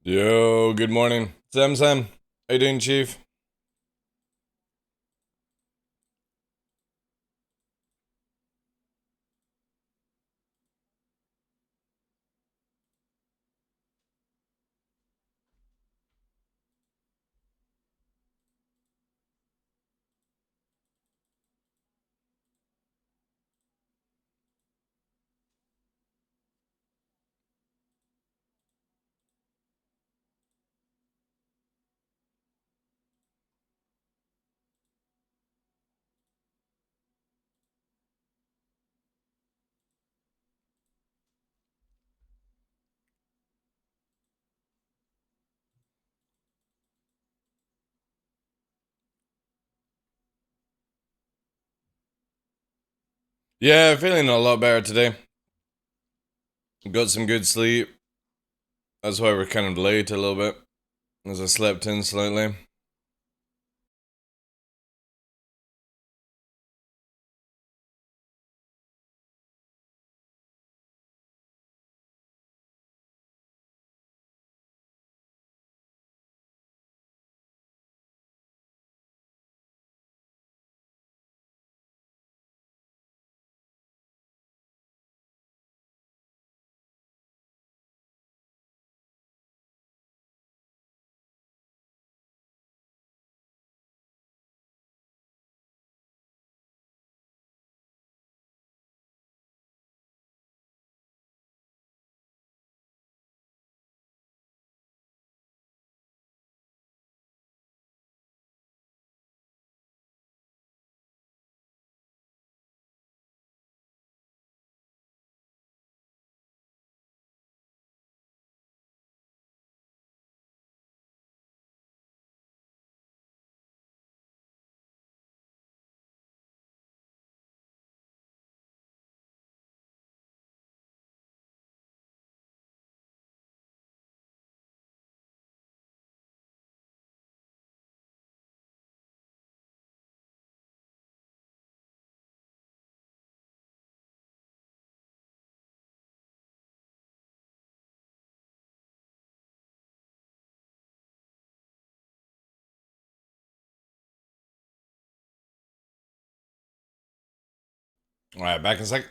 Yo, good morning. Sam. How you doing, Chief? Yeah, feeling a lot better today. Got some good sleep. That's why we're kind of late a little bit, as I slept in slightly. Alright, back in a sec.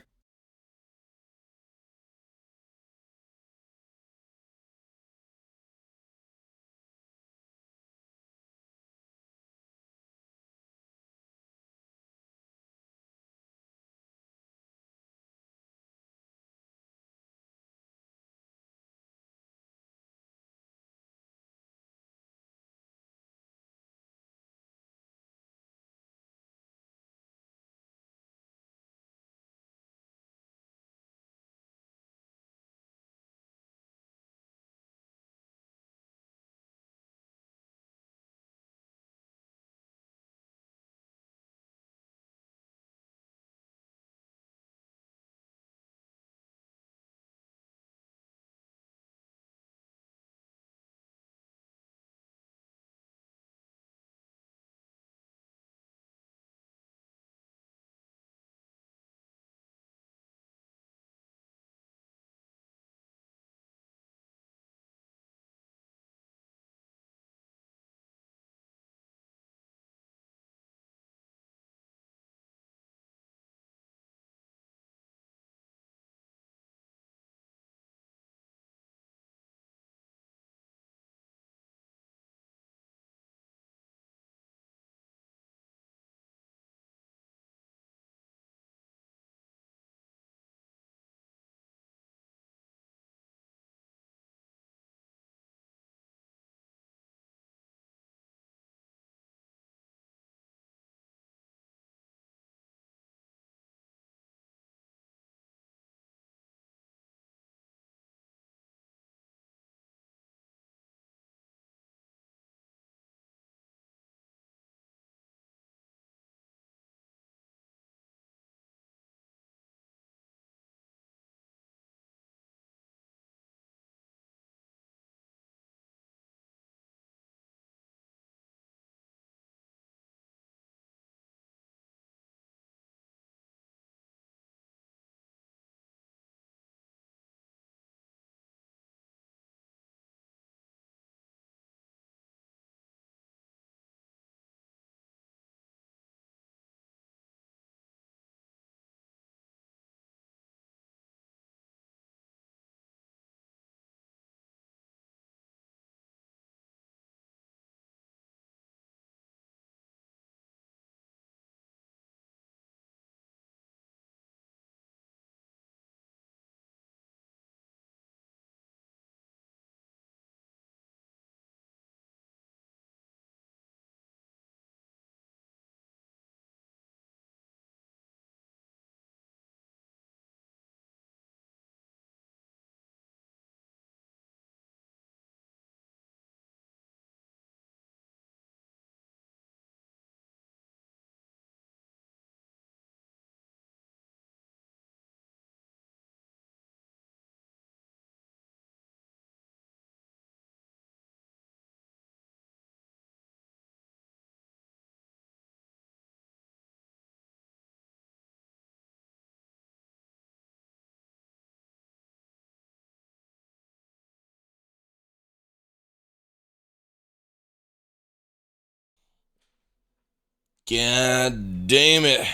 God damn it.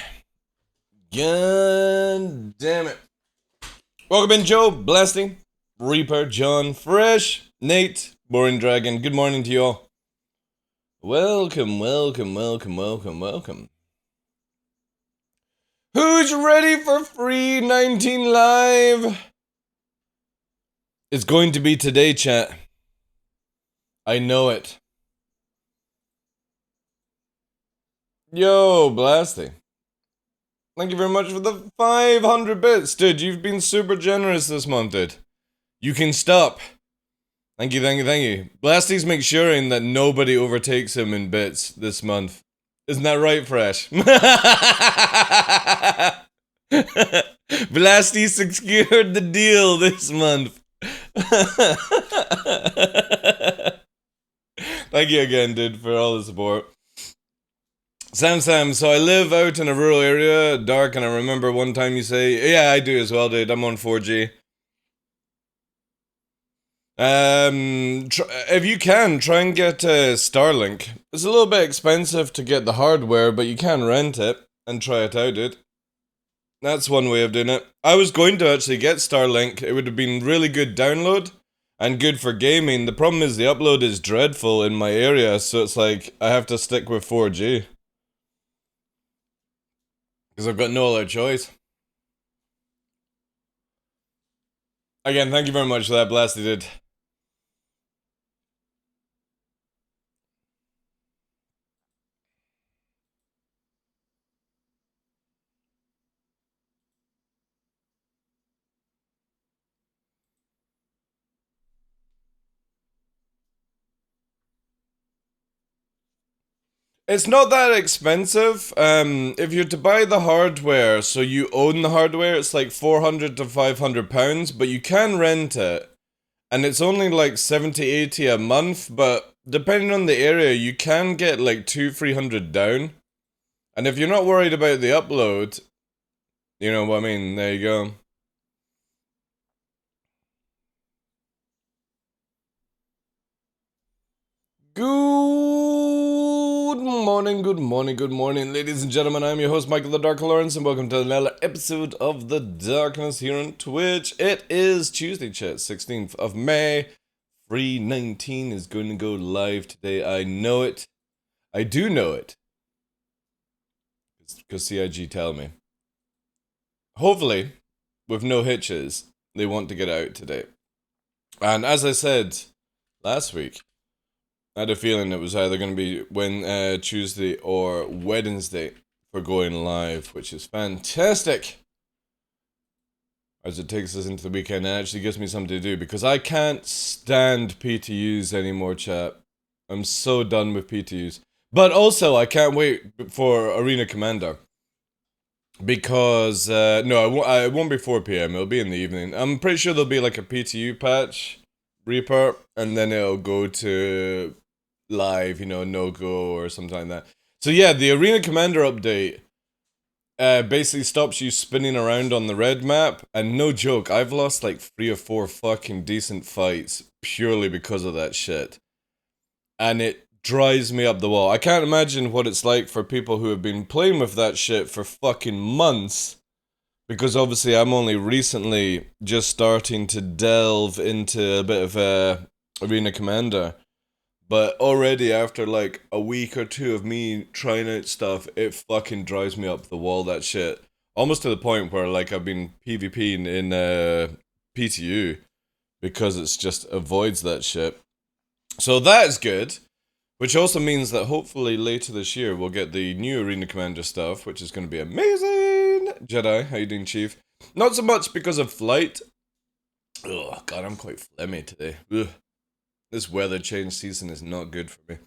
God damn it. Welcome in, Joe, Blasty, Reaper, John, Fresh, Nate, Boring Dragon. Good morning to you all. Welcome, welcome, welcome, welcome, welcome. Who's ready for free 19 live? It's going to be today, chat. I know it. Yo, Blasty. Thank you very much for the 500 bits. Dude, you've been super generous this month, dude. You can stop. Thank you, thank you, thank you. Blasty's make sure that nobody overtakes him in bits this month. Isn't that right, Fresh? Blasty secured the deal this month. Thank you again, dude, for all the support. Sam, so I live out in a rural area, dark, and I remember one time you say, yeah, I do as well, dude, I'm on 4G. If you can, try and get Starlink. It's a little bit expensive to get the hardware, but you can rent it and try it out, dude. That's one way of doing it. I was going to actually get Starlink. It would have been really good download and good for gaming. The problem is the upload is dreadful in my area, so it's like I have to stick with 4G. Because I've got no other choice. Again, thank you very much for that, Blasty, dude. It's not that expensive. If you're to buy the hardware, so you own the hardware, it's like £400 to £500, but you can rent it. And it's only like 70-80 a month, but depending on the area, you can get like 200-300 down. And if you're not worried about the upload, you know what I mean, there you go. Good morning, good morning, good morning, ladies and gentlemen. I'm your host, Michael the Dark Lawrence, and welcome to another episode of The Darkness here on Twitch. It is Tuesday, chat, 16th of May. Free 19 is going to go live today. I know it. I do know it. Because CIG tell me. Hopefully, with no hitches, they want to get out today. And as I said last week, I had a feeling it was either going to be Tuesday or Wednesday for going live, which is fantastic. As it takes us into the weekend and actually gives me something to do, because I can't stand PTUs anymore, chat. I'm so done with PTUs. But also, I can't wait for Arena Commander. Because, no, it won't be 4 PM, it'll be in the evening. I'm pretty sure there'll be like a PTU patch, Reaper, and then it'll go to live, you know, no-go or something like that. So yeah, the Arena Commander update basically stops you spinning around on the red map, and no joke, I've lost like 3 or 4 fucking decent fights purely because of that shit. And it drives me up the wall. I can't imagine what it's like for people who have been playing with that shit for fucking months, because obviously I'm only recently just starting to delve into a bit of Arena Commander. But already after like a week or two of me trying out stuff, it fucking drives me up the wall, that shit. Almost to the point where like I've been PvPing in PTU because it's just avoids that shit. So that is good. Which also means that hopefully later this year we'll get the new Arena Commander stuff, which is going to be amazing. Jedi, how you doing, Chief? Not so much because of flight. Oh god, I'm quite phlegmy today. Ugh. This weather change season is not good for me.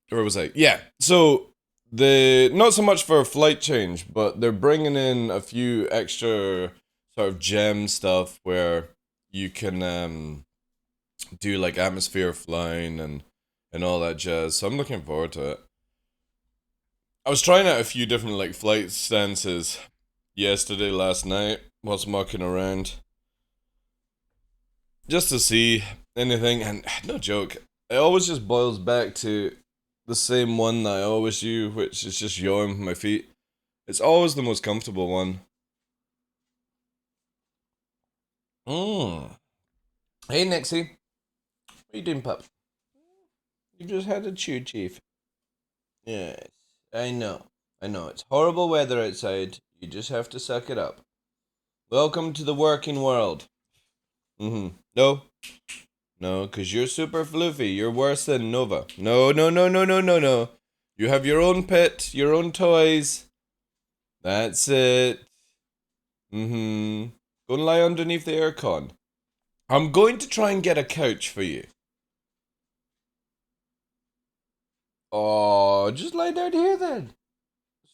Where was I? Yeah, so not so much for a flight change, but they're bringing in a few extra sort of gem stuff where you can do like atmosphere flying and all that jazz. So I'm looking forward to it. I was trying out a few different like flight stances last night, whilst mucking around. Just to see anything, and no joke, it always just boils back to the same one that I always use, which is just yawing with my feet. It's always the most comfortable one. Hey, Nixie. What are you doing, pup? You just had a chew, Chief. Yes, I know. I know. It's horrible weather outside. You just have to suck it up. Welcome to the working world. No. No, because you're super floofy. You're worse than Nova. No, no, no, no, no, no, no. You have your own pet, your own toys. That's it. Go and lie underneath the aircon. I'm going to try and get a couch for you. Oh, just lie down here then.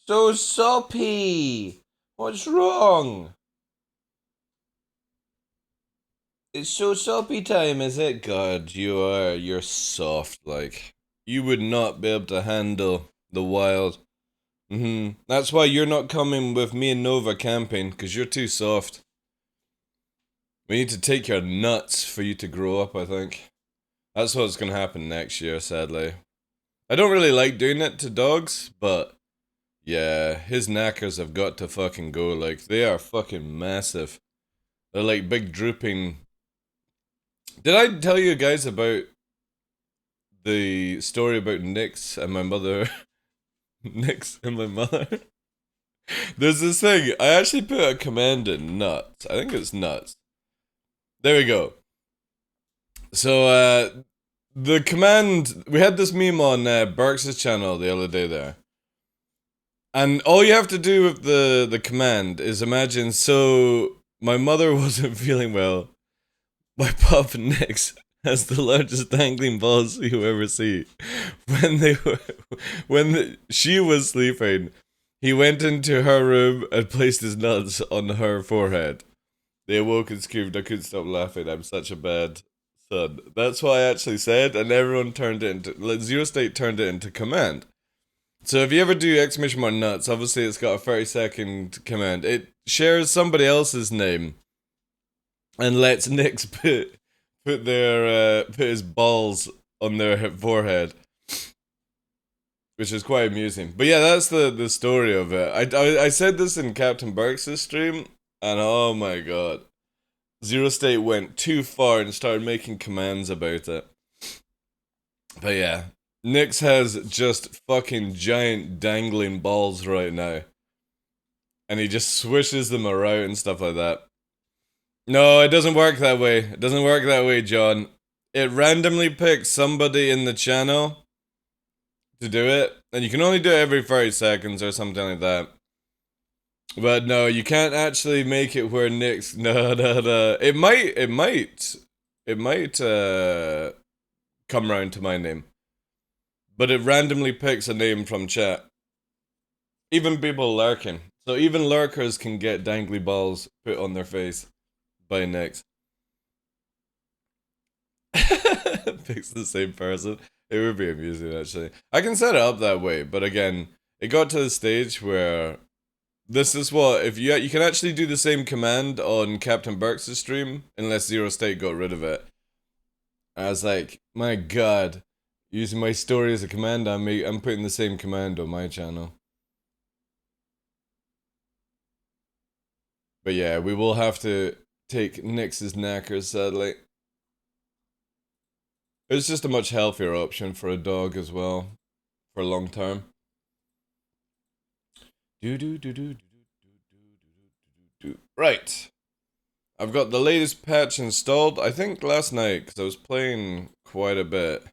So soppy. What's wrong? It's so soppy time, is it? God, you're soft, like. You would not be able to handle the wild. That's why you're not coming with me and Nova camping, because you're too soft. We need to take your nuts for you to grow up, I think. That's what's gonna happen next year, sadly. I don't really like doing it to dogs, but yeah, his knackers have got to fucking go. Like, they are fucking massive. They're like big drooping. Did I tell you guys about the story about Nix and my mother? Nix and my mother? There's this thing. I actually put a command in nuts. I think it's nuts. There we go. So, the command, we had this meme on Burks' channel the other day there. And all you have to do with the command is imagine, so my mother wasn't feeling well. My pup Nix has the largest dangling balls you ever see. She was sleeping, he went into her room and placed his nuts on her forehead. They awoke and screamed. I couldn't stop laughing. I'm such a bad son. That's what I actually said, and everyone turned it into, like, Zero State turned it into command. So if you ever do exclamation mark nuts, obviously it's got a 30-second command. It shares somebody else's name and lets Nix put his balls on their forehead, which is quite amusing. But yeah, that's the story of it. I said this in Captain Burks' stream, and oh my god, Zero State went too far and started making commands about it. But yeah, Nix has just fucking giant dangling balls right now. And he just swishes them around and stuff like that. No, it doesn't work that way. It doesn't work that way, John. It randomly picks somebody in the channel to do it. And you can only do it every 30 seconds or something like that. But no, you can't actually make it where Nix... No. It might come round to my name. But it randomly picks a name from chat. Even people lurking. So even lurkers can get dangly balls put on their face by Nix. Picks the same person. It would be amusing, actually. I can set it up that way, but again, it got to the stage where this is what, if you can actually do the same command on Captain Burks' stream, unless Zero State got rid of it. I was like, my god, using my story as a command, I'm putting the same command on my channel. But yeah, we will have to take Nix's knackers, sadly. It's just a much healthier option for a dog as well, for long term. Right. I've got the latest patch installed, I think last night, because I was playing quite a bit.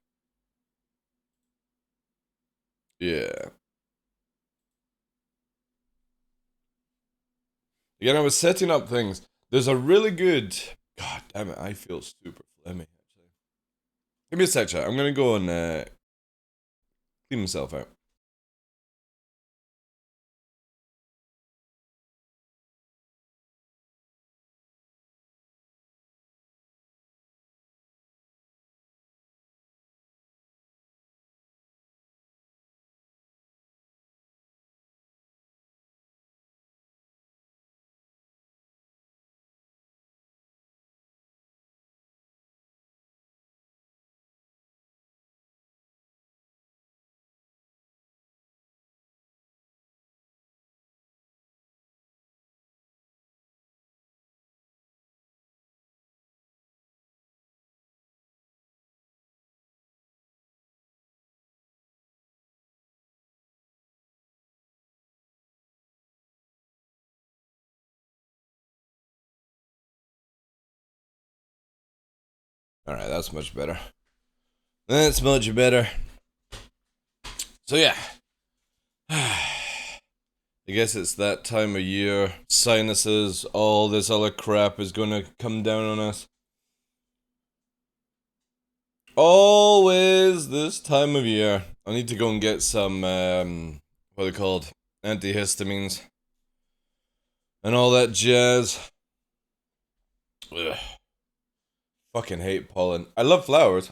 Yeah. Again, I was setting up things. There's a really good... God damn it, I feel super phlegmy, actually. Give me a sec, chat. I'm gonna go and clean myself out. Alright, that's much better. That's much better. So yeah. I guess it's that time of year. Sinuses, all this other crap is gonna come down on us. Always this time of year. I need to go and get some, what are they called? Antihistamines. And all that jazz. Ugh. Fucking hate pollen. I love flowers.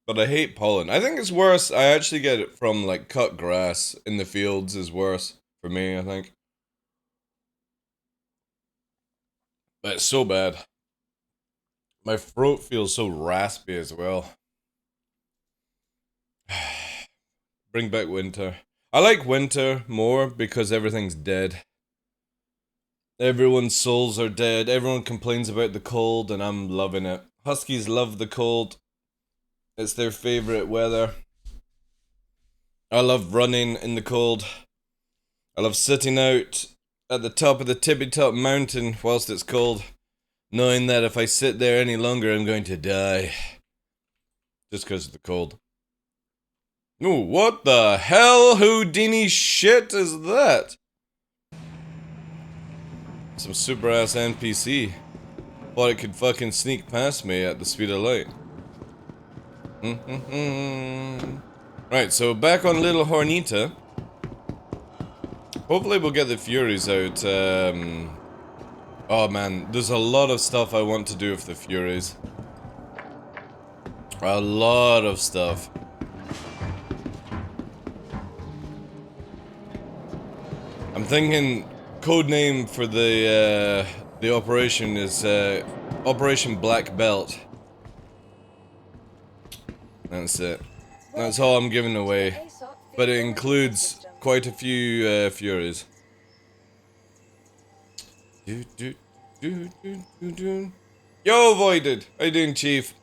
But I hate pollen. I think it's worse. I actually get it from, like, cut grass in the fields is worse for me, I think. But it's so bad. My throat feels so raspy as well. Bring back winter. I like winter more because everything's dead. Everyone's souls are dead. Everyone complains about the cold and I'm loving it. Huskies love the cold. It's their favorite weather. I love running in the cold. I love sitting out at the top of the tippy-top mountain whilst it's cold, knowing that if I sit there any longer, I'm going to die. Just because of the cold. Ooh, what the hell Houdini shit is that? Some super-ass NPC. Thought it could fucking sneak past me at the speed of light. Right, so back on Little Hornita. Hopefully we'll get the Furies out, oh man, there's a lot of stuff I want to do with the Furies. A lot of stuff. I'm thinking codename for the operation is, Operation Black Belt. That's it. That's all I'm giving away. But it includes quite a few, Furies. Yo, Voided! How you doing, Chief?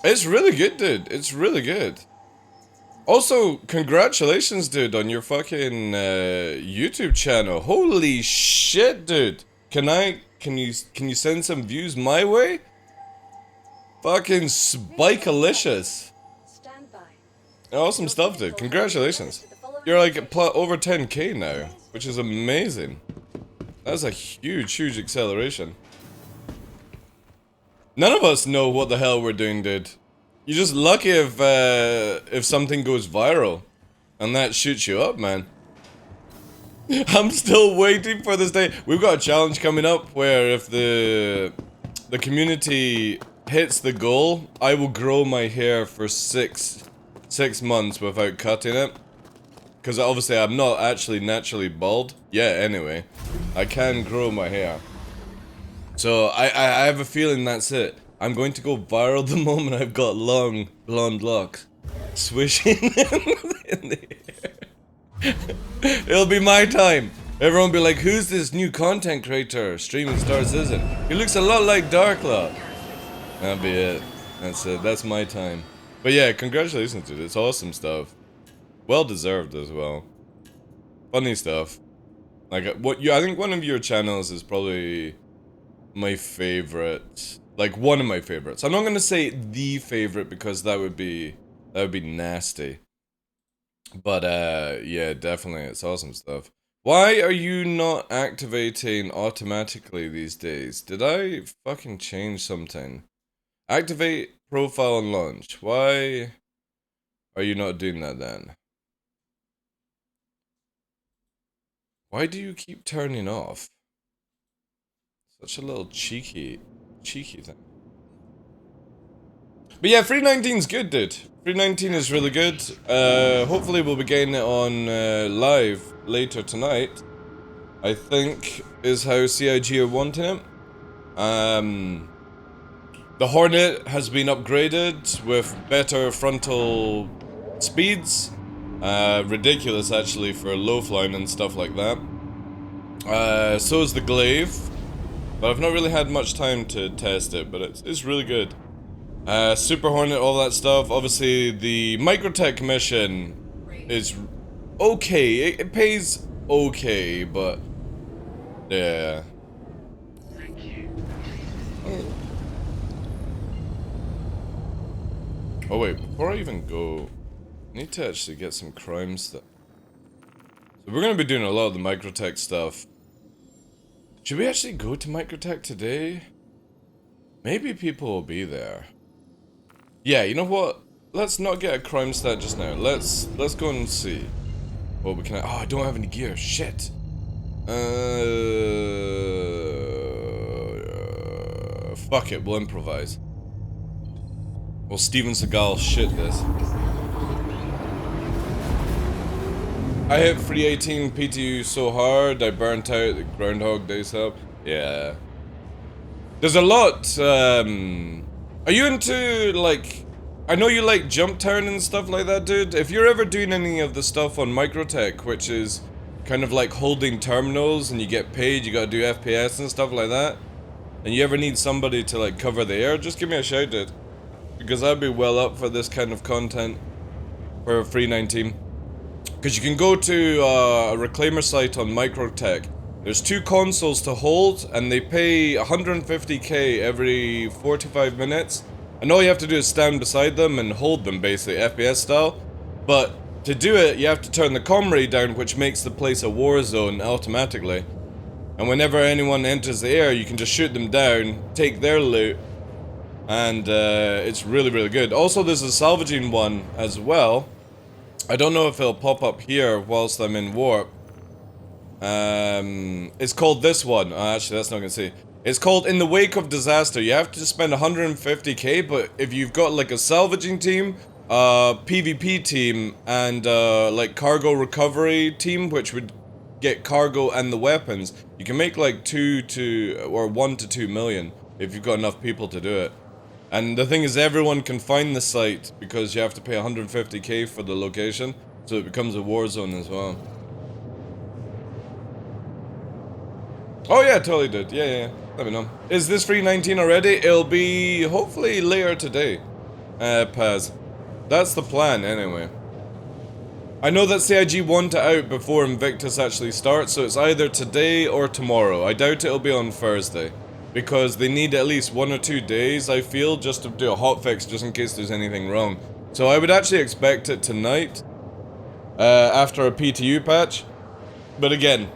It's really good, dude. It's really good. Also, congratulations, dude, on your fucking, YouTube channel. Holy shit, dude. Can you send some views my way? Fucking Spike-alicious. Awesome stuff, dude. Congratulations. You're like over 10k now, which is amazing. That's a huge, huge acceleration. None of us know what the hell we're doing, dude. You're just lucky if something goes viral, and that shoots you up, man. I'm still waiting for this day. We've got a challenge coming up where if the community hits the goal, I will grow my hair for six months without cutting it. Because obviously I'm not actually naturally bald. Yeah, anyway. I can grow my hair. So I have a feeling that's it. I'm going to go viral the moment I've got long blonde locks swishing in the air. It'll be my time. Everyone will be like, who's this new content creator streaming Star Citizen? He looks a lot like DarkLaw. That'll be it. That's it. That's my time. But yeah, congratulations, dude. It's awesome stuff. Well deserved as well. Funny stuff. Like I think one of your channels is probably my favorite. Like one of my favorites. I'm not gonna say the favorite because that would be nasty. But yeah, definitely, it's awesome stuff. Why are you not activating automatically these days? Did I fucking change something? Activate profile and launch. Why are you not doing that then? Why do you keep turning off? Such a little cheeky thing. But yeah, 319's good, dude. 319 is really good. Hopefully we'll be getting it on live later tonight. I think is how CIG are wanting it. The Hornet has been upgraded with better frontal speeds. Ridiculous actually for low flying and stuff like that. So is the Glaive. But I've not really had much time to test it, but it's really good. Super Hornet, all that stuff. Obviously, the Microtech mission is okay. It pays okay, but yeah. Oh wait, before I even go, I need to actually get some crime stuff. So we're gonna be doing a lot of the Microtech stuff. Should we actually go to Microtech today? Maybe people will be there. Yeah, you know what? Let's not get a crime stat just now. Let's go and see what we can. Oh, I don't have any gear. Shit. Fuck it. We'll improvise. Well, Steven Seagal shit this. I hit 318 PTU so hard I burnt out the Groundhog Day sub. Yeah. There's a lot. Are you into like? I know you like Jump Town and stuff like that, dude. If you're ever doing any of the stuff on Microtech, which is kind of like holding terminals and you get paid, you gotta do FPS and stuff like that, and you ever need somebody to like cover the air, just give me a shout, dude. Because I'd be well up for this kind of content for a free 19. Because you can go to a reclaimer site on Microtech. There's 2 consoles to hold, and they pay 150k every 45 minutes. And all you have to do is stand beside them and hold them, basically, FPS style. But to do it, you have to turn the comm rate down, which makes the place a war zone automatically. And whenever anyone enters the air, you can just shoot them down, take their loot, and it's really, really good. Also, there's a salvaging one as well. I don't know if it'll pop up here whilst I'm in warp. It's called this one. Actually, that's not gonna see. It's called In the Wake of Disaster. You have to spend 150k, but if you've got like a salvaging team, PvP team, and like cargo recovery team, which would get cargo and the weapons, you can make like 1 to 2 million if you've got enough people to do it. And the thing is, everyone can find the site because you have to pay 150k for the location, so it becomes a war zone as well. Oh yeah, totally did. Yeah. Let me know. Is this free 19 already? It'll be hopefully later today. Paz. That's the plan anyway. I know that CIG want it out before Invictus actually starts, so it's either today or tomorrow. I doubt it'll be on Thursday. Because they need at least 1 or 2 days, I feel, just to do a hotfix, just in case there's anything wrong. So I would actually expect it tonight, after a PTU patch. But again,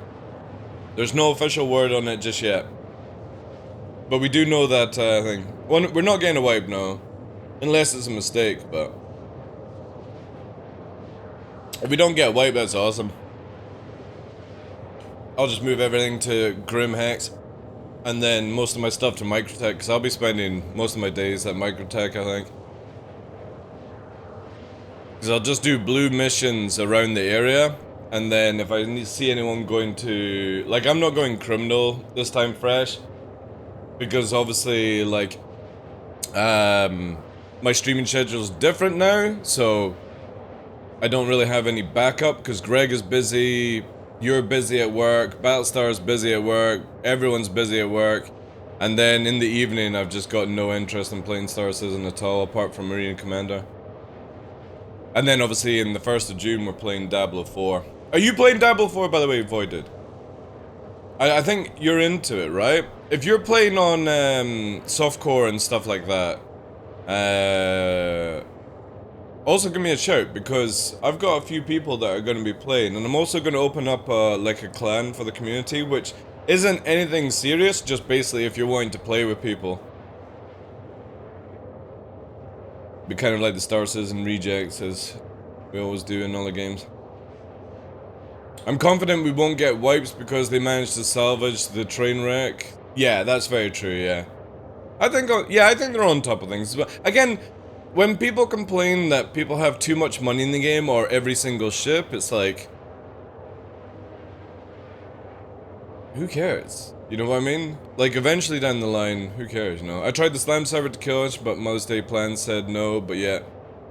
there's no official word on it just yet. But we do know that thing. We're not getting a wipe now. Unless it's a mistake, but... if we don't get a wipe, that's awesome. I'll just move everything to Grim Hex. And then most of my stuff to Microtech, because I'll be spending most of my days at Microtech, I think. Because I'll just do blue missions around the area, and then if I see anyone going to... like, I'm not going criminal this time fresh, because obviously, like, my streaming schedule's different now, so I don't really have any backup, because Greg is busy... you're busy at work, Battlestar's busy at work, everyone's busy at work, and then in the evening I've just got no interest in playing Star Citizen at all, apart from Marine Commander. And then obviously in the 1st of June we're playing Diablo 4. Are you playing Diablo 4, by the way, Voided? I think you're into it, right? If you're playing on softcore and stuff like that, also give me a shout, because I've got a few people that are going to be playing, and I'm also going to open up like a clan for the community, which isn't anything serious, just basically if you're wanting to play with people. Be kind of like the Star Citizen rejects, as we always do in all the games. I'm confident we won't get wipes because they managed to salvage the train wreck. Yeah, that's very true, yeah. I think they're on top of things. But again, when people complain that people have too much money in the game or every single ship, it's like... who cares? You know what I mean? Like, eventually down the line, who cares, you know? I tried the Slam server to kill us, but Mother's Day plans said no, but yeah.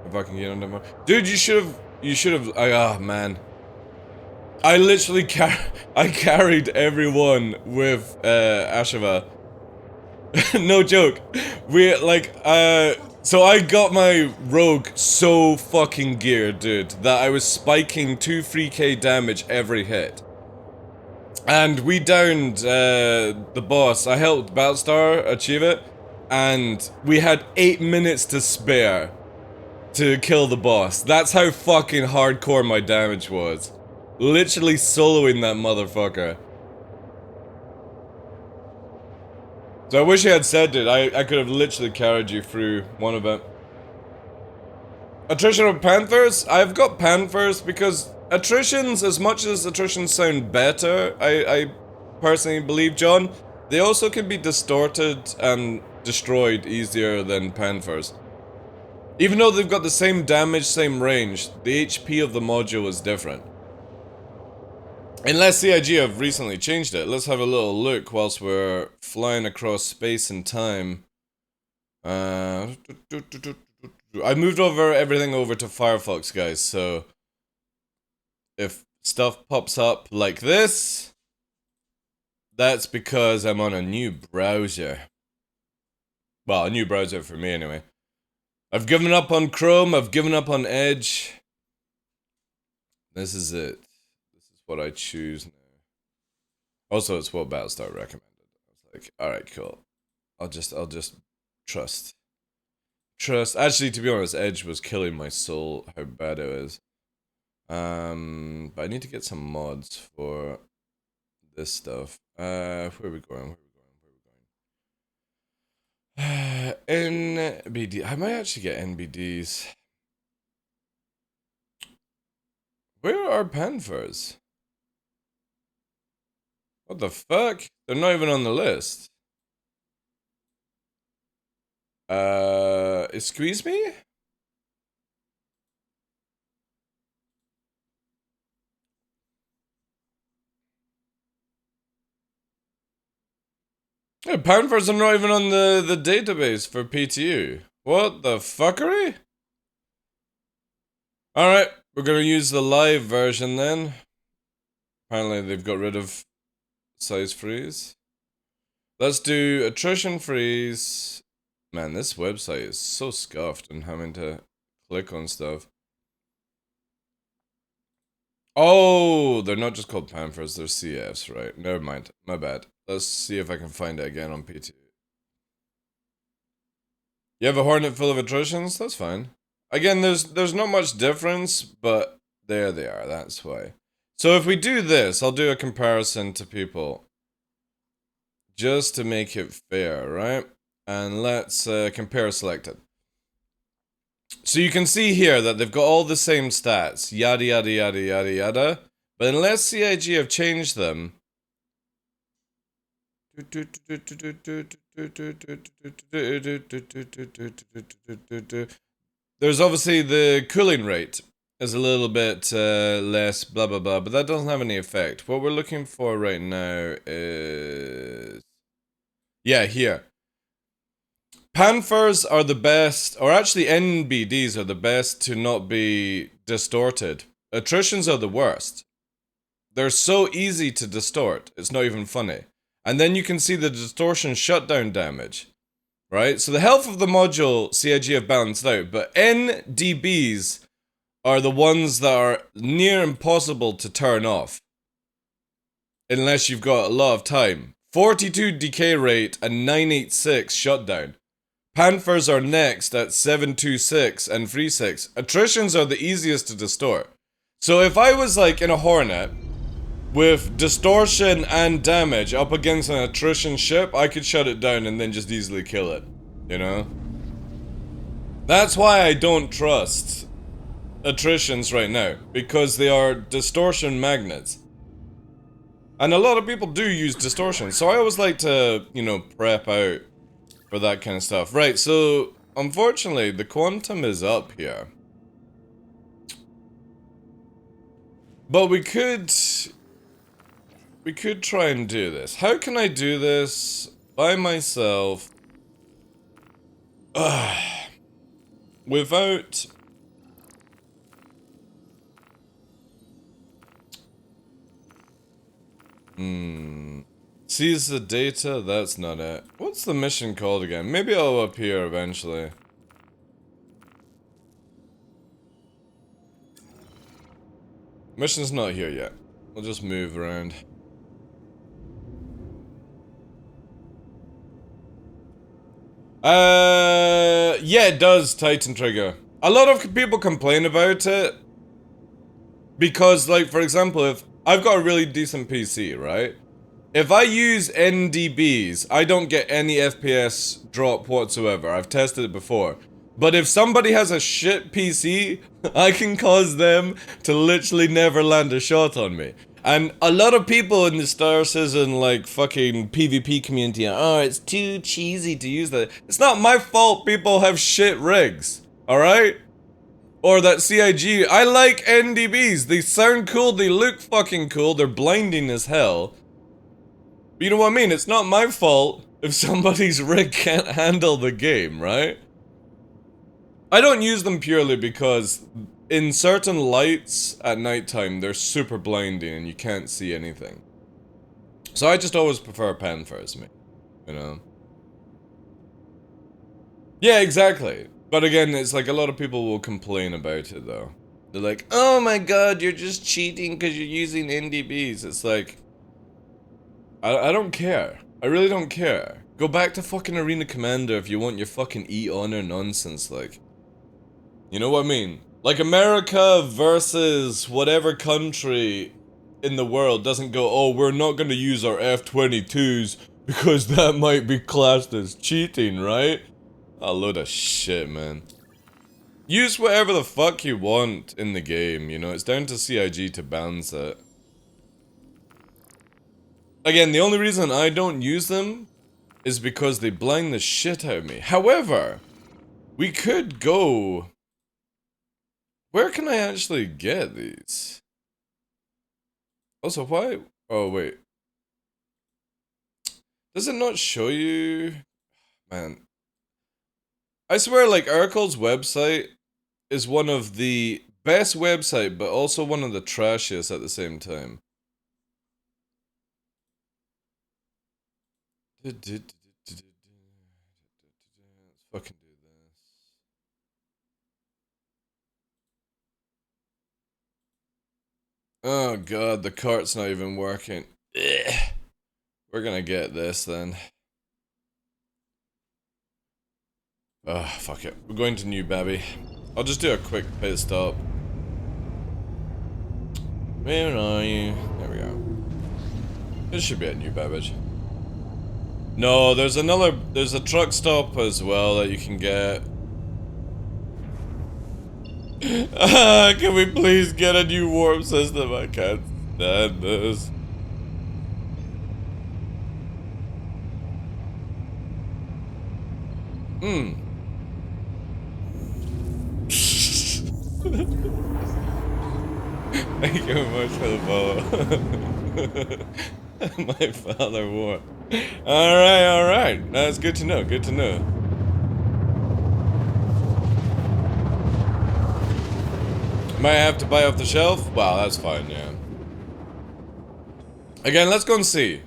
If I can get on them. Dude, you should've, ah, man. I literally carried everyone with, Asheva. No joke. So I got my rogue so fucking geared, dude, that I was spiking 2-3k damage every hit. And we downed the boss. I helped Battlestar achieve it, and we had 8 minutes to spare. to kill the boss. That's how fucking hardcore my damage was. Literally soloing that motherfucker. So I wish I had said it. I could have literally carried you through one of it. Attrition of Panthers? I've got Panthers because attritions, as much as attritions sound better, I personally believe, John, they also can be distorted and destroyed easier than Panthers. Even though they've got the same damage, same range, the HP of the module is different. Unless CIG have recently changed it. Let's have a little look whilst we're flying across space and time. I moved everything over to Firefox, guys, so if stuff pops up like this, that's because I'm on a new browser. Well, a new browser for me anyway. I've given up on Chrome, I've given up on Edge. This is it. This is what I choose now. Also, it's what Battlestar recommended. I was like, alright, cool. I'll just trust. Trust. Actually, to be honest, Edge was killing my soul, how bad it was. But I need to get some mods for this stuff. Where are we going? NBD. I might actually get NBDs. Where are Panthers? What the fuck? They're not even on the list. Excuse me? Yeah, Panthers are not even on the database for PTU. What the fuckery? Alright, we're gonna use the live version then. Apparently they've got rid of size freeze. Let's do attrition freeze. Man, this website is so scuffed and having to click on stuff. Oh, they're not just called Panthers, they're CFs, right? Never mind, my bad. Let's see if I can find it again on PT. You have a Hornet full of attritions? That's fine. Again, there's not much difference, but there they are, that's why. So if we do this, I'll do a comparison to people. Just to make it fair, right? And let's compare selected. So you can see here that they've got all the same stats, yada yada yada yada yada. But unless CIG have changed them, there's obviously the cooling rate is a little bit less, blah blah blah, but that doesn't have any effect. What we're looking for right now is, yeah, here. Panthers are the best, or actually NBDs are the best to not be distorted. Attritions are the worst. They're so easy to distort, it's not even funny. And then you can see the distortion shutdown damage, right? So the health of the module CIG have balanced out, but NDBs are the ones that are near impossible to turn off. Unless you've got a lot of time. 42 decay rate and 986 shutdown. Panthers are next at 726 and 36. Attritions are the easiest to distort. So if I was like in a Hornet with distortion and damage up against an attrition ship, I could shut it down and then just easily kill it. You know? That's why I don't trust attritions right now. Because they are distortion magnets. And a lot of people do use distortion. So I always like to, you know, prep out for that kind of stuff. Right, so unfortunately the quantum is up here. But we could try and do this. How can I do this by myself? Without Seize the data? That's not it. What's the mission called again? Maybe I'll appear eventually. Mission's not here yet. We'll just move around. Yeah, it does, Titan Trigger. A lot of people complain about it because, like, for example, if I've got a really decent PC, right? If I use NDBs, I don't get any FPS drop whatsoever. I've tested it before. But if somebody has a shit PC, I can cause them to literally never land a shot on me. And a lot of people in the Star Citizen, like, fucking PvP community are, oh, it's too cheesy to use that. It's not my fault people have shit rigs, alright? Or that CIG. I like NDBs. They sound cool, they look fucking cool, they're blinding as hell. But you know what I mean? It's not my fault if somebody's rig can't handle the game, right? I don't use them purely because in certain lights at nighttime, they're super blinding and you can't see anything. So I just always prefer pen first, me. You know? Yeah, exactly. But again, it's like a lot of people will complain about it though. They're like, oh my god, you're just cheating because you're using NDBs. It's like, I don't care. I really don't care. Go back to fucking Arena Commander if you want your fucking e-honor nonsense, like. You know what I mean? Like, America versus whatever country in the world doesn't go, oh, we're not gonna use our F-22s because that might be classed as cheating, right? A load of shit, man. Use whatever the fuck you want in the game, you know? It's down to CIG to balance it. Again, the only reason I don't use them is because they blind the shit out of me. However, we could go... Where can I actually get these? Also, why? Oh, wait. Does it not show you? Man. I swear, like, Urkel's website is one of the best website, but also one of the trashiest at the same time. Let's fucking do this. Oh god, the cart's not even working. Ugh. We're gonna get this then. Oh, fuck it. We're going to New Baby. I'll just do a quick pit stop. Where are you? There we go. This should be at New Babbage. No, there's a truck stop as well that you can get. Can we please get a new warp system? I can't stand this. Thank you very much for the follow. My father wore. Alright. That's good to know, good to know. Might have to buy off the shelf? Wow, that's fine, yeah. Again, let's go and see.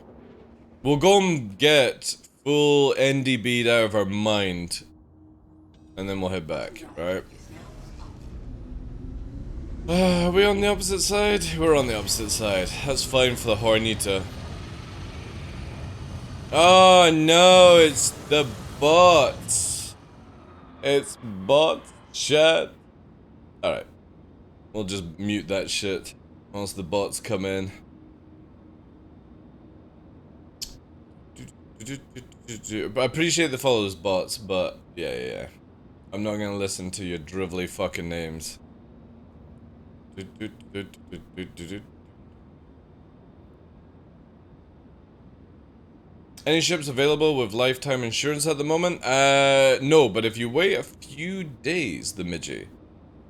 We'll go and get full NDB'd out of our mind. And then we'll head back, right? Are we on the opposite side? We're on the opposite side. That's fine for the Hornita. Oh no, it's the bots. It's bot chat. Alright. We'll just mute that shit once the bots come in. I appreciate the followers, bots, but yeah. I'm not gonna listen to your drivelly fucking names. Any ships available with lifetime insurance at the moment? No, but if you wait a few days, the Midgie,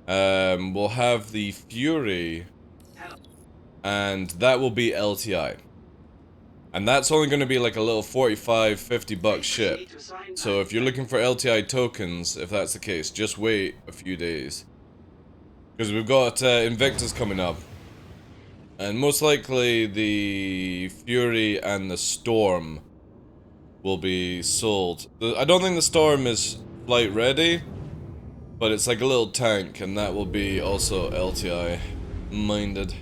we'll have the Fury, and that will be LTI. And that's only going to be like a little 45, 50 buck ship. So if you're looking for LTI tokens, if that's the case, just wait a few days. Because we've got Invictus coming up. And most likely the Fury and the Storm will be sold. I don't think the Storm is flight ready, but it's like a little tank, and that will be also LTI minded.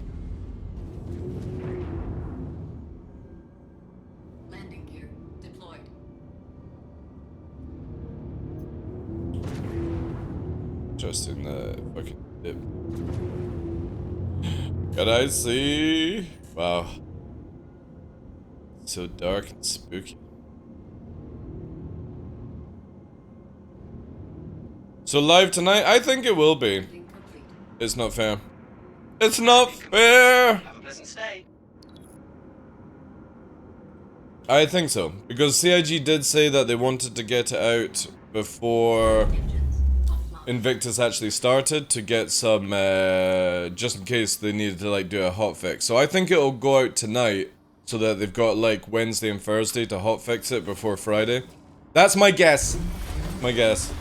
Landing gear deployed. interesting, fucking dip. Can I see? Wow. So dark and spooky. So live tonight? I think it will be. It's not fair. It's not fair! Have a pleasant stay. I think so. Because CIG did say that they wanted to get it out before Invictus actually started to get some, just in case they needed to like do a hotfix. So I think it'll go out tonight so that they've got like Wednesday and Thursday to hotfix it before Friday. That's my guess. My guess.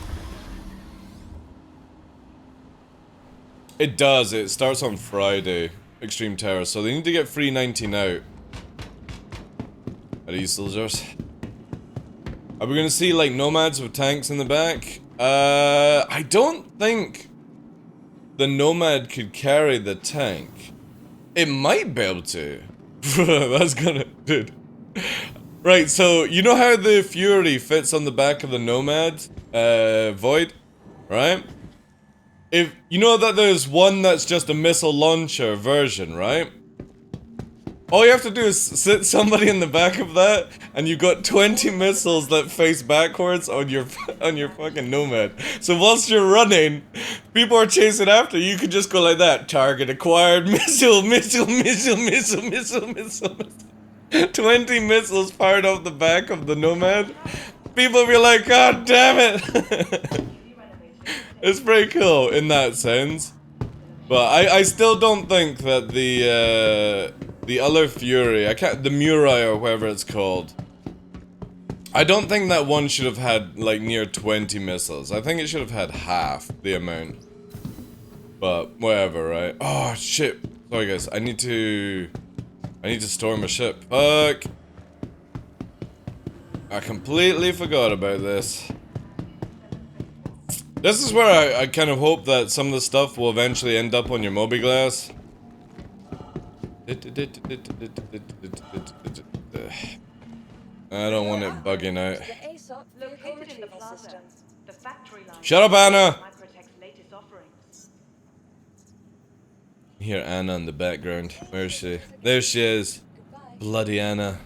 It does. It starts on Friday. Extreme Terror. So they need to get 319 out. Are these soldiers? Are we gonna see like nomads with tanks in the back? I don't think the nomad could carry the tank. It might be able to. That's gonna, dude. Right, so you know how the Fury fits on the back of the nomad, Void, right? If you know that there's one that's just a missile launcher version, right? All you have to do is sit somebody in the back of that, and you've got 20 missiles that face backwards on your fucking nomad. So whilst you're running, people are chasing after you. You can just go like that: target acquired, missile, missile, missile, missile, missile, missile. 20 missiles fired off the back of the nomad. People be like, God damn it! It's pretty cool in that sense, but I still don't think that the other Fury, the Murai or whatever it's called, I don't think that one should have had like near 20 missiles. I think it should have had half the amount. But whatever, right? Oh shit! Sorry guys, I need to store my ship. Fuck! I completely forgot about this. This is where I kind of hope that some of the stuff will eventually end up on your mobiGlass. I don't want it bugging out. Shut up, Anna! Hear Anna in the background. Where is she? There she is. Bloody Anna.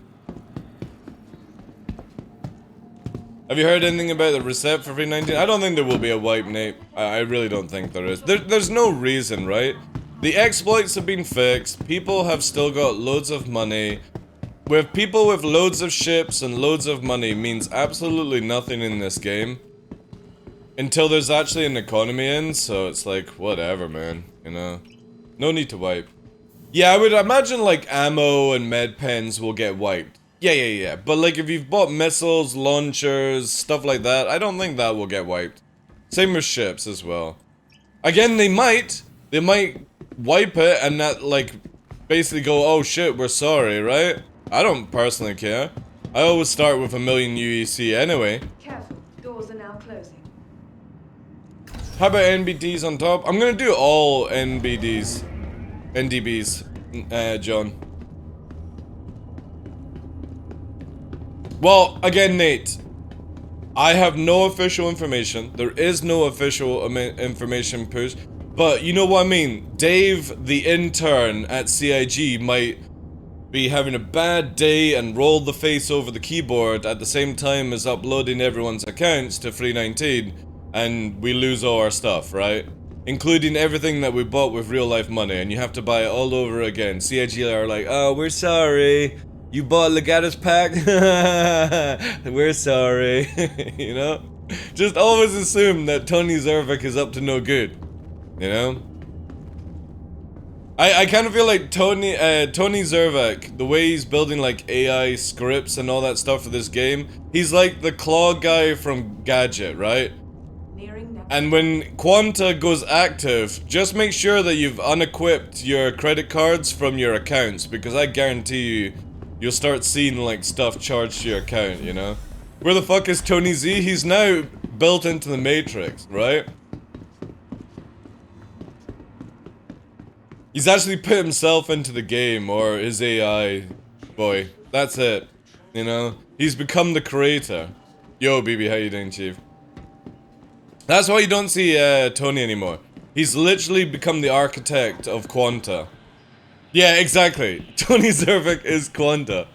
Have you heard anything about the reset for 319? I don't think there will be a wipe, Nate. I really don't think there is. There's no reason, right? The exploits have been fixed. People have still got loads of money. With people with loads of ships and loads of money means absolutely nothing in this game. Until there's actually an economy in, so it's like, whatever, man. You know? No need to wipe. Yeah, I would imagine like ammo and med pens will get wiped. Yeah. But like if you've bought missiles, launchers, stuff like that, I don't think that will get wiped. Same with ships as well. Again, they might wipe it and that like basically go, oh shit, we're sorry, right? I don't personally care. I always start with 1,000,000 UEC anyway. Careful, doors are now closing. How about NBDs on top? I'm gonna do all NBDs. NDBs, John. Well, again, Nate, I have no official information. There is no official information push. But you know what I mean? Dave, the intern at CIG, might be having a bad day and roll the face over the keyboard at the same time as uploading everyone's accounts to 319, and we lose all our stuff, right? Including everything that we bought with real life money, and you have to buy it all over again. CIG are like, oh, we're sorry. You bought Legatus pack? We're sorry. You know? Just always assume that Tony Zervik is up to no good. You know? I kind of feel like Tony Zervik, the way he's building like AI scripts and all that stuff for this game, he's like the claw guy from Gadget, right? And when Quanta goes active, just make sure that you've unequipped your credit cards from your accounts, because I guarantee you, you'll start seeing like stuff charged to your account, you know? Where the fuck is Tony Z? He's now built into the Matrix, right? He's actually put himself into the game, or his AI boy. That's it. You know? He's become the creator. Yo, BB, how you doing, Chief? That's why you don't see Tony anymore. He's literally become the architect of Quanta. Yeah, exactly. Tony Zervik is Quanta.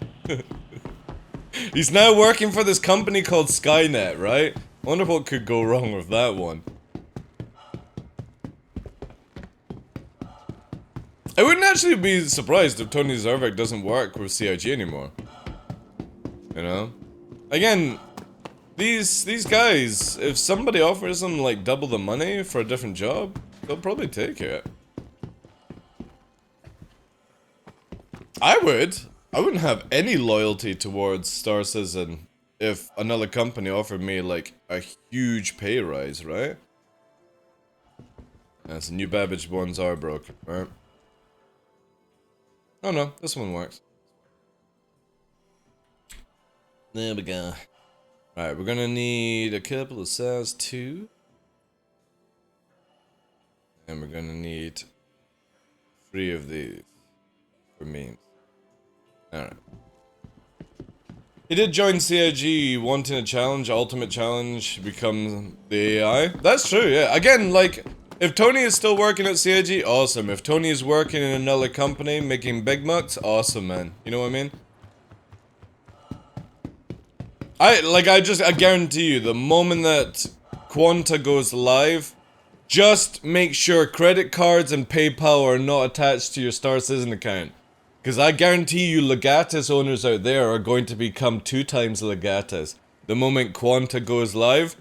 He's now working for this company called Skynet, right? I wonder what could go wrong with that one. I wouldn't actually be surprised if Tony Zervik doesn't work with CIG anymore. You know? Again, these guys, if somebody offers them like double the money for a different job, they'll probably take it. I would. I wouldn't have any loyalty towards Star Citizen if another company offered me like a huge pay rise, right? Yes, new Babbage ones are broken, right? Oh no, this one works. There we go. Alright, we're gonna need a couple of cells too. And we're gonna need 3 of these for memes. Alright. He did join CIG wanting a challenge, ultimate challenge, become the AI. That's true, yeah. Again, like, if Tony is still working at CIG, awesome. If Tony is working in another company making big bucks, awesome, man. You know what I mean? I guarantee you, the moment that Quanta goes live, just make sure credit cards and PayPal are not attached to your Star Citizen account. Because I guarantee you Legatus owners out there are going to become 2 times Legatus. The moment Quanta goes live,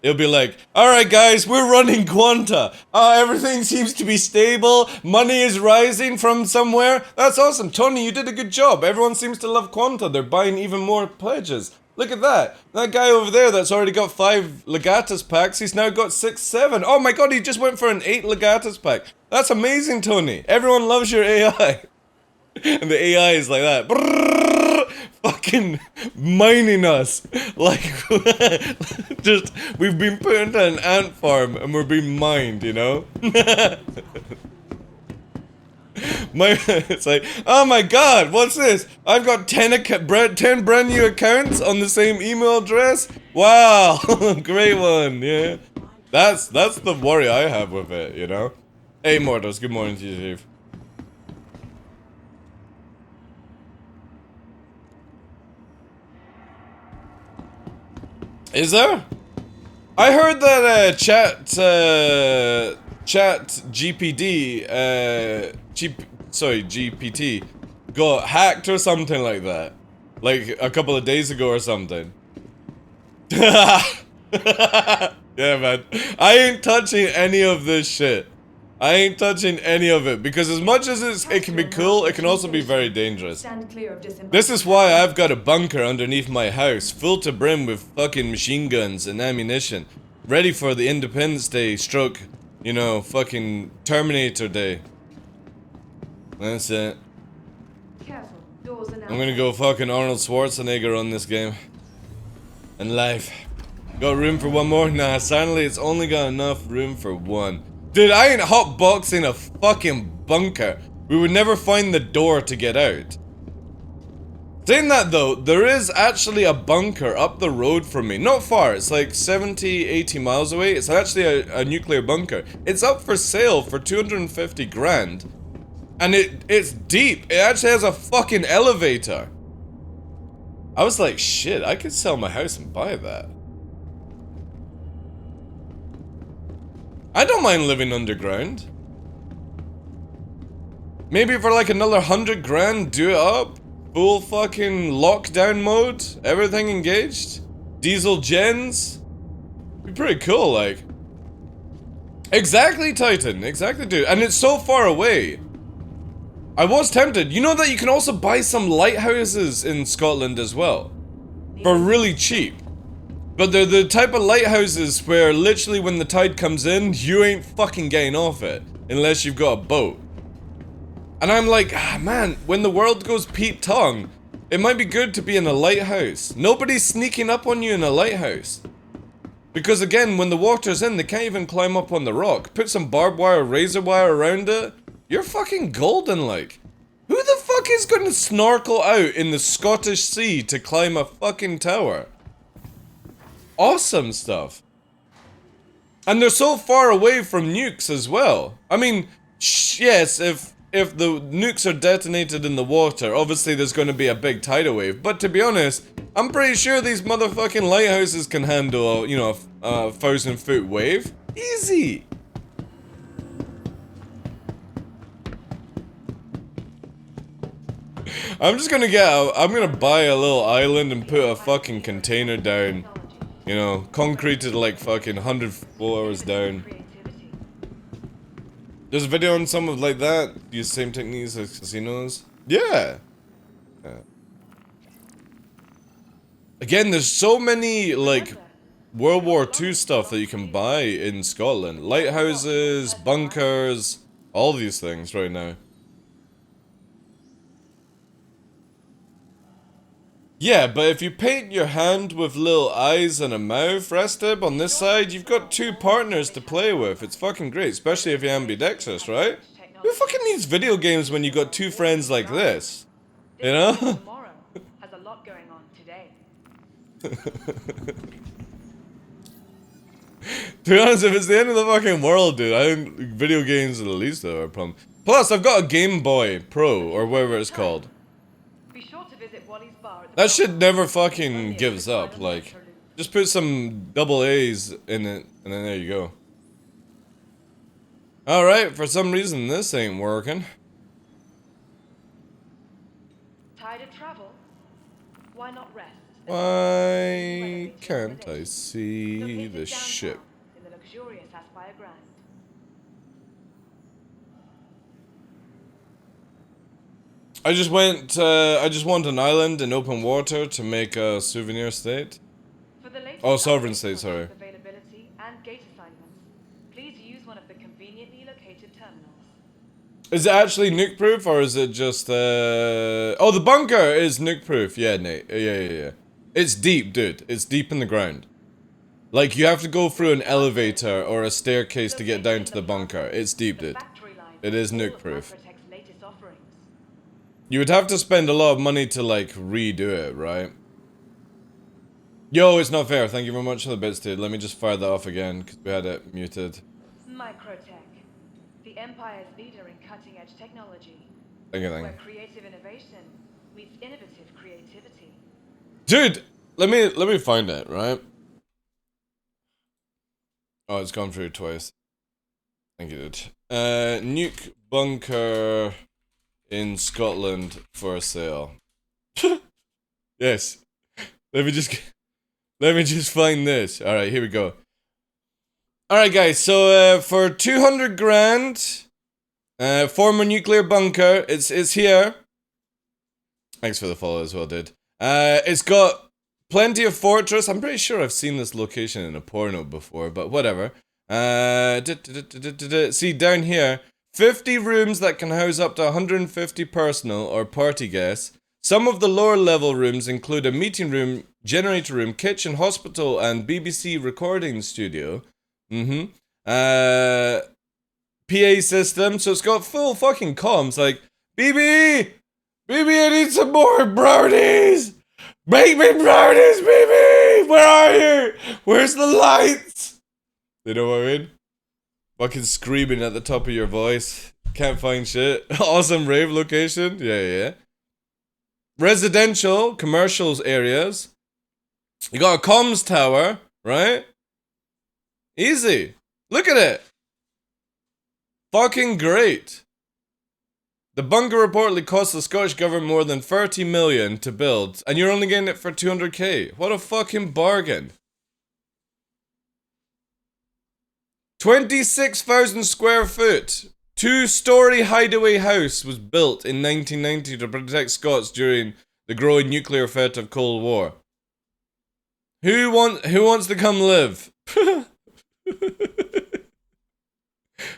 it'll be like, alright guys, we're running Quanta. Everything seems to be stable. Money is rising from somewhere. That's awesome. Tony, you did a good job. Everyone seems to love Quanta. They're buying even more pledges. Look at that. That guy over there that's already got 5 Legatus packs, he's now got 6, 7. Oh my god, he just went for an 8 Legatus pack. That's amazing, Tony. Everyone loves your AI. And the AI is like that. Brrr, fucking mining us. Like, just, we've been put into an ant farm and we're being mined, you know? It's like, oh my god, what's this? I've got 10 brand new accounts on the same email address? Wow, great one, yeah. That's the worry I have with it, you know? Hey Mortals, good morning to you, Chief. Is there? I heard that GPT got hacked or something like that. Like a couple of days ago or something. Yeah, man. I ain't touching any of this shit. I ain't touching any of it because as much as it can be cool, it can also be very dangerous. This is why I've got a bunker underneath my house, full to brim with fucking machine guns and ammunition, ready for the Independence Day stroke, you know, fucking Terminator Day. That's it. I'm gonna go fucking Arnold Schwarzenegger on this game. And life. Got room for one more? Nah, sadly it's only got enough room for one. Dude, I ain't hotboxing a fucking bunker. We would never find the door to get out. Saying that though, there is actually a bunker up the road from me. Not far, it's like 70, 80 miles away. It's actually a nuclear bunker. It's up for sale for 250 grand. And it's deep. It actually has a fucking elevator. I was like, shit, I could sell my house and buy that. I don't mind living underground. Maybe for like another 100 grand, do it up. Full fucking lockdown mode. Everything engaged. Diesel gens. Be pretty cool, like. Exactly, Titan. Exactly, dude. And it's so far away. I was tempted. You know that you can also buy some lighthouses in Scotland as well. For really cheap. But they're the type of lighthouses where literally when the tide comes in, you ain't fucking getting off it. Unless you've got a boat. And I'm like, ah man, when the world goes Pete Tong, it might be good to be in a lighthouse. Nobody's sneaking up on you in a lighthouse. Because again, when the water's in, they can't even climb up on the rock. Put some barbed wire, razor wire around it. You're fucking golden, like. Who the fuck is gonna snorkel out in the Scottish Sea to climb a fucking tower? Awesome stuff. And they're so far away from nukes as well. I mean, yes, if the nukes are detonated in the water, obviously there's going to be a big tidal wave. But to be honest, I'm pretty sure these motherfucking lighthouses can handle, you know, a 1,000-foot wave. Easy. I'm just gonna I'm gonna buy a little island and put a fucking container down. You know, concreted like fucking 100 floors down. There's a video on some of like that. Use the same techniques as casinos. Yeah. Again, there's so many like World War II stuff that you can buy in Scotland. Lighthouses, bunkers, all these things right now. Yeah, but if you paint your hand with little eyes and a mouth, Restib, on this side, you've got 2 partners to play with. It's fucking great, especially if you're ambidextrous, right? Who fucking needs video games when you got 2 friends like this? You know? Tomorrow has a lot going on today. To be honest, if it's the end of the fucking world, dude, I think video games are the least of our problem. Plus, I've got a Game Boy Pro, or whatever it's called. Be sure to visit Wally's bar at the That shit never fucking gives up, like, just put some double A's in it, and then there you go. Alright, for some reason this ain't working. Tired of travel? Why not rest? Why can't I see Located the downtown ship? in the luxurious Aspire Grand. I just want an island in open water to make a souvenir state. For the latest Oh, sovereign updates state, on sorry. availability and gate assignments, please use one of the conveniently located terminals. Is it actually nuke proof or is it just oh, the bunker is nuke proof. Yeah, Nate. Yeah. It's deep, dude. It's deep in the ground. Like you have to go through an elevator or a staircase to get down to the bunker. It's deep, dude. It is nuke proof. You would have to spend a lot of money to like redo it, right? Yo, it's not fair. Thank you very much for the bits, dude. Let me just fire that off again because we had it muted. Microtech, the Empire's leader in cutting-edge technology. Thank you. Where creative innovation meets innovative creativity. Dude, let me find it, right? Oh, it's gone through twice. Thank you, dude. Nuke bunker in Scotland for sale. Yes. Let me just find this. All right, here we go. All right, guys. So for 200 grand, former nuclear bunker. It's here. Thanks for the follow as well, dude. It's got plenty of fortress. I'm pretty sure I've seen this location in a porno before, but whatever. See down here, 50 rooms that can house up to 150 personal or party guests. Some of the lower level rooms include a meeting room, generator room, kitchen, hospital, and BBC recording studio. PA system, so it's got full fucking comms, like, BB, I need some more brownies! Make me brownies, BB! Where are you? Where's the lights? You know what I mean? Fucking screaming at the top of your voice. Can't find shit. Awesome rave location. Yeah. Residential, commercials areas. You got a comms tower, right? Easy. Look at it. Fucking great. The bunker reportedly cost the Scottish government more than 30 million to build, and you're only getting it for 200k. What a fucking bargain. 26,000 square foot. 2-story hideaway house was built in 1990 to protect Scots during the growing nuclear threat of Cold War. Who wants to come live?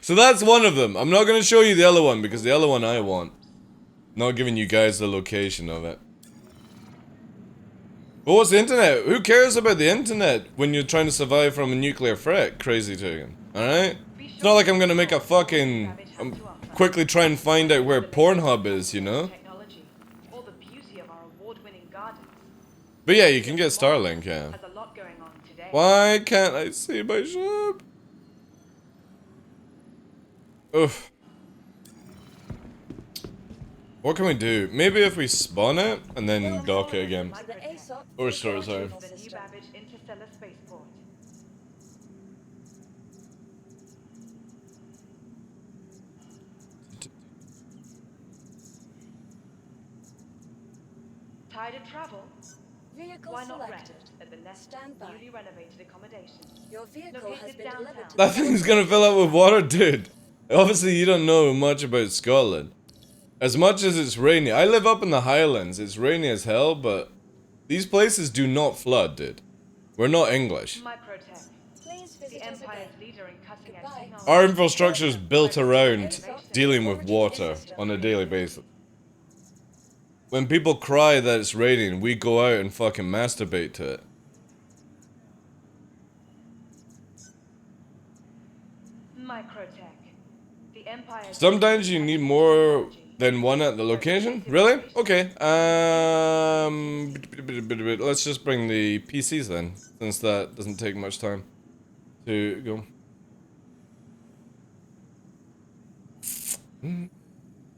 So that's one of them. I'm not going to show you the other one because the other one I want. Not giving you guys the location of it. But what's the internet? Who cares about the internet when you're trying to survive from a nuclear threat? Crazy Tugan. Alright? It's not like I'm gonna make a fucking... quickly try and find out where Pornhub is, you know? But yeah, you can get Starlink, yeah. Why can't I see my ship? Oof. What can we do? Maybe if we spawn it and then dock it again. Or sorry. The New Babbage interstellar spaceport. Tired of travel? Vehicle Why not selected. rest at the less Stand by. newly renovated accommodation? Your vehicle has Located been downtown. delivered to That thing's gonna fill up with water, dude. Obviously, you don't know much about Scotland. As much as it's rainy, I live up in the Highlands. It's rainy as hell, but these places do not flood, dude. We're not English. Microtech, Please visit the us Empire's again. leader in cutting-edge Goodbye. technology. Our infrastructure is built around dealing with water on a daily basis. When people cry that it's raining, we go out and fucking masturbate to it. Microtech, the Empire's Sometimes you need more than one at the location? Really? Okay. Let's just bring the PCs then, since that doesn't take much time to go.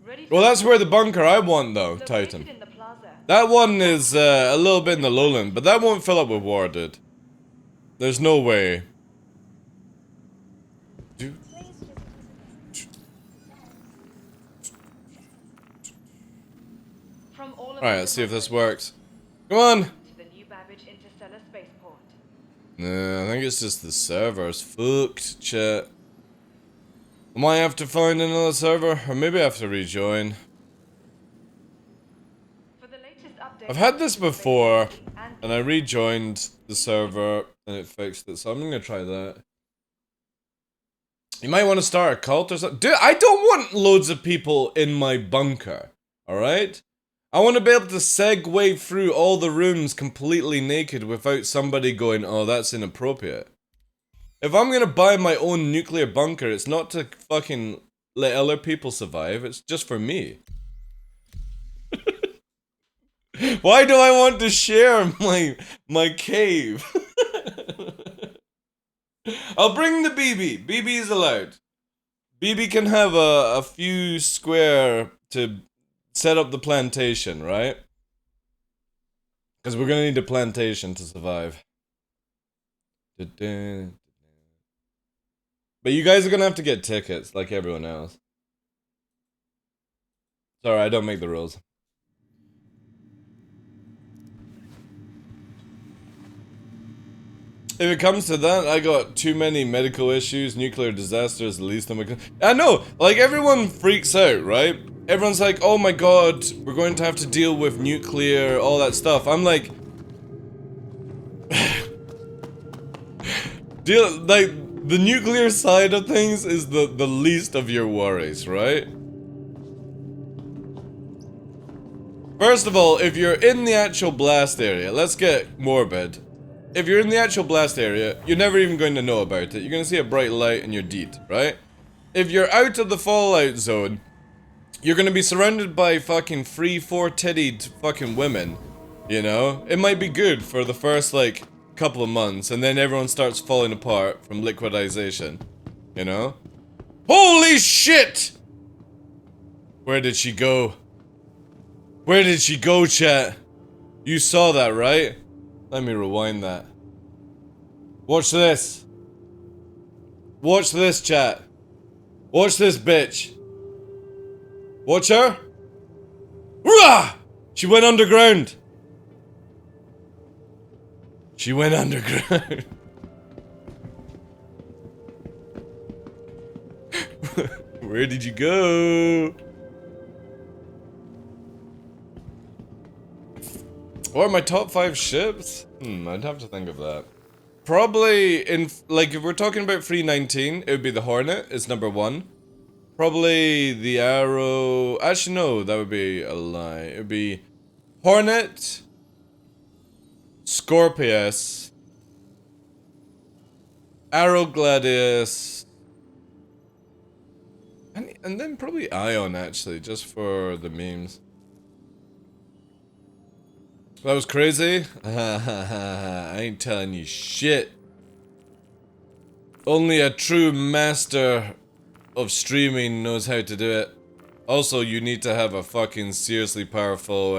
Ready Well, for that's where the bunker I want, though, located Titan. in the plaza. That one is a little bit in the lowland, but that won't fill up with water, dude. There's no way. Dude. From all Alright, let's see if this works. Come on! to the New Babbage interstellar spaceport. Nah, I think it's just the server's fucked, chat. I might have to find another server, or maybe I have to rejoin. For the latest update, I've had this before, and I rejoined the server, and it fixed it, so I'm gonna try that. You might want to start a cult or something. Dude, I don't want loads of people in my bunker, alright? I want to be able to segue through all the rooms completely naked without somebody going, oh, that's inappropriate. If I'm gonna buy my own nuclear bunker, it's not to fucking let other people survive, it's just for me. Why do I want to share my cave? I'll bring the BB. BB is allowed. BB can have a few square to set up the plantation, right? Because we're gonna need a plantation to survive. But you guys are gonna have to get tickets, like everyone else. Sorry, I don't make the rules. If it comes to that, I got too many medical issues, nuclear disasters, the least of my... I know, like everyone freaks out, right? Everyone's like, oh my god, we're going to have to deal with nuclear, all that stuff. I'm like... the nuclear side of things is the least of your worries, right? First of all, if you're in the actual blast area, let's get morbid. If you're in the actual blast area, you're never even going to know about it. You're gonna see a bright light and you're dead, right? If you're out of the fallout zone, you're gonna be surrounded by fucking free four-tittied fucking women, you know? It might be good for the first, like, couple of months, and then everyone starts falling apart from liquidization, you know? Holy shit! Where did she go? Where did she go, chat? You saw that, right? Let me rewind that. Watch this. Watch this, chat. Watch this bitch. Watch her. Hurrah! She went underground. She went underground. Where did you go? What are my top 5 ships? I'd have to think of that. Probably in, like, if we're talking about 319, it would be the Hornet, it's number 1. Probably the Arrow, actually no, that would be a lie. It would be Hornet, Scorpius, Arrow Gladius, and then probably Ion actually, just for the memes. That was crazy? I ain't telling you shit. Only a true master of streaming knows how to do it. Also, you need to have a fucking seriously powerful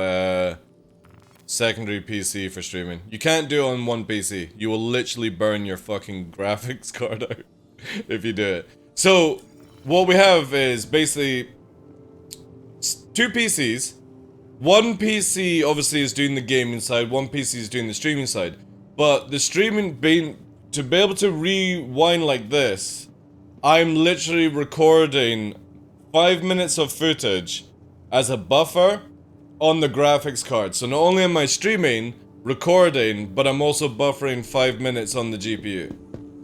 secondary PC for streaming. You can't do it on one PC. You will literally burn your fucking graphics card out if you do it. So, what we have is basically two PCs. One PC obviously is doing the gaming side, one PC is doing the streaming side. But the streaming to be able to rewind like this, I'm literally recording 5 minutes of footage as a buffer on the graphics card. So not only am I streaming, recording, but I'm also buffering 5 minutes on the GPU.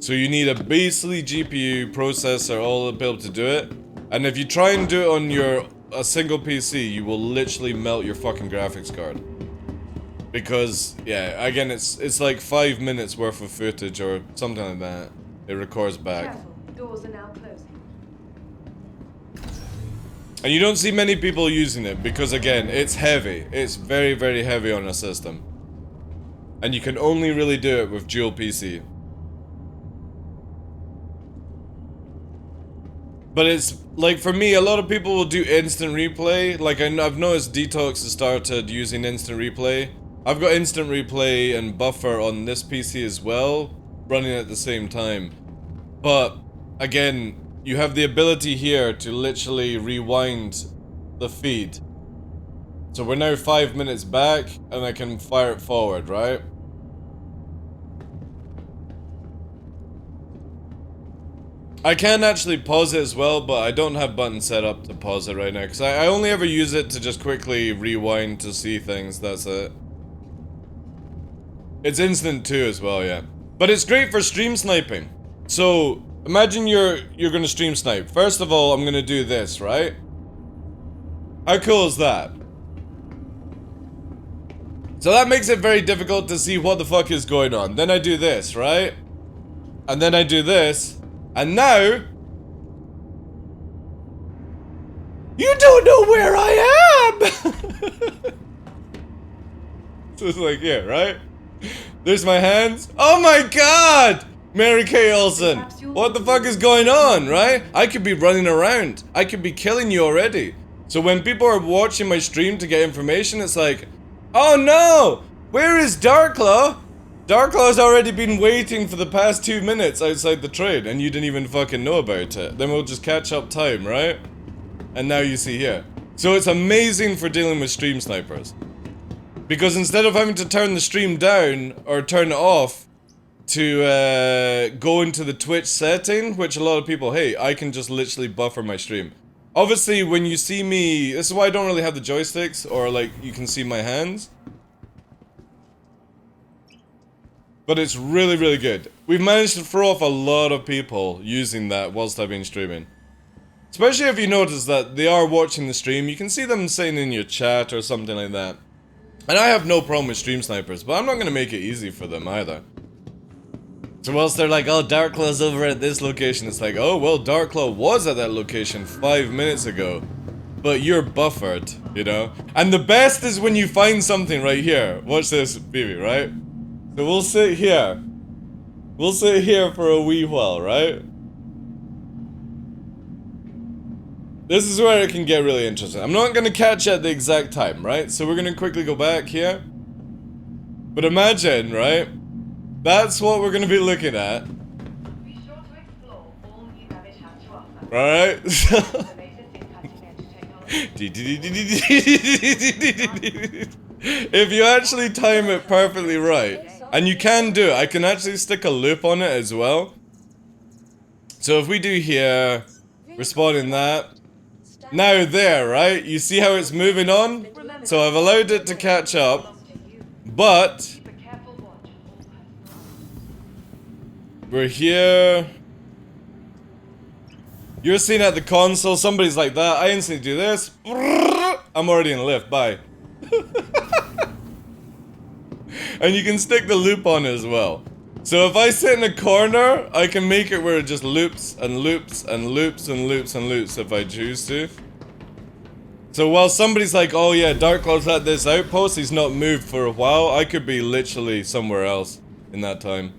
So you need a beastly GPU processor all to be able to do it. And if you try and do it on a single PC, you will literally melt your fucking graphics card. Because, yeah, again, it's like 5 minutes worth of footage or something like that. It records back. Careful, doors are now closing. And you don't see many people using it because, again, it's heavy. It's very, very heavy on a system. And you can only really do it with dual PC. But it's, like, for me, a lot of people will do instant replay. Like, I've noticed Detox has started using instant replay. I've got instant replay and buffer on this PC as well, running at the same time. But, again, you have the ability here to literally rewind the feed. So we're now 5 minutes back, and I can fire it forward, right? I can actually pause it as well, but I don't have buttons set up to pause it right now, because I only ever use it to just quickly rewind to see things, that's it. It's instant too as well, yeah. But it's great for stream sniping. So, imagine you're gonna stream snipe. First of all, I'm gonna do this, right? How cool is that? So that makes it very difficult to see what the fuck is going on. Then I do this, right? And then I do this. And now... you don't know where I am! So it's like, yeah, right? There's my hands. Oh my god! Mary Kay Olsen! What the fuck is going on, right? I could be running around. I could be killing you already. So when people are watching my stream to get information, it's like, oh no! Where is DarkLaw? DarkLaw's already been waiting for the past 2 minutes outside the trade, and you didn't even fucking know about it. Then we'll just catch up time, right? And now you see here. So it's amazing for dealing with stream snipers. Because instead of having to turn the stream down, or turn it off, to go into the Twitch setting, which a lot of people hate, I can just literally buffer my stream. Obviously, when you see me, this is why I don't really have the joysticks, or like, you can see my hands. But it's really, really good. We've managed to throw off a lot of people using that whilst I've been streaming. Especially if you notice that they are watching the stream, you can see them saying in your chat or something like that. And I have no problem with stream snipers, but I'm not going to make it easy for them either. So whilst they're like, oh, DarkLaw's over at this location, it's like, oh, well, DarkLaw was at that location 5 minutes ago. But you're buffered, you know? And the best is when you find something right here. Watch this, baby, right? So we'll sit here. We'll sit here for a wee while, right? This is where it can get really interesting. I'm not gonna catch at the exact time, right? So we're gonna quickly go back here. But imagine, right? That's what we're gonna be looking at. Be sure to explore all new damage has to offer. Alright? The latest in cutting-edge technology. If you actually time it perfectly right, and you can do it, I can actually stick a loop on it as well. So if we do here, we're spotting that. Now there, right? You see how it's moving on? So I've allowed it to catch up, but Keep a careful watch on all personnel. we're here. You're seeing at the console, somebody's like that. I instantly do this. I'm already in lift, bye. And you can stick the loop on as well. So if I sit in a corner, I can make it where it just loops and loops and loops and loops and loops if I choose to. So while somebody's like, oh yeah, DarkLaw's at this outpost, he's not moved for a while, I could be literally somewhere else in that time.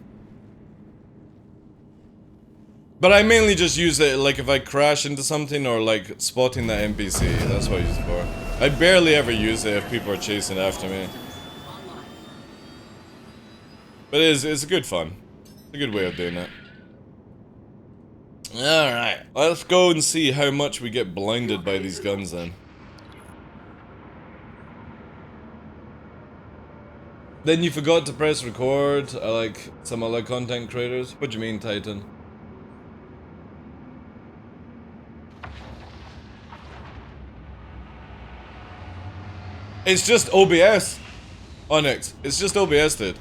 But I mainly just use it like if I crash into something or like spotting that NPC. That's what I use it for. I barely ever use it if people are chasing after me. But it's a good fun. It's a good way of doing it. Alright, let's go and see how much we get blinded by these guns then. Then you forgot to press record, like some other content creators. What do you mean, Titan? It's just OBS, Onyx. It's just OBS, dude.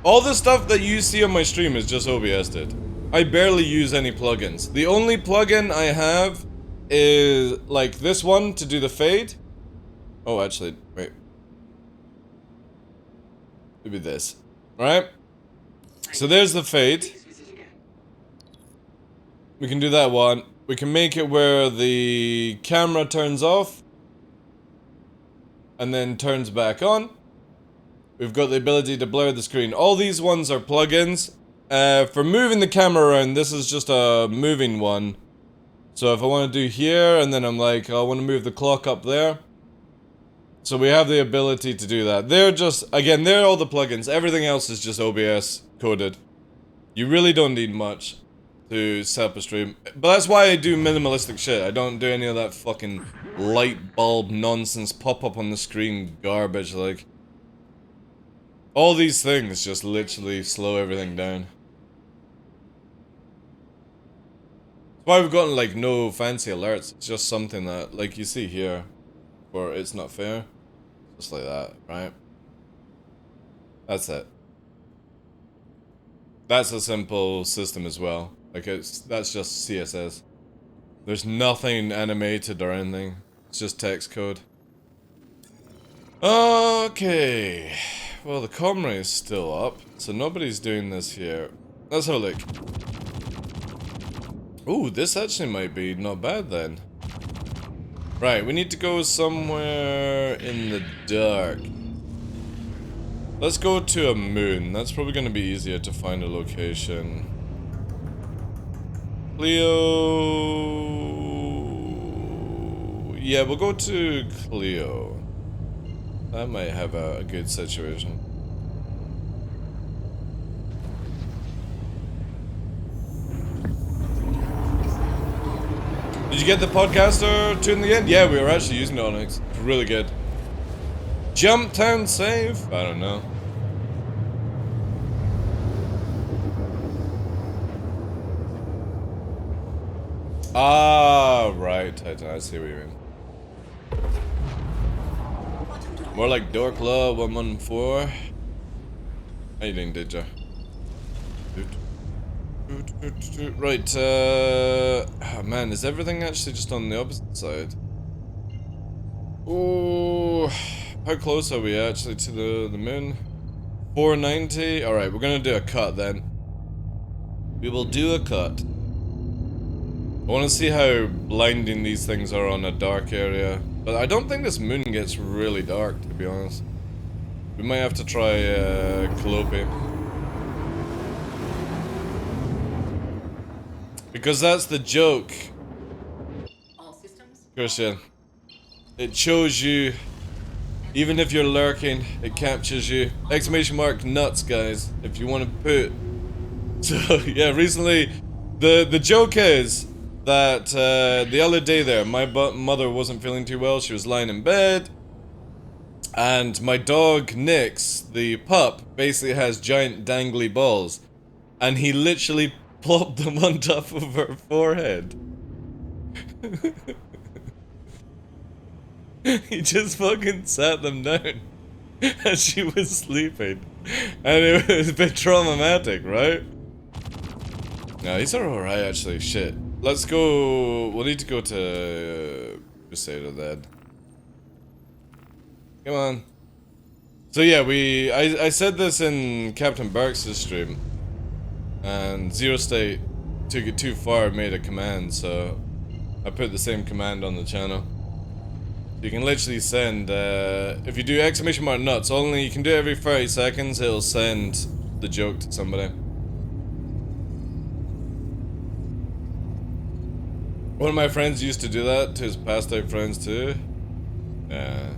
All the stuff that you see on my stream is just OBS, dude. I barely use any plugins. The only plugin I have is like this one to do the fade. Oh, actually, wait. Maybe this. Alright? So there's the fade. We can do that one. We can make it where the camera turns off and then turns back on. We've got the ability to blur the screen. All these ones are plugins. For moving the camera around, this is just a moving one. So if I want to do here, and then I'm like, I want to move the clock up there. So we have the ability to do that. They're just, again, they're all the plugins. Everything else is just OBS coded. You really don't need much to set up a stream. But that's why I do minimalistic shit. I don't do any of that fucking light bulb nonsense, pop up on the screen garbage, like. All these things just literally slow everything down. That's why we've gotten like no fancy alerts. It's just something that, like you see here, where it's not fair. Just like that, right? That's it. That's a simple system as well. Like that's just CSS. There's nothing animated or anything. It's just text code. Okay. Well, the camera is still up, so nobody's doing this here. Let's have a look. Ooh, this actually might be not bad then. Right, we need to go somewhere in the dark. Let's go to a moon. That's probably going to be easier to find a location. Cleo... Yeah, we'll go to Cleo. That might have a good situation. Did you get the podcaster to in the end? Yeah, we were actually using it on Onyx. It's really good. Jump town save? I don't know. Ah, right. I see what you mean. More like TheDarkLaw 114. How you doing, Didja? Right, oh man, is everything actually just on the opposite side? Oh, how close are we actually to the moon? 490? Alright, we're gonna do a cut then. We will do a cut. I want to see how blinding these things are on a dark area. But I don't think this moon gets really dark, to be honest. We might have to try Calliope. Because that's the joke, All systems. Christian. It shows you, even if you're lurking, it captures you. Exclamation mark nuts, guys, if you want to put. So, yeah, recently, the joke is that the other day there, my mother wasn't feeling too well. She was lying in bed. And my dog, Nix, the pup, basically has giant dangly balls. And he literally plopped them on top of her forehead. He just fucking sat them down as she was sleeping. And it was a bit traumatic, right? No, these are alright actually, shit. Let's go, we'll need to go to Crusader then. Come on. So yeah, I said this in Captain Barks' stream. And Zero State took it too far, made a command, so I put the same command on the channel. You can literally send, if you do exclamation mark nuts, only you can do it every 30 seconds, it'll send the joke to somebody. One of my friends used to do that to his passed out friends too. Yeah,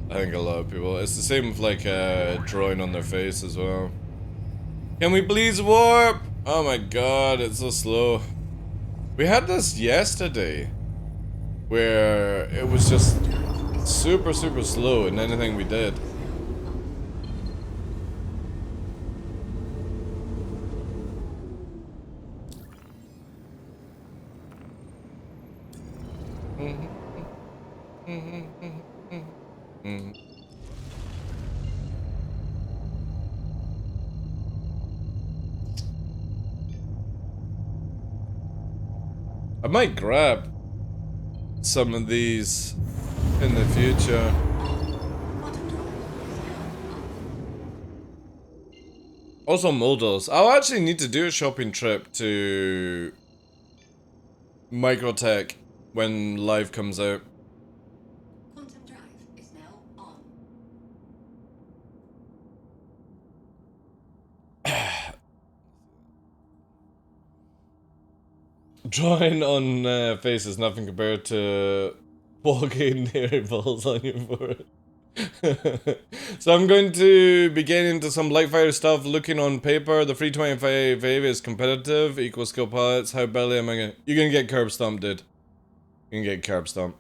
I think a lot of people. It's the same with like drawing on their face as well. Can we please warp? Oh my god, it's so slow. We had this yesterday, where it was just super slow in anything we did. I might grab some of these in the future. Also modals. I'll actually need to do a shopping trip to Microtech when live comes out. Quantum drive is now on. Drawing on face is nothing compared to walking hairy balls on your forehead. So I'm going to be getting into some Lightfire stuff, looking on paper. The 325 is competitive, equal skill pilots. How badly am I gonna... You're gonna get curb stomped, dude. You can get curb stomped.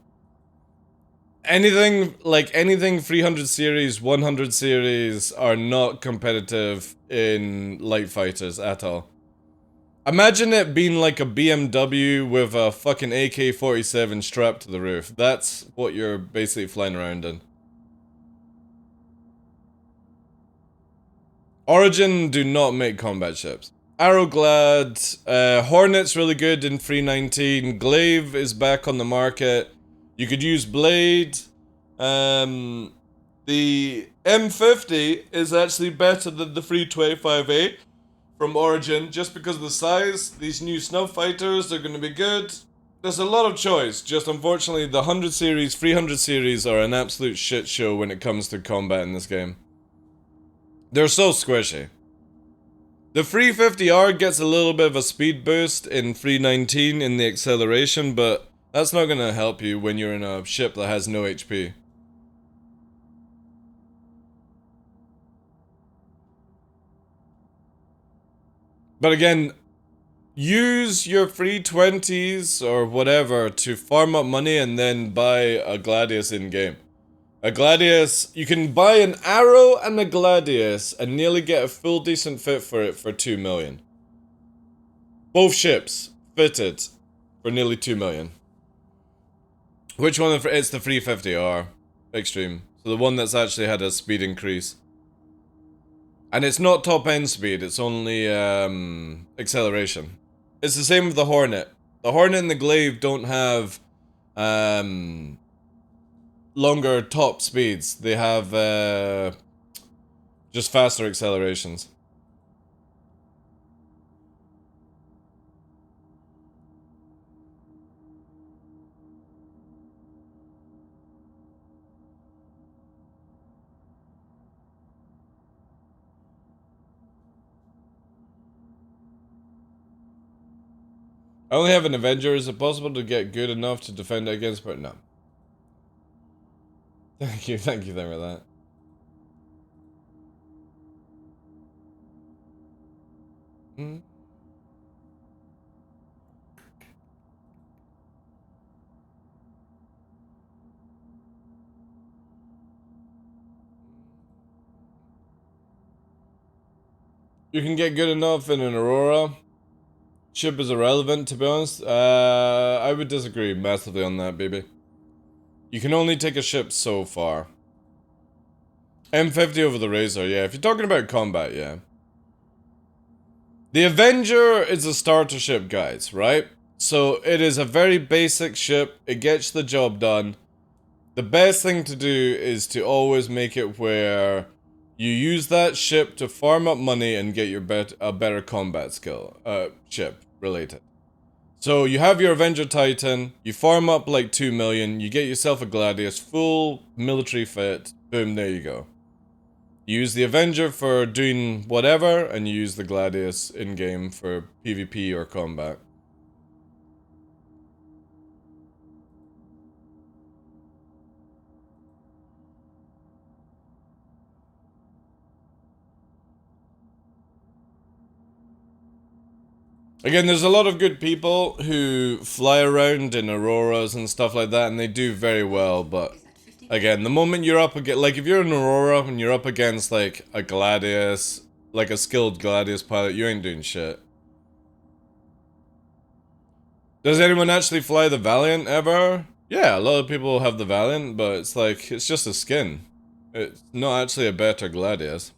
Anything 300 series, 100 series are not competitive in light fighters at all. Imagine it being like a BMW with a fucking AK-47 strapped to the roof. That's what you're basically flying around in. Origin do not make combat ships. Arrowglad, Hornet's really good in 319. Glaive is back on the market. You could use Blade. The M50 is actually better than the 325A from Origin, just because of the size. These new snub fighters are going to be good. There's a lot of choice, just unfortunately the 100 series, 300 series are an absolute shit show when it comes to combat in this game. They're so squishy. The 350R gets a little bit of a speed boost in 319 in the acceleration, but that's not going to help you when you're in a ship that has no HP. But again, use your free 20s or whatever to farm up money and then buy a Gladius in-game. A Gladius, you can buy an Arrow and a Gladius and nearly get a full decent fit for it for 2 million. Both ships fitted for nearly 2 million. Which one? It's the 350R Extreme. So the one that's actually had a speed increase. And it's not top end speed, it's only acceleration. It's the same with the Hornet. The Hornet and the Glaive don't have longer top speeds. They have just faster accelerations. I only have an Avenger. Is it possible to get good enough to defend against? But no. Thank you for that. You can get good enough in an Aurora. Ship is irrelevant, to be honest. I would disagree massively on that, baby. You can only take a ship so far. M50 over the Razor, yeah. If you're talking about combat, yeah. The Avenger is a starter ship, guys, right? So it is a very basic ship. It gets the job done. The best thing to do is to always make it where you use that ship to farm up money and get your a better combat skill, ship related. So you have your Avenger Titan, you farm up like 2 million, you get yourself a Gladius, full military fit, boom, there you go. You use the Avenger for doing whatever, and you use the Gladius in-game for PvP or combat. Again, there's a lot of good people who fly around in Auroras and stuff like that, and they do very well, but again, the moment you're up against, like, if you're an Aurora and you're up against, like, a Gladius, like a skilled Gladius pilot, you ain't doing shit. Does anyone actually fly the Valiant ever? Yeah, a lot of people have the Valiant, but it's like, it's just a skin. It's not actually a better Gladius.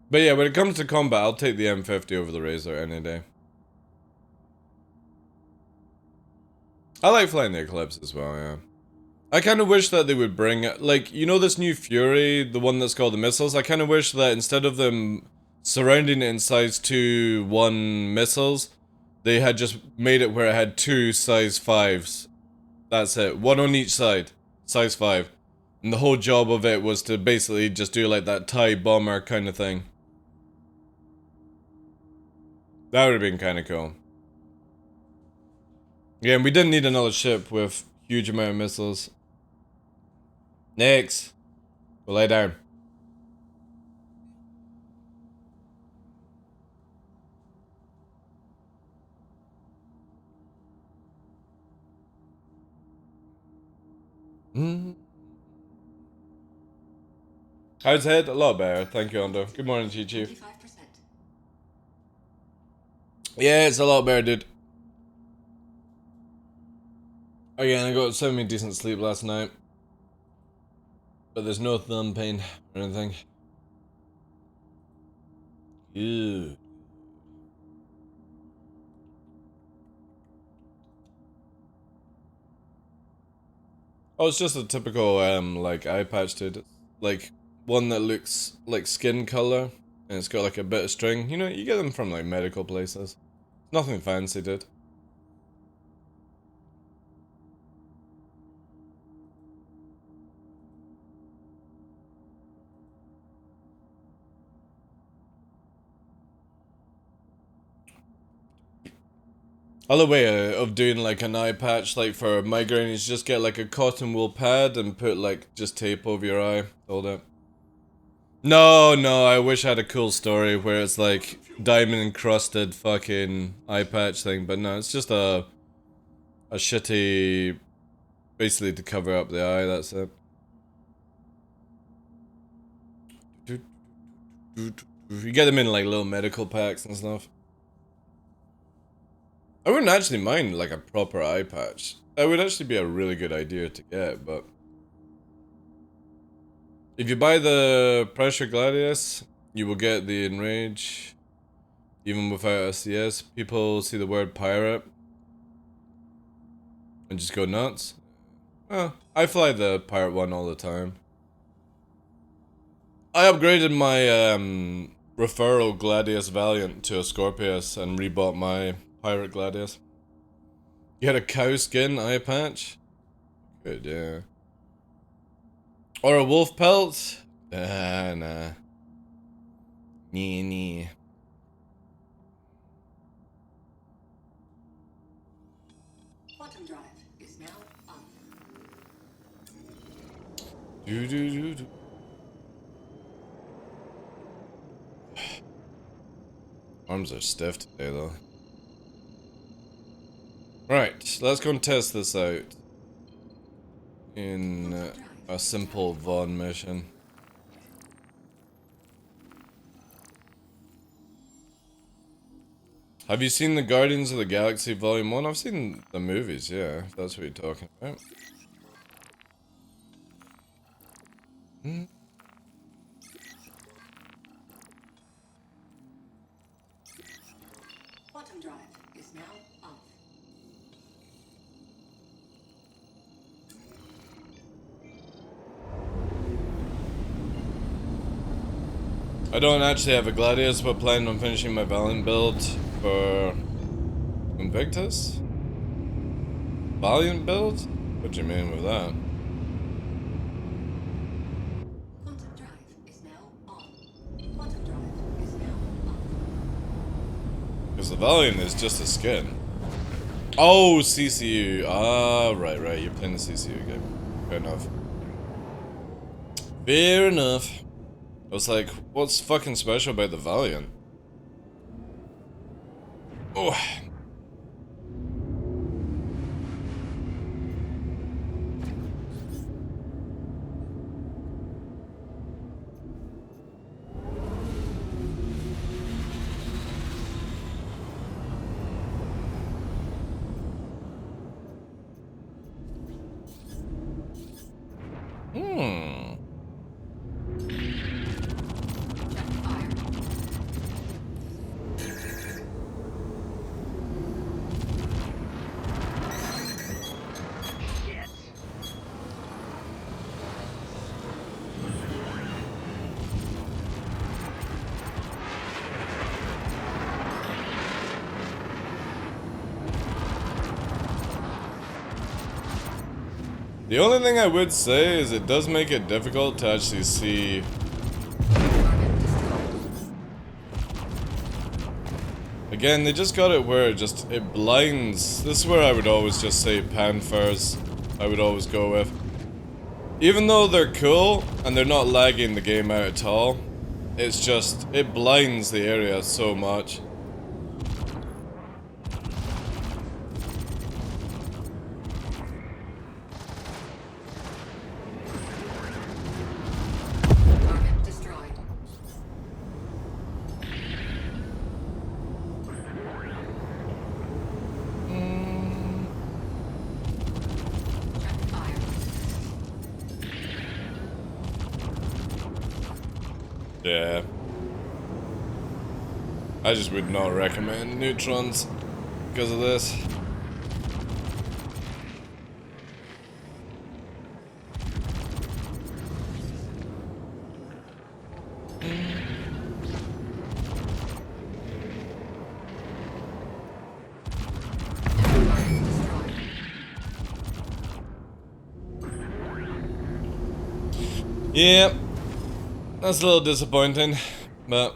But yeah, when it comes to combat, I'll take the M50 over the Razor any day. I like flying the Eclipse as well, yeah. I kind of wish that they would bring, like, you know this new Fury, the one that's called the missiles? I kind of wish that instead of them surrounding it in size 2-1 missiles, they had just made it where it had 2 size 5s. That's it. One on each side. Size 5. And the whole job of it was to basically just do like that TIE bomber kind of thing. That would have been kind of cool. Yeah, and we didn't need another ship with huge amount of missiles. Next. We'll lay down. How's head? A lot better. Thank you, Ando. Good morning, Chi-Chief. 25%. Yeah, it's a lot better, dude. Again, I got semi-decent sleep last night. But there's no thumb pain or anything. Ew. Oh, it's just a typical, like, eye patch, dude. It's like, one that looks like skin color, and it's got like a bit of string. You know, you get them from like medical places. Nothing fancy, dude. Other way of doing like an eye patch, like for migraine, is just get like a cotton wool pad and put like just tape over your eye. Hold it. No, I wish I had a cool story where it's like diamond encrusted fucking eye patch thing, but no, it's just a shitty, basically to cover up the eye. That's it. You get them in like little medical packs and stuff. I wouldn't actually mind like a proper eye patch. That would actually be a really good idea to get, but if you buy the Pressure Gladius, you will get the Enrage. Even without SCS, people see the word pirate and just go nuts. Oh, I fly the pirate one all the time. I upgraded my referral Gladius Valiant to a Scorpius and rebought my pirate Gladius. You had a cow skin eye patch? Good, yeah. Or a wolf pelt? Nah. Nee. Quantum drive is now on. Do. Arms are stiff today, though. Right, let's go and test this out in a simple Vaughn mission. Have you seen the Guardians of the Galaxy Volume 1? I've seen the movies, yeah, if that's what you're talking about. Quantum drive is now on. I don't actually have a Gladius, but plan on finishing my Valiant build for Invictus? Valiant build? What do you mean with that? Quantum drive is now on. because the Valiant is just a skin. Oh, CCU. Ah, right. You're playing the CCU game. Fair enough. Fair enough. I was like, what's fucking special about the Valiant? Oh. The only thing I would say is it does make it difficult to actually see. Again, they just got it where it blinds. This is where I would always just say Panthers. I would always go with. Even though they're cool and they're not lagging the game out at all, it's just, it blinds the area so much. Target destroyed. Check fire. Yeah. I just would not recommend neutrons because of this. Yep. That's a little disappointing, but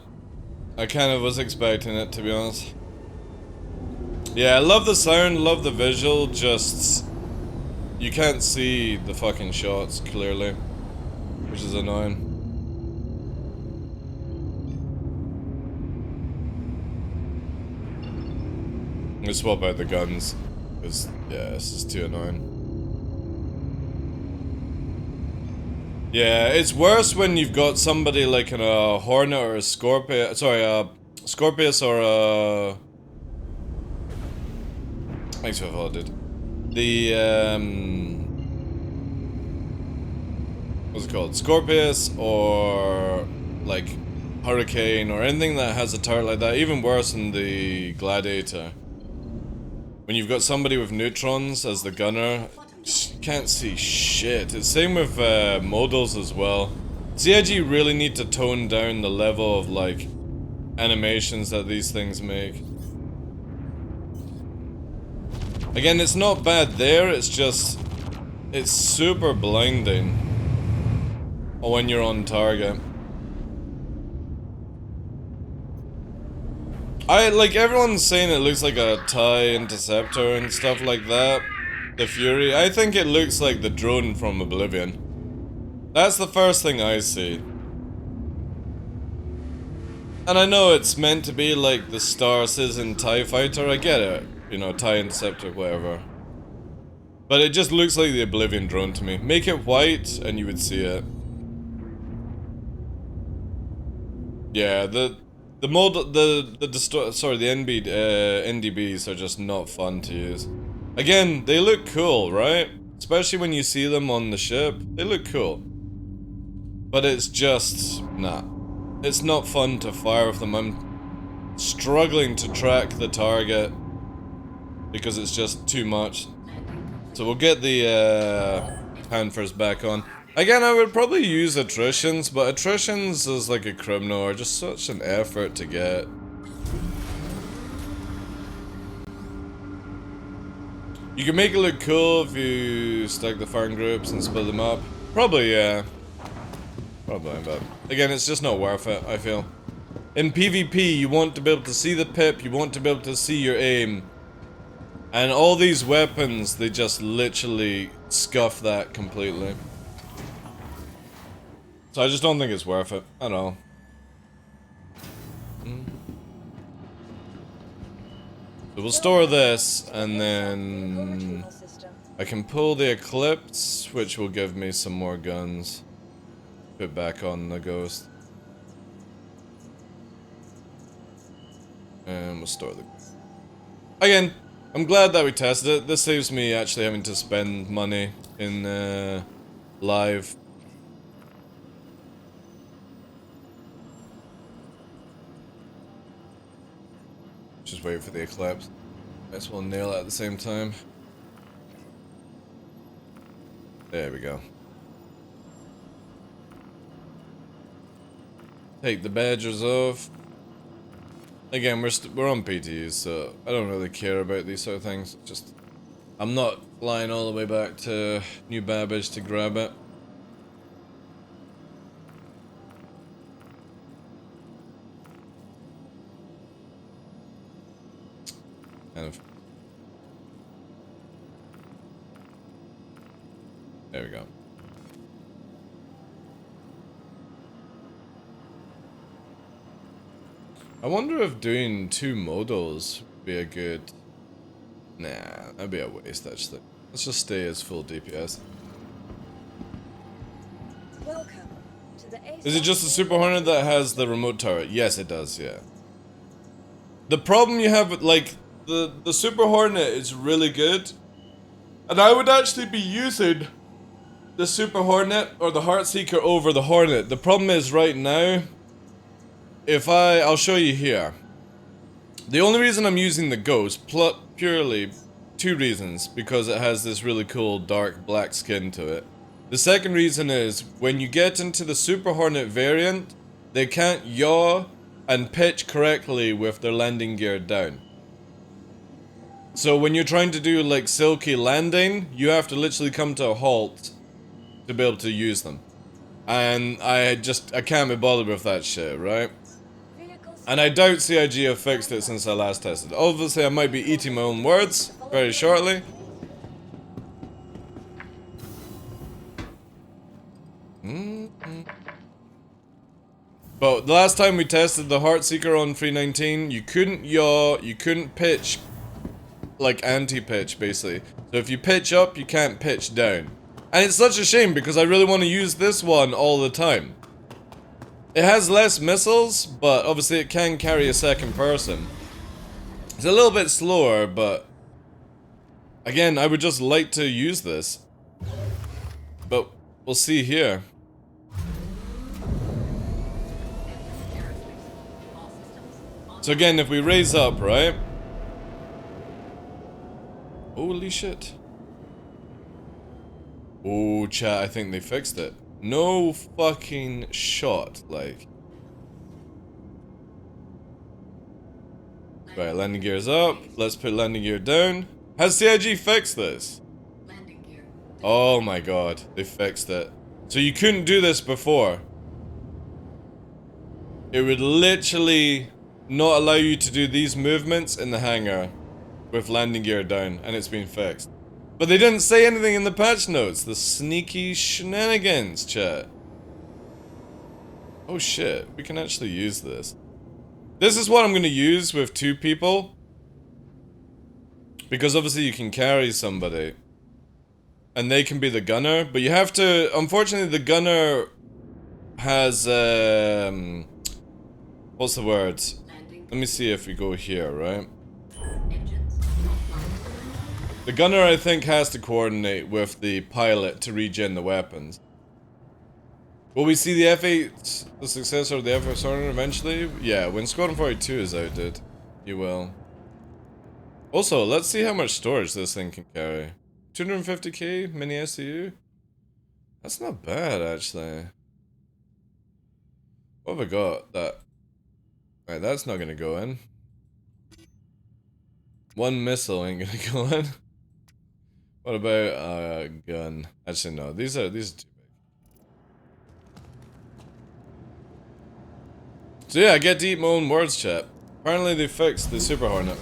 I kind of was expecting it, to be honest. Yeah, I love the sound, love the visual, just you can't see the fucking shots clearly, which is annoying. I'm gonna swap out the guns, because, yeah, this is too annoying. Yeah, it's worse when you've got somebody like in a Hornet or a Scorpius, sorry, Scorpius or a... Thanks for the follow, dude. The, what's it called? Scorpius or, like, Hurricane or anything that has a turret like that, even worse than the Gladiator. When you've got somebody with neutrons as the gunner, you can't see shit. It's same with modals as well. CIG really need to tone down the level of like animations that these things make. Again, it's not bad there, it's just it's super blinding when you're on target. Like everyone's saying it looks like a TIE interceptor and stuff like that. The Fury. I think it looks like the drone from Oblivion. That's the first thing I see. And I know it's meant to be like the Star Citizen TIE Fighter, I get it. You know, TIE Interceptor, whatever. But it just looks like the Oblivion drone to me. Make it white and you would see it. Yeah, the NDBs are just not fun to use. Again, they look cool, right? Especially when you see them on the ship. They look cool. But it's just... nah. It's not fun to fire with them. I'm struggling to track the target because it's just too much. So we'll get the Panthers back on. Again, I would probably use attritions, but attritions as like a criminal are just such an effort to get. You can make it look cool if you stack the farm groups and split them up. Probably, yeah. Probably, but again, it's just not worth it, I feel. In PvP, you want to be able to see the pip, you want to be able to see your aim. And all these weapons, they just literally scuff that completely. So I just don't think it's worth it. I don't know. So we'll store this, and then I can pull the Eclipse, which will give me some more guns. Put back on the Ghost. And we'll store the... Again, I'm glad that we tested it. This saves me actually having to spend money in live. Just wait for the Eclipse. Might as well nail it at the same time. There we go. Take the badgers off. Again, we're on PTUs, so I don't really care about these sort of things. Just I'm not flying all the way back to New Babbage to grab it. Kind of. There we go. I wonder if doing 2 modals would be a good... Nah, that'd be a waste actually. Let's just stay as full DPS. Welcome to the Is it just the Super Hornet that has the remote turret? Yes, it does, yeah. The problem you have with, like, the Super Hornet is really good. And I would actually be using the Super Hornet or the Heartseeker over the Hornet. The problem is right now, if I'll show you here. The only reason I'm using the Ghost, purely 2 reasons, because it has this really cool dark black skin to it. The second reason is, when you get into the Super Hornet variant, they can't yaw and pitch correctly with their landing gear down. So when you're trying to do like silky landing, you have to literally come to a halt to be able to use them. And I can't be bothered with that shit, right? And I doubt CIG have fixed it since I last tested. Obviously I might be eating my own words very shortly. But the last time we tested the Heartseeker on 319, you couldn't yaw, you couldn't pitch, like anti-pitch basically. So if you pitch up, you can't pitch down. And it's such a shame because I really want to use this one all the time. It has less missiles, but obviously it can carry a second person. It's a little bit slower, but again, I would just like to use this. But we'll see here. So again, if we raise up, right? Holy shit. Oh, chat, I think they fixed it. No fucking shot, like. Right, landing gear's up. Let's put landing gear down. Has CIG fixed this? Landing gear. Oh my god, they fixed it. So you couldn't do this before. It would literally not allow you to do these movements in the hangar with landing gear down, and it's been fixed. But they didn't say anything in the patch notes. The sneaky shenanigans, chat. Oh shit, we can actually use this. This is what I'm gonna use with 2 people. Because obviously you can carry somebody. And they can be the gunner, but you have to... Unfortunately, the gunner has, what's the word? Let me see if we go here, right? The gunner, I think, has to coordinate with the pilot to regen the weapons. Will we see the F8, the successor of the F8 Hornet eventually? Yeah, when Squadron 42 is out, dude. You will. Also, let's see how much storage this thing can carry. 250k mini SCU? That's not bad, actually. What have I got? That... Right, that's not gonna go in. 1 missile ain't gonna go in. What about a gun? Actually, no. These are too big. So yeah, I get to eat my own words, chat. Apparently they fixed the Super Hornet.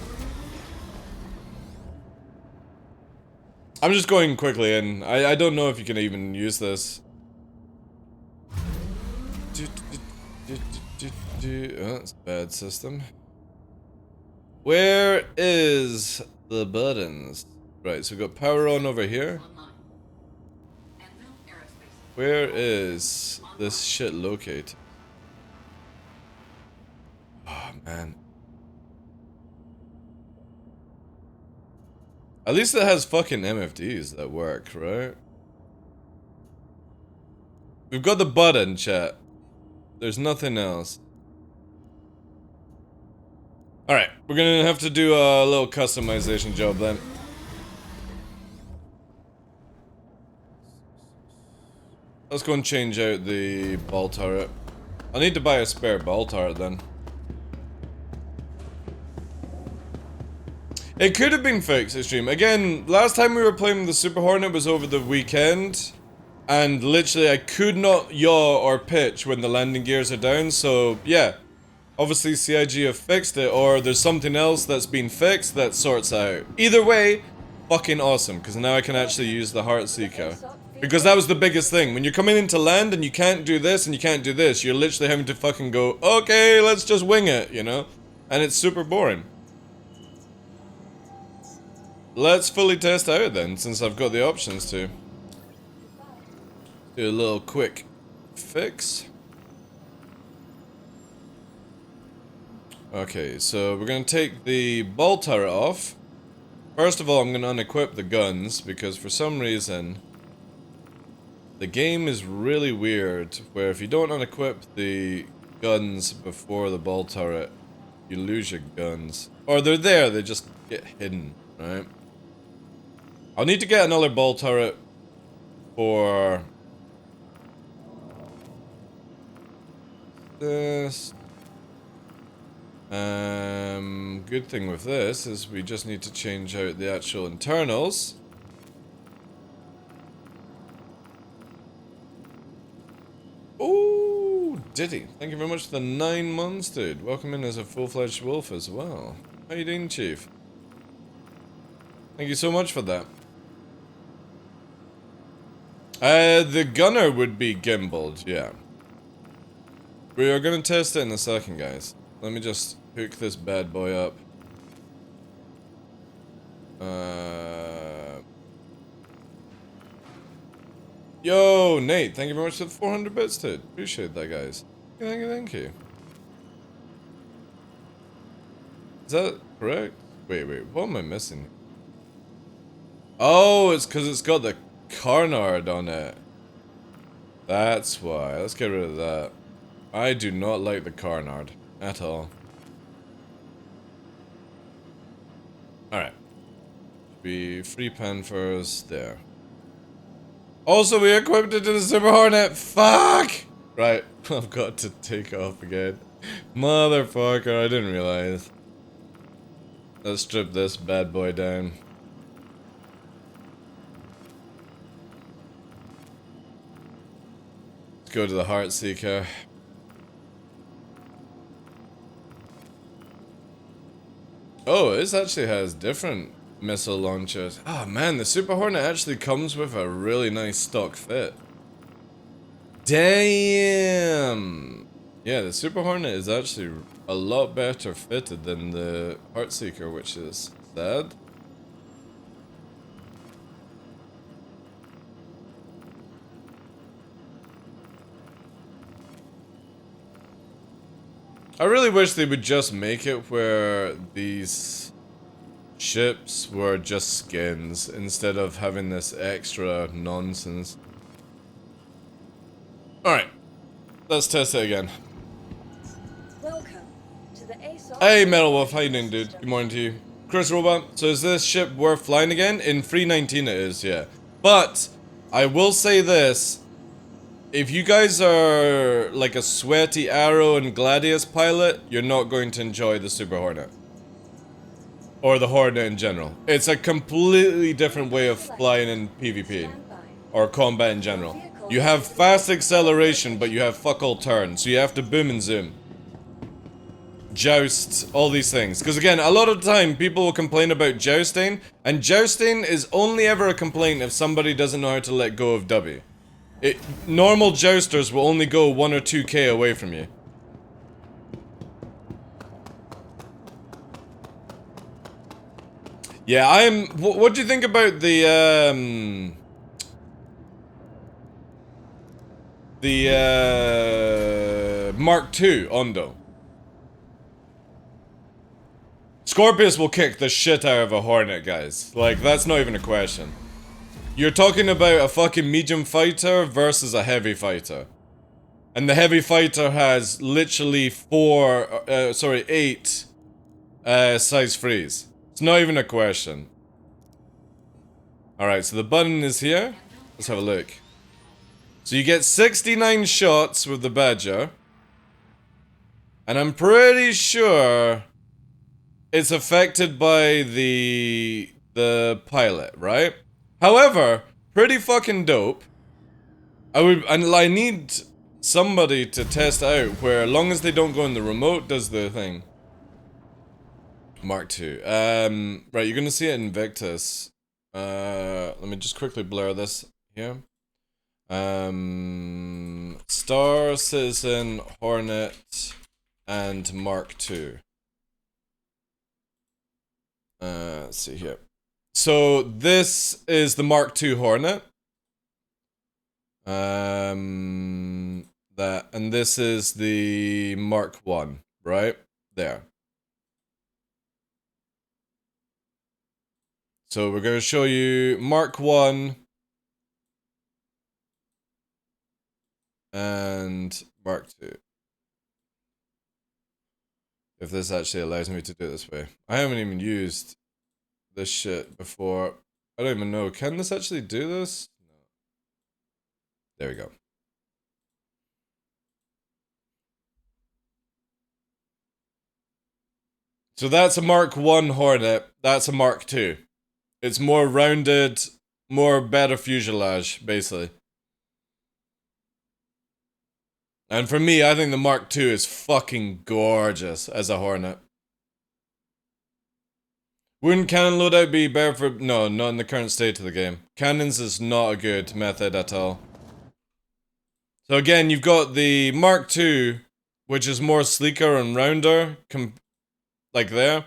I'm just going quickly in. I don't know if you can even use this. Oh, that's a bad system. Where is the buttons? Right, so we've got power on over here. Where is this shit located? Oh, man. At least it has fucking MFDs that work, right? We've got the button, chat. There's nothing else. Alright, we're gonna have to do a little customization job then. Let's go and change out the ball turret. I need to buy a spare ball turret then. It could have been fixed, Extreme. Again, last time we were playing the Super Hornet was over the weekend. And literally I could not yaw or pitch when the landing gears are down, so yeah. Obviously CIG have fixed it, or there's something else that's been fixed that sorts out. Either way, fucking awesome, because now I can actually use the Heartseeker. Because that was the biggest thing. When you're coming into land and you can't do this and you can't do this, you're literally having to fucking go, okay, let's just wing it, you know? And it's super boring. Let's fully test out then, since I've got the options to. Do a little quick fix. Okay, so we're gonna take the ball turret off. First of all, I'm gonna unequip the guns, because for some reason the game is really weird, where if you don't unequip the guns before the ball turret, you lose your guns. Or they're there, they just get hidden, right? I'll need to get another ball turret for this. Good thing with this is we just need to change out the actual internals. Oh, Diddy. Thank you very much for the 9 months, dude. Welcome in as a full-fledged wolf as well. How you doing, Chief? Thank you so much for that. The gunner would be gimbaled, yeah. We are gonna test it in a second, guys. Let me just hook this bad boy up. Yo, Nate, thank you very much for the 400 bits, dude. Appreciate that, guys. Thank you, thank you. Is that correct? Wait, what am I missing? Oh, it's because it's got the Carnard on it. That's why. Let's get rid of that. I do not like the Carnard at all. Alright. Be free Panthers there. Also, we equipped it to the Super Hornet. Fuck! Right, I've got to take off again. Motherfucker, I didn't realize. Let's strip this bad boy down. Let's go to the Heartseeker. Oh, this actually has different missile launchers. Oh man, the Super Hornet actually comes with a really nice stock fit. Damn! Yeah, the Super Hornet is actually a lot better fitted than the Heartseeker, which is sad. I really wish they would just make it where these ships were just skins instead of having this extra nonsense. Alright, let's test it again. Welcome to the ASOS. Hey Metal Wolf, how you doing, dude? Good morning to you. Chris Robot, so is this ship worth flying again? In 319 it is, yeah. But, I will say this. If you guys are like a sweaty Arrow and Gladius pilot, you're not going to enjoy the Super Hornet. Or the Hornet in general. It's a completely different way of flying in PvP. Or combat in general. You have fast acceleration, but you have fuck all turn, so you have to boom and zoom. joust, all these things. Because again, a lot of the time people will complain about jousting, and jousting is only ever a complaint if somebody doesn't know how to let go of W. Normal jousters will only go 1 or 2k away from you. Yeah, what do you think about the Mark II Ondo? Scorpius will kick the shit out of a Hornet, guys. Like, that's not even a question. You're talking about a fucking medium fighter versus a heavy fighter. And the heavy fighter has literally 8 size 3s. It's not even a question. Alright, so the button is here. Let's have a look. So you get 69 shots with the Badger. And I'm pretty sure it's affected by the pilot, right? However, pretty fucking dope. I need somebody to test out where, as long as they don't go in the remote, does the thing. Mark II. Right, you're gonna see it in Invictus. Let me just quickly blur this here. Star Citizen, Hornet, and Mark II. Let's see here. So this is the Mark II Hornet. And this is the Mark I, right? There. So we're going to show you Mark I and Mark II. If this actually allows me to do it this way. I haven't even used this shit before. I don't even know. Can this actually do this? No. There we go. So that's a Mark I Hornet. That's a Mark II. It's more rounded, better fuselage, basically. And for me, I think the Mark II is fucking gorgeous as a Hornet. Wouldn't cannon loadout be better for... No, not in the current state of the game. Cannons is not a good method at all. So again, you've got the Mark II, which is more sleeker and rounder, like there.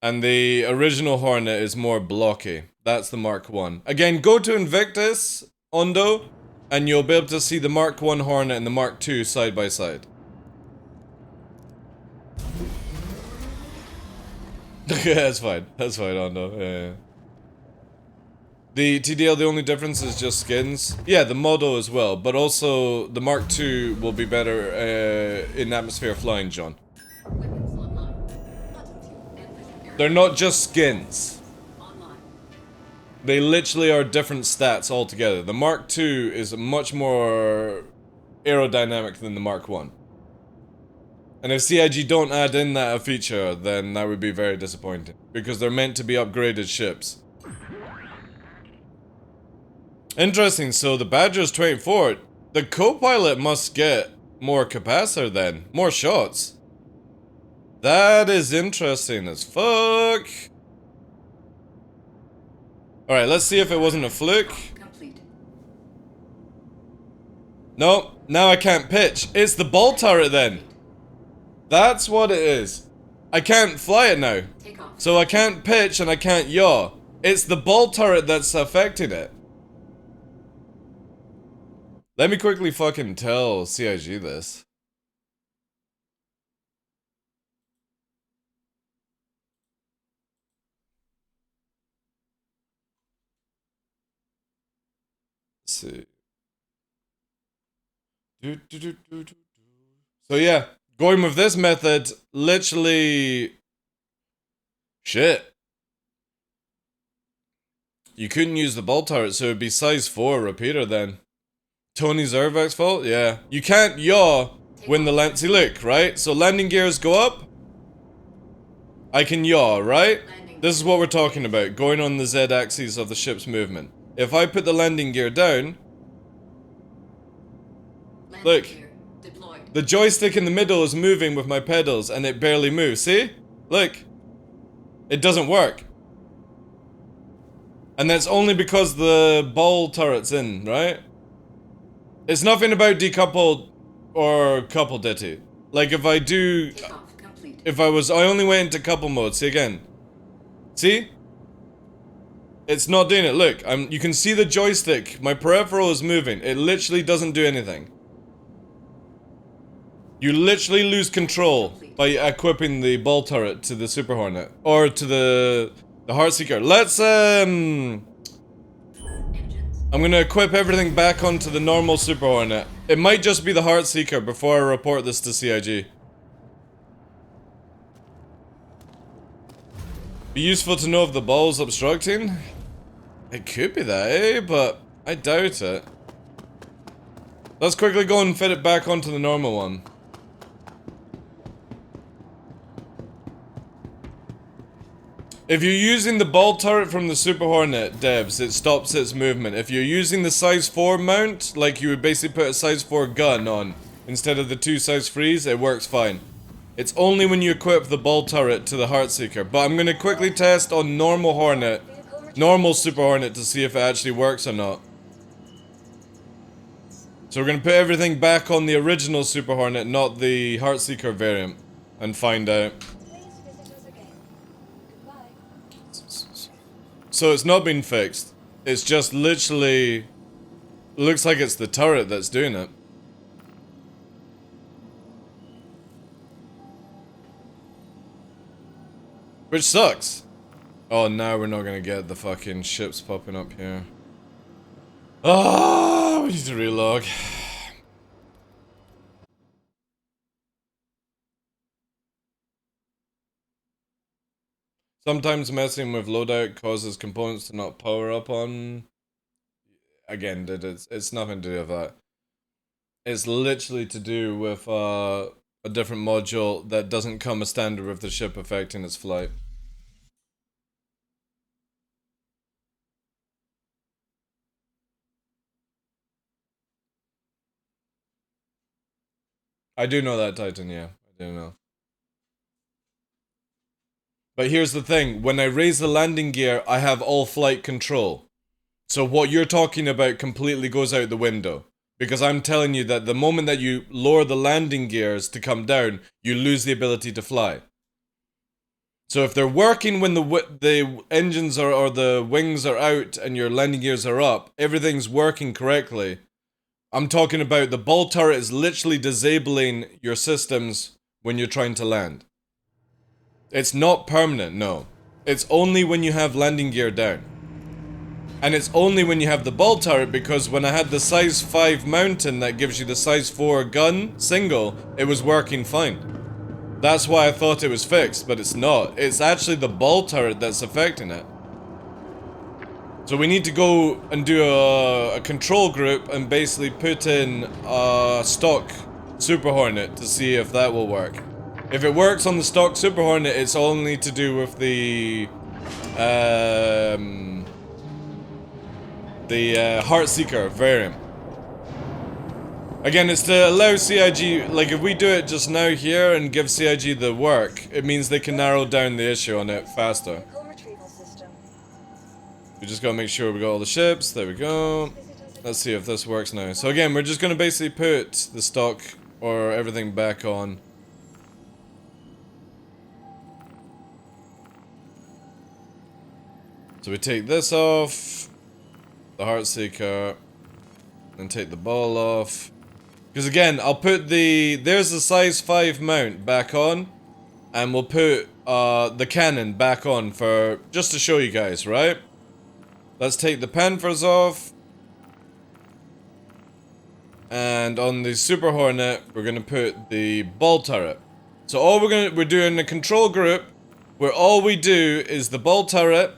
And the original Hornet is more blocky. That's the Mark I. Again, go to Invictus, Ondo, and you'll be able to see the Mark I Hornet and the Mark II side by side. Okay, that's fine, Ondo. Yeah. The TDL, the only difference is just skins. Yeah, the model as well, but also the Mark II will be better in atmosphere flying, John. Weapons online. Buttons and area. They're not just skins. Online. They literally are different stats altogether. The Mark II is much more aerodynamic than the Mark I. And if CIG don't add in that feature, then that would be very disappointing. Because they're meant to be upgraded ships. Interesting, so the Badger's 24. The co-pilot must get more capacitor then. More shots. That is interesting as fuck. Alright, let's see if it wasn't a fluke. Complete. No, now I can't pitch. It's the ball turret then. That's what it is. I can't fly it now. Take off. So I can't pitch and I can't yaw. It's the ball turret that's affecting it. Let me quickly fucking tell CIG this. Let's see. So yeah, going with this method, literally... Shit. You couldn't use the ball turret, so it'd be size 4 repeater then. Tony Zervak's fault? Yeah. You can't yaw when the land... See, look, right? So landing gears go up. I can yaw, right? This is what we're talking about. Going on the Z-axis of the ship's movement. If I put the landing gear down... Landing Look. gear deployed. The joystick in the middle is moving with my pedals and it barely moves. See? Look. It doesn't work. And that's only because the ball turret's in, right? It's nothing about decoupled or coupled ditty. Like if I do... Kickoff complete. If I only went into couple mode. See again. See? It's not doing it. Look, you can see the joystick. My peripheral is moving. It literally doesn't do anything. You literally lose control by equipping the ball turret to the Super Hornet. Or to the Heartseeker. Let's, Engines. I'm gonna equip everything back onto the normal Super Hornet. It might just be the Heartseeker before I report this to CIG. Be useful to know if the ball's obstructing? It could be that, eh? But I doubt it. Let's quickly go and fit it back onto the normal one. If you're using the ball turret from the Super Hornet, devs, it stops its movement. If you're using the size 4 mount, like you would basically put a size 4 gun on, instead of the 2 size 3s, it works fine. It's only when you equip the ball turret to the Heartseeker. But I'm gonna quickly test on normal Hornet, normal Super Hornet, to see if it actually works or not. So we're gonna put everything back on the original Super Hornet, not the Heartseeker variant, and find out. Please visit us again. Goodbye. So it's not been fixed. It's just literally... Looks like it's the turret that's doing it. Which sucks. Oh, now we're not gonna get the fucking ships popping up here. Ah, we need to relog. Sometimes messing with loadout causes components to not power up on... Again, it's nothing to do with that. It's literally to do with a different module that doesn't come as standard with the ship affecting its flight. I do know that, Titan, yeah. I do know. But here's the thing, when I raise the landing gear, I have all flight control. So what you're talking about completely goes out the window. Because I'm telling you that the moment that you lower the landing gears to come down, you lose the ability to fly. So if they're working when the engines are, or the wings are out and your landing gears are up, everything's working correctly. I'm talking about the ball turret is literally disabling your systems when you're trying to land. It's not permanent, no. It's only when you have landing gear down. And it's only when you have the ball turret, because when I had the size 5 mountain that gives you the size 4 gun single, it was working fine. That's why I thought it was fixed, but it's not. It's actually the ball turret that's affecting it. So we need to go and do a control group and basically put in a stock Super Hornet to see if that will work. If it works on the stock Super Hornet, it's only to do with the Heartseeker variant. Again, it's to allow CIG, like if we do it just now here and give CIG the work, it means they can narrow down the issue on it faster. Vehicle retrieval system. We just gotta make sure we got all the ships, there we go. Visit us again. Let's see if this works now. So again, we're just gonna basically put the stock or everything back on. So we take this off, the Heartseeker, and take the ball off. Because again, I'll put there's the size 5 mount back on, and we'll put the cannon back on for, just to show you guys, right? Let's take the Panthers off. And on the Super Hornet, we're gonna put the ball turret. So all we're doing a control group, where all we do is the ball turret,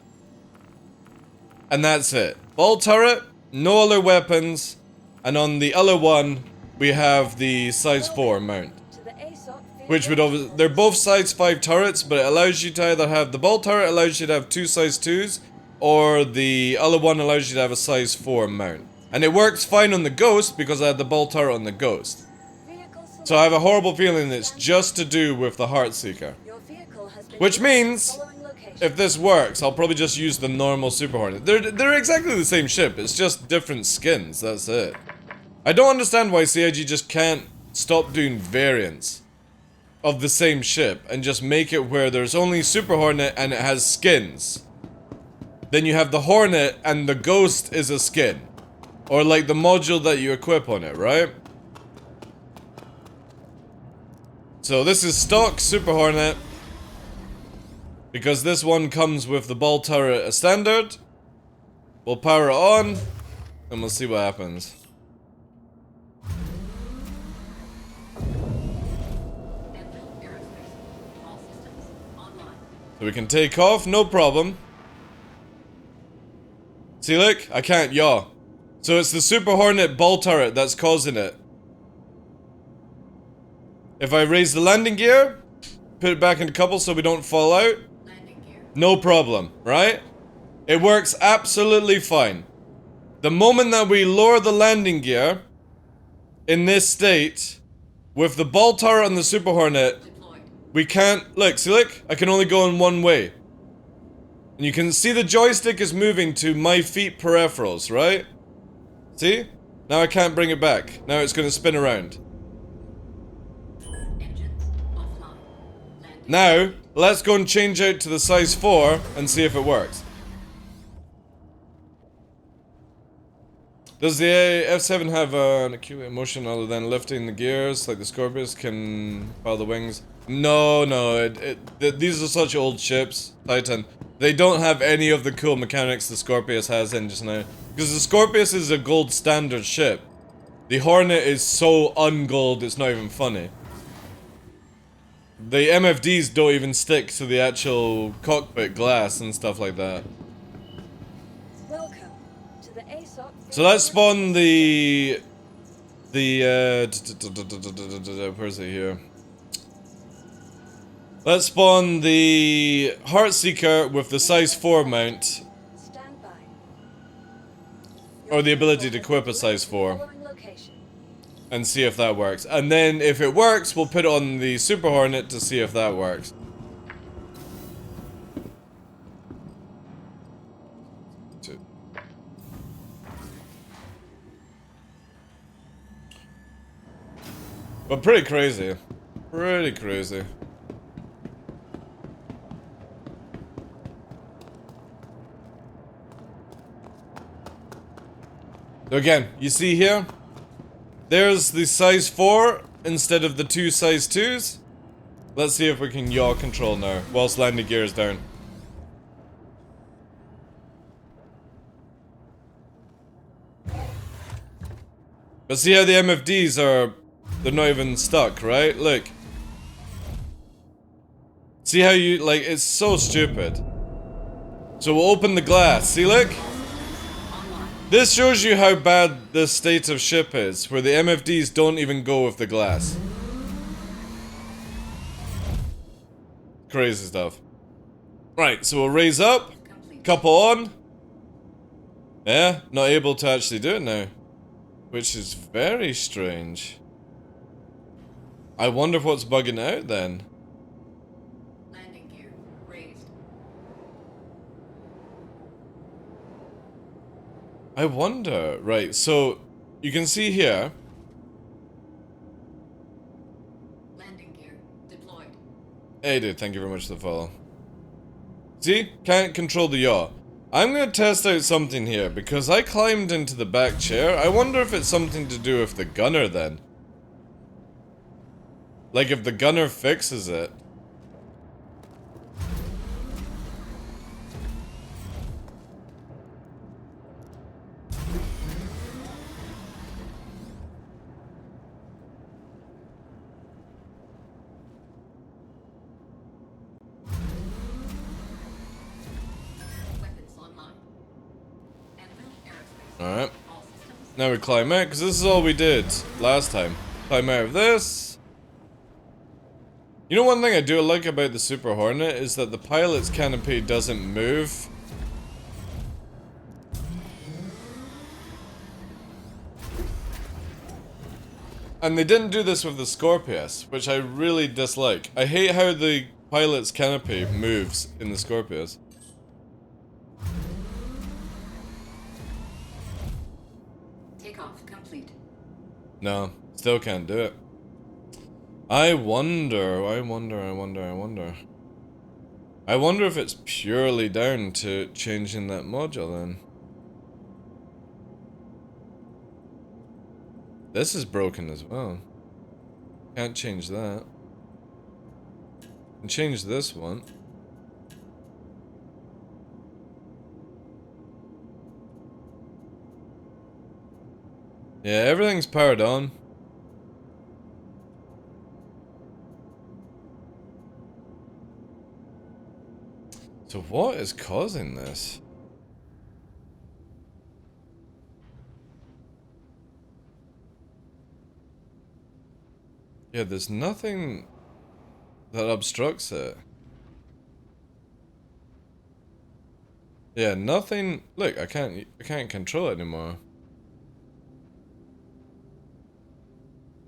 and that's it. Ball turret, no other weapons, and on the other one, we have the size 4 mount. To the ASOC Which would obviously, they're both size 5 turrets, but it allows you to either have the ball turret allows you to have 2 size 2s, or the other one allows you to have a size 4 mount. And it works fine on the Ghost because I had the ball turret on the Ghost. Vehicle So I have a horrible feeling it's just to do with the Heartseeker. Your vehicle has been Which means, following location. if this works, I'll probably just use the normal Super Hornet. They're exactly the same ship, it's just different skins, that's it. I don't understand why CIG just can't stop doing variants of the same ship and just make it where there's only Super Hornet and it has skins. Then you have the Hornet and the Ghost is a skin. Or like the module that you equip on it, right? So this is stock Super Hornet. Because this one comes with the ball turret as standard. We'll power it on and we'll see what happens. So we can take off, no problem. See, look, I can't yaw. So it's the Super Hornet ball turret that's causing it. If I raise the landing gear, put it back into couple so we don't fall out, no problem, right? It works absolutely fine. The moment that we lower the landing gear in this state, with the ball turret on the Super Hornet, we can't, look, see, look, I can only go in one way. And you can see the joystick is moving to my feet peripherals, right? See? Now I can't bring it back. Now it's going to spin around. Now, let's go and change out to the size 4 and see if it works. Does the F7 have an acute motion other than lifting the gears like the Scorpius can file the wings? No, these are such old ships, Titan. They don't have any of the cool mechanics the Scorpius has in just now. Because the Scorpius is a gold standard ship. The Hornet is so ungold, it's not even funny. The MFDs don't even stick to the actual cockpit glass and stuff like that. Welcome to the ASOC. So let's spawn the where's it here? Let's spawn the Heartseeker with the size 4 mount. Stand by. Or the ability to equip a size 4. Following location. And see if that works. And then if it works, we'll put it on the Super Hornet to see if that works. But pretty crazy. Pretty crazy. So again, you see here? There's the size 4 instead of the 2 size 2s. Let's see if we can yaw control now, whilst landing gear is down. But see how the MFDs are... They're not even stuck, right? Look. See how you... Like, it's so stupid. So we'll open the glass. See, look? This shows you how bad the state of ship is, where the MFDs don't even go with the glass. Crazy stuff. Right, so we'll raise up, couple on. Yeah, not able to actually do it now. Which is very strange. I wonder what's bugging out then. Landing gear raised. I wonder. Right, so you can see here. Landing gear deployed. Hey dude, thank you very much for the follow. See? Can't control the yaw. I'm gonna test out something here, because I climbed into the back chair. I wonder if it's something to do with the gunner then. Like if the gunner fixes it. Weapons online. Anvil aerospace. Alright. All systems. Now we climb out, because this is all we did last time. Climb out of this. You know one thing I do like about the Super Hornet is that the pilot's canopy doesn't move. And they didn't do this with the Scorpius, which I really dislike. I hate how the pilot's canopy moves in the Scorpius. Takeoff complete. No, still can't do it. I wonder if it's purely down to changing that module then. This is broken as well. Can't change that. Can change this one. Yeah, everything's powered on. So what is causing this? Yeah, there's nothing that obstructs it. Yeah, nothing. Look, I can't control it anymore.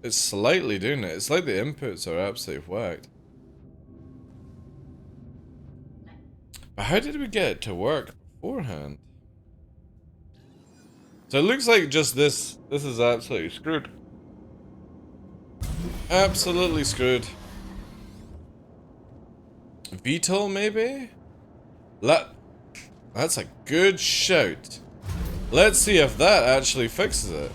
It's slightly doing it. It's like the inputs are absolutely whacked. But how did we get it to work beforehand? So it looks like just this is absolutely screwed. Absolutely screwed. VTOL maybe? That's a good shout. Let's see if that actually fixes it.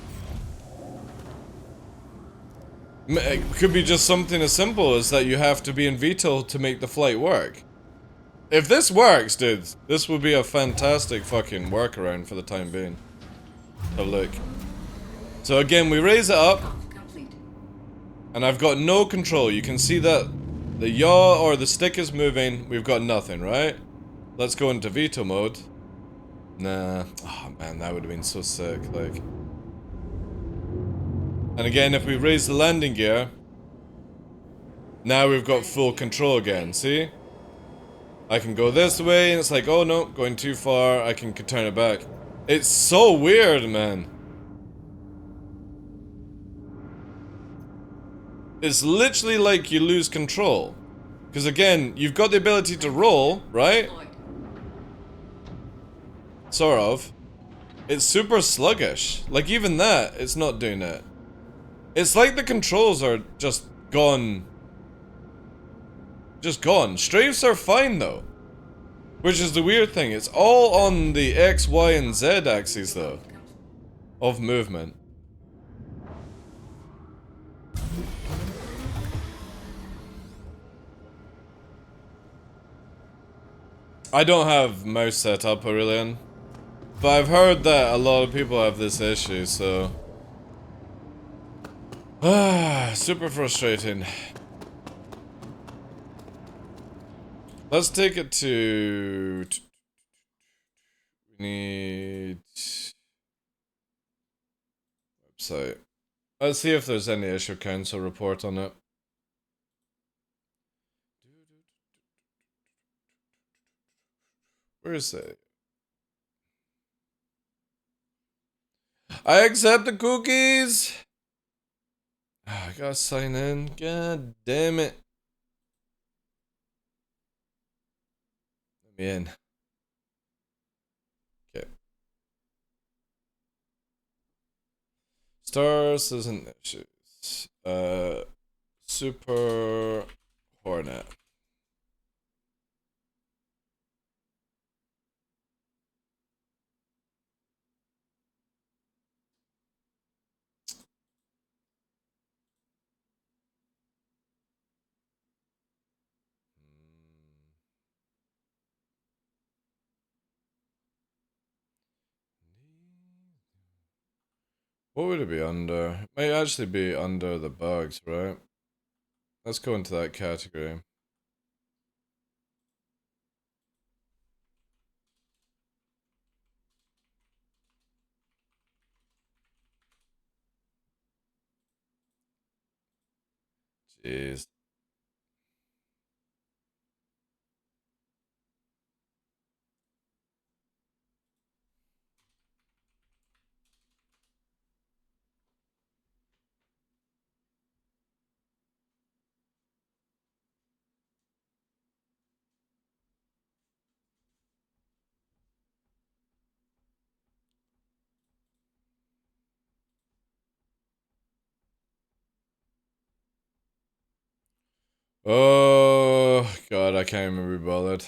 It could be just something as simple as that you have to be in VTOL to make the flight work. If this works, dude, this would be a fantastic fucking workaround for the time being. Have a look. So again, we raise it up, and I've got no control. You can see that the yaw or the stick is moving. We've got nothing, right? Let's go into veto mode. Nah. Oh man, that would have been so sick, like. And again, if we raise the landing gear, now we've got full control again, see? I can go this way, and it's like, oh no, going too far, I can turn it back. It's so weird, man. It's literally like you lose control. Because again, you've got the ability to roll, right? Sort of. It's super sluggish. Like even that, it's not doing it. It's like the controls are just gone. Just gone. Strafes are fine though. Which is the weird thing. It's all on the X, Y, and Z axes though. Of movement. I don't have mouse set up, Aurelian. But I've heard that a lot of people have this issue, so... super frustrating. Let's take it to... We need... Website. Let's see if there's any issue council report on it. Where is it? I accept the cookies! I gotta sign in. God damn it. Let me in. Okay. Stars isn't issues. Super Hornet. What would it be under? It might actually be under the bugs, right? Let's go into that category. Jeez. Oh, God, I can't even be bothered.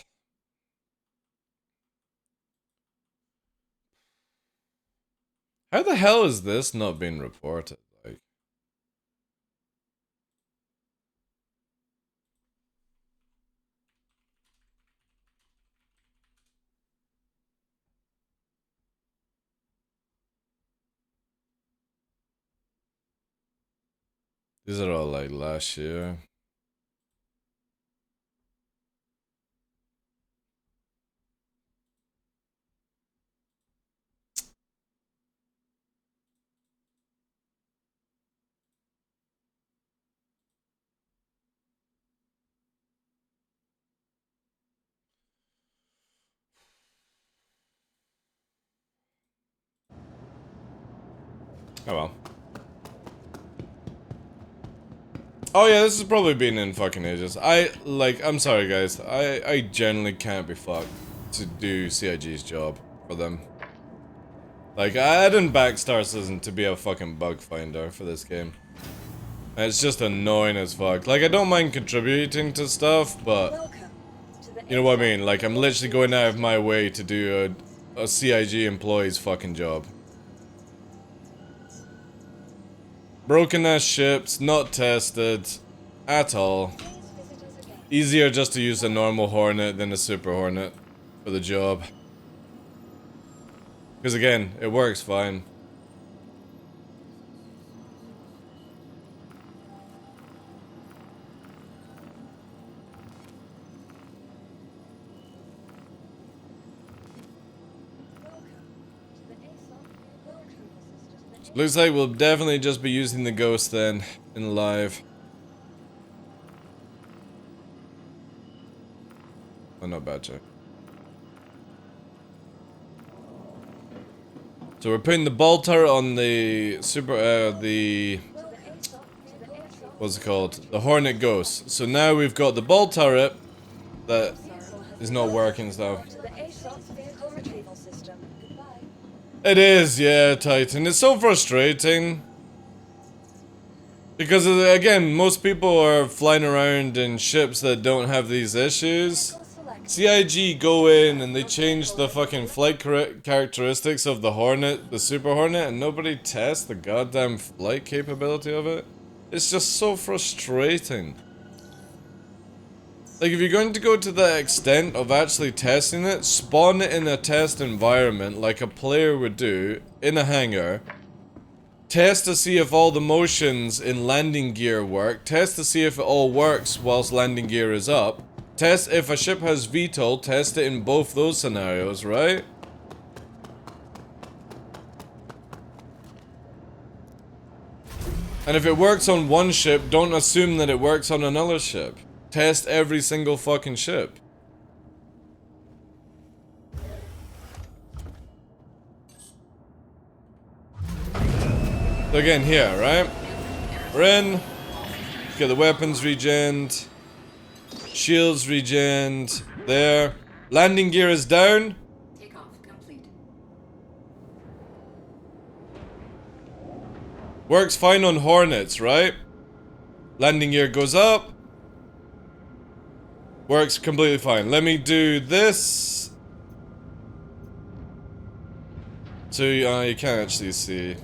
How the hell is this not being reported? Like, these are all like last year. Oh well. Oh yeah, this has probably been in fucking ages. I'm sorry guys, I generally can't be fucked to do CIG's job for them. Like, I didn't back Star Citizen to be a fucking bug finder for this game. And it's just annoying as fuck. Like, I don't mind contributing to stuff, but Welcome to the you know what I mean? Like, I'm literally going out of my way to do a CIG employee's fucking job. Broken ass ships, not tested at all. Please visit us again. Easier just to use a normal Hornet than a Super Hornet for the job. Because again, it works fine. Looks like we'll definitely just be using the Ghost then, in live. Oh, not bad, Jack. So we're putting the ball turret on the what's it called? The Hornet Ghost. So now we've got the ball turret that is not working now. It is, yeah, Titan. It's so frustrating. Because, again, most people are flying around in ships that don't have these issues. CIG go in and they change the fucking flight characteristics of the Hornet, the Super Hornet, and nobody tests the goddamn flight capability of it. It's just so frustrating. Like, if you're going to go to the extent of actually testing it, spawn it in a test environment like a player would do in a hangar. Test to see if all the motions in landing gear work. Test to see if it all works whilst landing gear is up. Test if a ship has VTOL. Test it in both those scenarios, right? And if it works on one ship, don't assume that it works on another ship. Test every single fucking ship. So again, here, right? We're in. Get the weapons regened. Shields regened. There. Landing gear is down. Takeoff complete. Works fine on Hornets, right? Landing gear goes up. Works completely fine. Let me do this. So you can't actually see.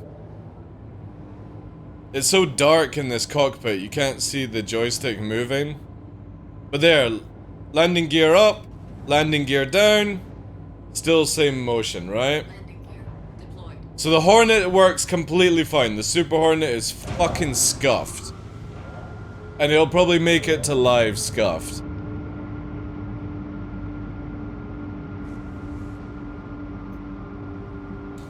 It's so dark in this cockpit, you can't see the joystick moving. But there, landing gear up, landing gear down, still same motion, right? Landing gear deployed. So the Hornet works completely fine. The Super Hornet is fucking scuffed. And it'll probably make it to live scuffed.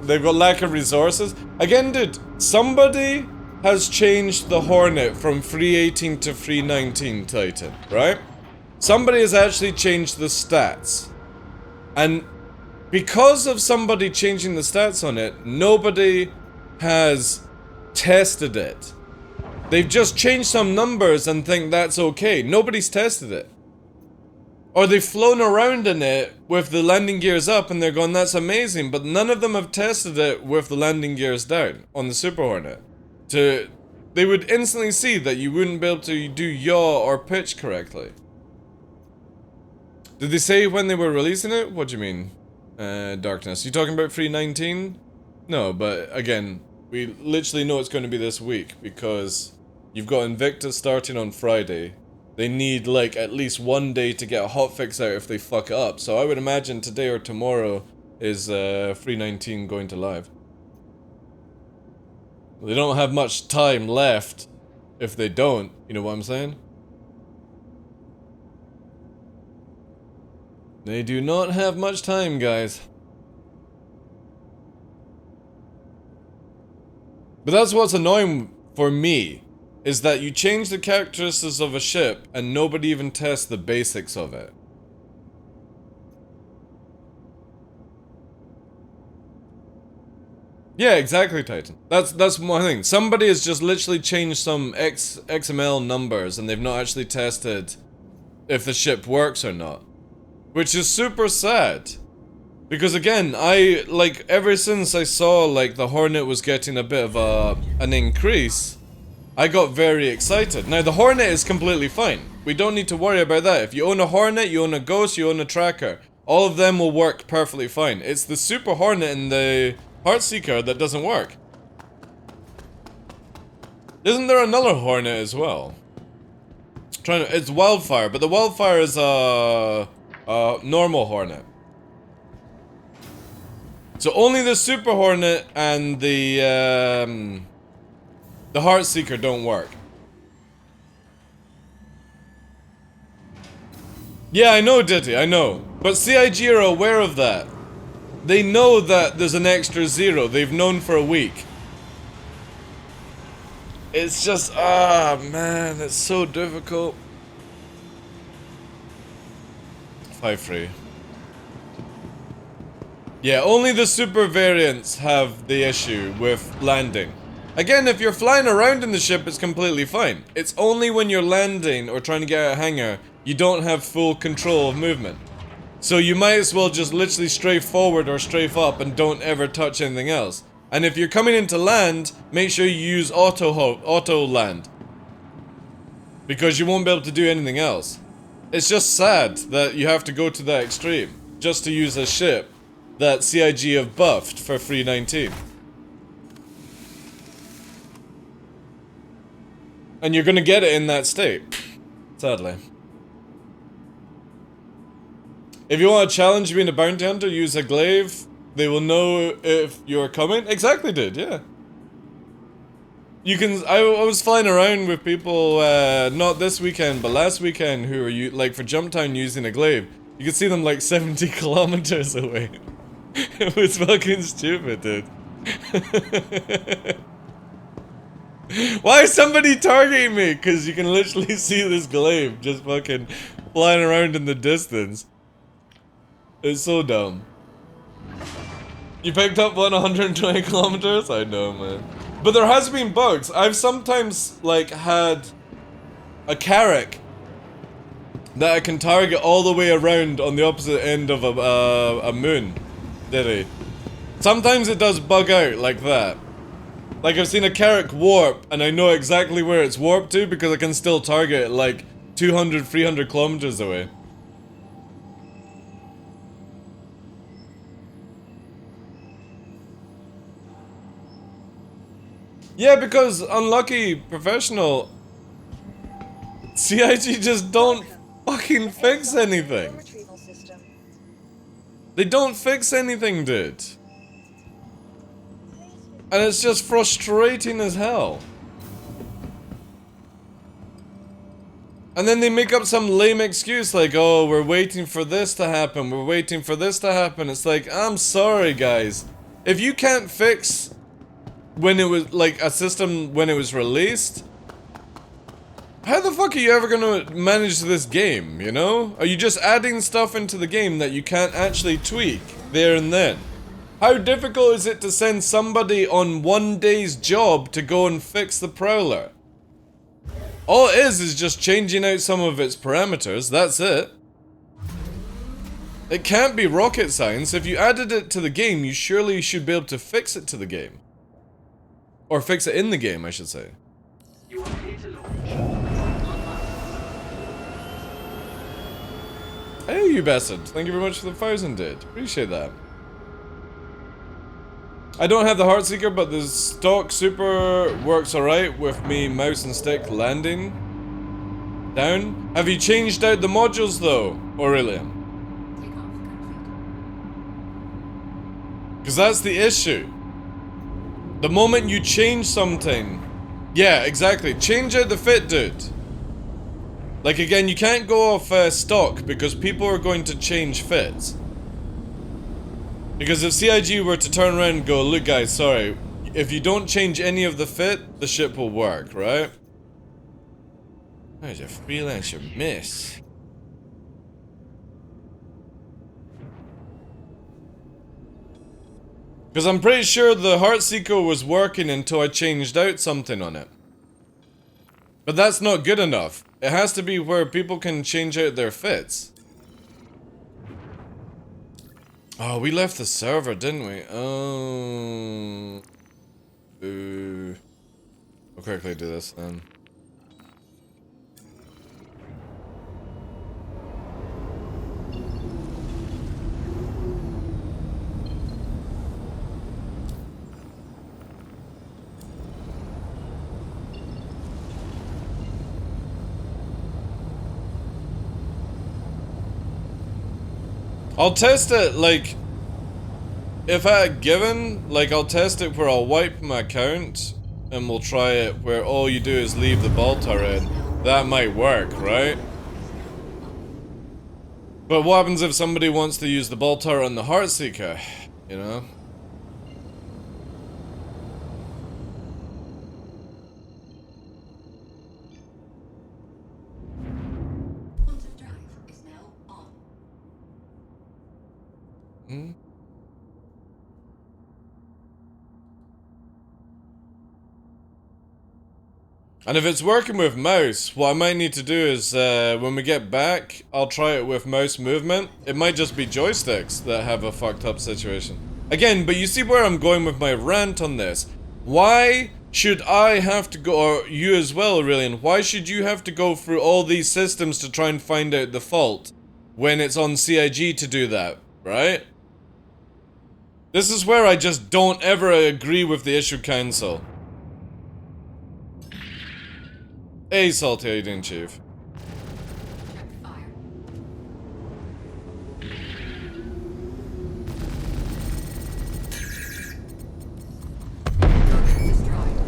They've got lack of resources. Again, dude, somebody has changed the Hornet from 318 to 319 Titan, right? Somebody has actually changed the stats. And because of somebody changing the stats on it, nobody has tested it. They've just changed some numbers and think that's okay. Nobody's tested it. Or they've flown around in it with the landing gears up and they're going, that's amazing. But none of them have tested it with the landing gears down on the Super Hornet. They would instantly see that you wouldn't be able to do yaw or pitch correctly. Did they say when they were releasing it? What do you mean? Darkness. You talking about 319? No, but again, we literally know it's going to be this week because you've got Invictus starting on Friday. They need like at least 1 day to get a hotfix out if they fuck it up. So I would imagine today or tomorrow is 319 going to live. They don't have much time left if they don't, you know what I'm saying? They do not have much time, guys. But that's what's annoying for me, is that you change the characteristics of a ship and nobody even tests the basics of it. Yeah, exactly, Titan. That's one thing. Somebody has just literally changed some XML numbers and they've not actually tested if the ship works or not. Which is super sad. Because again, ever since I saw, like, the Hornet was getting a bit of an increase, I got very excited. Now, the Hornet is completely fine. We don't need to worry about that. If you own a Hornet, you own a Ghost, you own a Tracker. All of them will work perfectly fine. It's the Super Hornet and the Heartseeker that doesn't work. Isn't there another Hornet as well? It's Wildfire, but the Wildfire is a normal Hornet. So only the Super Hornet and the Heartseeker don't work. Yeah, I know, Ditty, I know. But CIG are aware of that. They know that there's an extra 0. They've known for a week. It's just, man, it's so difficult. 5-3. Yeah, only the super variants have the issue with landing. Again, if you're flying around in the ship, it's completely fine. It's only when you're landing or trying to get out of hangar, you don't have full control of movement. So you might as well just literally strafe forward or strafe up and don't ever touch anything else. And if you're coming into land, make sure you use auto land. Because you won't be able to do anything else. It's just sad that you have to go to that extreme just to use a ship that CIG have buffed for 319. And you're gonna get it in that state. Sadly. If you want a challenge being a bounty hunter, use a glaive. They will know if you're coming. Exactly, dude, yeah. You can. I was flying around with people, not this weekend, but last weekend, who were like for Jump Town using a glaive. You could see them like 70 kilometers away. It was fucking stupid, dude. Why is somebody targeting me? Because you can literally see this glaive just fucking flying around in the distance. It's so dumb. You picked up 120 kilometers? I know, man. But there has been bugs. I've sometimes, like, had a Carrack that I can target all the way around on the opposite end of a moon. Did it? Sometimes it does bug out like that. Like, I've seen a Carrack warp, and I know exactly where it's warped to because I can still target it, like, 200, 300 kilometers away. Yeah, because unlucky professional, CIG just don't fucking fix anything. They don't fix anything, dude. And it's just frustrating as hell. And then they make up some lame excuse like, oh, we're waiting for this to happen, we're waiting for this to happen. It's like, I'm sorry, guys. If you can't fix when it was, like, a system when it was released, how the fuck are you ever gonna manage this game, you know? Are you just adding stuff into the game that you can't actually tweak there and then? How difficult is it to send somebody on 1 day's job to go and fix the Prowler? All it is just changing out some of its parameters, that's it. It can't be rocket science. If you added it to the game, you surely should be able to fix it to the game. Or fix it in the game, I should say. Hey, you bastard. Thank you very much for the 1,000, dude. Appreciate that. I don't have the Heartseeker, but the stock super works alright with me mouse and stick landing down. Have you changed out the modules though, Aurelian? Takeoff complete. Because that's the issue. The moment you change something... Yeah, exactly. Change out the fit, dude. Like, again, you can't go off stock because people are going to change fits. Because if CIG were to turn around and go, look guys, sorry, if you don't change any of the fit, the ship will work, right? There's a freelancer miss. Because I'm pretty sure the Heartseeker was working until I changed out something on it. But that's not good enough. It has to be where people can change out their fits. Oh, we left the server, didn't we? Oh. Ooh. We'll quickly do this then. I'll test it, like, if I had given, like, I'll test it where I'll wipe my account, and we'll try it where all you do is leave the ball turret. That might work, right? But what happens if somebody wants to use the ball turret on the Heartseeker, you know? Quantum drive is now on. Hmm? And if it's working with mouse, what I might need to do is, when we get back, I'll try it with mouse movement. It might just be joysticks that have a fucked up situation. Again, but you see where I'm going with my rant on this. Why should I have to go, or you as well, Aurelian, why should you have to go through all these systems to try and find out the fault when it's on CIG to do that, right? This is where I just don't ever agree with the issue council. Hey, Salty, how you doing, Chief? Check fire. Target destroyed.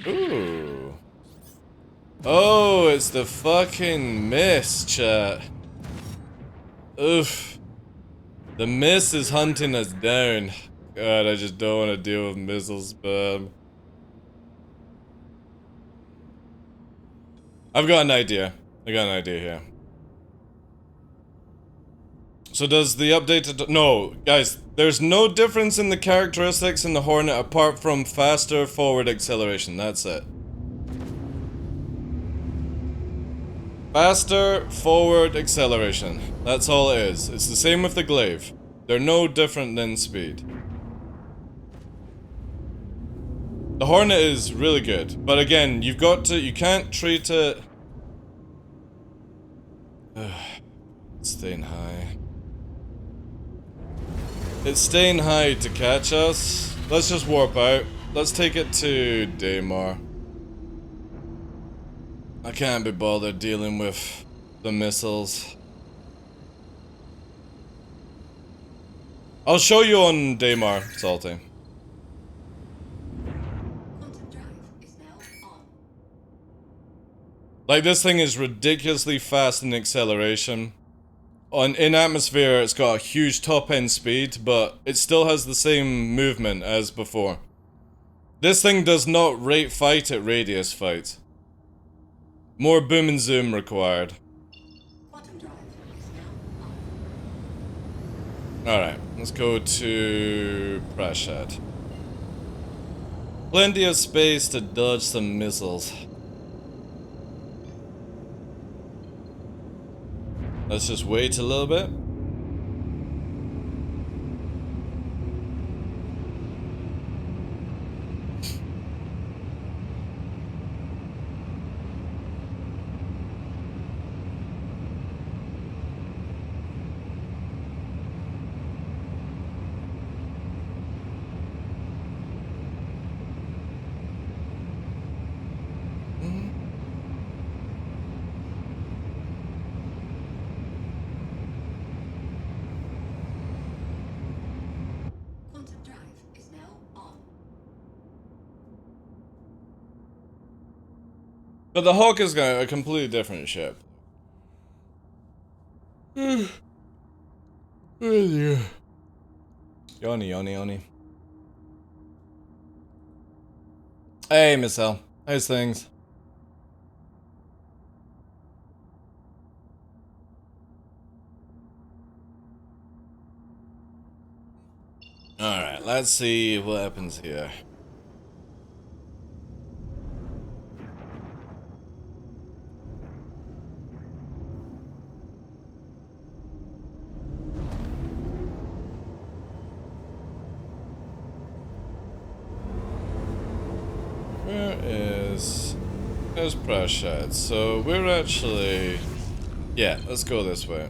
Ooh. Oh, it's the fucking mist, chat. Oof. The mist is hunting us down. God, I just don't want to deal with missiles, but... I've got an idea. I got an idea here. So does the update... No, guys, there's no difference in the characteristics in the Hornet apart from faster forward acceleration. That's it. Faster forward acceleration. That's all it is. It's the same with the Glaive. They're no different than speed. The Hornet is really good, but again, you've got to, you can't treat it... It's staying high. It's staying high to catch us. Let's just warp out. Let's take it to Daymar. I can't be bothered dealing with the missiles. I'll show you on Daymar, Salty. Quantum drive is now on. Like, this thing is ridiculously fast in acceleration. In atmosphere, it's got a huge top-end speed, but it still has the same movement as before. This thing does not rate fight at radius fight. More boom and zoom required. Quantum drive is now on. Alright, let's go to Prashad. Plenty of space to dodge some missiles. Let's just wait a little bit. But the Hawk is a completely different ship. Oh dear. Yoni, yoni, yoni. Hey, Miss L. How's things? Alright, let's see what happens here. There's Prashad. So we're actually... Yeah, let's go this way.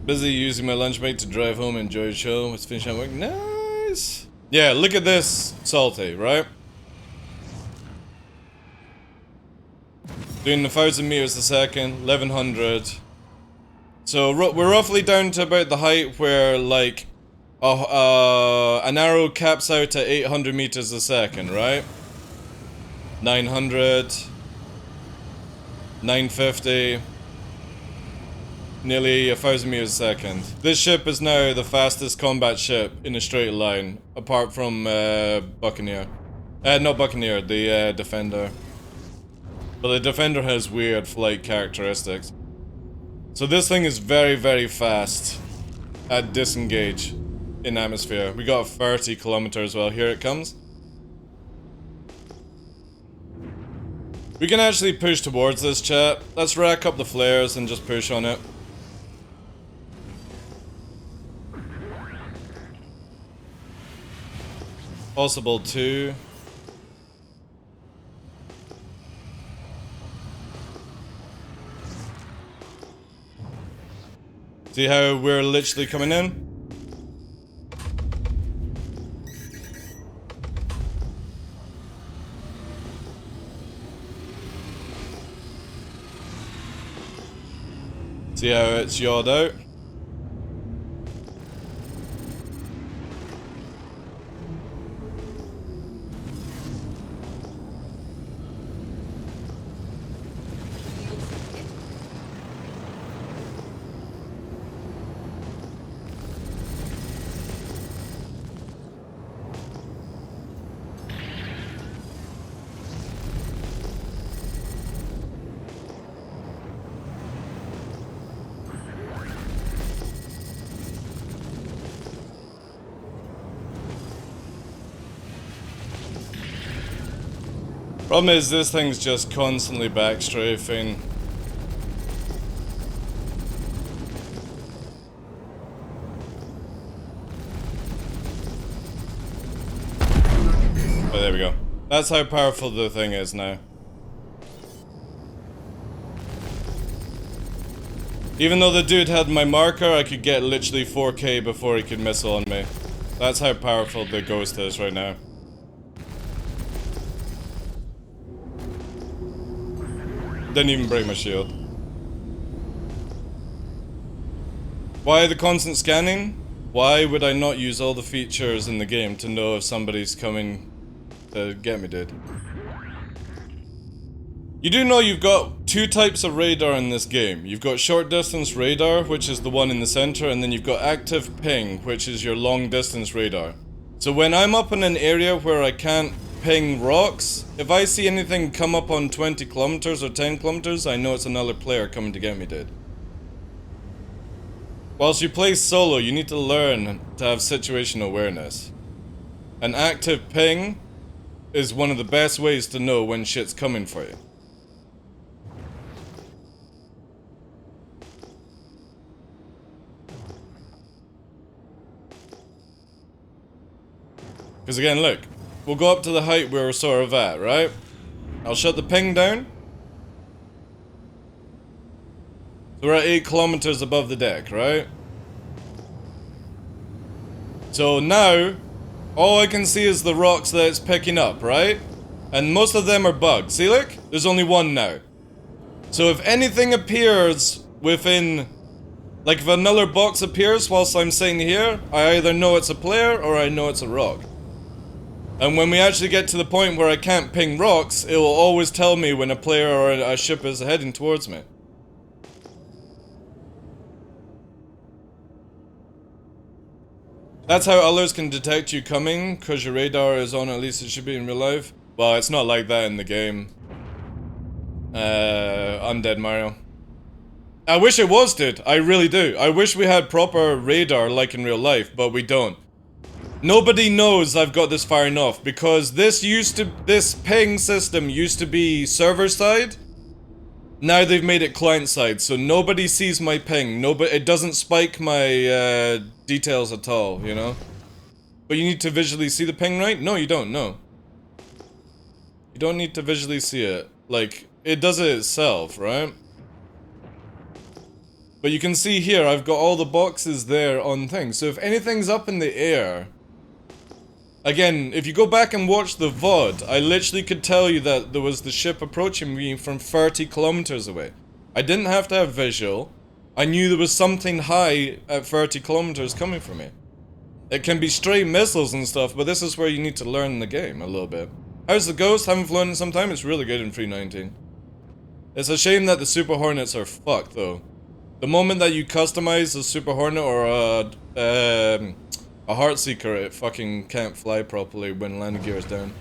Busy using my lunch break to drive home and enjoy the show. Let's finish at work. Nice! Yeah, look at this Salty, right? Doing 1,000 meters a second, 1,100. So we're roughly down to about the height where, like, an arrow caps out at 800 meters a second, right? 900, 950, nearly 1,000 meters a second. This ship is now the fastest combat ship in a straight line, apart from Buccaneer. Not Buccaneer, the Defender. But the Defender has weird flight characteristics. So this thing is very, very fast at disengage in atmosphere. We got 30 kilometers. Well, here it comes. We can actually push towards this, chat. Let's rack up the flares and just push on it. Possible 2. See how we're literally coming in? See how it's yawed out? Problem is, this thing's just constantly backstrafing. Oh, there we go. That's how powerful the thing is now. Even though the dude had my marker, I could get literally 4K before he could missile on me. That's how powerful the Ghost is right now. Didn't even break my shield. Why the constant scanning? Why would I not use all the features in the game to know if somebody's coming to get me, dude? You do know you've got 2 types of radar in this game. You've got short distance radar, which is the one in the center, and then you've got active ping, which is your long distance radar. So when I'm up in an area where I can't ping rocks, if I see anything come up on 20 kilometers or 10 kilometers, I know it's another player coming to get me, dude. Whilst you play solo, you need to learn to have situational awareness. An active ping is one of the best ways to know when shit's coming for you. Because again, look, we'll go up to the height where we're sort of at, right? I'll shut the ping down. So we're at 8 kilometers above the deck, right? So now, all I can see is the rocks that it's picking up, right? And most of them are bugged. See, look? There's only one now. So if anything appears within... Like if another box appears whilst I'm sitting here, I either know it's a player or I know it's a rock. And when we actually get to the point where I can't ping rocks, it will always tell me when a player or a ship is heading towards me. That's how others can detect you coming, because your radar is on, at least it should be in real life. Well, it's not like that in the game. Undead Mario. I wish it was, dude. I really do. I wish we had proper radar like in real life, but we don't. Nobody knows I've got this firing off, because this ping system used to be server side. Now they've made it client side, so nobody sees my ping. It doesn't spike my details at all, you know? But you need to visually see the ping, right? No, you don't, no. You don't need to visually see it. Like, it does it itself, right? But you can see here, I've got all the boxes there on things. So if anything's up in the air... Again, if you go back and watch the VOD, I literally could tell you that there was the ship approaching me from 30 kilometers away. I didn't have to have visual. I knew there was something high at 30 kilometers coming for me. It can be stray missiles and stuff, but this is where you need to learn the game a little bit. How's the Ghost? Haven't flown in some time. It's really good in 3.19. It's a shame that the Super Hornets are fucked, though. The moment that you customize a Super Hornet or a Heartseeker, it fucking can't fly properly when landing gear is down.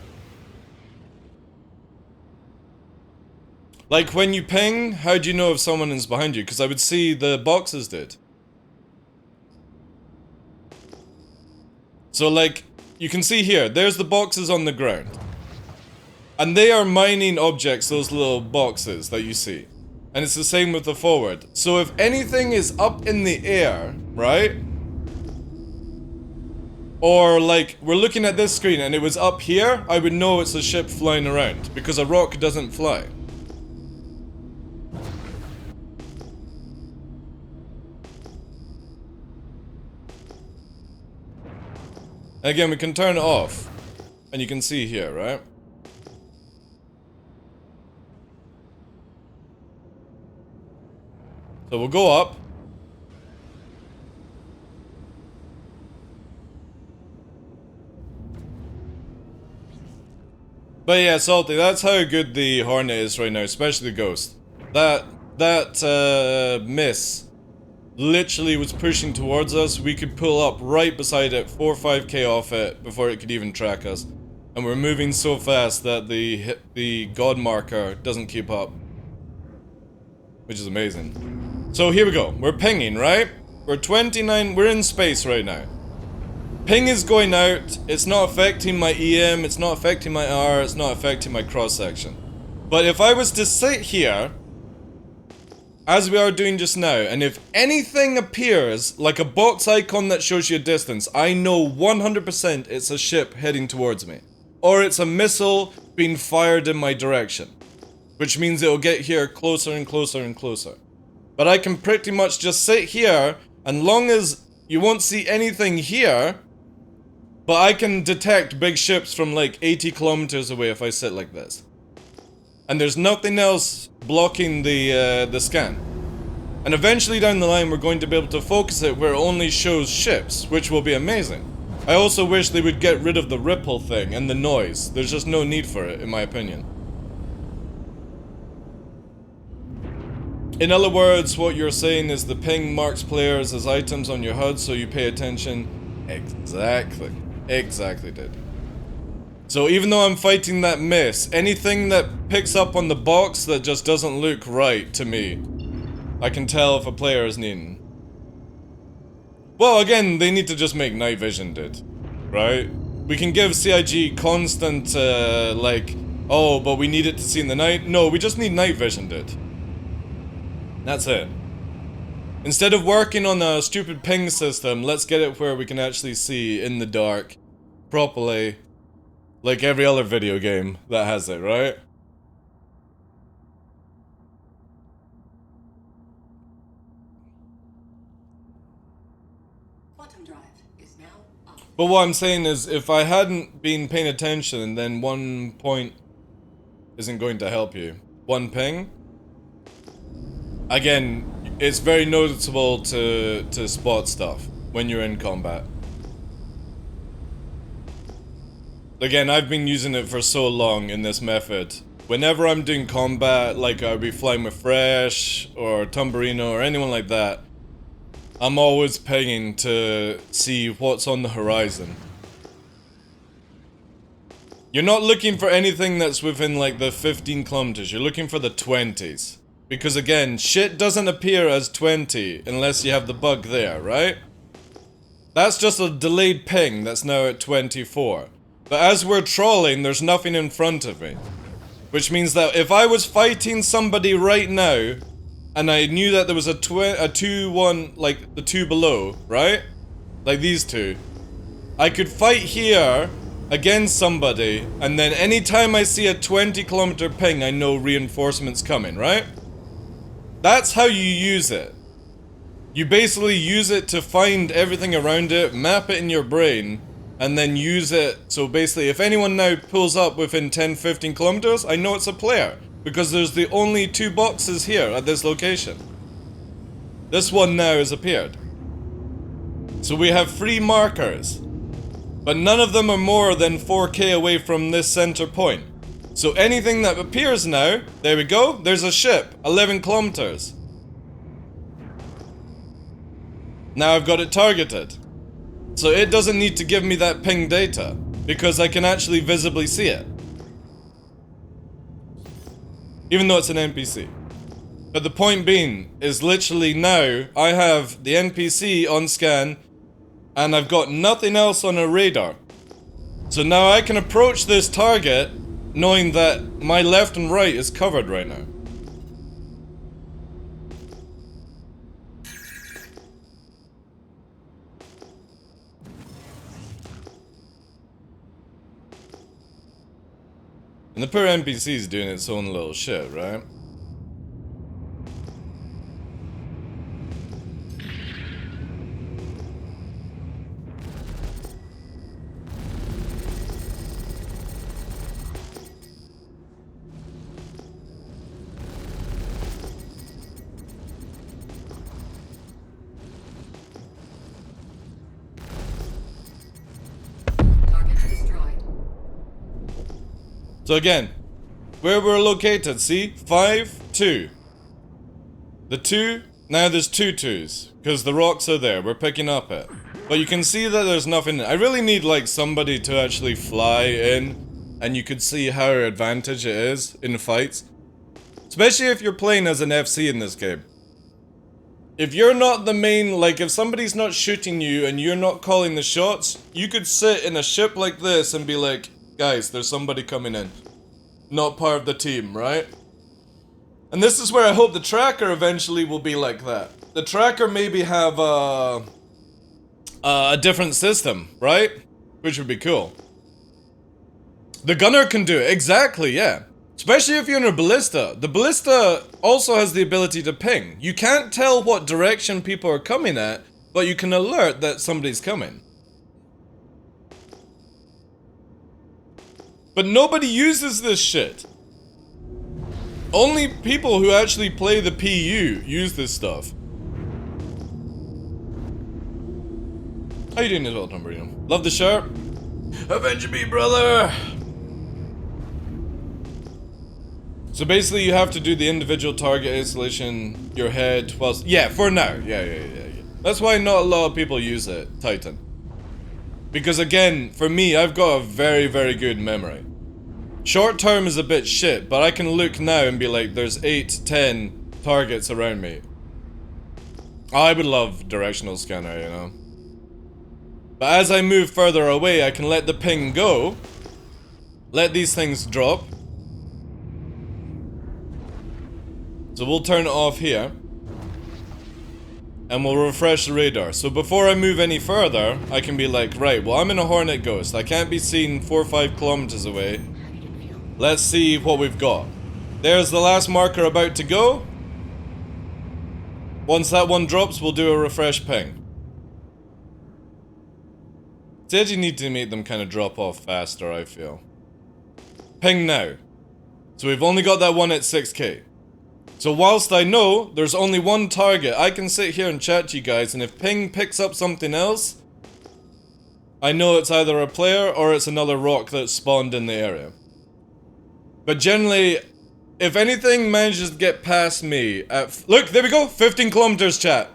Like, when you ping, how do you know if someone is behind you? Because I would see the boxes did. So, like, you can see here, there's the boxes on the ground. And they are mining objects, those little boxes that you see. And it's the same with the forward. So if anything is up in the air, right? Or like, we're looking at this screen and it was up here, I would know it's a ship flying around. Because a rock doesn't fly. And again, we can turn it off. And you can see here, right? So we'll go up. But yeah, Salty, that's how good the Hornet is right now, especially the Ghost. That miss literally was pushing towards us. We could pull up right beside it, 4 or 5k off it, before it could even track us. And we're moving so fast that the God marker doesn't keep up. Which is amazing. So here we go. We're pinging, right? We're 29, we're in space right now. Ping is going out, it's not affecting my EM, it's not affecting my R, it's not affecting my cross section. But if I was to sit here, as we are doing just now, and if anything appears, like a box icon that shows you a distance, I know 100% it's a ship heading towards me. Or it's a missile being fired in my direction. Which means it'll get here closer and closer and closer. But I can pretty much just sit here, and long as you won't see anything here, but I can detect big ships from like 80 kilometers away if I sit like this. And there's nothing else blocking the scan. And eventually down the line we're going to be able to focus it where it only shows ships, which will be amazing. I also wish they would get rid of the ripple thing and the noise. There's just no need for it, in my opinion. In other words, what you're saying is the ping marks players as items on your HUD, so you pay attention. Exactly. Exactly, dude. So even though I'm fighting that miss, anything that picks up on the box that just doesn't look right to me, I can tell if a player is needing. Well, again, they need to just make night vision, dude. Right? We can give CIG constant, like, oh, but we need it to see in the night. No, we just need night vision, dude. That's it. Instead of working on a stupid ping system, let's get it where we can actually see in the dark properly, like every other video game that has it, right? Quantum drive is now up. But what I'm saying is, if I hadn't been paying attention, then 1 point isn't going to help you. 1 ping? Again, it's very noticeable to spot stuff when you're in combat. again, I've been using it for so long in this method. Whenever I'm doing combat, like I'll be flying with Fresh or Tumbarino or anyone like that, I'm always pinging to see what's on the horizon. You're not looking for anything that's within like the 15 kilometers, you're looking for the 20s. Because again, shit doesn't appear as 20 unless you have the bug there, right? That's just a delayed ping that's now at 24. But as we're trolling, there's nothing in front of me. Which means that if I was fighting somebody right now, and I knew that there was a 2-1, like the two below, right? Like these two. I could fight here against somebody, and then anytime I see a 20-kilometer ping, I know reinforcements coming, right? That's how you use it. You basically use it to find everything around it, map it in your brain, and then use it. So basically, if anyone now pulls up within 10-15 kilometers, I know it's a player. Because there's the only 2 boxes here at this location. This one now has appeared. So we have 3 markers. But none of them are more than 4k away from this center point. So anything that appears now, there we go, there's a ship, 11 kilometers. Now I've got it targeted. So it doesn't need to give me that ping data, because I can actually visibly see it. Even though it's an NPC. But the point being, is literally now, I have the NPC on scan, and I've got nothing else on a radar. So now I can approach this target, knowing that my left and right is covered right now. And the poor NPC is doing its own little shit, right? Target destroyed. So again, where we're located, see? 5, 2. The 2, now there's 2 2s, because the rocks are there, we're picking up it. But you can see that there's nothing. I really need like somebody to actually fly in, and you could see how advantage it is in fights. Especially if you're playing as an FC in this game. If you're not the main, like if somebody's not shooting you and you're not calling the shots, you could sit in a ship like this and be like, guys, there's somebody coming in. Not part of the team, right? And this is where I hope the tracker eventually will be like that. The tracker maybe have a different system, right? Which would be cool. The gunner can do it, exactly, yeah. Especially if you're in a ballista. The ballista also has the ability to ping. You can't tell what direction people are coming at, but you can alert that somebody's coming. But nobody uses this shit. Only people who actually play the PU use this stuff. How you doing as well, Tumbarino? Love the shirt? Avenge me, brother! So basically you have to do the individual target isolation, your head, whilst... Yeah, for now. Yeah. That's why not a lot of people use it, Titan. Because again, for me, I've got a very, very good memory. Short term is a bit shit, but I can look now and be like, there's 8, 10 targets around me. I would love directional scanner, you know. But as I move further away, I can let the ping go. Let these things drop. So we'll turn it off here. And we'll refresh the radar. So before I move any further, I can be like, right, well I'm in a Hornet Ghost. I can't be seen 4 or 5 kilometers away. Let's see what we've got. There's the last marker about to go. Once that one drops, we'll do a refresh ping. Said you need to make them kind of drop off faster, I feel. Ping now. So we've only got that one at 6k. So whilst I know there's only one target, I can sit here and chat to you guys, and if ping picks up something else, I know it's either a player or it's another rock that spawned in the area. But generally, if anything manages to get past me at... Look, there we go! 15 kilometers, chat.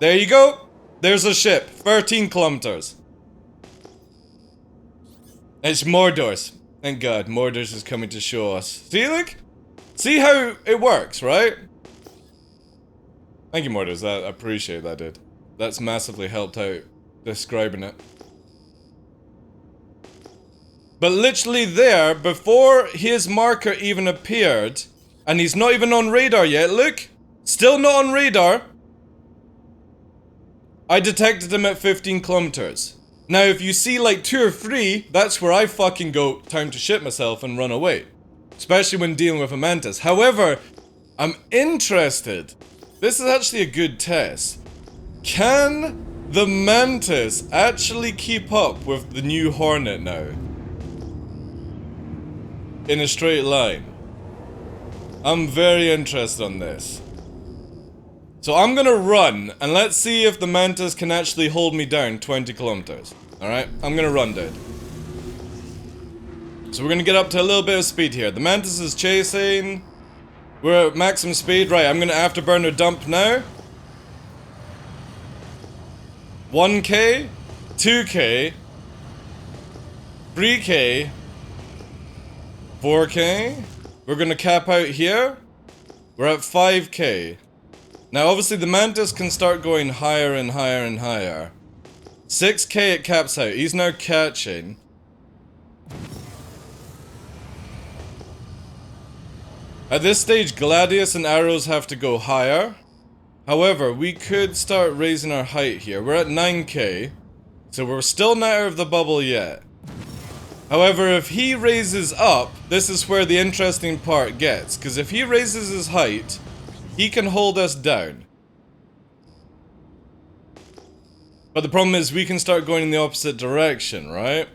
There you go. There's a ship. 13 kilometers. It's Mordor's. Thank God, Mordor's is coming to show us. See, look? See how it works, right? Thank you, Mordor's. I appreciate that, dude. That's massively helped out describing it. But literally there, before his marker even appeared, and he's not even on radar yet, look! Still not on radar. I detected him at 15 kilometers. Now if you see like 2 or 3, that's where I fucking go, time to shit myself and run away. Especially when dealing with a mantis. However, I'm interested. This is actually a good test. Can the mantis actually keep up with the new Hornet now? In a straight line. I'm very interested on this. So I'm gonna run, and let's see if the mantis can actually hold me down 20 kilometers. Alright, I'm gonna run, dude. So we're gonna get up to a little bit of speed here. The mantis is chasing. We're at maximum speed. Right, I'm gonna afterburner dump now. 1k, 2k, 3k, 4k. We're gonna cap out here. We're at 5k. Now obviously the mantis can start going higher and higher and higher. 6k it caps out. He's now catching. At this stage, Gladius and arrows have to go higher. However, we could start raising our height here. We're at 9k. So we're still not out of the bubble yet. However, if he raises up, this is where the interesting part gets. Because if he raises his height, he can hold us down. But the problem is we can start going in the opposite direction, right?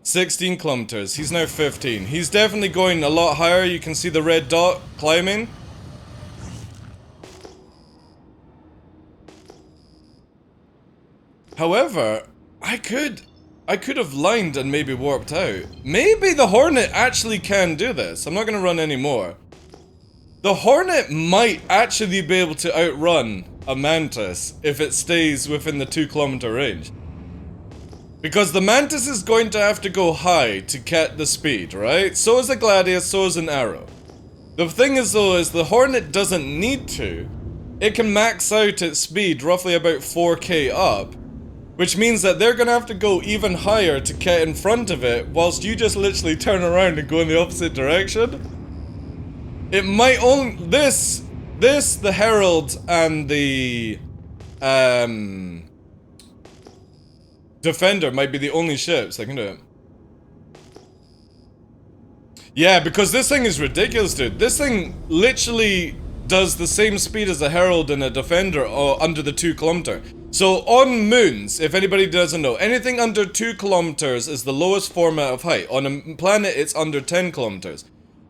16 kilometers. He's now 15. He's definitely going a lot higher. You can see the red dot climbing. However, I could have lined and maybe warped out. Maybe the Hornet actually can do this. I'm not going to run anymore. The Hornet might actually be able to outrun a Mantis if it stays within the 2-kilometer range. Because the Mantis is going to have to go high to get the speed, right? So is a Gladius, so is an Arrow. The thing is though, is the Hornet doesn't need to. It can max out its speed roughly about 4k up. Which means that they're gonna have to go even higher to get in front of it, whilst you just literally turn around and go in the opposite direction. It might only... the Herald and the... Defender might be the only ships that can do it. Yeah, because this thing is ridiculous, dude. This thing literally does the same speed as a Herald and a Defender under the 2-kilometer. So on moons, if anybody doesn't know, anything under 2 kilometers is the lowest format of height. On a planet, it's under 10 kilometers.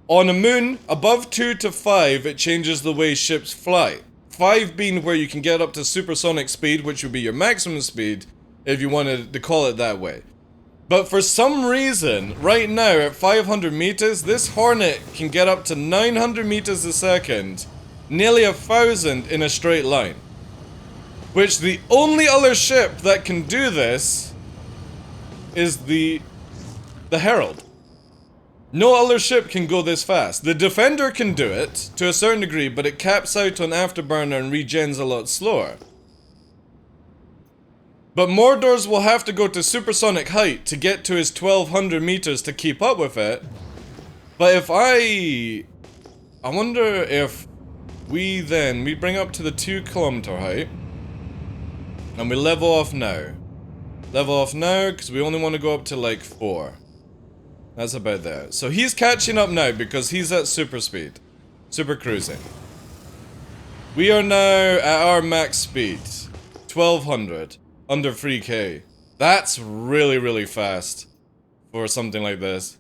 On a moon, above 2 to 5, it changes the way ships fly. 5 being where you can get up to supersonic speed, which would be your maximum speed, if you wanted to call it that way. But for some reason, right now at 500 meters, this Hornet can get up to 900 meters a second, nearly 1,000 in a straight line. Which the only other ship that can do this is the Herald. No other ship can go this fast. The Defender can do it to a certain degree, but it caps out on afterburner and regens a lot slower. But Mordor's will have to go to supersonic height to get to his 1,200 meters to keep up with it. But if I wonder if we bring up to the 2-kilometer height. And we level off now. Level off now, because we only want to go up to like 4. That's about there. So he's catching up now because he's at super speed. Super cruising. We are now at our max speed. 1,200. Under 3k. That's really, really fast for something like this.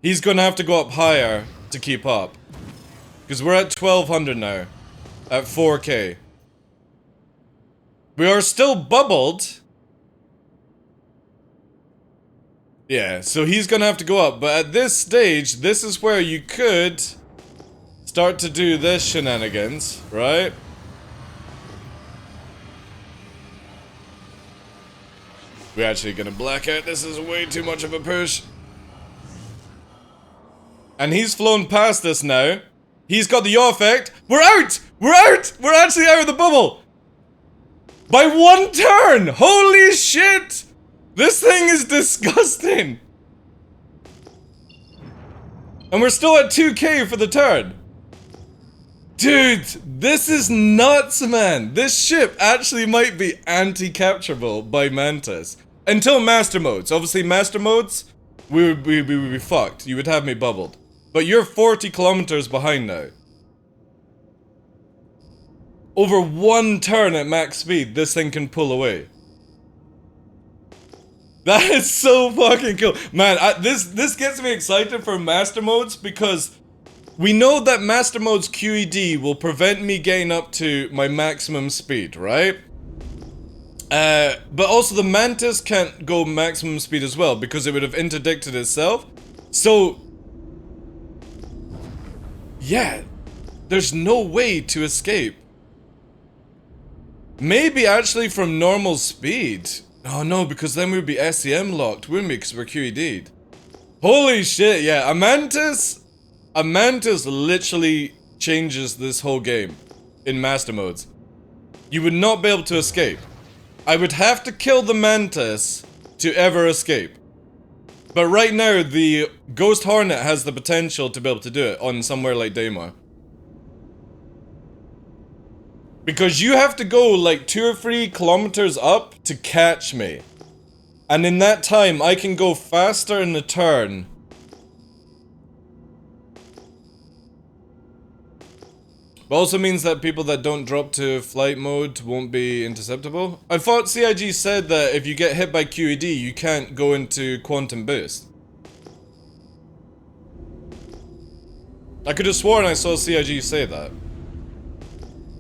He's going to have to go up higher to keep up. Because we're at 1,200 now. At 4k. We are still bubbled, Yeah, so he's gonna have to go up, but at this stage, this is where you could start to do this shenanigans, right? We're actually gonna black out. This is way too much of a push. And he's flown past us now. He's got the yaw effect. We're out! We're out! We're actually out of the bubble! By 1 turn! Holy shit! This thing is disgusting! And we're still at 2k for the turn. Dude, this is nuts, man. This ship actually might be anti-capturable by Mantis. Until master modes. Obviously, master modes, we would be fucked. You would have me bubbled. But you're 40 kilometers behind now. Over 1 turn at max speed, this thing can pull away. That is so fucking cool. Man, this gets me excited for master modes because we know that master mode's QED will prevent me getting up to my maximum speed, right? But also the Mantis can't go maximum speed as well because it would have interdicted itself. So, yeah, there's no way to escape. Maybe actually from normal speed. Oh no, because then we'd be SEM locked, wouldn't we? Because we're QED'd. Holy shit, yeah, a Mantis literally changes this whole game in master modes. You would not be able to escape. I would have to kill the Mantis to ever escape. But right now, the Ghost Hornet has the potential to be able to do it on somewhere like Daymar. Because you have to go like 2 or 3 kilometers up to catch me. And in that time, I can go faster in the turn. But also means that people that don't drop to flight mode won't be interceptable. I thought CIG said that if you get hit by QED, you can't go into quantum boost. I could have sworn I saw CIG say that.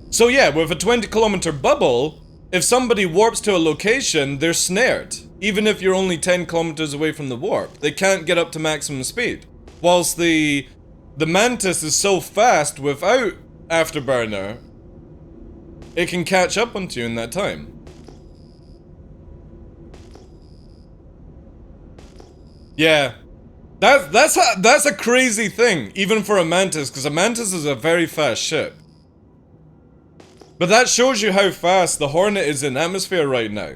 So yeah, with a 20-kilometer bubble, if somebody warps to a location, they're snared. Even if you're only 10 kilometers away from the warp, they can't get up to maximum speed. Whilst the Mantis is so fast without Afterburner, it can catch up onto you in that time. Yeah, that's a crazy thing, even for a Mantis, because a Mantis is a very fast ship. But that shows you how fast the Hornet is in atmosphere right now.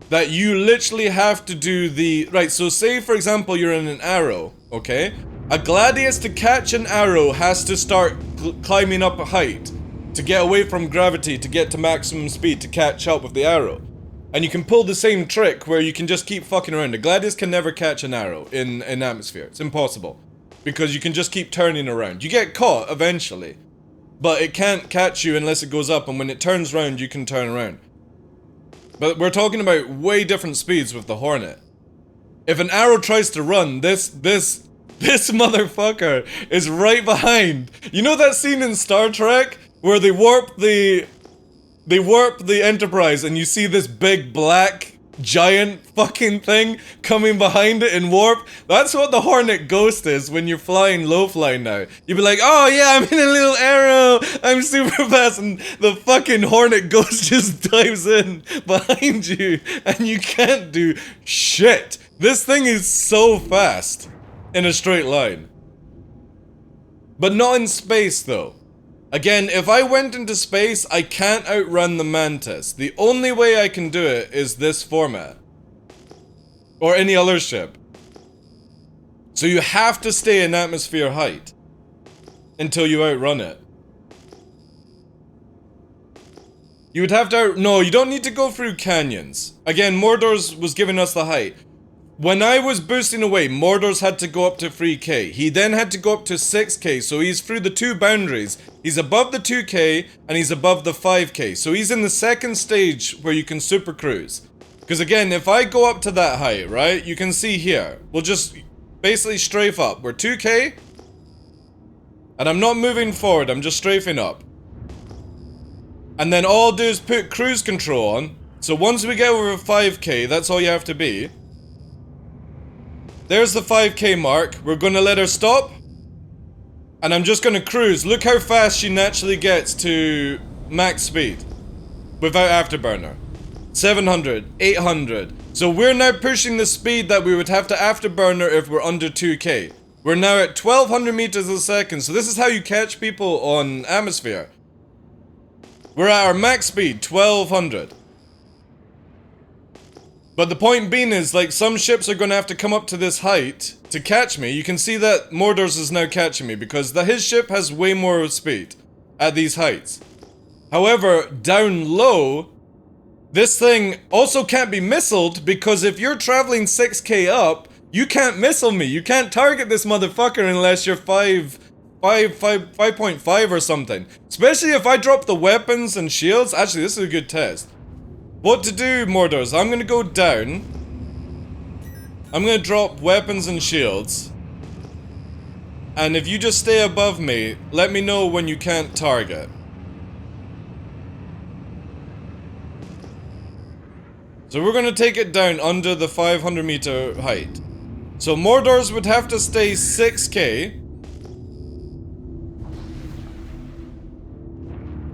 That you literally have to do the... Right, so say for example you're in an arrow, okay? A Gladius to catch an arrow has to start climbing up a height to get away from gravity, to get to maximum speed, to catch up with the arrow. And you can pull the same trick where you can just keep fucking around. A Gladius can never catch an arrow in atmosphere. It's impossible. Because you can just keep turning around. You get caught eventually. But it can't catch you unless it goes up, and when it turns around, you can turn around. But we're talking about way different speeds with the Hornet. If an arrow tries to run, this motherfucker is right behind. You know that scene in Star Trek where they warp the Enterprise and you see this big black giant fucking thing coming behind it in warp? That's what the Hornet Ghost is when you're flying low flying now. You'd be like, oh yeah, I'm in a little arrow, I'm super fast, and the fucking Hornet Ghost just dives in behind you and you can't do shit. This thing is so fast in a straight line. But not in space though. Again, if I went into space, I can't outrun the Mantis. The only way I can do it is this format. Or any other ship. So you have to stay in atmosphere height until you outrun it. You would have to no, you don't need to go through canyons. Again, Mordor's was giving us the height. When I was boosting away, Mordor's had to go up to 3k. He then had to go up to 6k, so he's through the 2 boundaries. He's above the 2k, and he's above the 5k. So he's in the second stage where you can super cruise. Because again, if I go up to that height, right, you can see here. We'll just basically strafe up. We're 2k, and I'm not moving forward, I'm just strafing up. And then all I'll do is put cruise control on. So once we get over 5k, that's all you have to be. There's the 5k mark. We're gonna let her stop. And I'm just gonna cruise. Look how fast she naturally gets to max speed. Without afterburner. 700, 800. So we're now pushing the speed that we would have to afterburner if we're under 2k. We're now at 1200 meters a second. So this is how you catch people on atmosphere. We're at our max speed, 1200. But the point being is, like, some ships are going to have to come up to this height to catch me. You can see that Mordor's is now catching me because his ship has way more speed at these heights. However, down low, this thing also can't be missiled because if you're traveling 6k up, you can't missile me. You can't target this motherfucker unless you're 5.5 or something. Especially if I drop the weapons and shields. Actually, this is a good test. What to do, Mordors? I'm gonna go down. I'm gonna drop weapons and shields. And if you just stay above me, let me know when you can't target. So we're gonna take it down under the 500 meter height. So Mordors would have to stay 6k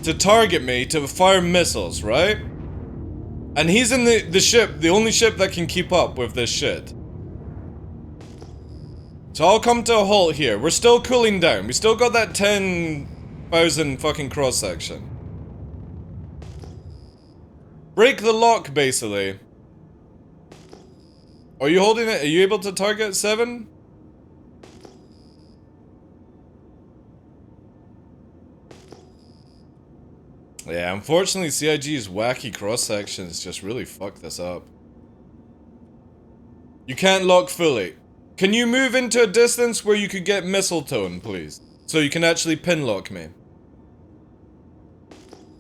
to target me to fire missiles, right? And he's in the ship, the only ship that can keep up with this shit. So I'll come to a halt here. We're still cooling down. We still got that 10,000 fucking cross section. Break the lock, basically. Are you holding it? Are you able to target 7? Yeah, unfortunately CIG's wacky cross-sections just really fucked this up. You can't lock fully. Can you move into a distance where you could get mistletoe, please? So you can actually pin lock me.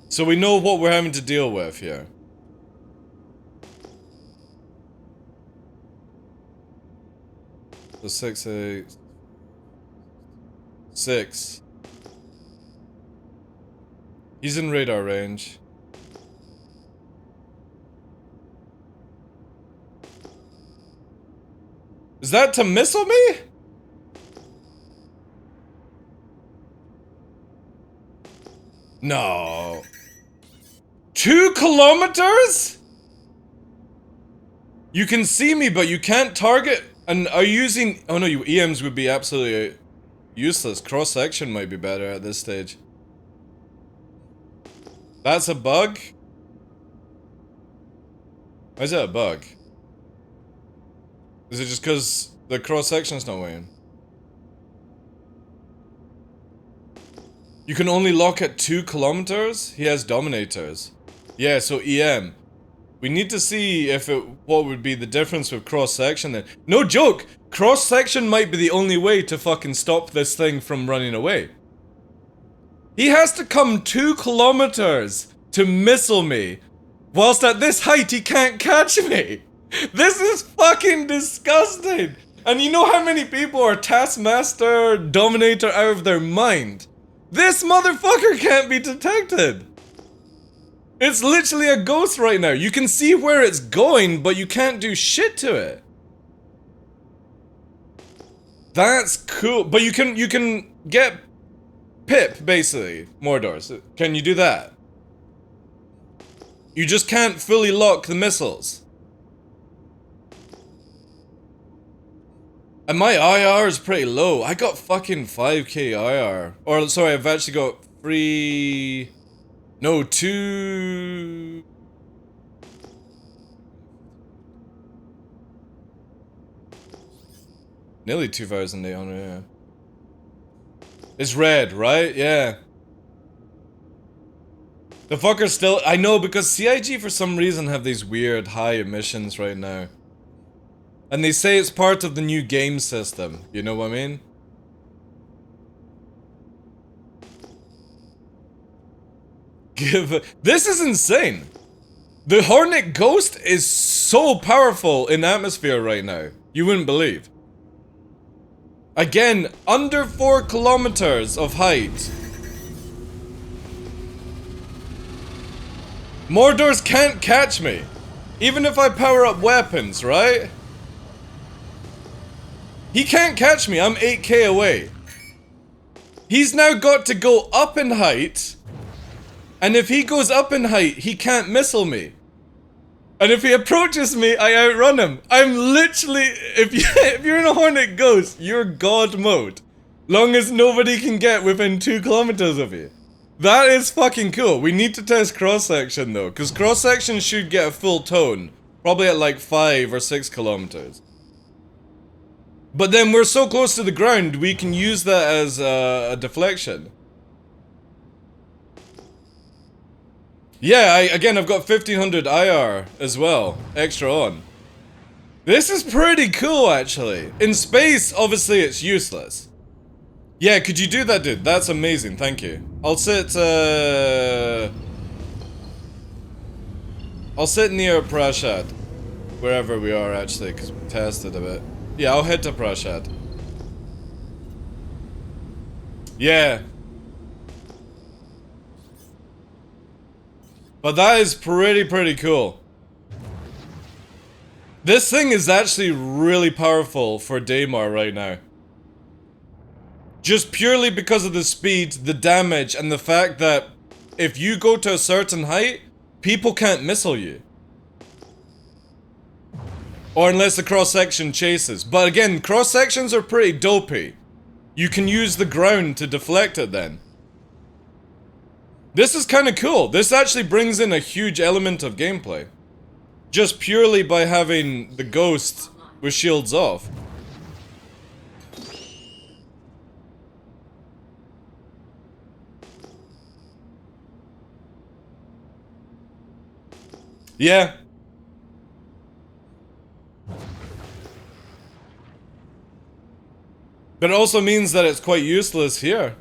So we know what we're having to deal with here. So 6, 8... 6. He's in radar range. Is that to missile me? No. 2 kilometers? You can see me, but you can't target. And are you using... Oh no, you EMs would be absolutely useless. Cross-section might be better at this stage. That's a bug? Why is that a bug? Is it just because the cross-section's not working? You can only lock at 2 kilometers? He has dominators. Yeah, so EM. We need to see if what would be the difference with cross-section then. No joke! Cross-section might be the only way to fucking stop this thing from running away. He has to come 2 kilometers to missile me, whilst at this height he can't catch me. This is fucking disgusting. And you know how many people are Taskmaster, Dominator out of their mind? This motherfucker can't be detected. It's literally a ghost right now. You can see where it's going, but you can't do shit to it. That's cool. But you can get Pip, basically, Mordors. Can you do that? You just can't fully lock the missiles. And my IR is pretty low. I got fucking 5k IR. Or, sorry, I've actually got 3... No, 2... Nearly 2,800, yeah. It's red, right? Yeah. The fucker's still... I know, because CIG for some reason have these weird high emissions right now. And they say it's part of the new game system. You know what I mean? This is insane! The Hornet Ghost is so powerful in atmosphere right now. You wouldn't believe. Again, under 4 kilometers of height. Mordors can't catch me. Even if I power up weapons, right? He can't catch me, I'm 8k away. He's now got to go up in height, and if he goes up in height, he can't missile me. And if he approaches me, I outrun him. I'm literally, if you're in a Hornet Ghost, you're God mode. Long as nobody can get within 2 kilometers of you. That is fucking cool. We need to test cross-section though, because cross-section should get a full tone. Probably at like 5 or 6 kilometers. But then we're so close to the ground, we can use that as a deflection. Yeah, again, I've got 1500 IR as well, extra on. This is pretty cool, actually. In space, obviously, it's useless. Yeah, could you do that, dude? That's amazing, thank you. I'll sit near Prashad. Wherever we are, actually, because we tested a bit. Yeah, I'll head to Prashad. Yeah. But that is pretty cool. This thing is actually really powerful for Daymar right now. Just purely because of the speed, the damage, and the fact that if you go to a certain height, people can't missile you. Or unless the cross-section chases. But again, cross-sections are pretty dopey. You can use the ground to deflect it then. This is kind of cool. This actually brings in a huge element of gameplay. Just purely by having the ghost with shields off. Yeah. But it also means that it's quite useless here.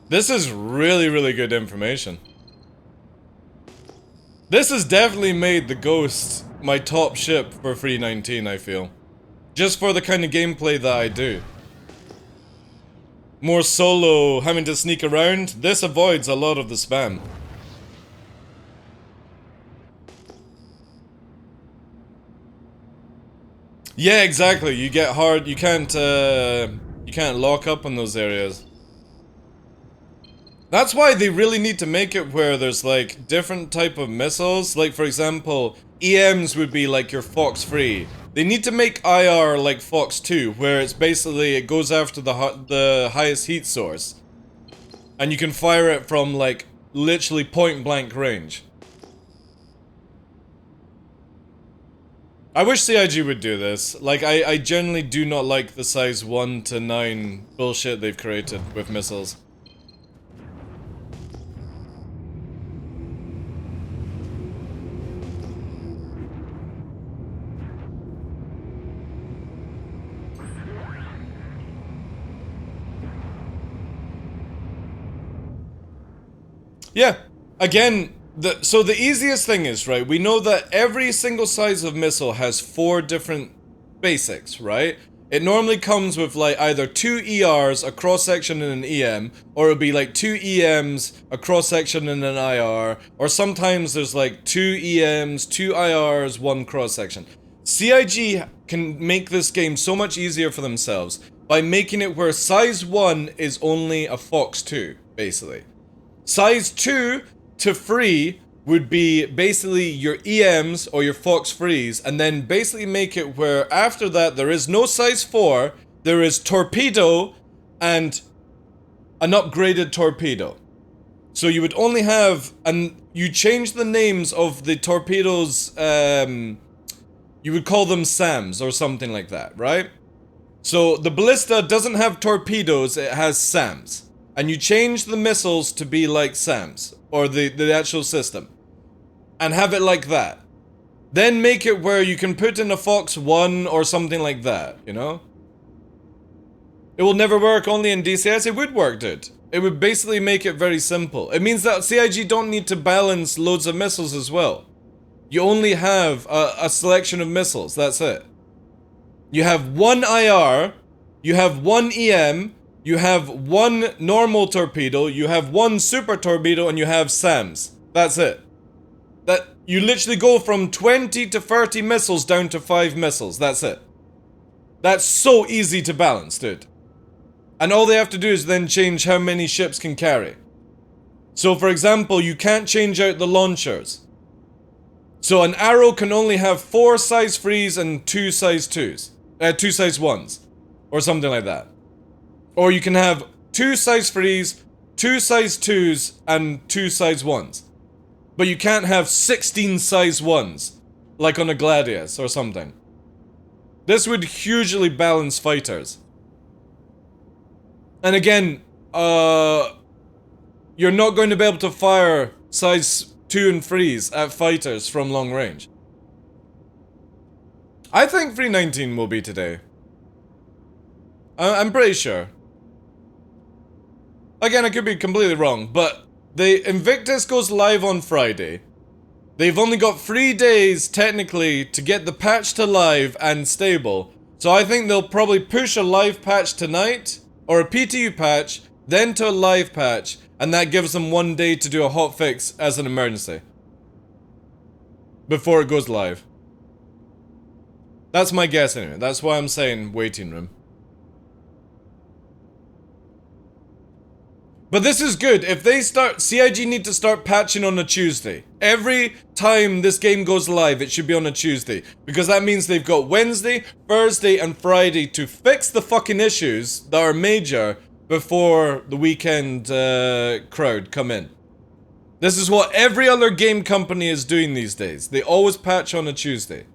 This is really good information. This has definitely made the Ghost my top ship for 319, I feel. Just for the kind of gameplay that I do. More solo, having to sneak around, this avoids a lot of the spam. Yeah, exactly. You get hard, you can't lock up in those areas. That's why they really need to make it where there's like different type of missiles. Like for example, EMs would be like your Fox 3. They need to make IR like Fox 2, where it's basically it goes after the highest heat source, and you can fire it from like literally point blank range. I wish CIG would do this. Like I generally do not like the size 1 to 9 bullshit they've created with missiles. Yeah, again, so the easiest thing is, right, we know that every single size of missile has 4 different basics, right? It normally comes with like either 2 ERs, a cross-section and an EM, or it'll be like 2 EMs, a cross-section and an IR, or sometimes there's like 2 EMs, 2 IRs, 1 cross-section. CIG can make this game so much easier for themselves by making it where size 1 is only a Fox 2, basically. Size 2 to 3 would be basically your EMs or your Fox 3s, and then basically make it where after that there is no size 4, there is torpedo and an upgraded torpedo. So you would only have, and you change the names of the torpedoes, you would call them SAMs or something like that, right? So the ballista doesn't have torpedoes, it has SAMs. And you change the missiles to be like SAMs, or the actual system. And have it like that. Then make it where you can put in a Fox 1 or something like that, you know? It will never work only in DCS, it would work, dude. It would basically make it very simple. It means that CIG don't need to balance loads of missiles as well. You only have a selection of missiles, that's it. You have 1 IR, you have 1 EM, you have 1 normal torpedo, you have 1 super torpedo, and you have SAMs. That's it. That you literally go from 20 to 30 missiles down to 5 missiles. That's it. That's so easy to balance, dude. And all they have to do is then change how many ships can carry. So for example, you can't change out the launchers. So an arrow can only have 4 size 3s and 2 size 2s. 2 size 1s. Or something like that. Or you can have 2 size 3s, 2 size 2s, and 2 size 1s. But you can't have 16 size 1s. Like on a Gladius or something. This would hugely balance fighters. And again, you're not going to be able to fire size 2 and 3s at fighters from long range. I think 319 will be today. I'm pretty sure. Again, I could be completely wrong, but the Invictus goes live on Friday. They've only got 3 days, technically, to get the patch to live and stable. So I think they'll probably push a live patch tonight, or a PTU patch, then to a live patch, and that gives them 1 day to do a hotfix as an emergency. Before it goes live. That's my guess anyway. That's why I'm saying waiting room. But this is good. If they start... CIG need to start patching on a Tuesday. Every time this game goes live, it should be on a Tuesday. Because that means they've got Wednesday, Thursday, and Friday to fix the fucking issues that are major before the weekend crowd come in. This is what every other game company is doing these days. They always patch on a Tuesday.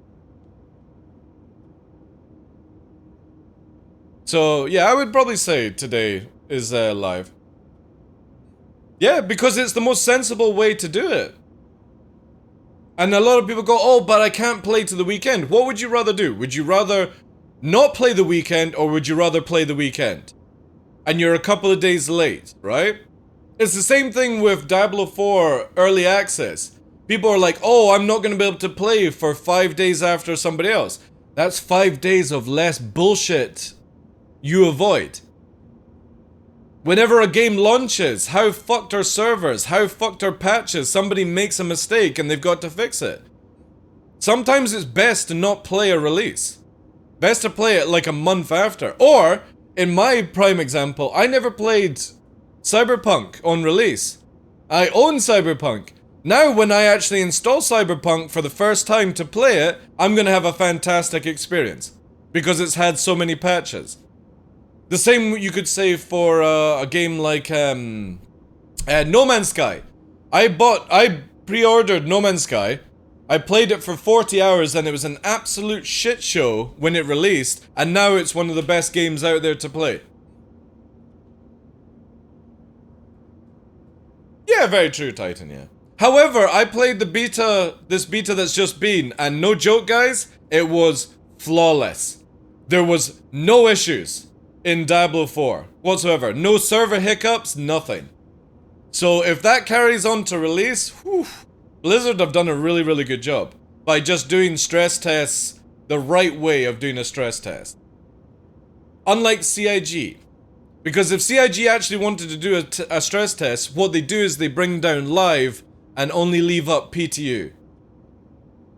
So, yeah, I would probably say today is live. Yeah, because it's the most sensible way to do it. And a lot of people go, oh, but I can't play to the weekend. What would you rather do? Would you rather not play the weekend, or would you rather play the weekend? And you're a couple of days late, right? It's the same thing with Diablo 4 Early Access. People are like, oh, I'm not going to be able to play for 5 days after somebody else. That's 5 days of less bullshit you avoid. Whenever a game launches, how fucked are servers? How fucked are patches? Somebody makes a mistake and they've got to fix it. Sometimes it's best to not play a release. Best to play it like a month after. Or, in my prime example, I never played Cyberpunk on release. I own Cyberpunk. Now when I actually install Cyberpunk for the first time to play it, I'm gonna have a fantastic experience. Because it's had so many patches. The same you could say for a game like No Man's Sky. I pre-ordered No Man's Sky. I played it for 40 hours and it was an absolute shit show when it released, and now it's one of the best games out there to play. Yeah, very true, Titan, yeah. However, I played the beta, this beta that's just been, and no joke guys, it was flawless. There was no issues in Diablo 4 whatsoever. No server hiccups, nothing. So if that carries on to release, whew, Blizzard have done a really, really good job by just doing stress tests the right way of doing a stress test. Unlike CIG. Because if CIG actually wanted to do a stress test, what they do is they bring down live and only leave up PTU.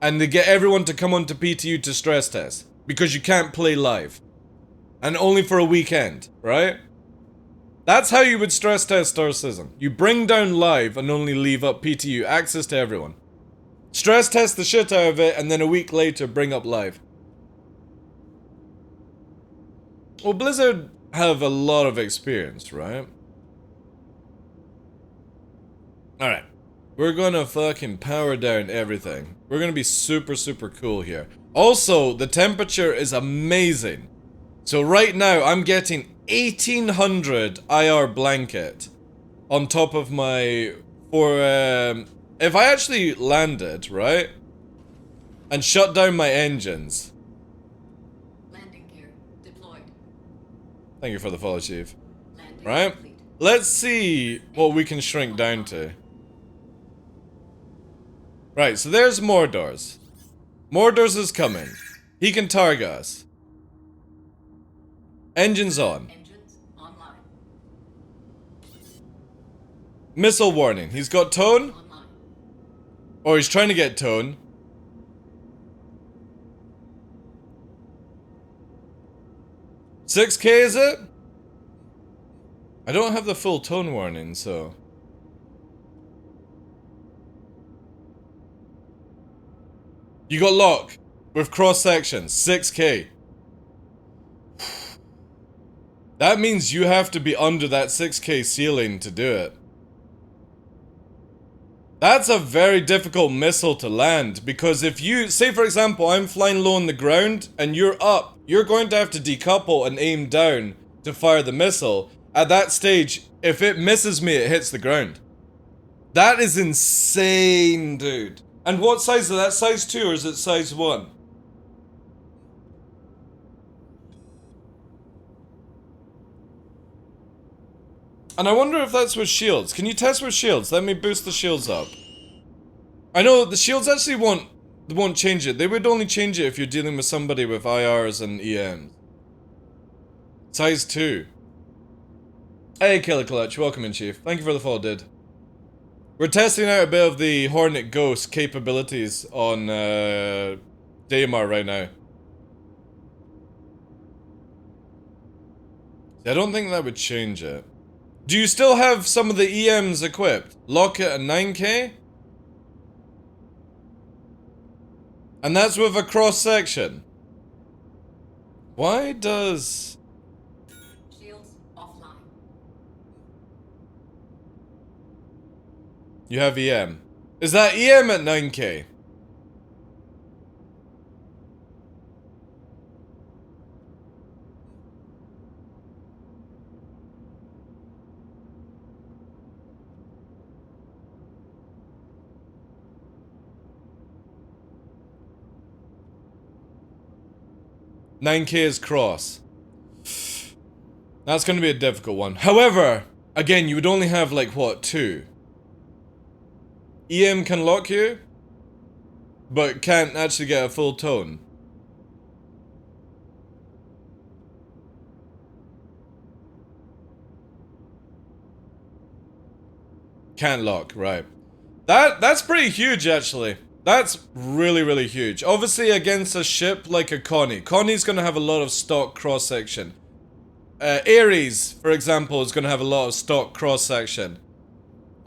And they get everyone to come onto PTU to stress test. Because you can't play live. And only for a weekend, right? That's how you would stress test Star Citizen. You bring down live and only leave up PTU, access to everyone. Stress test the shit out of it, and then a week later bring up live. Well, Blizzard have a lot of experience, right? Alright. We're gonna fucking power down everything. We're gonna be super, super cool here. Also, the temperature is amazing. So right now, I'm getting 1800 IR blanket on top of my... if I actually landed, right? And shut down my engines. Landing gear deployed. Thank you for the follow, Chief. Landing Right? complete. Let's see what we can shrink down to. Right, so there's Mordor's. Mordor's is coming. He can target us. Engines on. Engines online. Missile warning. He's got tone. Online. Or he's trying to get tone. $6K is it? I don't have the full tone warning, so... You got lock with cross section, 6K. That means you have to be under that 6K ceiling to do it. That's a very difficult missile to land, because if you, say for example, I'm flying low on the ground and you're up, you're going to have to decouple and aim down to fire the missile. At that stage, if it misses me, it hits the ground. That is insane, dude. And what size is that? Size 2 or is it size 1? And I wonder if that's with shields. Can you test with shields? Let me boost the shields up. I know the shields actually won't change it. They would only change it if you're dealing with somebody with IRs and EMs. Size 2. Hey, Killer Clutch. Welcome in, Chief. Thank you for the follow, dude. We're testing out a bit of the Hornet Ghost capabilities on Daymar right now. I don't think that would change it. Do you still have some of the EMs equipped? Lock it at 9K? And that's with a cross section. Why does... Shields offline. You have EM. Is that EM at 9K? $9K is cross. That's gonna be a difficult one. However, again, you would only have like what, 2? EM can lock you, but can't actually get a full tone. Can't lock, right. That's pretty huge actually. That's really, really huge. Obviously against a ship like a Connie. Connie's gonna have a lot of stock cross-section. Ares, for example, is gonna have a lot of stock cross-section.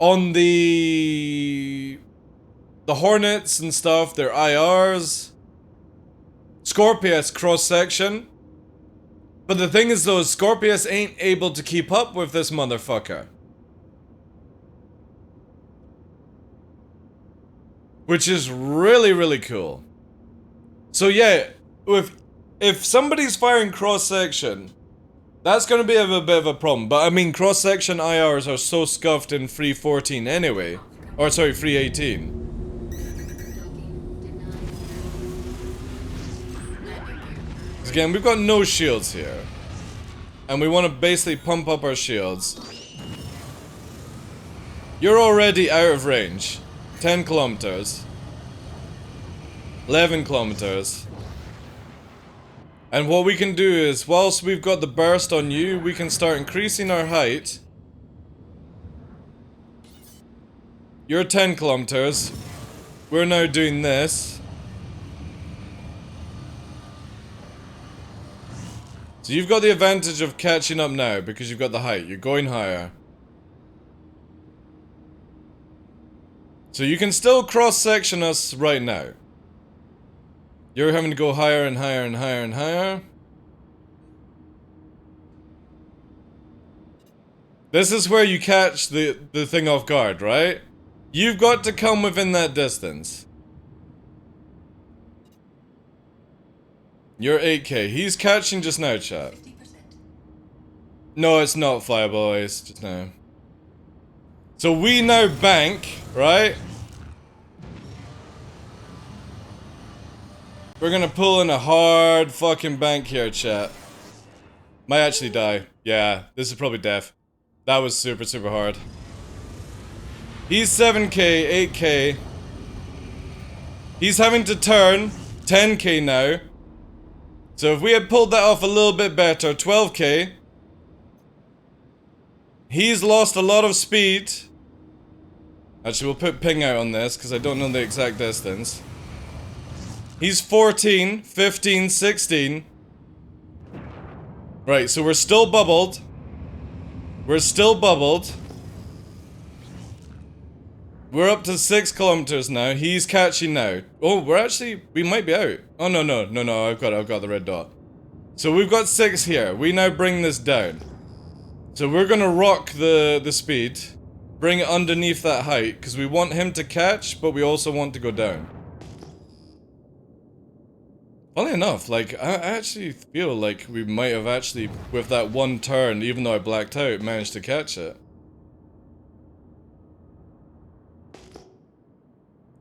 On the Hornets and stuff, they're IRs. Scorpius cross-section. But the thing is though, Scorpius ain't able to keep up with this motherfucker. Which is really, really cool. So yeah, if somebody's firing cross-section, that's gonna be a bit of a problem. But I mean, cross-section IRs are so scuffed in 3.14 anyway. Or sorry, 3.18. Because again, we've got no shields here. And we want to basically pump up our shields. You're already out of range. 10 kilometers. 11 kilometers. And what we can do is, whilst we've got the burst on you, we can start increasing our height. You're 10 kilometers. We're now doing this. So you've got the advantage of catching up now, because you've got the height. You're going higher. So you can still cross-section us right now. You're having to go higher and higher and higher and higher. This is where you catch the thing off guard, right? You've got to come within that distance. You're 8K. He's catching just now, chat. 50%. No, it's not flyable, it's just now. So we now bank, right? We're gonna pull in a hard fucking bank here, chat. Might actually die. Yeah, this is probably death. That was super, super hard. He's 7K, 8K. He's having to turn 10K now. So if we had pulled that off a little bit better, 12K. He's lost a lot of speed. Actually, we'll put ping out on this because I don't know the exact distance. He's 14, 15, 16. Right, so we're still bubbled. We're still bubbled. We're up to 6 kilometers now. He's catching now. Oh, we might be out. Oh, no, I've got the red dot. So we've got 6 here. We now bring this down. So we're gonna rock the speed. Bring it underneath that height, because we want him to catch, but we also want to go down. Funny enough, like, I actually feel like we might have actually, with that one turn, even though I blacked out, managed to catch it.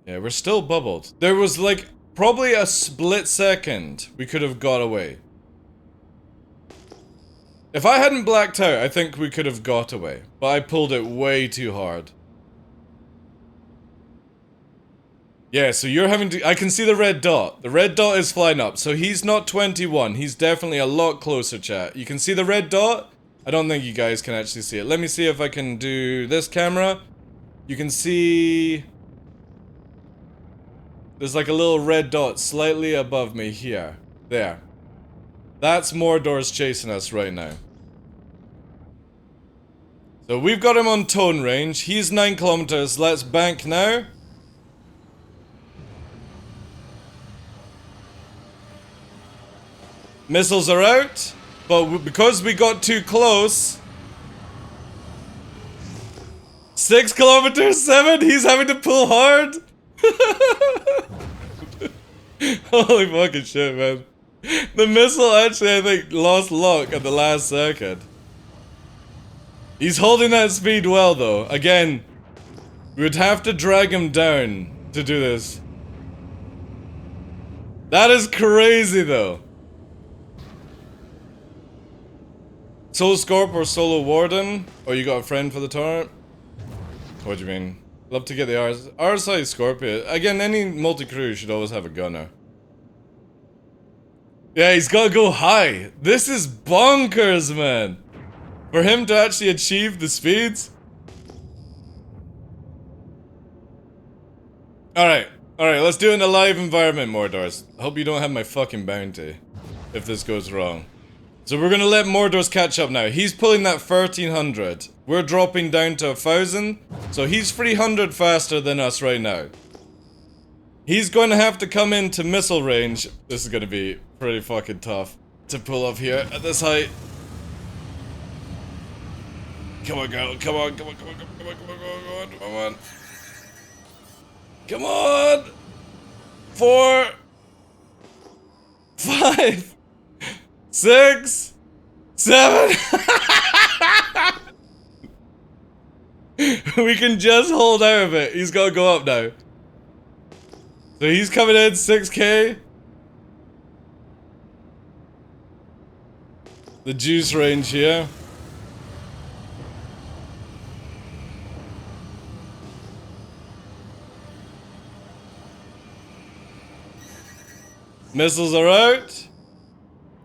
Yeah, we're still bubbled. There was, like, probably a split second we could have got away. If I hadn't blacked out, I think we could have got away. But I pulled it way too hard. Yeah, so you're having to... I can see the red dot. The red dot is flying up. So he's not 21. He's definitely a lot closer, chat. You can see the red dot? I don't think you guys can actually see it. Let me see if I can do this camera. You can see... There's like a little red dot slightly above me here. There. That's Mordor's chasing us right now. So we've got him on tone range. He's 9 kilometers. Let's bank now. Missiles are out. But because we got too close... 6 kilometers, 7. He's having to pull hard. Holy fucking shit, man. The missile actually, I think, lost lock at the last second. He's holding that speed well, though. Again, we would have to drag him down to do this. That is crazy, though. Solo Scorp or Solo Warden? Or you got a friend for the turret? What do you mean? Love to get the RSI Scorpion. Again, any multi-crew should always have a gunner. Yeah, he's gotta go high. This is bonkers, man. For him to actually achieve the speeds. Alright, let's do it in a live environment, Mordors. I hope you don't have my fucking bounty. If this goes wrong. So we're gonna let Mordors catch up now. He's pulling that 1300. We're dropping down to 1000. So he's 300 faster than us right now. He's going to have to come into missile range. This is gonna be pretty fucking tough to pull off here at this height. Come on, girl. Come on. Come on. 4, 5, 6, 7. We can just hold out of it. He's gotta go up now. So he's coming in 6k. The juice range here. Missiles are out.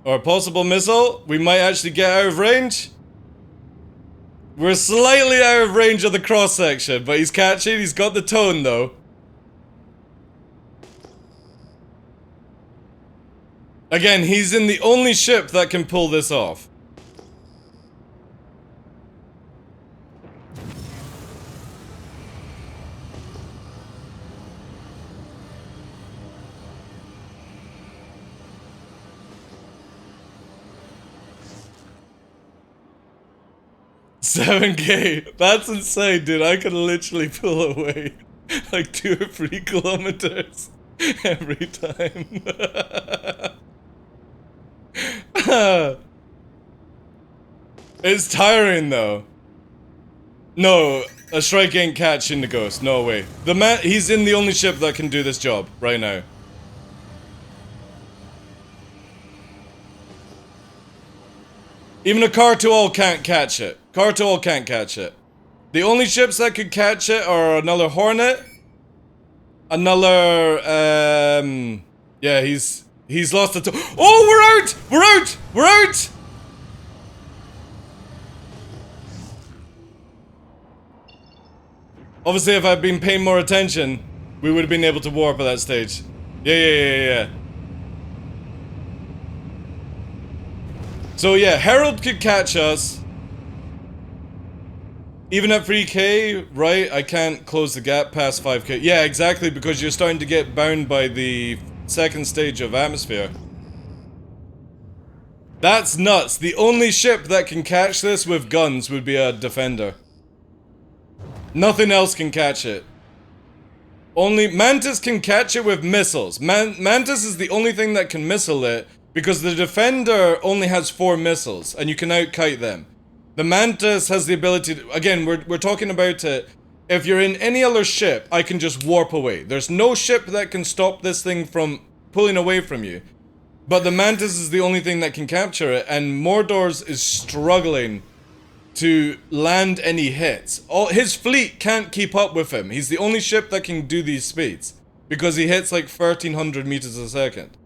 Or a possible missile. We might actually get out of range. We're slightly out of range of the cross section, but he's catching. He's got the tone though. Again, he's in the only ship that can pull this off. $7K. That's insane, dude. I could literally pull away like 2 or 3 kilometers every time. It's tiring though. No, a strike ain't catching the ghost. No way. The man, he's in the only ship that can do this job right now. Even a car to all can't catch it. Car to all can't catch it. The only ships that could catch it are another Hornet. Another, yeah, he's lost the oh, we're out! We're out! We're out! Obviously, if I'd been paying more attention, we would have been able to warp at that stage. Yeah. So yeah, Harold could catch us. Even at 3K, right? I can't close the gap past 5K. Yeah, exactly, because you're starting to get bound by the second stage of atmosphere. That's nuts. The only ship that can catch this with guns would be a Defender. Nothing else can catch it. Only Mantis can catch it with missiles. Mantis is the only thing that can missile it, because the Defender only has 4 missiles, and you can outkite them. The Mantis has the ability to, again, we're talking about it. If you're in any other ship, I can just warp away. There's no ship that can stop this thing from pulling away from you. But the Mantis is the only thing that can capture it, and Mordor's is struggling to land any hits. His fleet can't keep up with him. He's the only ship that can do these speeds, because he hits like 1300 meters a second.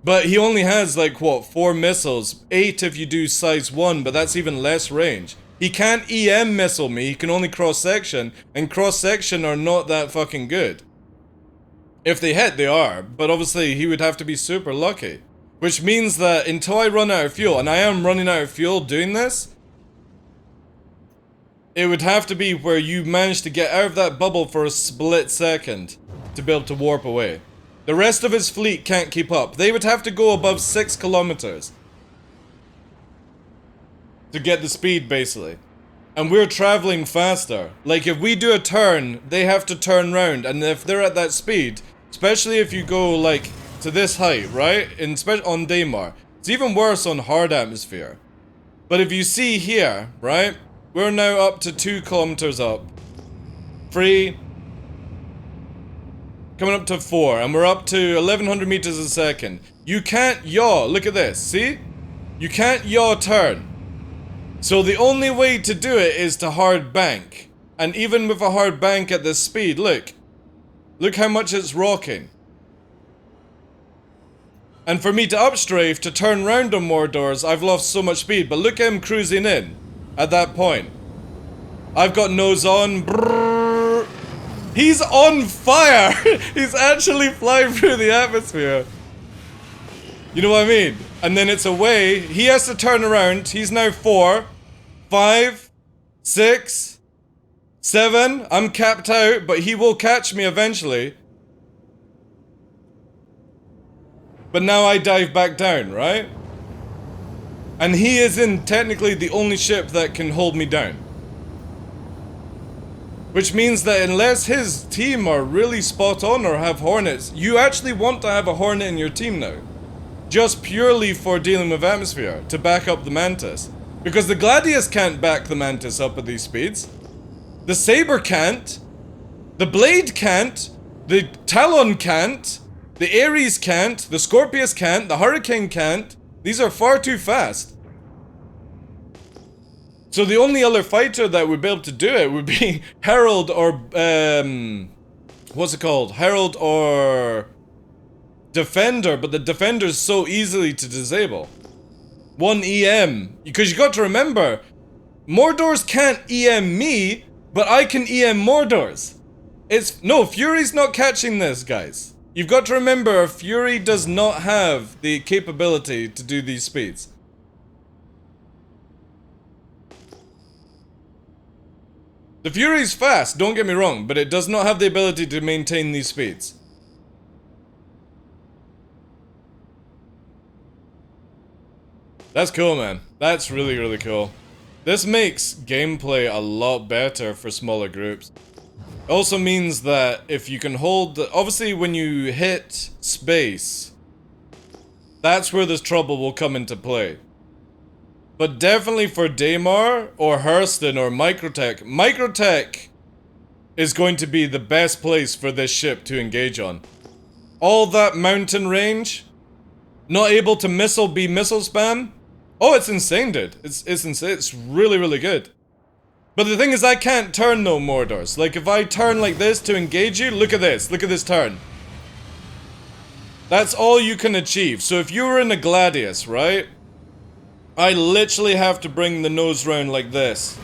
But he only has like, what, 4 missiles, 8 if you do size 1, but that's even less range. He can't EM missile me, he can only cross-section, and cross-section are not that fucking good. If they hit, they are, but obviously he would have to be super lucky. Which means that until I run out of fuel, and I am running out of fuel doing this, it would have to be where you manage to get out of that bubble for a split second to be able to warp away. The rest of his fleet can't keep up. They would have to go above 6 kilometers to get the speed, basically. And we're traveling faster. Like, if we do a turn, they have to turn round. And if they're at that speed, especially if you go, like, to this height, right? On Daymar. It's even worse on hard atmosphere. But if you see here, right? We're now up to 2 kilometers up. 3. Coming up to 4, and we're up to 1100 meters a second. You can't yaw. Look at this. See? You can't yaw turn. So the only way to do it is to hard bank. And even with a hard bank at this speed, look. Look how much it's rocking. And for me to upstrafe, to turn round on Mordor's, I've lost so much speed. But look at him cruising in at that point. I've got nose on. Brrr. He's on fire! He's actually flying through the atmosphere. You know what I mean? And then it's away. He has to turn around. He's now 4, 5, 6, 7. I'm capped out, but he will catch me eventually. But now I dive back down, right? And he is in technically the only ship that can hold me down. Which means that unless his team are really spot on or have Hornets, you actually want to have a Hornet in your team now. Just purely for dealing with atmosphere, to back up the Mantis. Because the Gladius can't back the Mantis up at these speeds. The Saber can't. The Blade can't. The Talon can't. The Ares can't. The Scorpius can't. The Hurricane can't. These are far too fast. So the only other fighter that would be able to do it would be Herald or, what's it called? Herald or Defender, but the Defender's so easily to disable. 1 EM. Because you got to remember, Mordor's can't EM me, but I can EM Mordor's. No, Fury's not catching this, guys. You've got to remember, Fury does not have the capability to do these speeds. The Fury's fast, don't get me wrong, but it does not have the ability to maintain these speeds. That's cool, man. That's really, really cool. This makes gameplay a lot better for smaller groups. It also means that if you can hold... Obviously, when you hit space, that's where this trouble will come into play. But definitely for Daymar, or Hurston, or Microtech, Microtech is going to be the best place for this ship to engage on. All that mountain range, not able to be missile spam. Oh, it's insane, dude. It's insane. It's really, really good. But the thing is, I can't turn no Mordors. Like, if I turn like this to engage you, look at this. Look at this turn. That's all you can achieve. So if you were in a Gladius, right? I literally have to bring the nose round like this.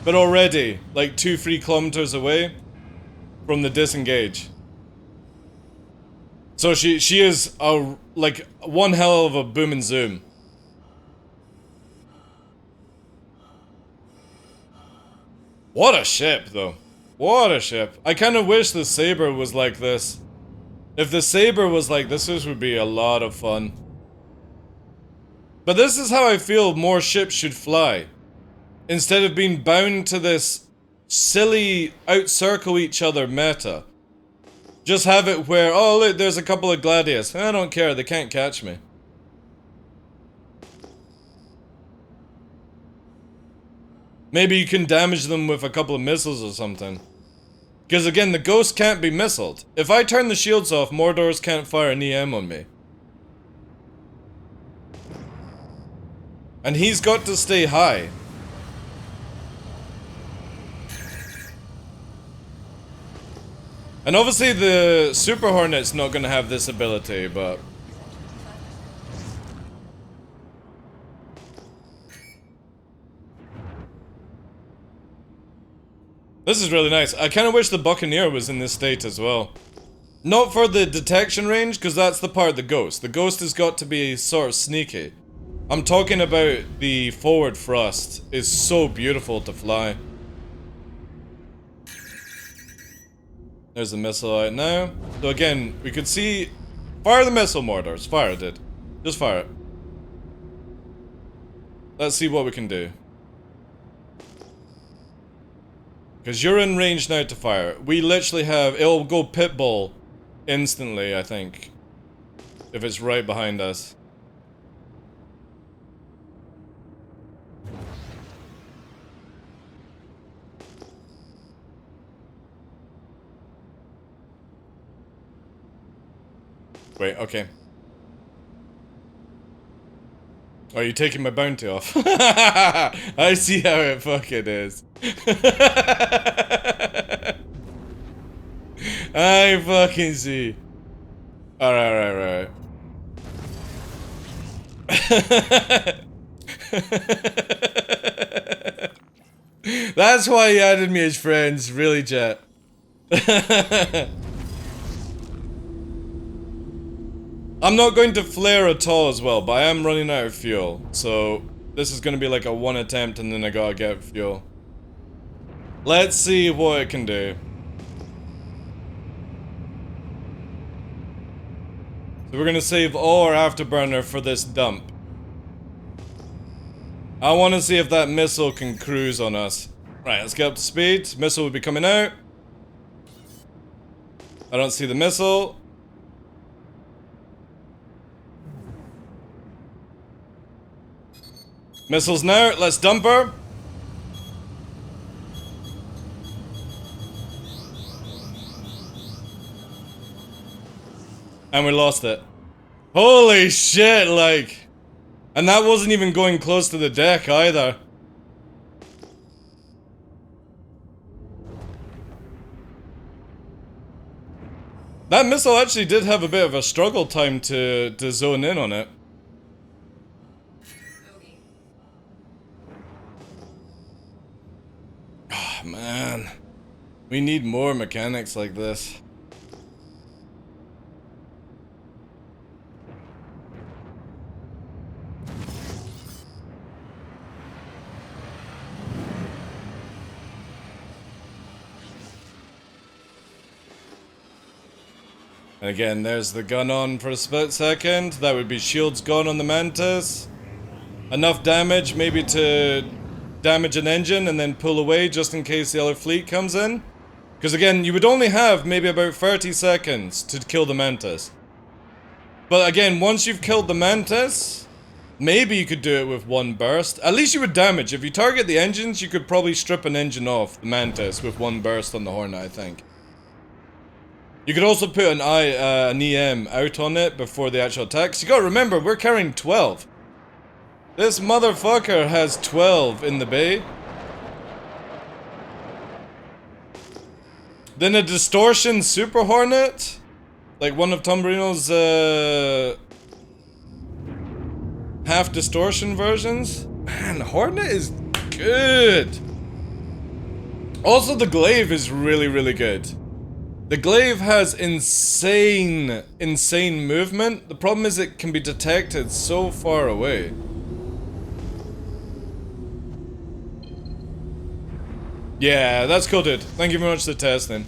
But already, like 2-3 kilometers away from the disengage. So she is a, like one hell of a boom and zoom. What a ship though. What a ship. I kind of wish the Saber was like this. If the Saber was like this would be a lot of fun. But this is how I feel more ships should fly. Instead of being bound to this silly outcircle each other meta. Just have it where, oh look, there's a couple of Gladius. I don't care, they can't catch me. Maybe you can damage them with a couple of missiles or something. Because again, the Ghost can't be missiled. If I turn the shields off, Mordors can't fire an EM on me. And he's got to stay high. And obviously the Super Hornet's not going to have this ability, but... This is really nice. I kind of wish the Buccaneer was in this state as well. Not for the detection range, because that's the part of the Ghost. The Ghost has got to be sort of sneaky. I'm talking about the forward thrust. Is so beautiful to fly. There's the missile out now. So again, we could see... Fire the missile, Mordors. Fire it, dude. Just fire it. Let's see what we can do. Because you're in range now to fire. We literally have... It'll go pitbull instantly, I think. If it's right behind us. Wait, okay. Oh, you're taking my bounty off. I see how it fucking is. I fucking see. Alright. That's why he added me as friends, really, chat. I'm not going to flare at all as well, but I am running out of fuel. So, this is going to be like a one attempt and then I gotta get fuel. Let's see what it can do. So we're going to save all our afterburner for this dump. I want to see if that missile can cruise on us. Right, let's get up to speed. Missile will be coming out. I don't see the missile. Missiles now, let's dump her. And we lost it. Holy shit, like... And that wasn't even going close to the deck either. That missile actually did have a bit of a struggle time to zone in on it. Oh, man. We need more mechanics like this. And again, there's the gun on for a split second. That would be shields gone on the Mantis. Enough damage maybe to damage an engine and then pull away just in case the other fleet comes in. Because again, you would only have maybe about 30 seconds to kill the Mantis. But again, once you've killed the Mantis, maybe you could do it with one burst. At least you would damage. If you target the engines, you could probably strip an engine off the Mantis with one burst on the Hornet, I think. You could also put an EM out on it before the actual attacks. You gotta remember, we're carrying 12. This motherfucker has 12 in the bay. Then a Distortion Super Hornet? Like one of Tom Marino's half distortion versions? Man, Hornet is good. Also, the glaive is really, really good. The glaive has insane movement. The problem is it can be detected so far away. Yeah, that's cool, dude. Thank you very much for the test, then.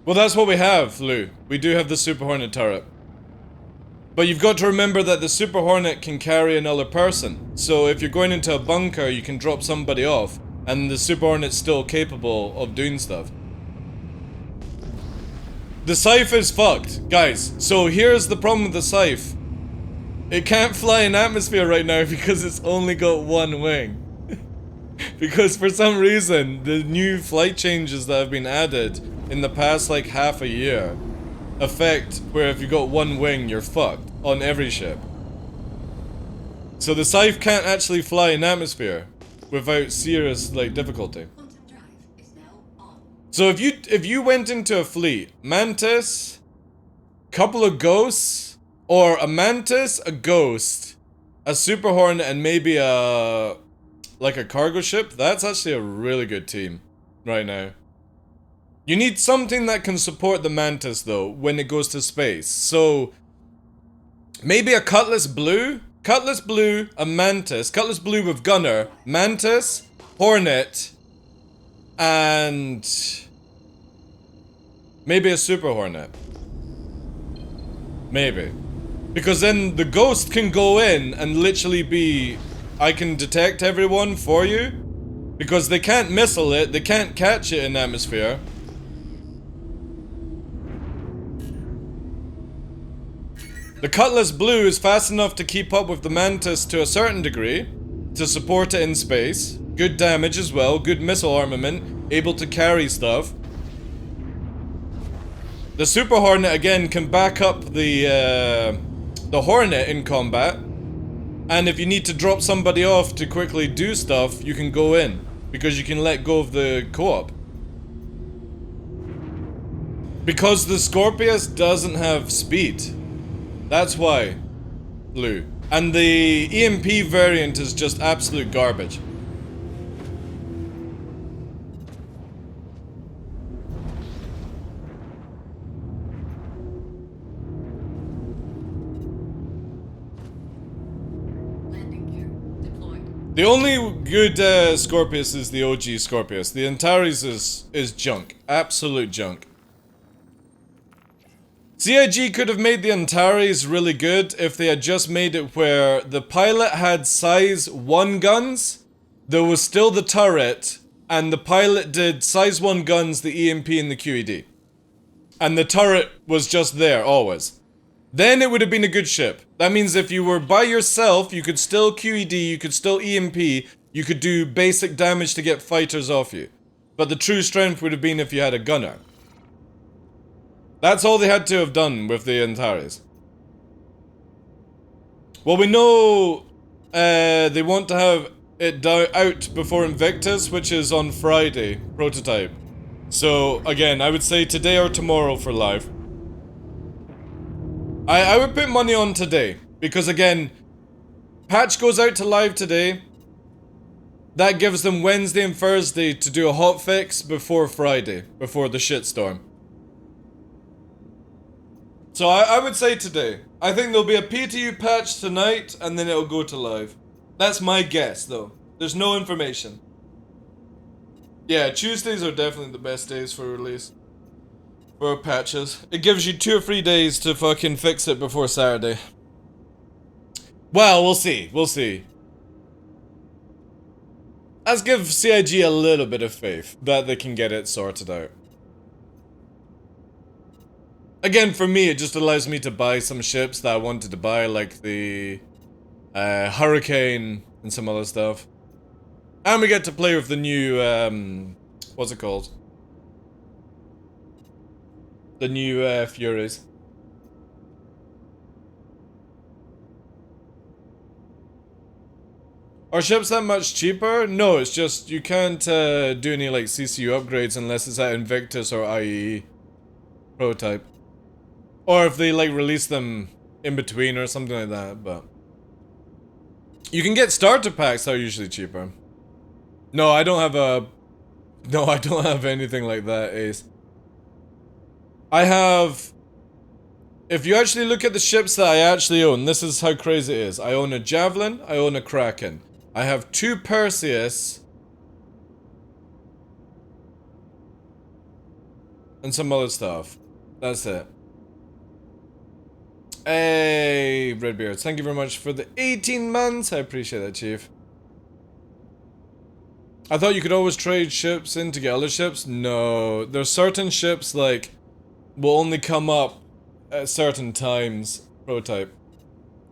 Well, that's what we have, Lou. We do have the Super Hornet turret. But you've got to remember that the Super Hornet can carry another person. So if you're going into a bunker, you can drop somebody off, and the Super Hornet's still capable of doing stuff. The Scythe is fucked, guys. So here's the problem with the Scythe. It can't fly in atmosphere right now because it's only got one wing. Because for some reason, the new flight changes that have been added in the past like half a year affect where if you got one wing, you're fucked on every ship. So the Scythe can't actually fly in atmosphere without serious like difficulty. Quantum drive is now on. So if you went into a fleet, Mantis, couple of ghosts, or a Mantis, a ghost, a Super Hornet, and maybe a like a cargo ship, that's actually a really good team right now. You need something that can support the Mantis though when it goes to space. So maybe a Cutlass Blue, a Mantis, Cutlass Blue with Gunner, Mantis, Hornet, and maybe a Super Hornet. Maybe. Because then the Ghost can go in and literally be, I can detect everyone for you. Because they can't missile it, they can't catch it in atmosphere. The Cutlass Blue is fast enough to keep up with the Mantis to a certain degree, to support it in space. Good damage as well, good missile armament, able to carry stuff. The Super Hornet again can back up the Hornet in combat. And if you need to drop somebody off to quickly do stuff, you can go in. Because you can let go of the co-op. Because the Scorpius doesn't have speed. That's why, Lou. And the EMP variant is just absolute garbage. Landing gear deployed. The only good Scorpius is the OG Scorpius. The Antares is junk. Absolute junk. CIG could have made the Antares really good if they had just made it where the pilot had size 1 guns, there was still the turret, and the pilot did size 1 guns, the EMP, and the QED. And the turret was just there, always. Then it would have been a good ship. That means if you were by yourself, you could still QED, you could still EMP, you could do basic damage to get fighters off you. But the true strength would have been if you had a gunner. That's all they had to have done with the Antares. Well, we know they want to have it out before Invictus, which is on Friday, prototype. So, again, I would say today or tomorrow for live. I would put money on today, because again, patch goes out to live today. That gives them Wednesday and Thursday to do a hotfix before Friday, before the shitstorm. So I would say today. I think there'll be a PTU patch tonight, and then it'll go to live. That's my guess, though. There's no information. Yeah, Tuesdays are definitely the best days for release. For patches. It gives you 2 or 3 days to fucking fix it before Saturday. Well, we'll see. We'll see. Let's give CIG a little bit of faith that they can get it sorted out. Again, for me, it just allows me to buy some ships that I wanted to buy, like the Hurricane and some other stuff. And we get to play with the new, what's it called? The new Furies. Are ships that much cheaper? No, it's just you can't do any like CCU upgrades unless it's at Invictus or IEE prototype. Or if they like release them in between or something like that, but you can get starter packs that are usually cheaper. No, I don't have a... No, I don't have anything like that, Ace. I have... If you actually look at the ships that I actually own, this is how crazy it is. I own a Javelin, I own a Kraken. I have 2 Perseus... and some other stuff. That's it. Hey, Redbeards, thank you very much for the 18 months. I appreciate that, Chief. I thought you could always trade ships in to get other ships. No, there's certain ships, like, will only come up at certain times. Prototype.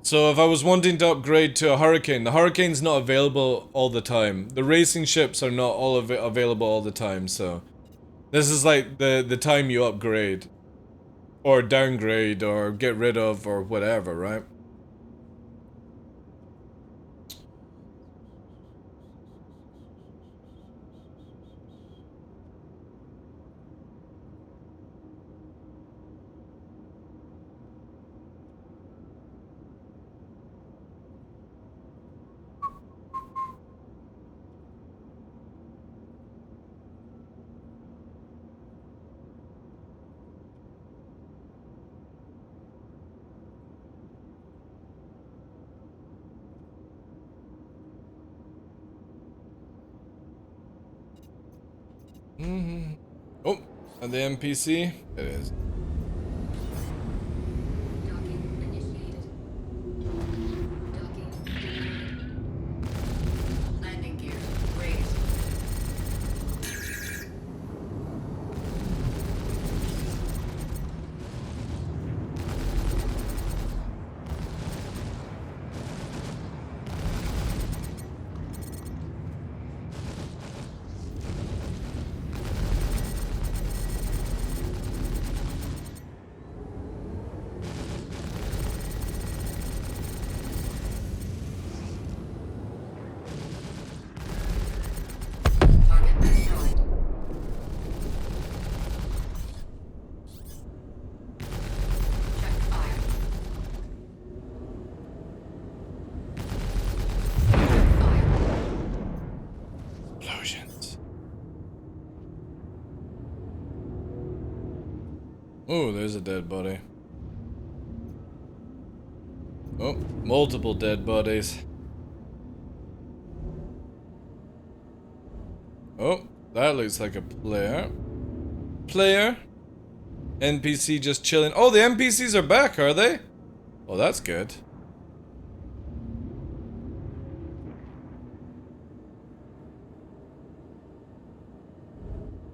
So if I was wanting to upgrade to a Hurricane, the Hurricane's not available all the time. The racing ships are not all available all the time, so... This is like the time you upgrade. Or downgrade, or get rid of, or whatever, right? Oh, and the NPC? It is. Docking initiated. Docking denied. Landing gear raised. Target destroyed. Check fire. Fire. Explosions. Oh, there's a dead body. Oh, multiple dead bodies. Oh, that looks like a player. Player? NPC just chilling. Oh, the NPCs are back, are they? Oh, that's good.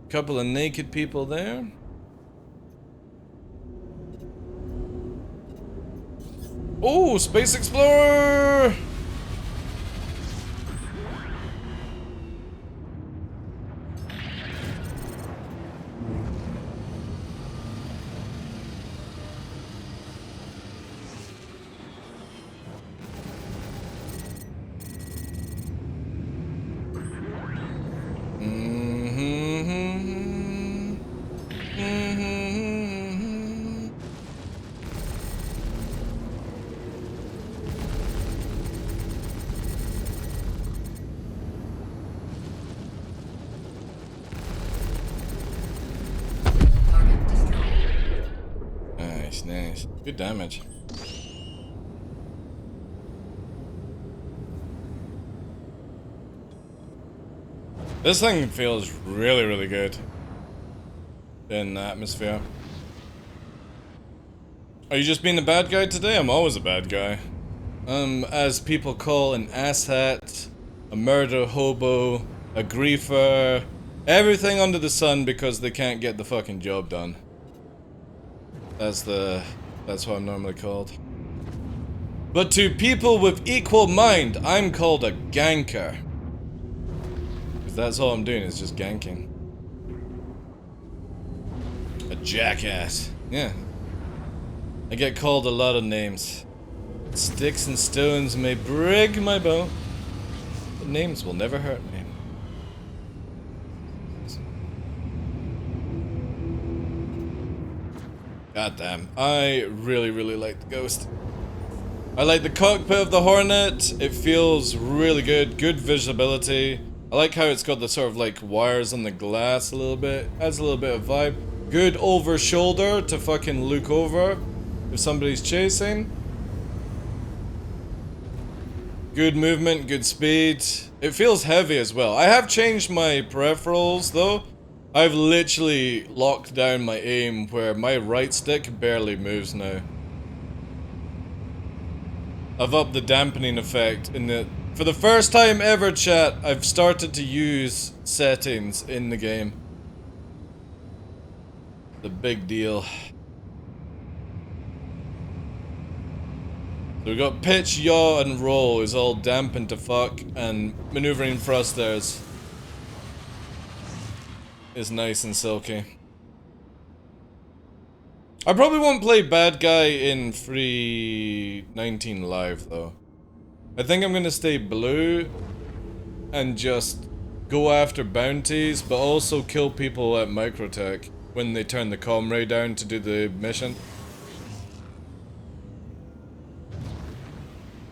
Couple of naked people there. Oh, Space Explorer! Target destroyed. Nice, nice. Good damage. This thing feels really, really good in the atmosphere. Are you just being a bad guy today? I'm always a bad guy. As people call an asshat, a murder hobo, a griefer, everything under the sun because they can't get the fucking job done. That's what I'm normally called. But to people with equal mind, I'm called a ganker. Because that's all I'm doing is just ganking. A jackass. Yeah. I get called a lot of names. Sticks and stones may break my bow, but names will never hurt me. God damn. I really, really like the Ghost. I like the cockpit of the Hornet. It feels really good. Good visibility. I like how it's got the sort of like wires on the glass a little bit. Adds a little bit of vibe. Good over shoulder to fucking look over if somebody's chasing. Good movement, good speed. It feels heavy as well. I have changed my peripherals though. I've literally locked down my aim where my right stick barely moves now. I've upped the dampening effect in the... For the first time ever, chat, I've started to use settings in the game. The big deal. So we got pitch, yaw, and roll is all dampened to fuck, and maneuvering thrusters is nice and silky. I probably won't play bad guy in 3.19 live though. I think I'm gonna stay blue and just go after bounties, but also kill people at Microtech when they turn the comm ray down to do the mission.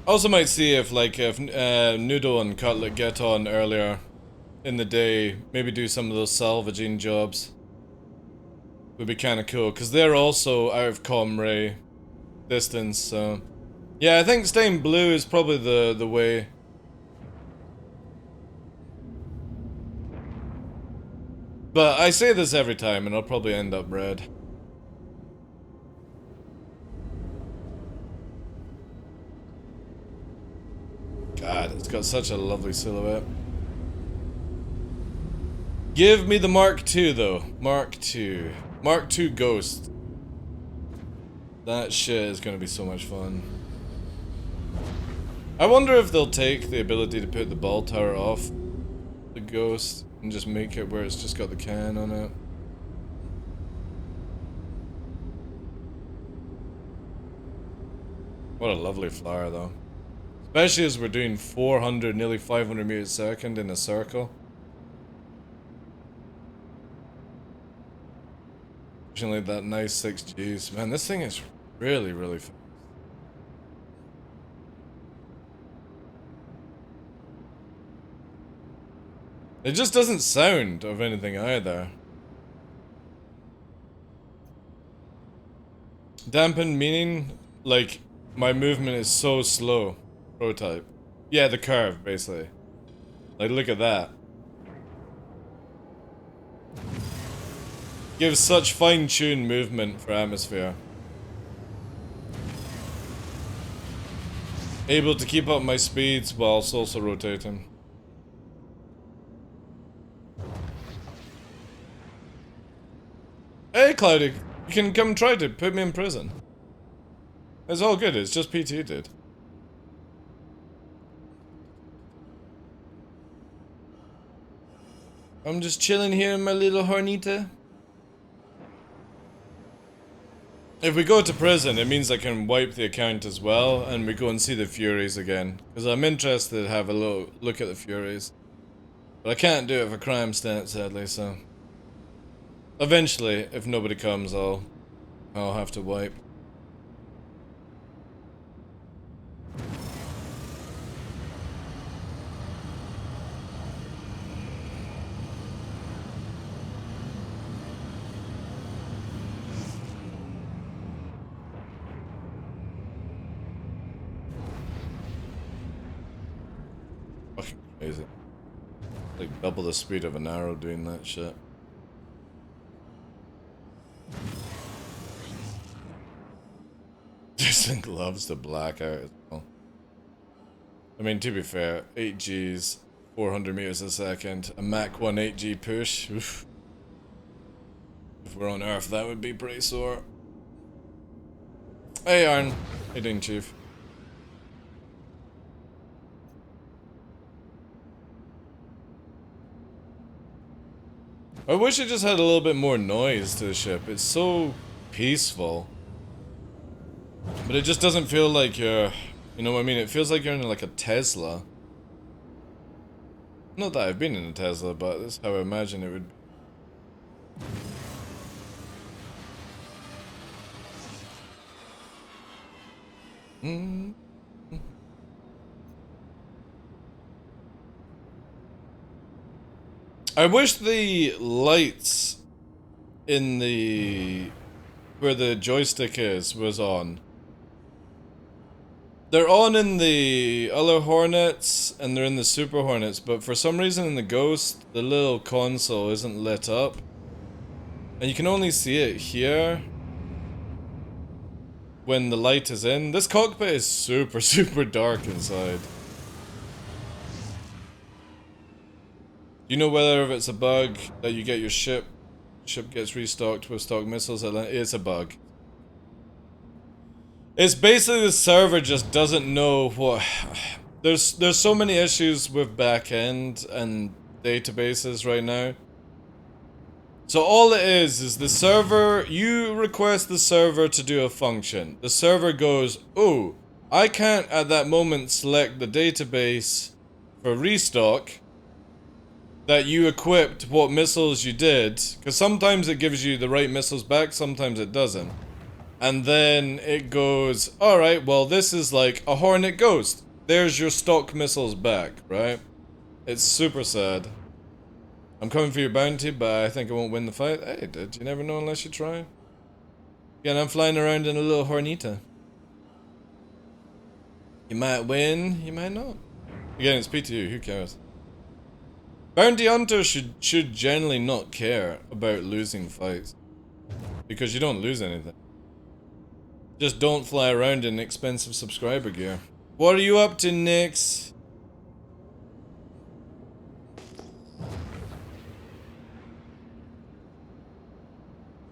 Also might see if Noodle and Cutlet get on earlier in the day, maybe do some of those salvaging jobs. Would be kind of cool, because they're also out of comm ray distance, so... Yeah, I think staying blue is probably the way. But I say this every time, and I'll probably end up red. God, it's got such a lovely silhouette. Give me the Mark II, though. Mark II. Mark II Ghost. That shit is gonna be so much fun. I wonder if they'll take the ability to put the ball tower off the Ghost and just make it where it's just got the can on it. What a lovely flyer, though. Especially as we're doing 400, nearly 500 meters a second in a circle. Pushing like that nice 6Gs. Man, this thing is really, really fast. It just doesn't sound of anything either. Dampened meaning, like, my movement is so slow. Prototype. Yeah, the curve, basically. Like, look at that. Gives such fine-tuned movement for atmosphere. Able to keep up my speeds whilst also rotating. Hey, Cloudy, you can come try to put me in prison. It's all good, it's just PT did. I'm just chilling here in my little hornita. If we go to prison, it means I can wipe the account as well, and we go and see the Furies again. Because I'm interested to have a little look at the Furies. But I can't do it for crime stat, sadly, so... Eventually, if nobody comes, I'll have to wipe. Fucking crazy. Like double the speed of an arrow doing that shit. This thing loves to black out as well. I mean, to be fair, 8Gs, 400 meters a second, a Mach 1 8G push. Oof. If we're on Earth, that would be pretty sore. Hey, Arn. How you doing, Chief? I wish it just had a little bit more noise to the ship. It's so peaceful. But it just doesn't feel like you're... You know what I mean? It feels like you're in like a Tesla. Not that I've been in a Tesla, but that's how I imagine it would be. I wish the lights in the where the joystick is was on. They're on in the other Hornets and they're in the Super Hornets, but for some reason in the Ghost, the little console isn't lit up. And you can only see it here when the light is in. This cockpit is super, super dark inside. Do you know whether it's a bug that you get your ship gets restocked with stock missiles? It's a bug. It's basically the server just doesn't know what... There's so many issues with backend and databases right now. So all it is the server, you request the server to do a function. The server goes, oh, I can't at that moment select the database for restock that you equipped what missiles you did, because sometimes it gives you the right missiles back, sometimes it doesn't. And then it goes, alright, well this is like a Hornet Ghost. There's your stock missiles back, right? It's super sad. I'm coming for your bounty, but I think I won't win the fight. Hey, dude, you never know unless you try. Again, I'm flying around in a little Hornita. You might win, you might not. Again, it's PTU, who cares? Bounty Hunters should generally not care about losing fights. Because you don't lose anything. Just don't fly around in expensive subscriber gear. What are you up to, Nix?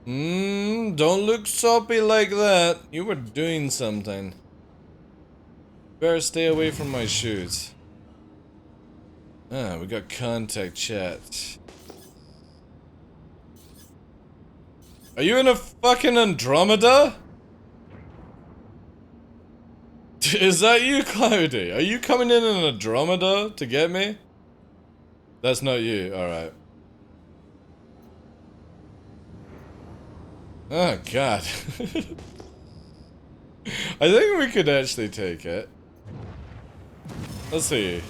Don't look soppy like that. You were doing something. Better stay away from my shoes. Ah, we got contact chat. Are you in a fucking Andromeda? Is that you, Cloudy? Are you coming in an Andromeda to get me? That's not you, alright. Oh god. I think we could actually take it. Let's see.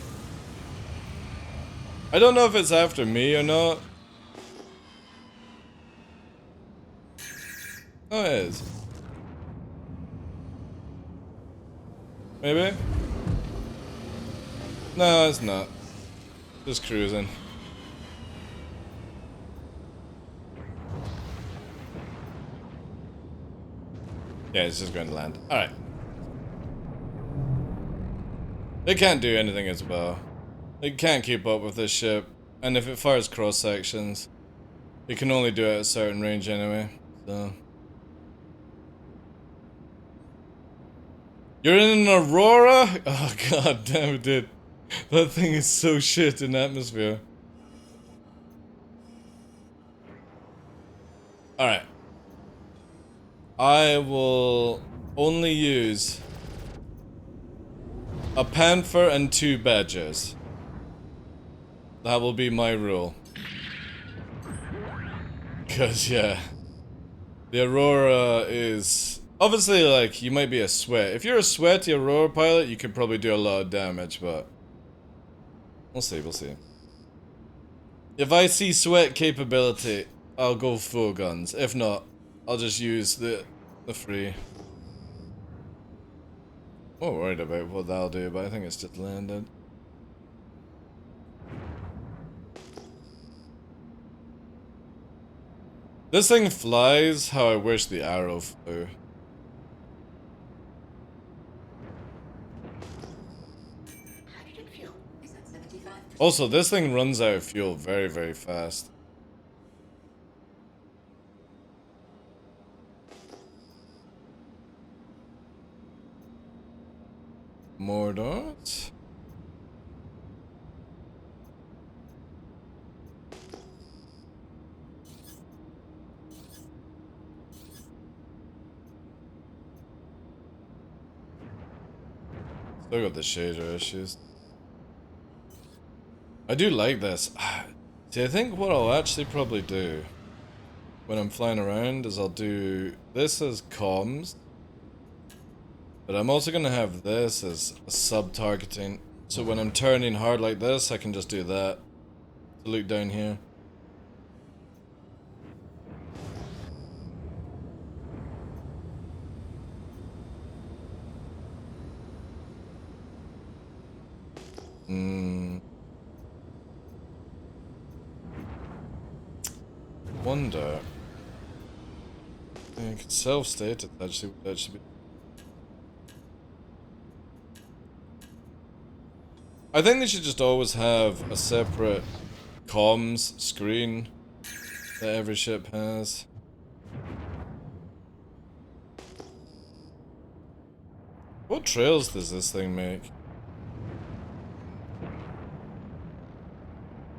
I don't know if it's after me or not. Oh, it is. Maybe? No, it's not. Just cruising. Yeah, it's just going to land. Alright. It can't do anything as well. It can't keep up with this ship. And if it fires cross sections, it can only do it at a certain range anyway. So. You're in an Aurora? Oh god damn it, dude. That thing is so shit in atmosphere. Alright. I will only use a Panther and 2 Badgers. That will be my rule. Cause yeah. The Aurora is... Obviously, like, you might be a sweat. If you're a sweaty Aurora pilot, you could probably do a lot of damage, but... We'll see, we'll see. If I see sweat capability, I'll go full guns. If not, I'll just use the free. I'm not worried about what that'll do, but I think it's just landed. This thing flies how I wish the Arrow flew. How did it feel? Is that 75%? Also, this thing runs out of fuel very, very fast. More dots? Still got the shader issues. I do like this. See, I think what I'll actually probably do when I'm flying around is I'll do this as comms. But I'm also going to have this as a sub-targeting. So when I'm turning hard like this, I can just do that. to look down here. Wonder. I could self-state it actually would actually be. I think they should just always have a separate comms screen that every ship has. What trails does this thing make?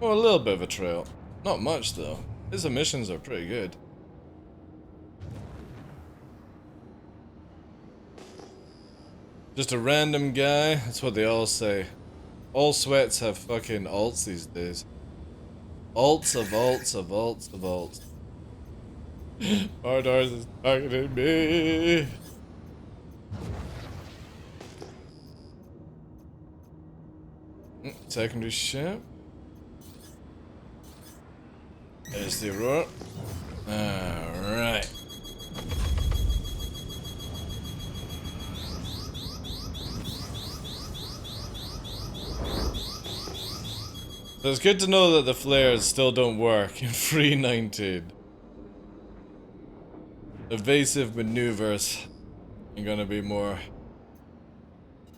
Oh, a little bit of a trail. Not much though. His emissions are pretty good. Just a random guy, that's what they all say. All sweats have fucking alts these days. Alts of alts of alts of alts. Mardars is targeting me. Secondary ship. There's the Aurora. Alright. So it's good to know that the flares still don't work in 319. Evasive maneuvers are gonna be more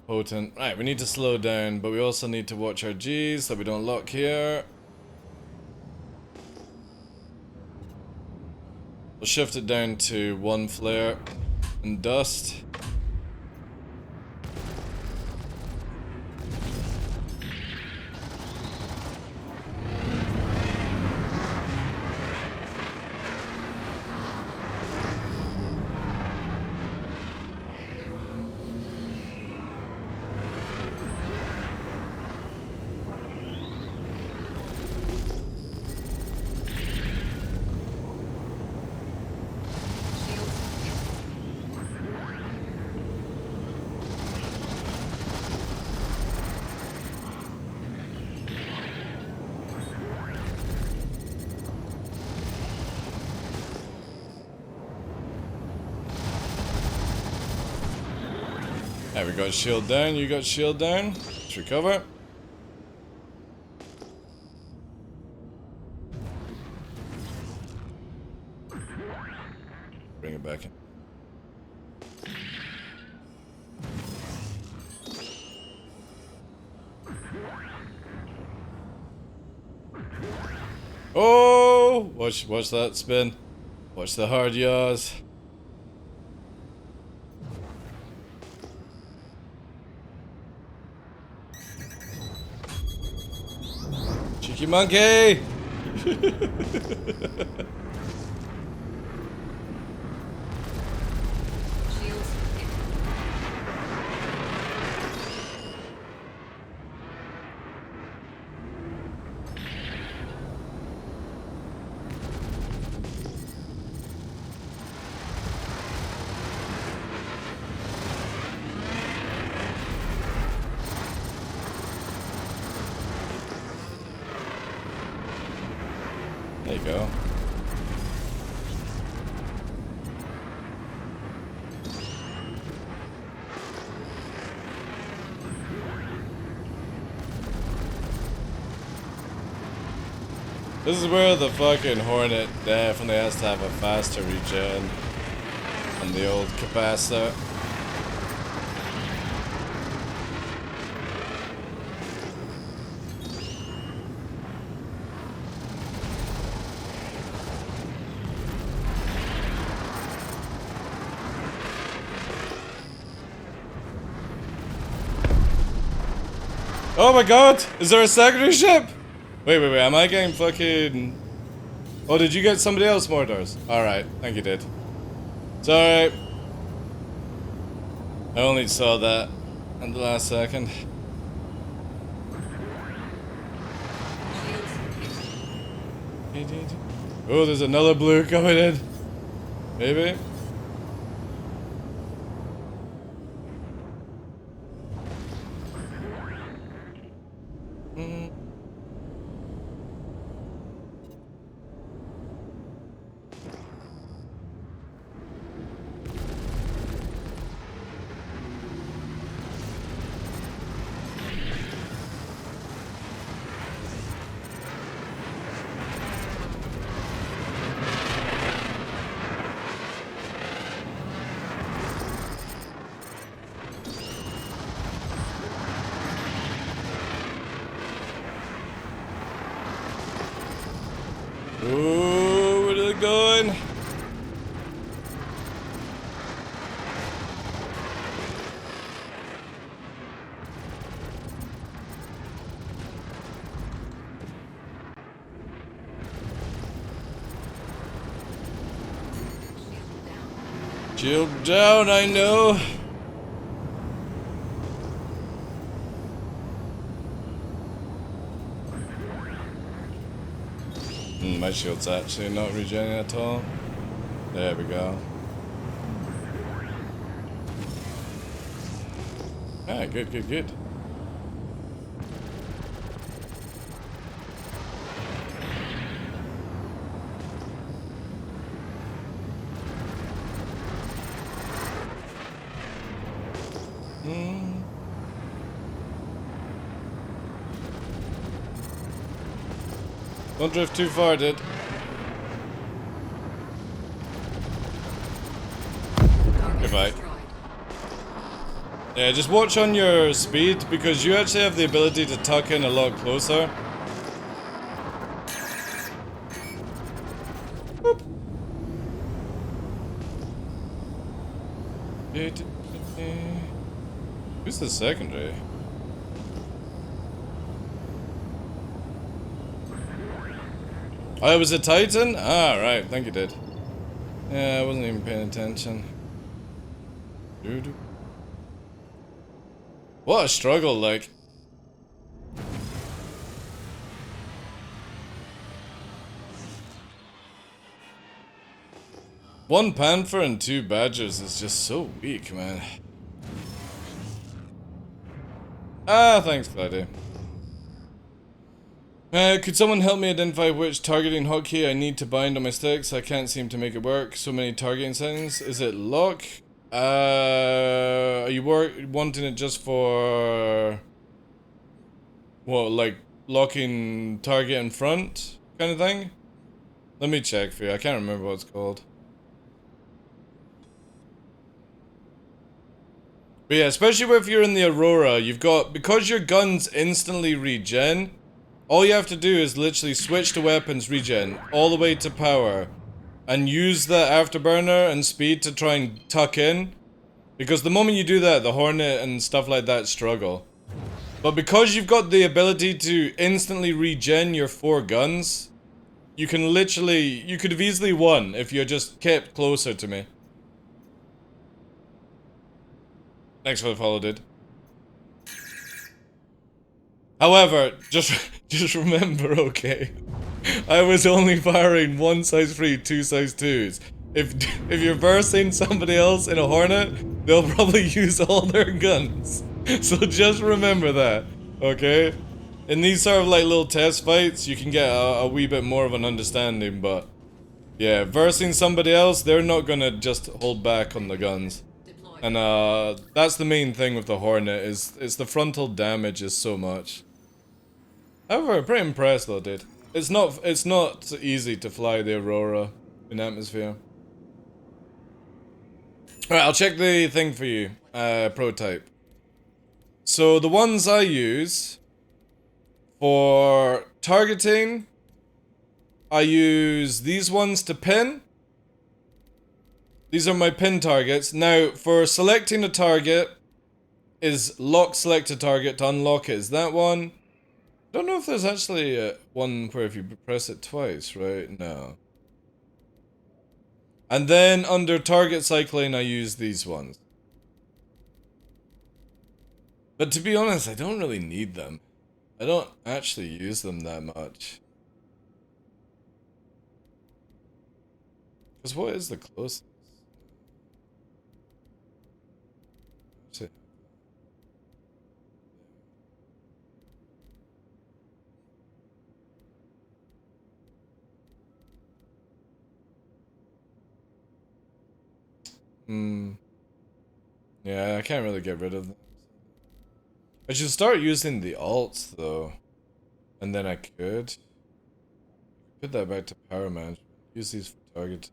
potent. Right, we need to slow down, but we also need to watch our G's so we don't lock here. We'll shift it down to 1 flare and dust. There, we got shield down, you got shield down. Let's recover. Bring it back in. Oh! Watch that spin. Watch the hard yaws. Cheeky monkey! There you go. This is where the fucking Hornet definitely has to have a faster regen than the old capacitor. Oh my god! Is there a secondary ship? Wait, am I getting fucking... Oh, did you get somebody else Mordors? Alright, thank you, dude. It's alright. I only saw that at the last second. Oh, there's another blue coming in. Maybe? Ooh, where are they going? Shield down, I know. My shield's actually not regenerating at all. There we go. Ah, good, good, good. Don't drift too far, dude. Goodbye. Yeah, just watch on your speed because you actually have the ability to tuck in a lot closer. Boop. Who's the secondary? Oh, it was a Titan? Ah, right. Thank you, dude. Yeah, I wasn't even paying attention. Dude. What a struggle, like. One Panther and two Badgers is just so weak, man. Ah, thanks, Claddy. Could someone help me identify which targeting hotkey I need to bind on my sticks? I can't seem to make it work. So many targeting settings. Is it lock? Are you wanting it just for... What, like locking target in front kind of thing? Let me check for you. I can't remember what it's called. But yeah, especially if you're in the Aurora, you've got... Because your guns instantly regen... All you have to do is literally switch to weapons regen all the way to power and use the afterburner and speed to try and tuck in. Because the moment you do that, the Hornet and stuff like that struggle. But because you've got the ability to instantly regen your 4 guns, you can literally, you could have easily won if you just kept closer to me. Thanks for the follow, dude. However, just remember, okay, I was only firing 1 size 3, 2 size 2s. If you're versing somebody else in a Hornet, they'll probably use all their guns. So just remember that, okay? In these sort of like little test fights, you can get a wee bit more of an understanding, but yeah, versing somebody else, they're not gonna just hold back on the guns. And that's the main thing with the Hornet, is the frontal damage is so much. However, pretty impressed though, dude. It's not easy to fly the Aurora in atmosphere. Alright, I'll check the thing for you. Prototype. So the ones I use for targeting, I use these ones to pin. These are my pin targets. Now, for selecting a target, is lock select a target to unlock it. Is that one? Don't know if there's actually one where if you press it twice, right? No. And then under target cycling, I use these ones. But to be honest, I don't really need them. I don't actually use them that much. Because what is the closest? Yeah, I can't really get rid of them. I should start using the alts though. And then I could put that back to power management. Use these for target. Just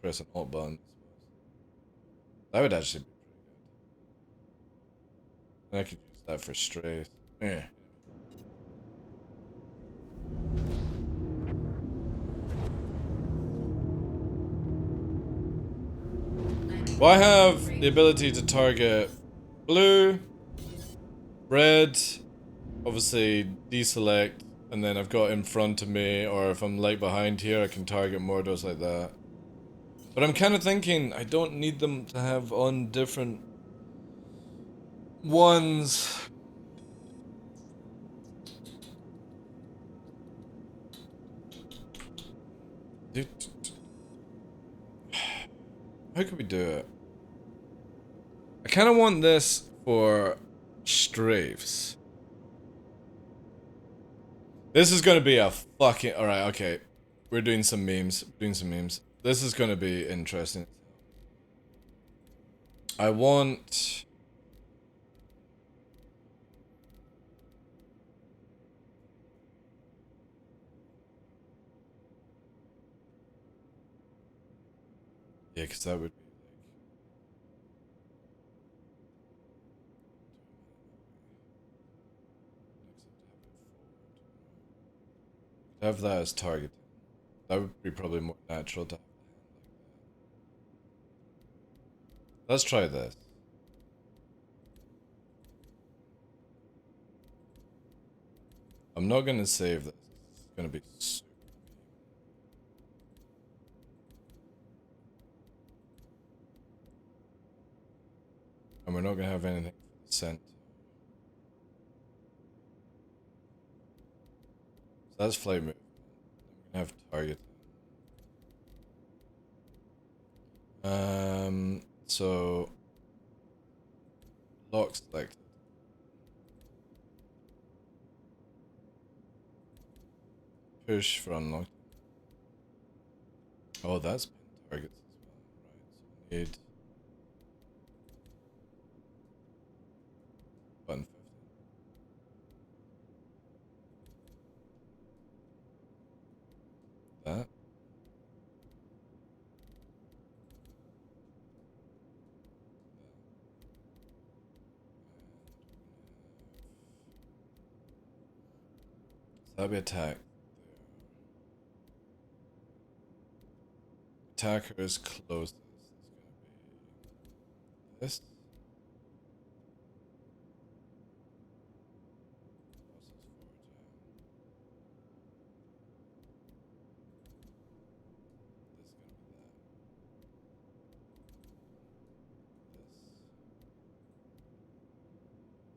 press an alt button. That would actually be pretty good. And I could use that for strafe. Yeah. Well, I have the ability to target blue, red, obviously deselect, and then I've got in front of me, or if I'm like behind here, I can target mortars like that. But I'm kind of thinking I don't need them to have on different ones. How could we do it? I kind of want this for strafes. This is gonna be a fucking... Alright, okay. We're doing some memes. This is gonna be interesting. I want... Yeah, because that would be like... Have that as target. That would be probably more natural to have. Let's try this. I'm not gonna save this. It's gonna be super. And we're not gonna have anything for the center. So that's flight movement. Then we're gonna have target. So lock selected. Push for unlock. Oh, that's pin targets as well. Right, so we need button 15. That. So that'll be attack. Attacker is closest. It's gonna be this.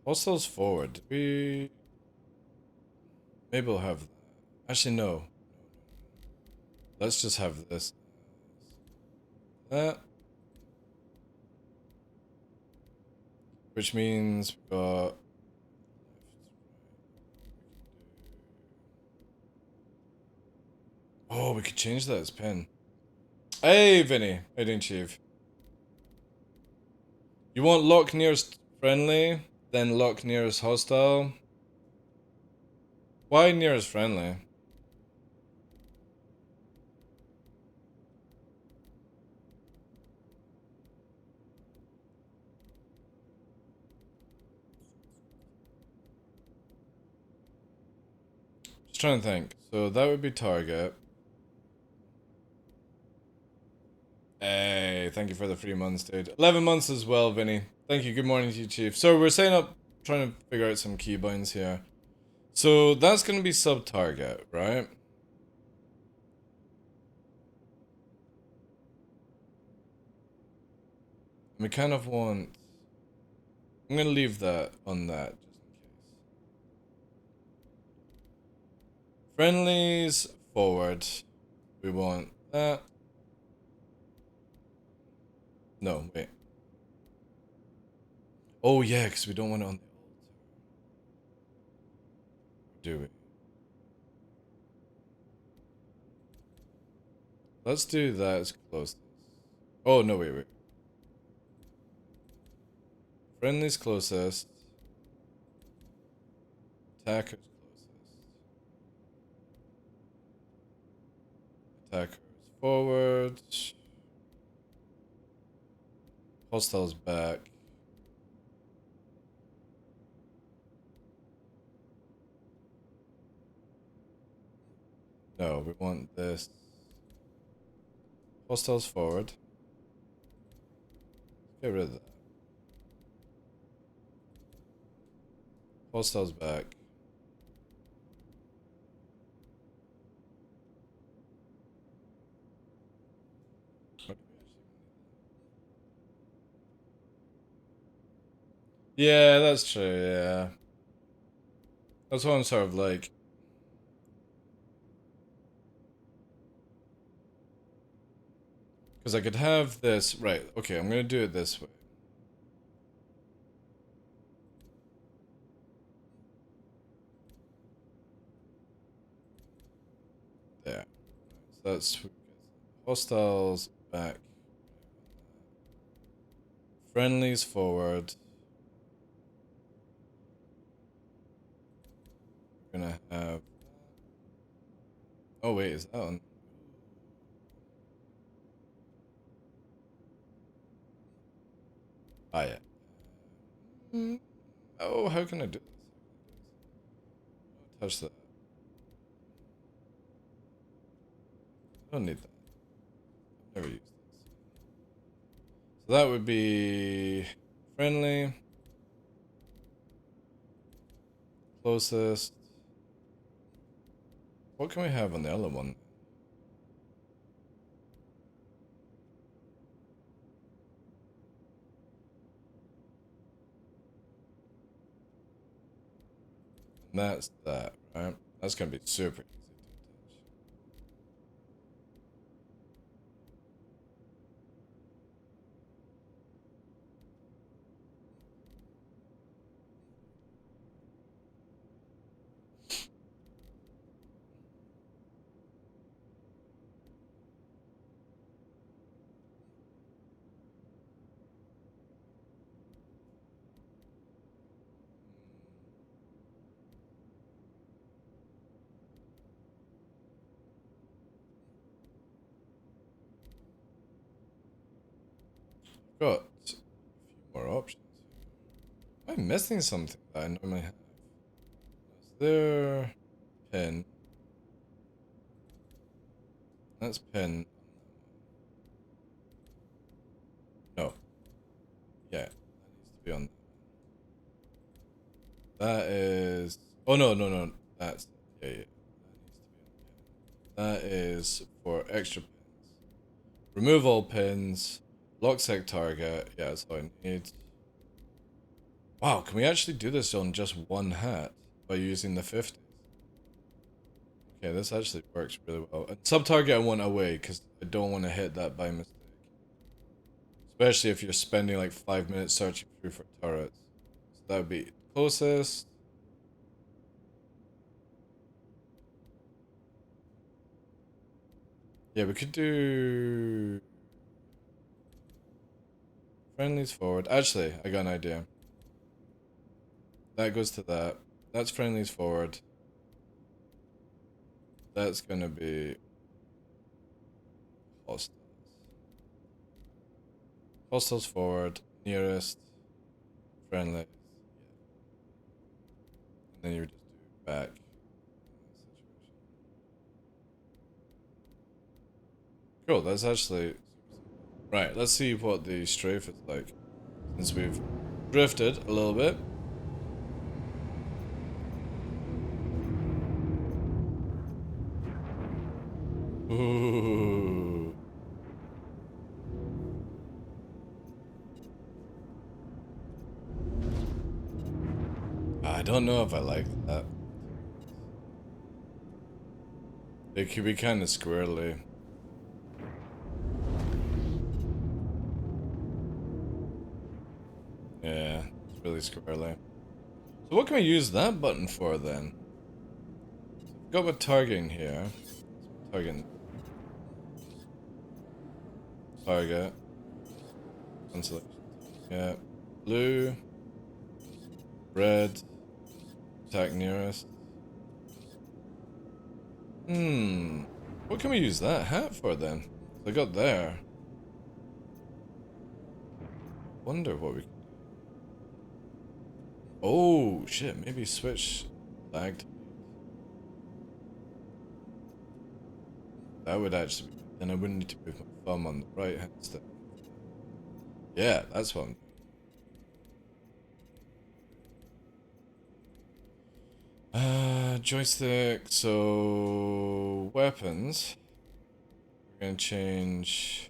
Hostiles forward. We maybe we'll have that. Actually, no. Let's just have this. That. Which means we got. Oh, we could change that as pin. Hey, Vinny. How you doing, Chief? You want lock nearest friendly, then lock nearest hostile? Why nearest friendly? Just trying to think. So that would be target. Hey, thank you for the 3 months, dude. 11 months as well, Vinny. Thank you. Good morning to you, Chief. So we're setting up, trying to figure out some keybinds here. So that's going to be sub-target, right? We kind of want... I'm going to leave that on that, just in case. Friendlies, forward. We want that. No, wait. Oh, yeah, because we don't want it on the altar. Do we? Let's do that as close. Oh, no, wait. Friendly's closest. Attacker's closest. Attacker's forward. Hostile's back. No, we want this. Hostile's forward. Get rid of that. Hostiles back. Yeah, that's true, yeah. That's what I'm sort of like. Because I could have this. Right, okay, I'm gonna do it this way. There. So that's hostiles back. Friendlies forward. We're gonna have. Oh wait, is that on? Ah yeah. Oh, how can I do this? Don't touch that. I don't need that. I've never used this. So that would be friendly. Closest. What can we have on the other one? And that's that, right? That's gonna be super easy to touch. Got a few more options. Am I missing something that I normally have? Is there pin? That's pin. No. Yeah, that needs to be on that. That is. Oh no, no, no. That's yeah, yeah. That needs to be on pin. That is for extra pins. Remove all pins. Lock sec target. Yeah, that's all I need. Wow, can we actually do this on just one hat by using the 50s? Okay, this actually works really well. And sub-target I want away because I don't want to hit that by mistake. Especially if you're spending like 5 minutes searching through for turrets. So that would be closest. Yeah, we could do friendlies forward. Actually, I got an idea. That goes to that. That's friendlies forward. That's gonna be hostiles. Hostiles forward, nearest, friendlies. Yeah. And then you would just do back in that situation. Cool, that's actually right. Let's see what the strafe is like since we've drifted a little bit. Ooh. I don't know if I like that. It could be kind of squirrely. Yeah, it's really squirrely. So what can we use that button for then? So we've got with targeting here. Targeting. Target. Cancellation. Yeah. Blue. Red. Attack nearest. What can we use that hat for then? So I got there. Wonder what we can do. Oh shit, maybe switch lag to that would actually be, then I wouldn't need to move my thumb on the right hand stick. Yeah, that's what I'm... joystick, so... Weapons. We're gonna change...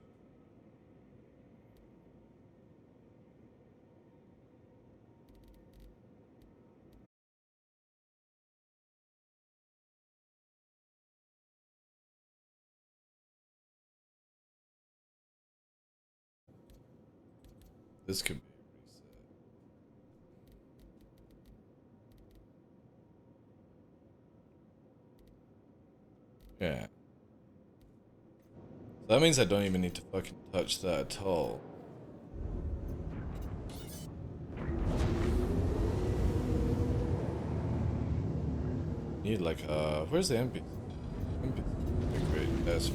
This could be a reset. Yeah. So that means I don't even need to fucking touch that at all. Need like where's the NPC? Great, that's...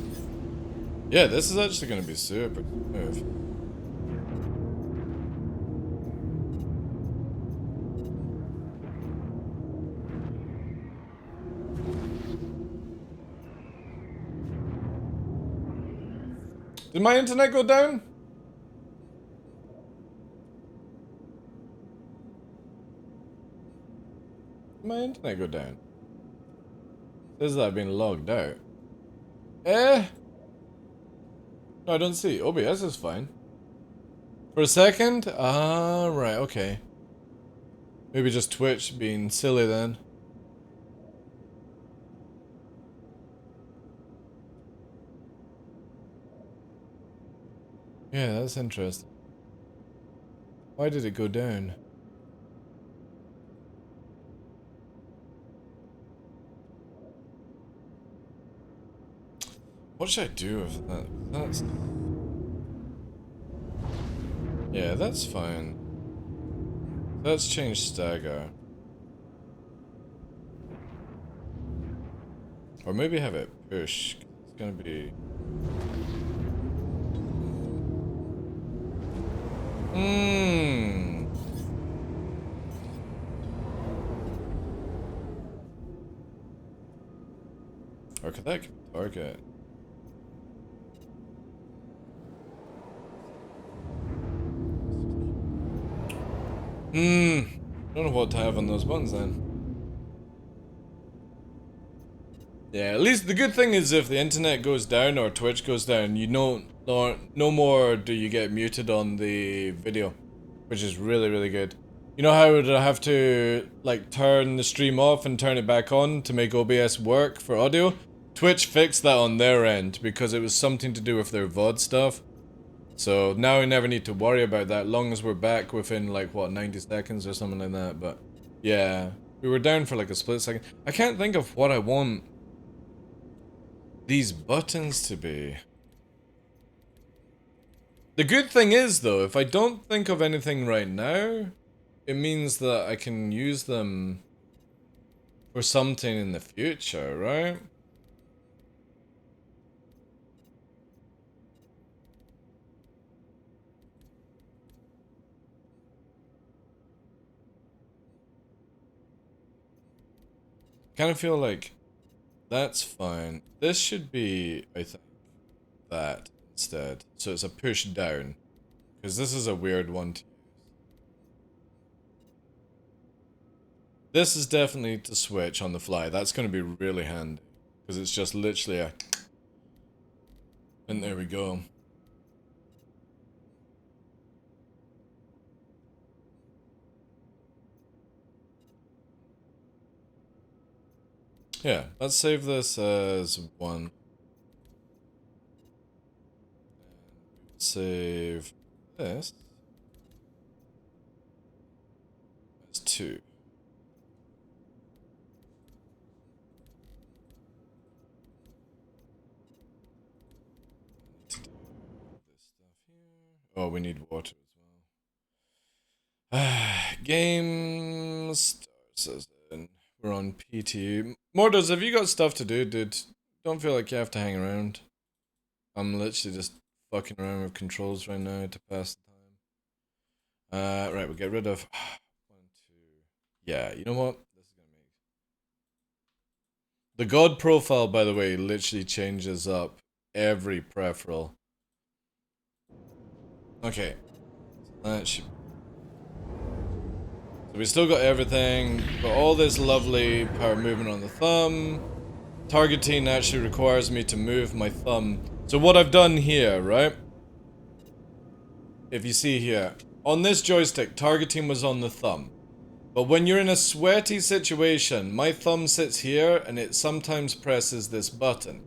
Yeah, this is actually gonna be super smooth. Did my internet go down? Did my internet go down? It says that I've been logged out. Eh? No, I don't see. OBS is fine. For a second? Ah, right, okay. Maybe just Twitch being silly then. Yeah, that's interesting. Why did it go down? What should I do with that? That's... Yeah, that's fine. Let's change stagger. Or maybe have it push. It's gonna be... Or could that target? Don't know what to have on those buttons then. Yeah, at least the good thing is if the internet goes down or Twitch goes down, you know, no more do you get muted on the video, which is really, really good. You know how I would have to, like, turn the stream off and turn it back on to make OBS work for audio? Twitch fixed that on their end because it was something to do with their VOD stuff. So now we never need to worry about that, long as we're back within, like, what, 90 seconds or something like that, but... Yeah, we were down for, like, a split second. I can't think of what I want these buttons to be. The good thing is, though, if I don't think of anything right now, it means that I can use them for something in the future, right? Kind of feel like that's fine. This should be, I think, that instead. So it's a push down. Because this is a weird one to use. This is definitely to switch on the fly. That's going to be really handy. Because it's just literally a... And there we go. Yeah, let's save this as 1. Save this as 2. To do this stuff here. Oh, we need water as well. Game starts. We're on PT. Mordos, have you got stuff to do, dude? Don't feel like you have to hang around. I'm literally just fucking around with controls right now to pass the time. Right, we'll get rid of 1, 2. Yeah, you know what? This is gonna make... The God profile, by the way, literally changes up every peripheral. Okay. That should... So we still got everything, got all this lovely power movement on the thumb. Targeting actually requires me to move my thumb. So what I've done here, right? If you see here, on this joystick, targeting was on the thumb. But when you're in a sweaty situation, my thumb sits here and it sometimes presses this button,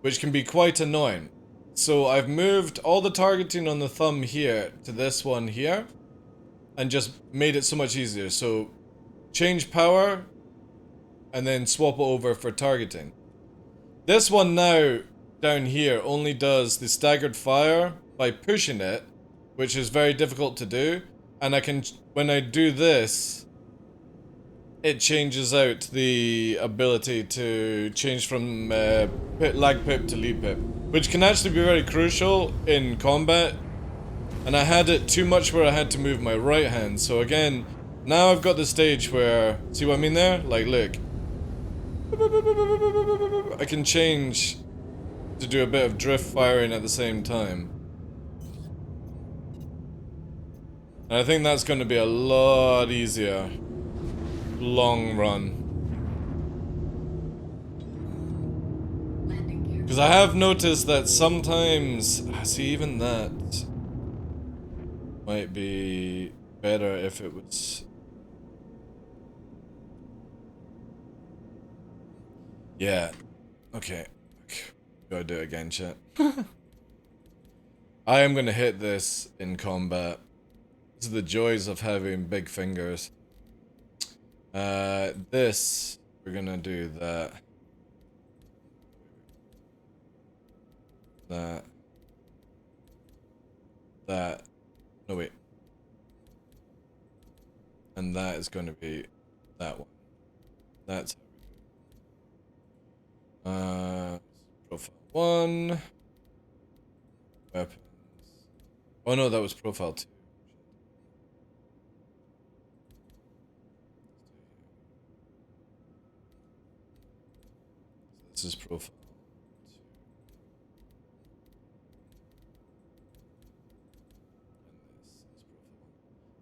which can be quite annoying. So I've moved all the targeting on the thumb here to this one here and just made it so much easier. So change power and then swap it over for targeting. This one now down here only does the staggered fire by pushing it, which is very difficult to do. And I can, when I do this, it changes out the ability to change from lag pip to lead pip, which can actually be very crucial in combat. And I had it too much where I had to move my right hand. So again, now I've got the stage where, see what I mean there? Like, look. I can change to do a bit of drift firing at the same time. And I think that's going to be a lot easier. Long run. Because I have noticed that sometimes, see, even that might be better if it was... Yeah. Okay. Gotta do it again, chat. I am gonna hit this in combat. This is the joys of having big fingers. This, we're gonna do that. That. No, wait. And that is gonna be that one. That's profile 1. Weapons. Oh no, that was profile 2. This is profile 2. And this is profile 1.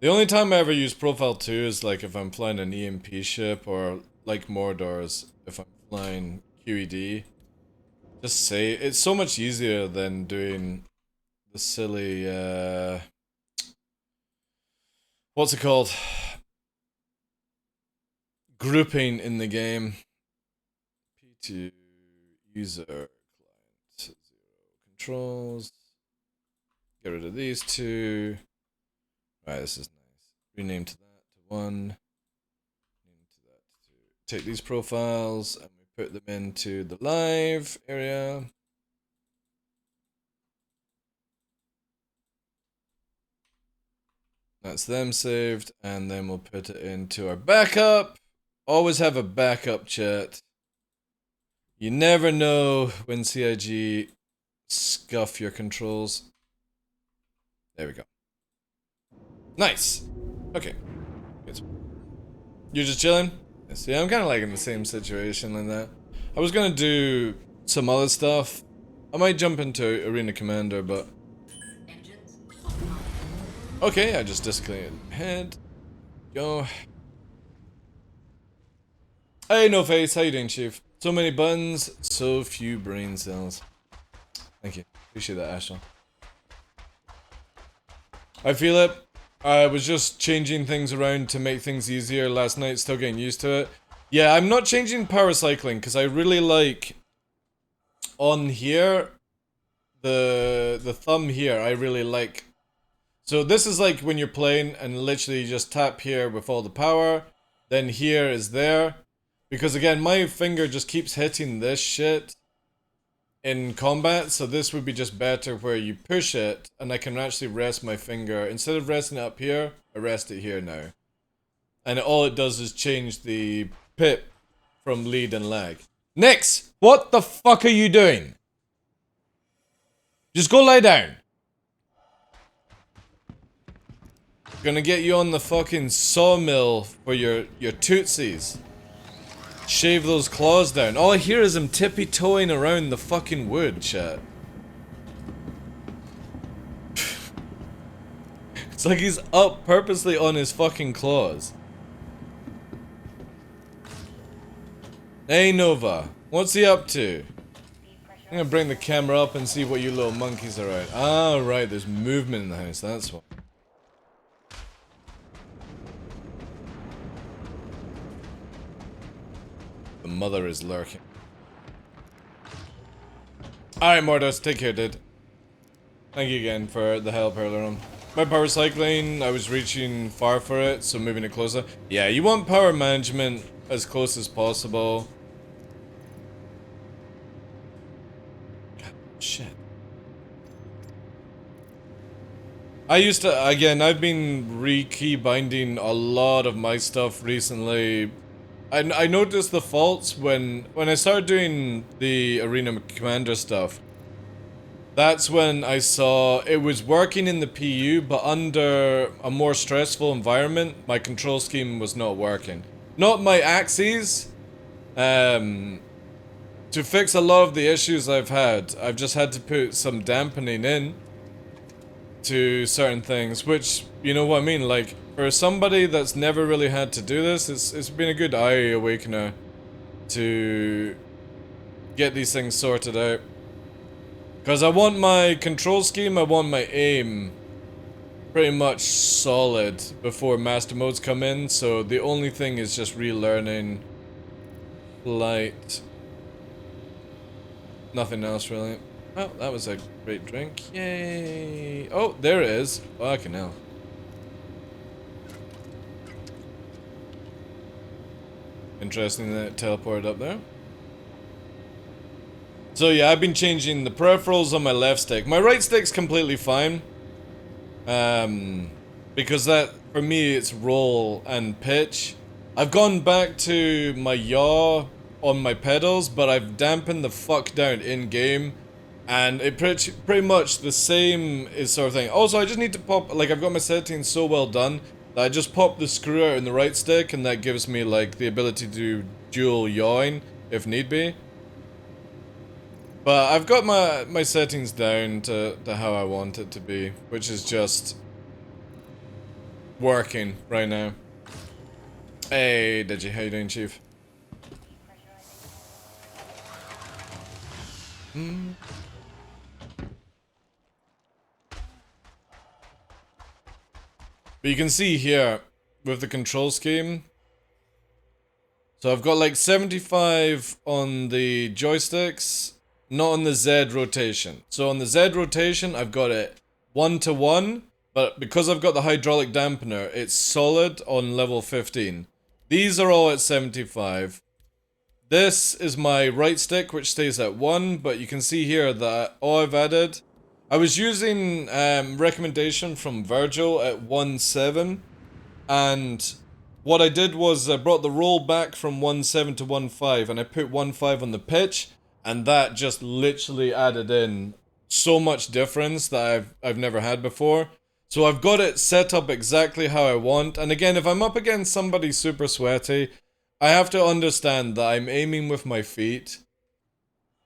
The only time I ever use profile 2 is like if I'm flying an EMP ship, or like Mordor's if I'm flying QED. Just say it's so much easier than doing the silly what's it called? Grouping in the game. P2 user client 0 controls. Get rid of these two. Right, this is nice. Rename to that to 1. Rename to that to 2. Take these profiles and we put them into the live area. That's them saved, and then we'll put it into our backup. Always have a backup, chat. You never know when CIG scuff your controls. There we go. Nice. Okay. Good. You're just chilling? See, I'm kind of like in the same situation like that. I was gonna do some other stuff. I might jump into Arena Commander, but... Okay, I just disconnected head. Go. Hey, No Face, how you doing, Chief? So many buttons, so few brain cells. Thank you. Appreciate that, Ashton. I feel it. I was just changing things around to make things easier last night, still getting used to it. Yeah, I'm not changing power cycling because I really like on here, the thumb here, I really like. So this is like when you're playing and literally you just tap here with all the power, then here is there. Because again, my finger just keeps hitting this shit in combat, so this would be just better where you push it and I can actually rest my finger. Instead of resting it up here, I rest it here now. And all it does is change the pip from lead and lag. Nix! What the fuck are you doing? Just go lie down. Gonna get you on the fucking sawmill for your tootsies. Shave those claws down. All I hear is him tippy-toeing around the fucking wood, chat. It's like he's up purposely on his fucking claws. Hey Nova, what's he up to? I'm gonna bring the camera up and see what you little monkeys are at. Ah, right, there's movement in the house, that's why. The mother is lurking. Alright, Mordos, take care, dude. Thank you again for the help earlier on. My power cycling, I was reaching far for it, so moving it closer. Yeah, you want power management as close as possible. God, shit. I used to, again, I've been re-key binding a lot of my stuff recently. I noticed the faults when I started doing the Arena Commander stuff. That's when I saw it was working in the PU, but under a more stressful environment, my control scheme was not working. Not my axes. To fix a lot of the issues I've had, I've just had to put some dampening in to certain things, which, you know what I mean, like, for somebody that's never really had to do this, it's been a good eye awakener to get these things sorted out. Because I want my control scheme, I want my aim pretty much solid before master modes come in, so the only thing is just relearning light. Nothing else really. Oh, that was a great drink. Yay! Oh, there it is. Fucking hell. Interesting that it teleported up there. So yeah, I've been changing the peripherals on my left stick. My right stick's completely fine. Because that, for me, it's roll and pitch. I've gone back to my yaw on my pedals, but I've dampened the fuck down in-game. And it pretty much the same is sort of thing. Also, I just need to pop, like, I've got my settings so well done that I just pop the screw out in the right stick, and that gives me, like, the ability to do dual yawing, if need be. But I've got my settings down to how I want it to be, which is just working right now. Hey, Digi, how you doing, Chief? But you can see here, with the control scheme, so I've got like 75 on the joysticks, not on the Z rotation. So on the Z rotation, I've got it 1-to-1, but because I've got the hydraulic dampener, it's solid on level 15. These are all at 75. This is my right stick, which stays at 1, but you can see here that all I've added, I was using recommendation from Virgil at 1.7, and what I did was I brought the roll back from 1.7 to 1.5, and I put 1.5 on the pitch, and that just literally added in so much difference that I've never had before. So I've got it set up exactly how I want, and again, if I'm up against somebody super sweaty, I have to understand that I'm aiming with my feet.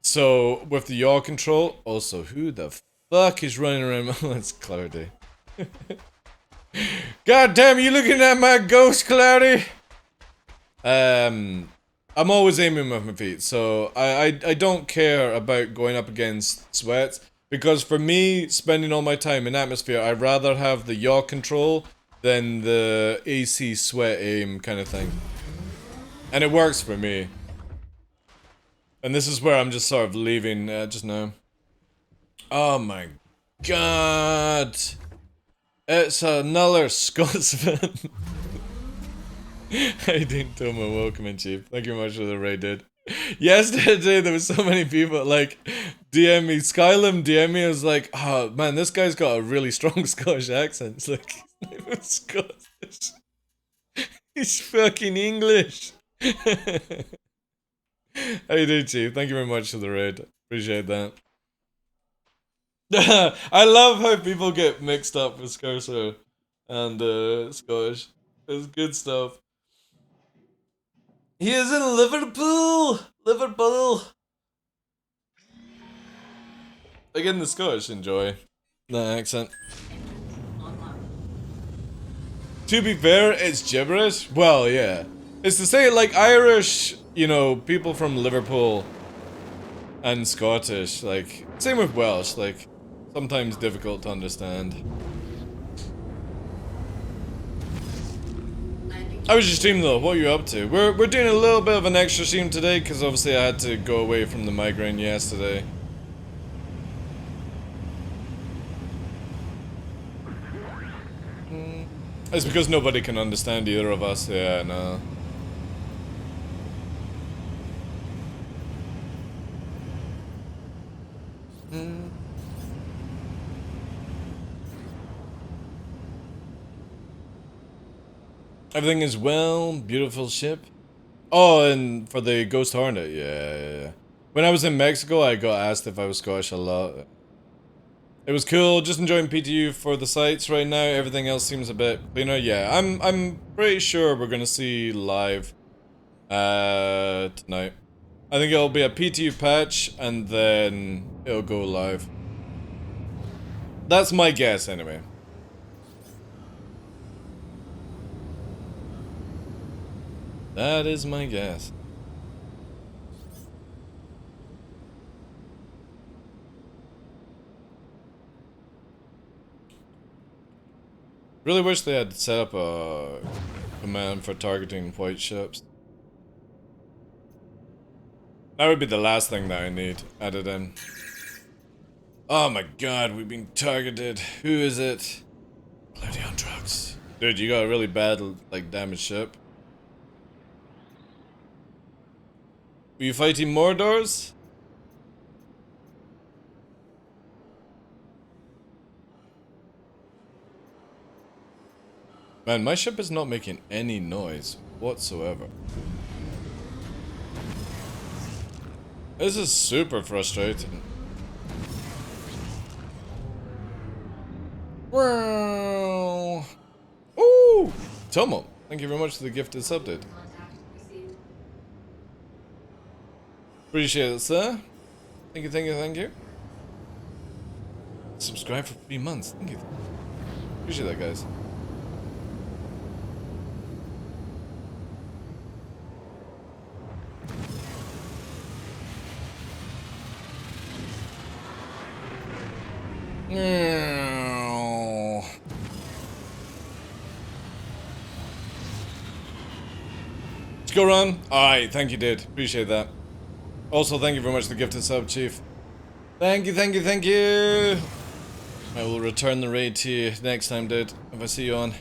So, with the yaw control, also, who the fuck is running around? It's Cloudy. God damn, you looking at my ghost, Cloudy? I'm always aiming with my feet, so I don't care about going up against sweats, because for me, spending all my time in atmosphere, I'd rather have the yaw control than the AC sweat aim kind of thing. And it works for me. And this is where I'm just sort of leaving just now. Oh my god. It's another Scotsman. I didn't tell my welcome in, Chief. Thank you much for the raid, dude. Yesterday there was so many people like DM me, Skylum DM me, I was like, oh man, this guy's got a really strong Scottish accent. It's like, his name is Scottish. He's fucking English. How you doing, Chief? Thank you very much for the raid. Appreciate that. I love how people get mixed up with Scouse and Scottish. It's good stuff. He is in Liverpool! Liverpool! Again, the Scottish enjoy that accent. To be fair, it's gibberish. Well, yeah. It's to say, like, Irish, you know, people from Liverpool and Scottish, like, same with Welsh, like, sometimes difficult to understand. How was your stream though? What are you up to? We're doing a little bit of an extra stream today because obviously I had to go away from the migraine yesterday. It's because nobody can understand either of us. Yeah, no. Everything is well. Beautiful ship. Oh, and for the Ghost Hornet, yeah. When I was in Mexico, I got asked if I was Scottish a lot. It was cool, just enjoying PTU for the sites right now. Everything else seems a bit cleaner. Yeah, I'm pretty sure we're gonna see live tonight. I think it'll be a PTU patch and then it'll go live. That's my guess anyway. That is my guess. Really wish they had set up a command for targeting white ships. That would be the last thing that I need added in. Oh my god, we've been targeted. Who is it? Cloudy on drugs. Dude, you got a really bad, like, damaged ship. Were you fighting Mordors? Man, my ship is not making any noise whatsoever. This is super frustrating. Wow. Ooh! Tomo, thank you very much for the gifted subdate. Appreciate it, sir. Thank you. Subscribe for 3 months. Thank you. Appreciate that, guys. Let's go run. Alright, thank you, dude. Appreciate that. Also, thank you very much for the gifted sub, Chief. Thank you. I will return the raid to you next time, dude, if I see you on.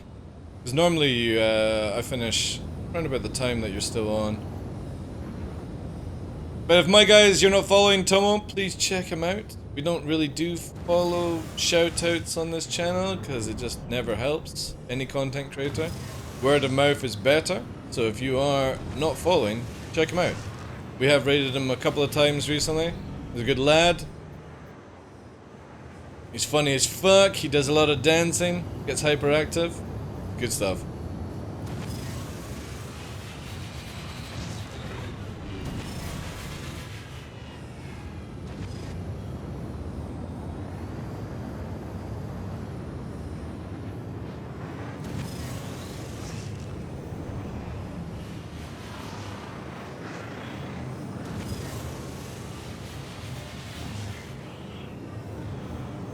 Because normally I finish around about the time that you're still on. But if my guys, you're not following Tomo, please check him out. We don't really do follow shoutouts on this channel because it just never helps any content creator. Word of mouth is better, so if you are not following, check him out. We have raided him a couple of times recently. He's a good lad. He's funny as fuck, he does a lot of dancing, gets hyperactive. Good stuff.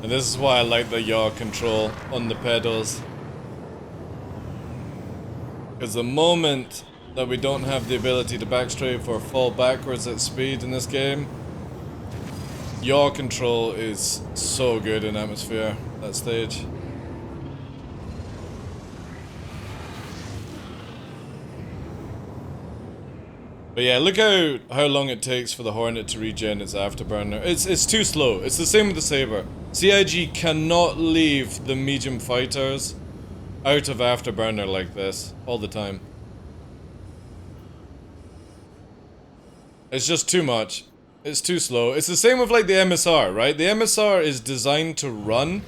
And this is why I like the yaw control on the pedals. Because the moment that we don't have the ability to backstrafe or fall backwards at speed in this game, yaw control is so good in Atmosphere, that stage. But yeah, look how long it takes for the Hornet to regen its afterburner. It's too slow. It's the same with the Saber. CIG cannot leave the medium fighters out of afterburner like this all the time. It's just too much. It's too slow. It's the same with like the MSR, right? The MSR is designed to run.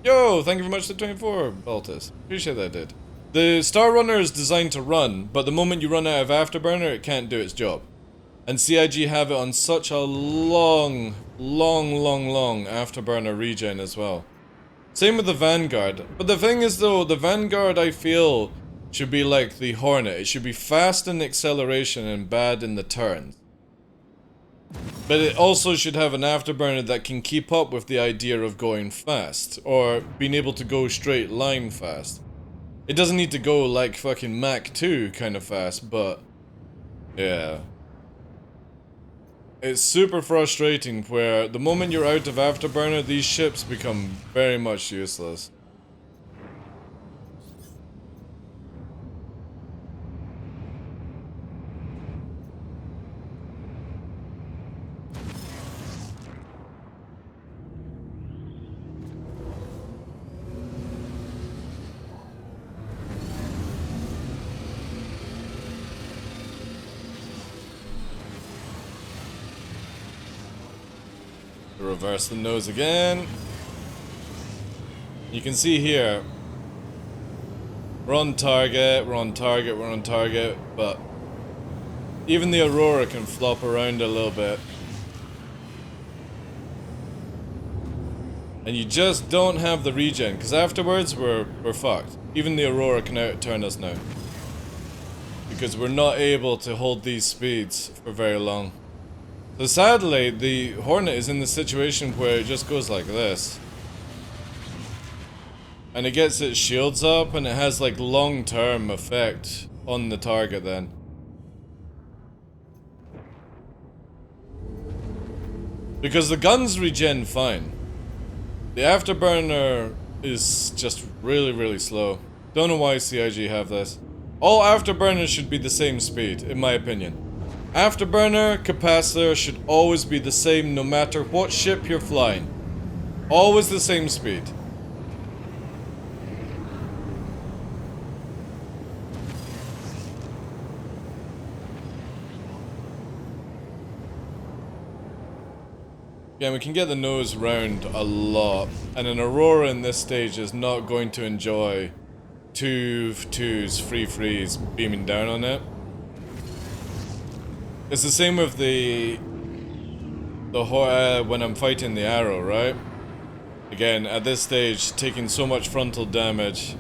Yo, thank you very much for the 24, Baltus. Appreciate that, dude. The Star Runner is designed to run, but the moment you run out of afterburner, it can't do its job. And CIG have it on such a long afterburner regen as well. Same with the Vanguard. But the thing is though, the Vanguard I feel should be like the Hornet. It should be fast in acceleration and bad in the turns. But it also should have an afterburner that can keep up with the idea of going fast, or being able to go straight line fast. It doesn't need to go like fucking Mach 2 kind of fast, but yeah. It's super frustrating where the moment you're out of afterburner, these ships become very much useless. Reverse the nose again. You can see here, we're on target, we're on target, we're on target, but even the Aurora can flop around a little bit. And you just don't have the regen, because afterwards we're fucked. Even the Aurora can outturn us now. Because we're not able to hold these speeds for very long. So sadly, the Hornet is in the situation where it just goes like this. And it gets its shields up and it has like long-term effect on the target then. Because the guns regen fine. The afterburner is just really, really slow. Don't know why CIG have this. All afterburners should be the same speed, in my opinion. Afterburner, capacitor should always be the same no matter what ship you're flying. Always the same speed. Yeah, we can get the nose round a lot, and an Aurora in this stage is not going to enjoy two twos, free frees beaming down on it. It's the same with when I'm fighting the Arrow, right? Again, at this stage, taking so much frontal damage.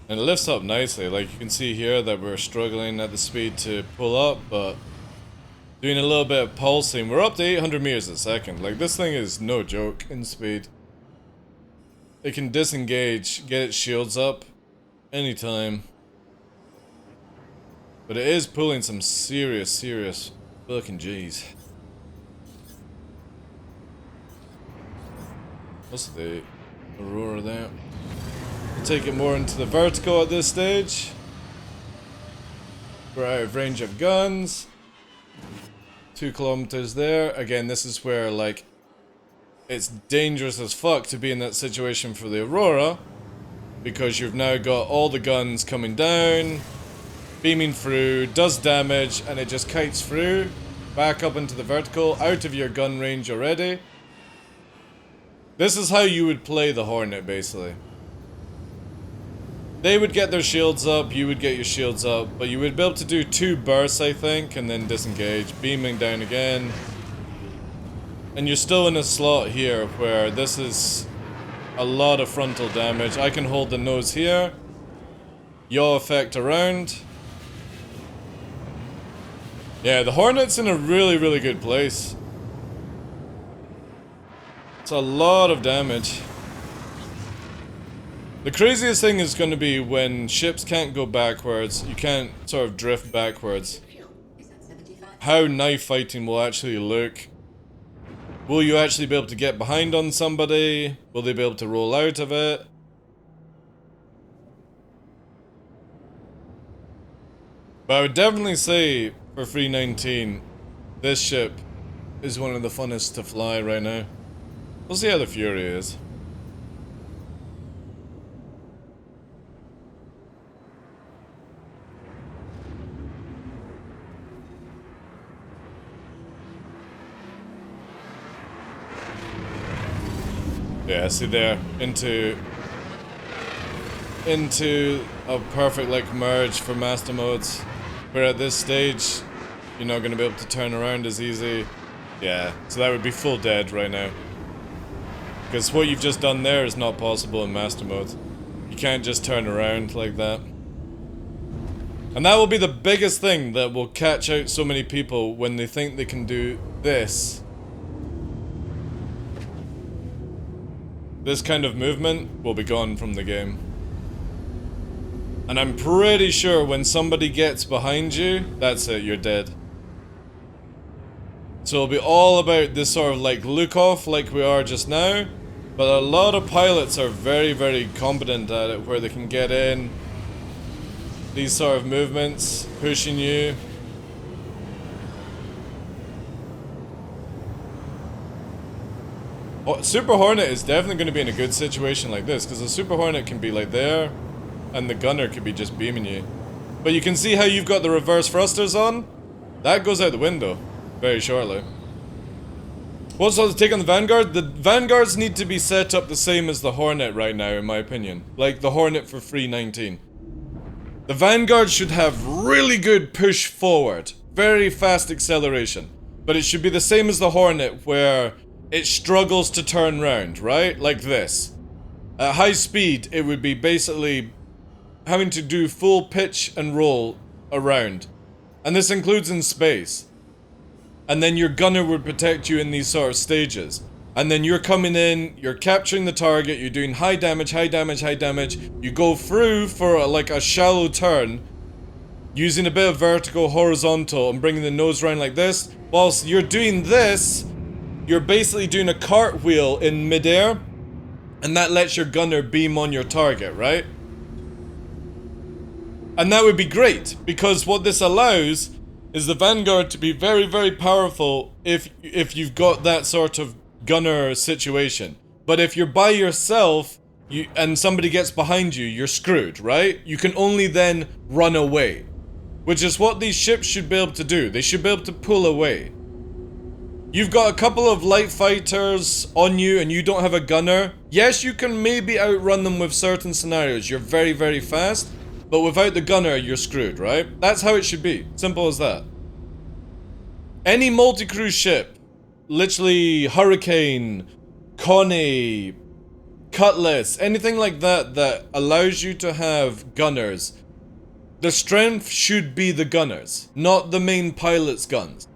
And it lifts up nicely, like you can see here that we're struggling at the speed to pull up, but doing a little bit of pulsing. We're up to 800 meters a second, like this thing is no joke in speed. It can disengage, get its shields up anytime. But it is pulling some serious fucking G's. What's the Aurora there? We'll take it more into the vertical at this stage. We're out of range of guns. 2 kilometers there. Again, this is where like it's dangerous as fuck to be in that situation for the Aurora, because you've now got all the guns coming down, beaming through, does damage, and it just kites through, back up into the vertical, out of your gun range already. This is how you would play the Hornet, basically. They would get their shields up, you would get your shields up, but you would be able to do 2 bursts, I think, and then disengage, beaming down again. And you're still in a slot here where this is a lot of frontal damage. I can hold the nose here, yaw effect around. Yeah, the Hornet's in a really good place. It's a lot of damage. The craziest thing is going to be when ships can't go backwards, you can't sort of drift backwards. How knife fighting will actually look. Will you actually be able to get behind on somebody? Will they be able to roll out of it? But I would definitely say, for 319, this ship is one of the funnest to fly right now. We'll see how the Fury is. Yeah, see there, into a perfect like merge for master modes. Where at this stage, you're not going to be able to turn around as easy. Yeah, so that would be full dead right now. Because what you've just done there is not possible in Master Mode. You can't just turn around like that. And that will be the biggest thing that will catch out so many people when they think they can do this. This kind of movement will be gone from the game. And I'm pretty sure when somebody gets behind you, that's it, you're dead. So it'll be all about this sort of like look off like we are just now. But a lot of pilots are very, very competent at it, where they can get in these sort of movements, pushing you. Super Hornet is definitely going to be in a good situation like this, because the Super Hornet can be like there, and the gunner could be just beaming you. But you can see how you've got the reverse thrusters on? That goes out the window very shortly. What's the take on the Vanguard? The Vanguards need to be set up the same as the Hornet right now, in my opinion. Like the Hornet for 319. The Vanguard should have really good push forward. Very fast acceleration. But it should be the same as the Hornet, where it struggles to turn round, right? Like this. At high speed, it would be basically having to do full pitch and roll around. And this includes in space. And then your gunner would protect you in these sort of stages. And then you're coming in, you're capturing the target, you're doing high damage, high damage, high damage. You go through for like a shallow turn, using a bit of vertical, horizontal, and bringing the nose round like this. Whilst you're doing this, you're basically doing a cartwheel in midair, and that lets your gunner beam on your target, right? And that would be great, because what this allows is the Vanguard to be very, very powerful if you've got that sort of gunner situation. But if you're by yourself, and somebody gets behind you, you're screwed, right? You can only then run away. Which is what these ships should be able to do. They should be able to pull away. You've got a couple of light fighters on you and you don't have a gunner. Yes, you can maybe outrun them with certain scenarios. You're very, very fast. But without the gunner, you're screwed, right? That's how it should be. Simple as that. Any multi-crew ship, literally Hurricane, Connie, Cutlass, anything like that that allows you to have gunners, the strength should be the gunners, not the main pilot's guns.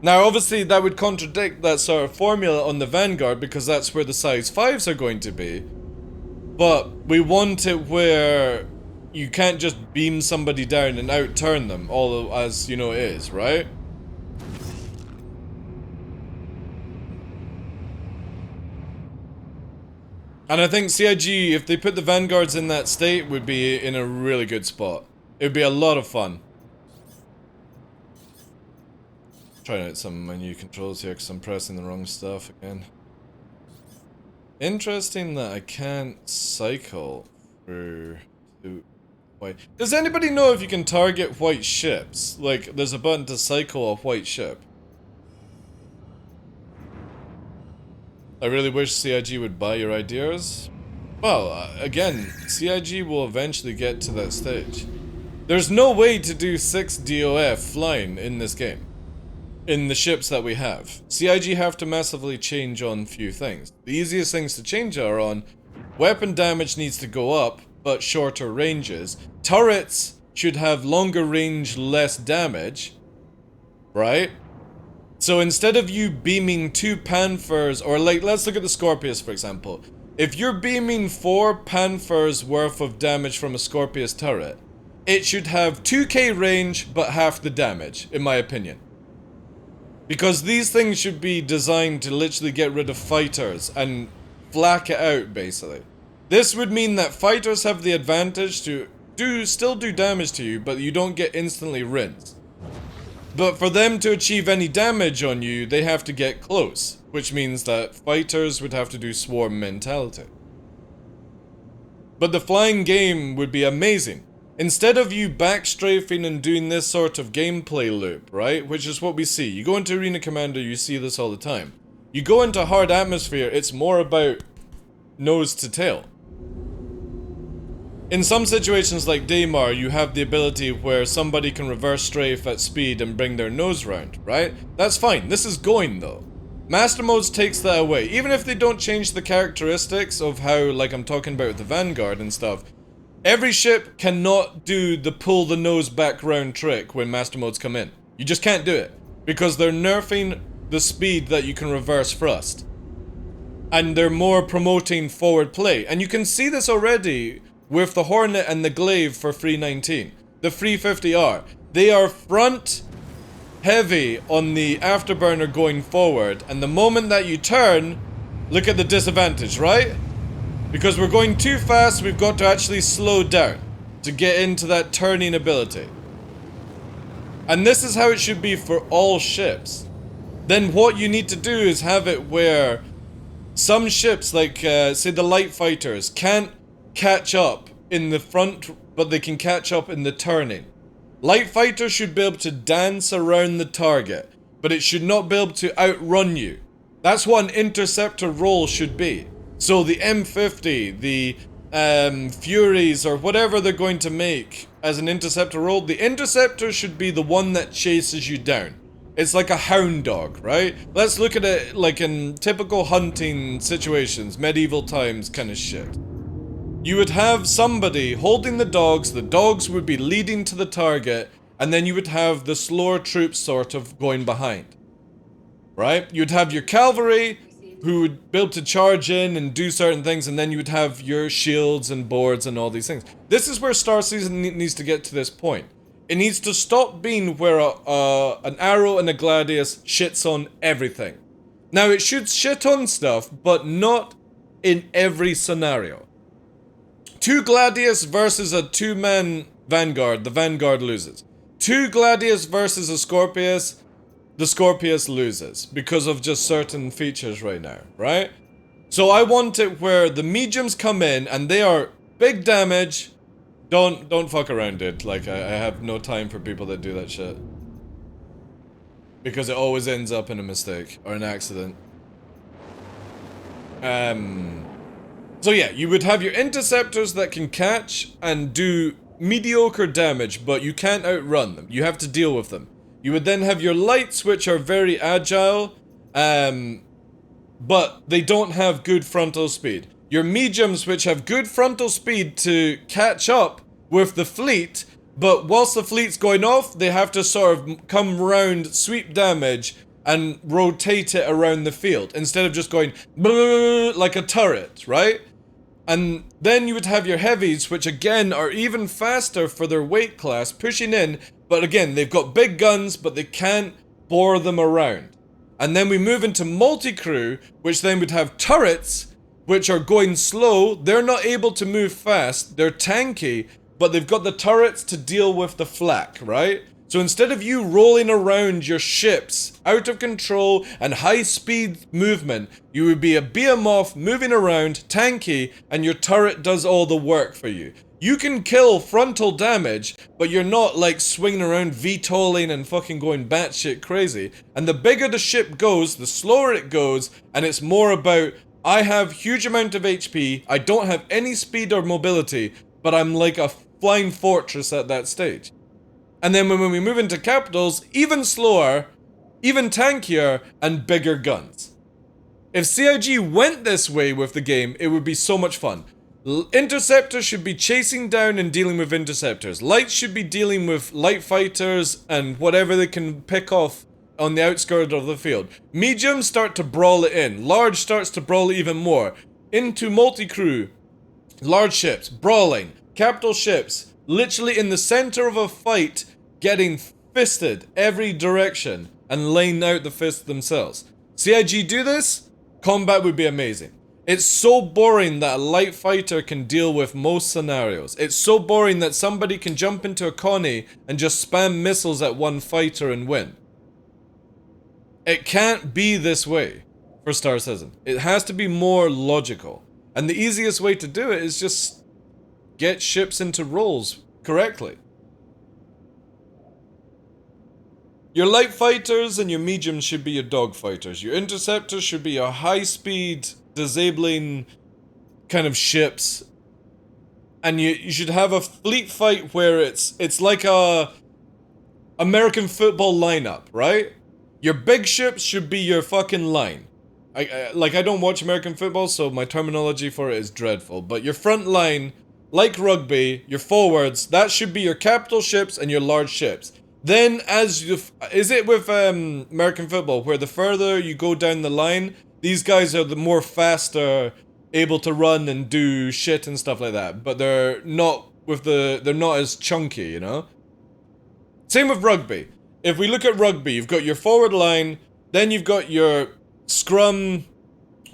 Now, obviously, that would contradict that sort of formula on the Vanguard, because that's where the size 5s are going to be. But we want it where you can't just beam somebody down and out-turn them, all as, you know, it is, right? And I think CIG, if they put the Vanguards in that state, would be in a really good spot. It would be a lot of fun. Trying out some menu controls here because I'm pressing the wrong stuff again. Interesting that I can't cycle through to white. Does anybody know if you can target white ships? Like, there's a button to cycle a white ship. I really wish CIG would buy your ideas. Well, again, CIG will eventually get to that stage. There's no way to do 6 DOF flying in this game. In the ships that we have. CIG have to massively change on few things. The easiest things to change are on weapon damage needs to go up, but shorter ranges. Turrets should have longer range, less damage. Right? So instead of you beaming 2 Panthers, or like, let's look at the Scorpius for example. If you're beaming 4 Panthers worth of damage from a Scorpius turret, it should have 2k range, but half the damage, in my opinion. Because these things should be designed to literally get rid of fighters and flak it out, basically. This would mean that fighters have the advantage to still do damage to you, but you don't get instantly rinsed. But for them to achieve any damage on you, they have to get close, which means that fighters would have to do swarm mentality. But the flying game would be amazing. Instead of you backstrafing and doing this sort of gameplay loop, right? Which is what we see. You go into Arena Commander, you see this all the time. You go into hard atmosphere, it's more about nose to tail. In some situations like Daymar, you have the ability where somebody can reverse strafe at speed and bring their nose round, right? That's fine. This is going though. Master Modes takes that away. Even if they don't change the characteristics of how, like I'm talking about with the Vanguard and stuff, every ship cannot do the pull the nose back round trick when Master Modes come in. You just can't do it. Because they're nerfing the speed that you can reverse thrust. And they're more promoting forward play. And you can see this already with the Hornet and the Glaive for 319. The 350R. They are front heavy on the afterburner going forward. And the moment that you turn, look at the disadvantage, right? Because we're going too fast, we've got to actually slow down to get into that turning ability. And this is how it should be for all ships. Then what you need to do is have it where some ships, like say the light fighters, can't catch up in the front, but they can catch up in the turning. Light fighters should be able to dance around the target, but it should not be able to outrun you. That's what an interceptor role should be. So the M50, the Furies, or whatever they're going to make as an interceptor role, the interceptor should be the one that chases you down. It's like a hound dog, right? Let's look at it like in typical hunting situations, medieval times kind of shit. You would have somebody holding the dogs would be leading to the target, and then you would have the slower troops sort of going behind. Right? You'd have your cavalry, who would be able to charge in and do certain things, and then you would have your shields and boards and all these things. This is where Star Citizen needs to get to this point. It needs to stop being where an arrow and a gladius shits on everything. Now, it should shit on stuff, but not in every scenario. 2 gladius versus a 2-man Vanguard, the Vanguard loses. 2 gladius versus a Scorpius, the Scorpius loses because of just certain features right now, right? So I want it where the mediums come in and they are big damage. Don't fuck around, dude. Like, I have no time for people that do that shit. Because it always ends up in a mistake or an accident. So yeah, you would have your interceptors that can catch and do mediocre damage, but you can't outrun them. You have to deal with them. You would then have your lights, which are very agile, but they don't have good frontal speed. Your mediums, which have good frontal speed to catch up with the fleet, but whilst the fleet's going off, they have to sort of come round, sweep damage, and rotate it around the field, instead of just going like a turret, right? And then you would have your heavies, which again are even faster for their weight class, pushing in, but again, they've got big guns, but they can't bore them around. And then we move into multi-crew, which then would have turrets, which are going slow. They're not able to move fast, they're tanky, but they've got the turrets to deal with the flak, right? So instead of you rolling around your ships out of control and high speed movement, you would be a behemoth moving around, tanky, and your turret does all the work for you. You can kill frontal damage, but you're not like swinging around VTOLing and fucking going batshit crazy. And the bigger the ship goes, the slower it goes, and it's more about, I have huge amount of HP, I don't have any speed or mobility, but I'm like a flying fortress at that stage. And then when we move into capitals, even slower, even tankier, and bigger guns. If CIG went this way with the game, it would be so much fun. Interceptors should be chasing down and dealing with interceptors. Lights should be dealing with light fighters and whatever they can pick off on the outskirts of the field. Mediums start to brawl it in. Large starts to brawl even more. Into multi-crew. Large ships, brawling. Capital ships, literally in the center of a fight, getting fisted every direction and laying out the fists themselves. CIG do this, combat would be amazing. It's so boring that a light fighter can deal with most scenarios. It's so boring that somebody can jump into a Connie and just spam missiles at one fighter and win. It can't be this way for Star Citizen. It has to be more logical. And the easiest way to do it is just get ships into roles correctly. Your light fighters and your mediums should be your dog fighters. Your interceptors should be your high speed, disabling kind of ships. and you should have a fleet fight where it's like a American football lineup, right? Your big ships should be your fucking line. I don't watch American football, so my terminology for it is dreadful. But your front line, like rugby, your forwards, that should be your capital ships and your large ships. Then as you... Is it with American football, where the further you go down the line, these guys are the more faster, able to run and do shit and stuff like that. But they're not as chunky, you know? Same with rugby. If we look at rugby, you've got your forward line, then you've got your scrum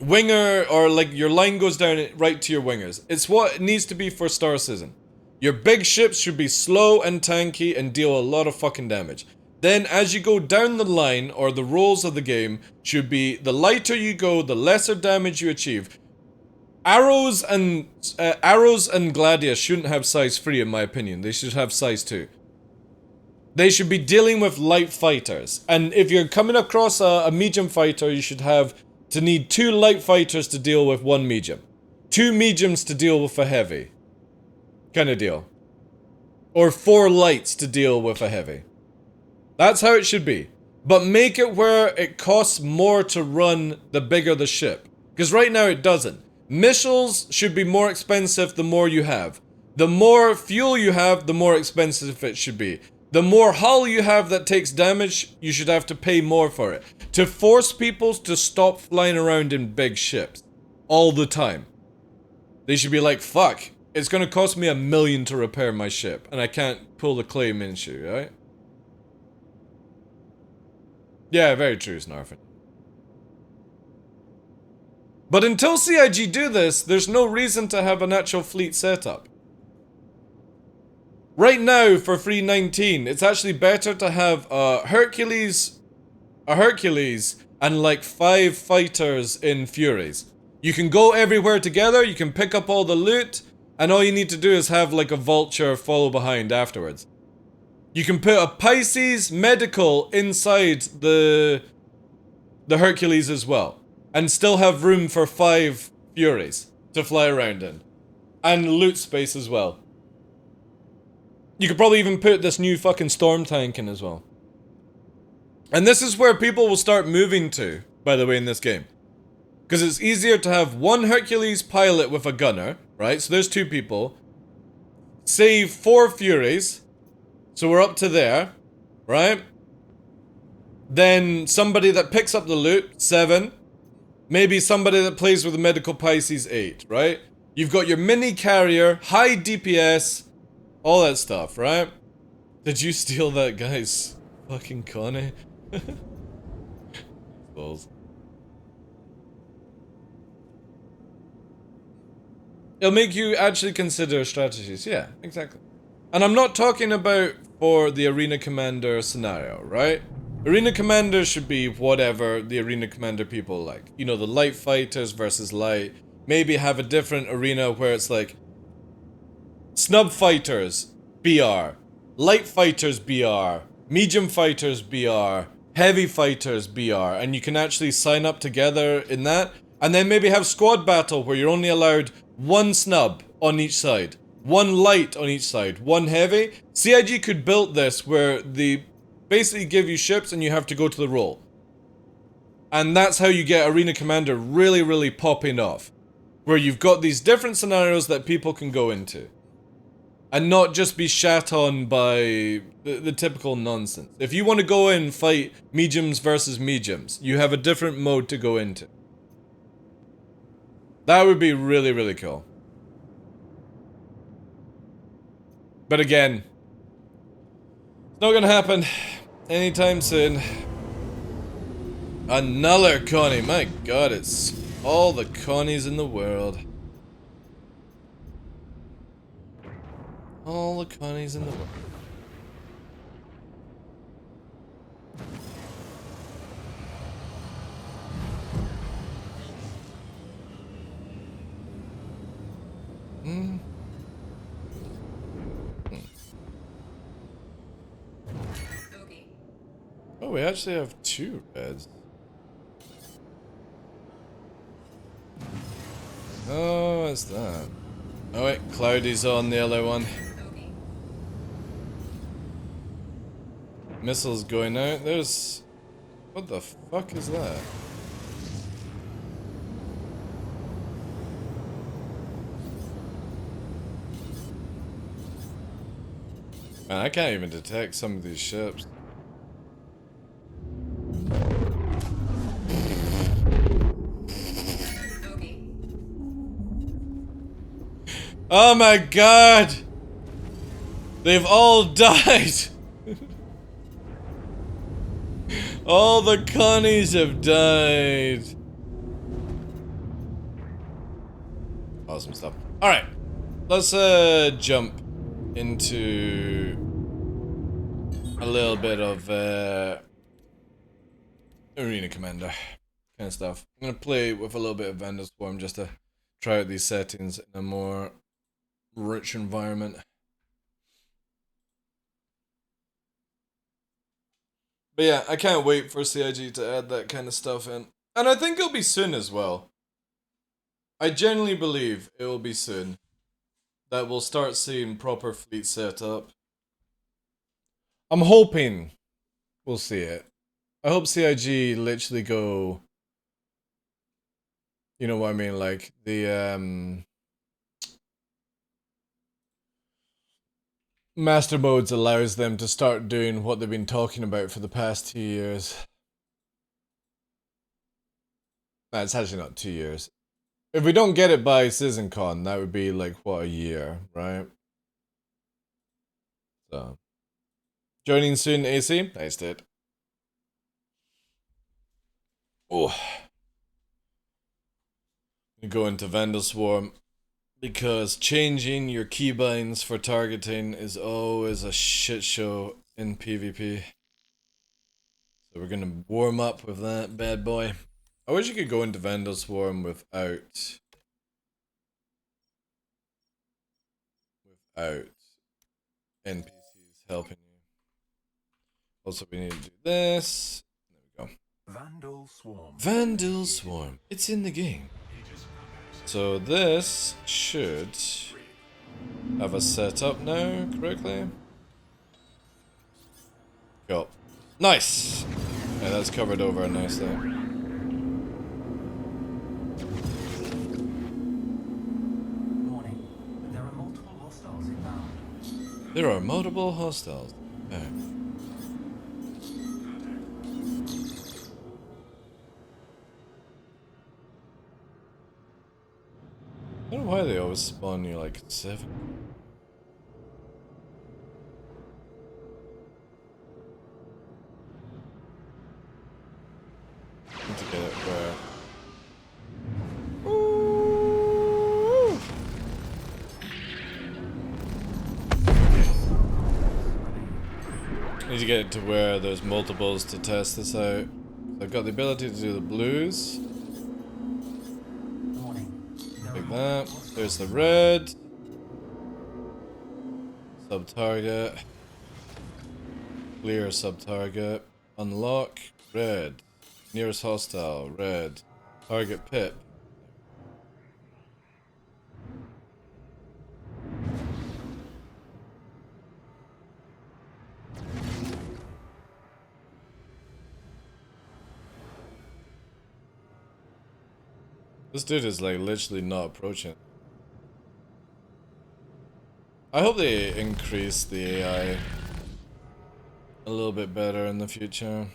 winger, or like your line goes down right to your wingers. It's what it needs to be for Star Citizen. Your big ships should be slow and tanky and deal a lot of fucking damage. Then as you go down the line, or the roles of the game, should be the lighter you go, the lesser damage you achieve. Arrows and Gladius shouldn't have size 3 in my opinion. They should have size 2. They should be dealing with light fighters. And if you're coming across a medium fighter, you should have to need 2 light fighters to deal with 1 medium. 2 mediums to deal with a heavy. Kind of deal. Or 4 lights to deal with a heavy. That's how it should be. But make it where it costs more to run the bigger the ship. Because right now it doesn't. Missiles should be more expensive the more you have. The more fuel you have, the more expensive it should be. The more hull you have that takes damage, you should have to pay more for it. To force people to stop flying around in big ships. All the time. They should be like, fuck, it's gonna cost me $1 million to repair my ship, and I can't pull the claim issue, right? Yeah, very true, Snarfin. But until CIG do this, there's no reason to have an actual fleet setup. Right now, for 319, it's actually better to have a Hercules, and like 5 fighters in Furies. You can go everywhere together, you can pick up all the loot, and all you need to do is have like a vulture follow behind afterwards. You can put a Pisces medical inside the Hercules as well, and still have room for 5 Furies to fly around in. And loot space as well. You could probably even put this new fucking storm tank in as well. And this is where people will start moving to, by the way, in this game. Because it's easier to have 1 Hercules pilot with a gunner, right? So there's 2 people. Save 4 Furies. So we're up to there, right? Then somebody that picks up the loot, 7. Maybe somebody that plays with the medical Pisces, 8, right? You've got your mini carrier, high DPS, all that stuff, right? Did you steal that guy's fucking Connie? Balls. It'll make you actually consider strategies. Yeah, exactly. And I'm not talking about for the Arena Commander scenario, right? Arena Commander should be whatever the Arena Commander people like. You know, the light fighters versus light. Maybe have a different arena where it's like snub fighters, BR. Light fighters, BR. Medium fighters, BR. Heavy fighters, BR. And you can actually sign up together in that. And then maybe have squad battle where you're only allowed 1 snub on each side. 1 light on each side. 1 heavy. CIG could build this where they basically give you ships and you have to go to the role. And that's how you get Arena Commander really, really popping off. Where you've got these different scenarios that people can go into. And not just be shat on by the typical nonsense. If you want to go in and fight mediums versus mediums, you have a different mode to go into. That would be really, really cool. But again, it's not gonna happen anytime soon. Another Connie, my god, it's all the Connies in the world. All the Connies in the world. Oh, we actually have 2 reds. Oh, what's that? Alright, Cloudy's on the other one. Missiles going out. There's... What the fuck is that? Man, I can't even detect some of these ships. Oh my god! They've all died! All the Connies have died! Awesome stuff. Alright, let's jump into a little bit of Arena Commander kind of stuff. I'm gonna play with a little bit of Vandal Swarm just to try out these settings in a more rich environment. But yeah, I can't wait for CIG to add that kind of stuff in. And I think it'll be soon as well. I genuinely believe it will be soon that we'll start seeing proper fleet setup. I'm hoping we'll see it. I hope CIG literally go... You know what I mean, like the Master Modes allows them to start doing what they've been talking about for the past 2 years. Nah, it's actually not 2 years. If we don't get it by SeasonCon, that would be like, what, a year, right? So. Joining soon, AC? Nice, dude. Oh. You go into Vandal Swarm. Because changing your keybinds for targeting is always a shit show in PvP. So we're gonna warm up with that bad boy. I wish you could go into Vandal Swarm without NPCs helping you. Also, we need to do this. There we go. Vandal Swarm. Vandal Swarm. It's in the game. So this should have us set up now correctly. Cool. Nice! Yeah, that's covered over nicely. Warning. There are multiple hostiles inbound. There are multiple hostiles. Okay. I don't know why they always spawn you like 7. Need to get it where... Ooh. Need to get it to where there's multiples to test this out. I've got the ability to do the blues. Like that. There's the red. Sub-target. Clear sub-target. Unlock. Red. Nearest hostile. Red. Target pip. This dude is like literally not approaching. I hope they increase the AI a little bit better in the future.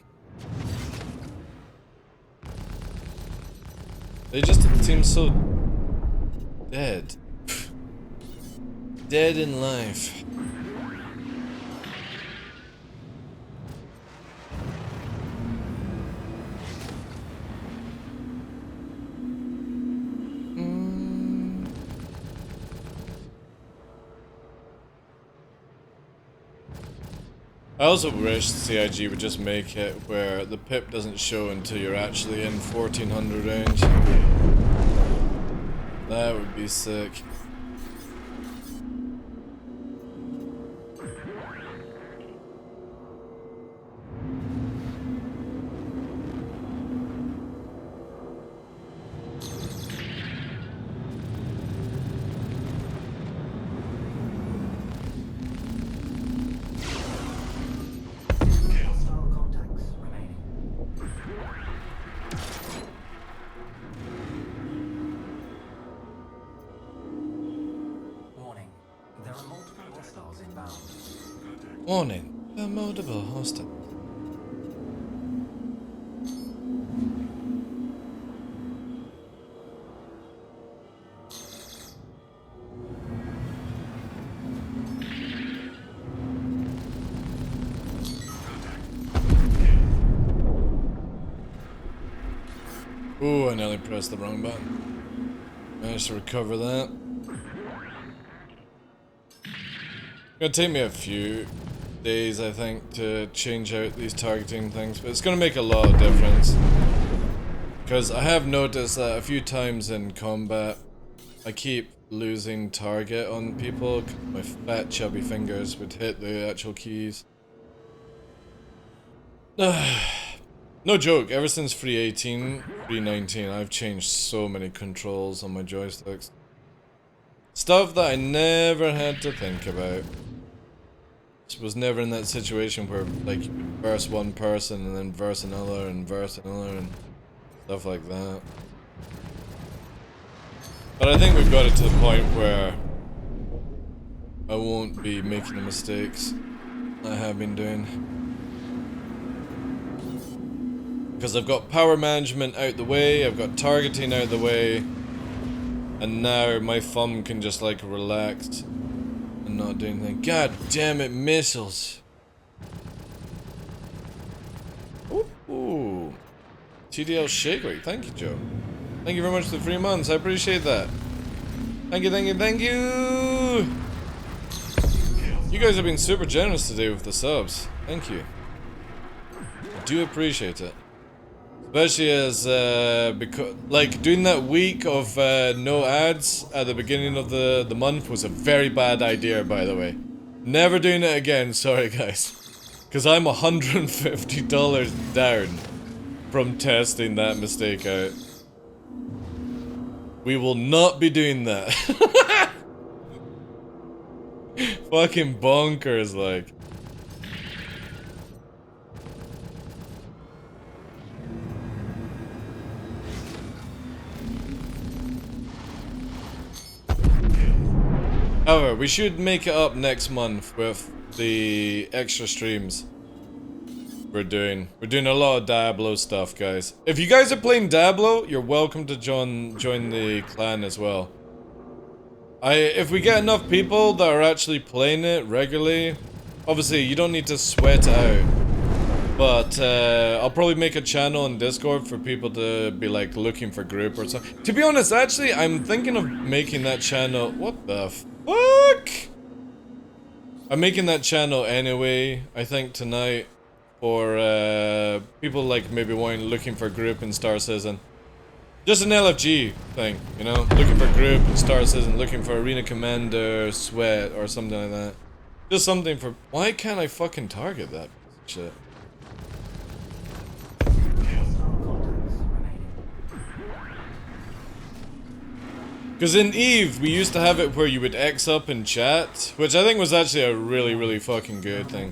They just seem so dead. Dead in life. I also wish CIG would just make it where the pip doesn't show until you're actually in 1400 range. That would be sick. Warning. Multiple hostile. Ooh, I nearly pressed the wrong button. Managed to recover that. It's gonna take me a few days, I think, to change out these targeting things, but it's gonna make a lot of difference. Because I have noticed that a few times in combat, I keep losing target on people. My fat chubby fingers would hit the actual keys. No joke, ever since 3.18, 3.19, I've changed so many controls on my joysticks. Stuff that I never had to think about. Just was never in that situation where, like, you could verse one person and then verse another and stuff like that. But I think we've got it to the point where I won't be making the mistakes I have been doing. Because I've got power management out the way, I've got targeting out the way, and now my thumb can just like relax and not do anything. God damn it, missiles! Ooh. TDL Shakery, thank you, Joe. Thank you very much for the 3 months, I appreciate that. Thank you, thank you, thank you! You guys have been super generous today with the subs. Thank you. I do appreciate it. Especially as, because, like, doing that week of no ads at the beginning of the month was a very bad idea, by the way. Never doing it again, sorry guys. Because I'm $150 down from testing that mistake out. We will not be doing that. Fucking bonkers, like. However, we should make it up next month with the extra streams we're doing. We're doing a lot of Diablo stuff, guys. If you guys are playing Diablo, you're welcome to join the clan as well. If we get enough people that are actually playing it regularly, obviously you don't need to sweat it out. But I'll probably make a channel on Discord for people to be like looking for group or something. To be honest, actually, I'm thinking of making that channel. What the fuck? I'm making that channel anyway, I think tonight, for people like maybe looking for group in Star Citizen. Just an LFG thing, you know? Looking for group in Star Citizen, looking for Arena Commander, Sweat, or something like that. Just something for. Why can't I fucking target that shit? Because in Eve, we used to have it where you would X up in chat, which I think was actually a really, really fucking good thing.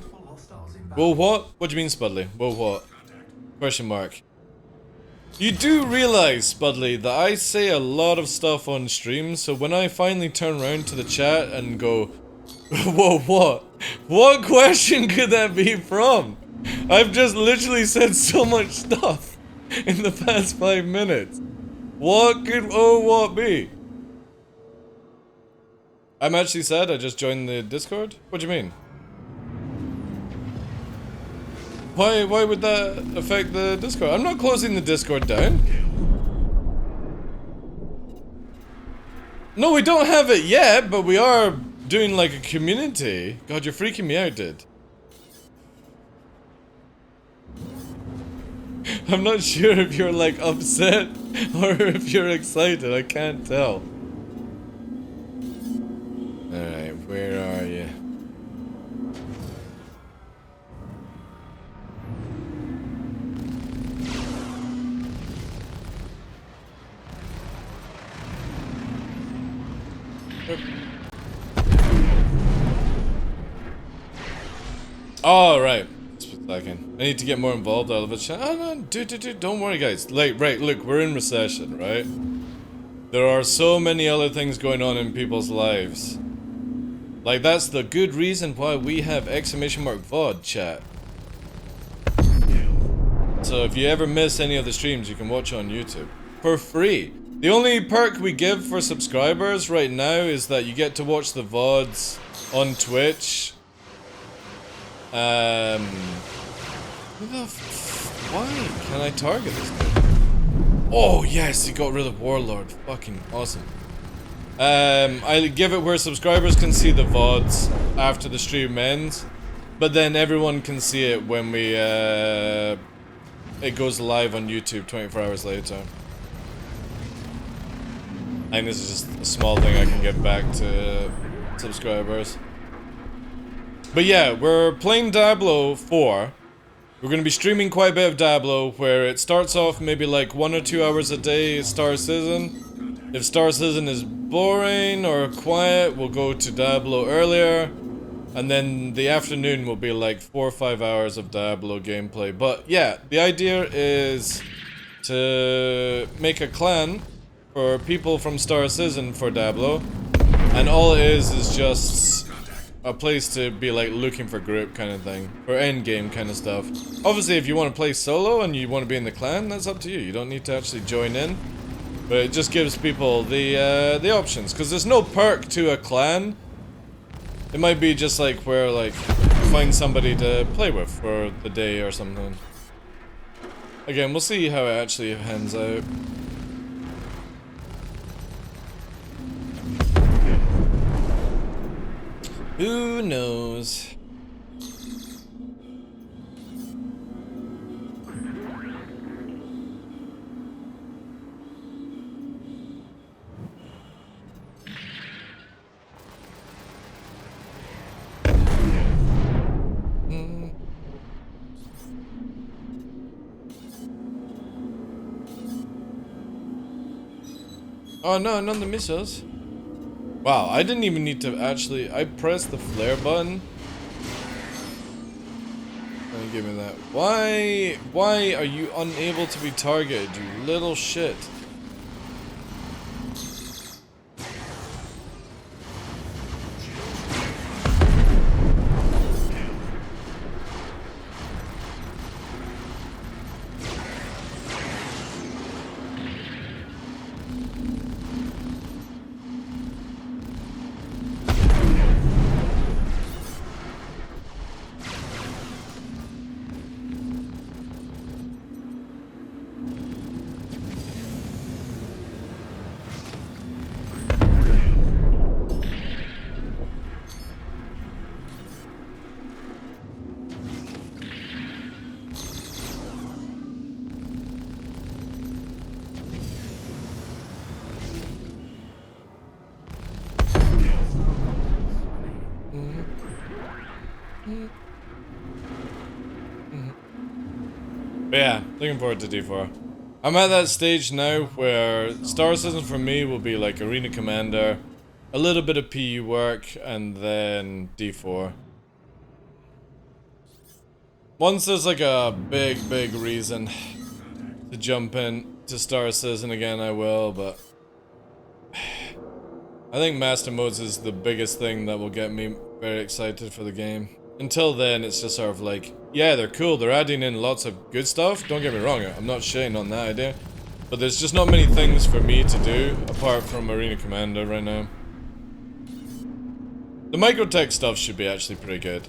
Whoa, what? What do you mean, Spudley? Whoa, what? Question mark. You do realize, Spudley, that I say a lot of stuff on stream, so when I finally turn around to the chat and go, whoa, what? What question could that be from? I've just literally said so much stuff in the past 5 minutes. What could what be? I'm actually sad I just joined the Discord? What do you mean? Why would that affect the Discord? I'm not closing the Discord down. No, we don't have it yet, but we are doing like a community. God, you're freaking me out, dude. I'm not sure if you're like upset or if you're excited, I can't tell. Alright, where are you? All right. Just a second. I need to get more involved out of it. Oh, no, dude, don't worry, guys. Like, right, look, we're in recession, right? There are so many other things going on in people's lives. Like, that's the good reason why we have exclamation mark VOD chat. So if you ever miss any of the streams, you can watch on YouTube for free. The only perk we give for subscribers right now is that you get to watch the VODs on Twitch. Why can I target this guy? Oh yes, he got rid of Warlord. Fucking awesome. I give it where subscribers can see the VODs after the stream ends, but then everyone can see it when we it goes live on YouTube 24 hours later. I think this is just a small thing I can give back to subscribers. But yeah, we're playing Diablo 4. We're going to be streaming quite a bit of Diablo, where it starts off maybe like 1 or 2 hours a day Star Citizen. If Star Citizen is boring or quiet, we'll go to Diablo earlier. And then the afternoon will be like 4 or 5 hours of Diablo gameplay. But yeah, the idea is to make a clan for people from Star Citizen for Diablo. And all it is just a place to be like looking for group kind of thing. For end game kind of stuff. Obviously if you want to play solo and you want to be in the clan, that's up to you. You don't need to actually join in. But it just gives people the options. Because there's no perk to a clan. It might be just like where like find somebody to play with for the day or something. Again, we'll see how it actually pans out. Who knows? Oh no, none of the missiles. Wow, I didn't even need to actually... I pressed the flare button. Give me that. Why are you unable to be targeted, you little shit? But yeah, looking forward to D4. I'm at that stage now where Star Citizen for me will be like Arena Commander, a little bit of PU work, and then D4. Once there's like a big reason to jump in to Star Citizen again, I will, but I think Master Modes is the biggest thing that will get me very excited for the game. Until then, it's just sort of like, yeah, they're cool, they're adding in lots of good stuff, don't get me wrong, I'm not shitting on that idea. But there's just not many things for me to do, apart from Arena Commander right now. The microtech stuff should be actually pretty good.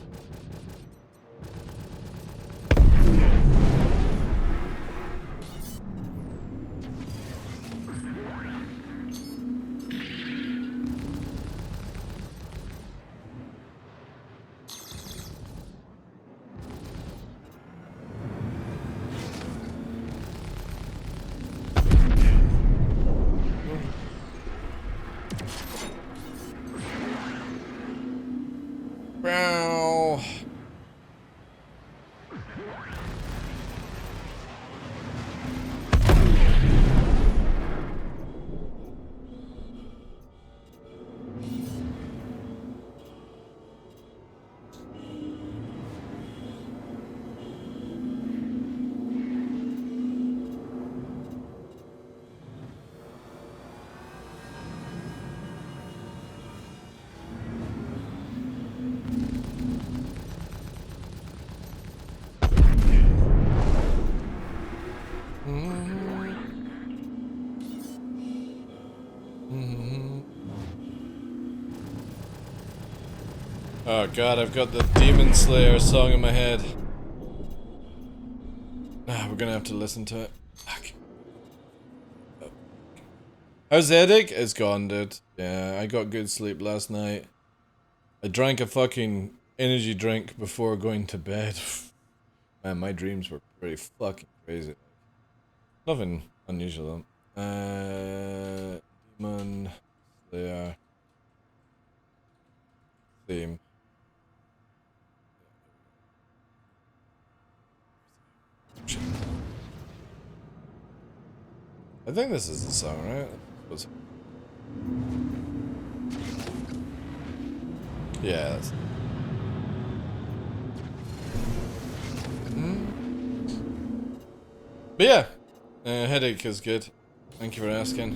Oh god, I've got the Demon Slayer song in my head. Ah, we're gonna have to listen to it. Fuck. How's the headache? It's gone, dude. Yeah, I got good sleep last night. I drank a fucking energy drink before going to bed. Man, my dreams were pretty fucking crazy. Nothing unusual though. Demon Slayer theme. Shit. I think this is the song, right? Yeah. That's... But yeah, headache is good. Thank you for asking.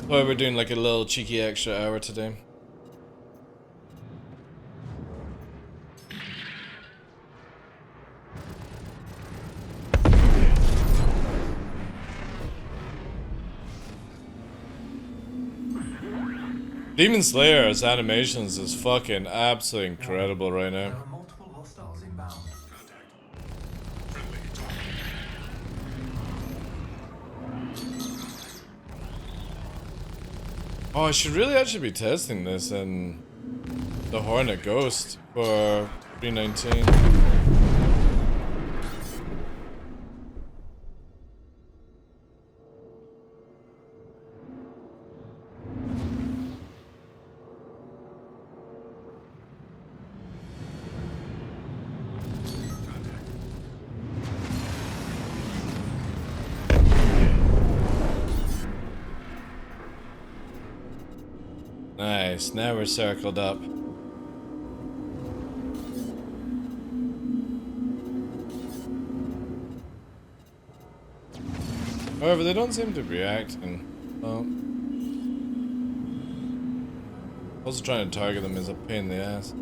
Why we're doing like a little cheeky extra hour today. Demon Slayer's animations is fucking absolutely incredible right now. There are multiple hostiles inbound. Oh, I should really actually be testing this in the Hornet Ghost for 319. Nice, now we're circled up. However, they don't seem to be reacting. Oh. Also trying to target them is a pain in the ass.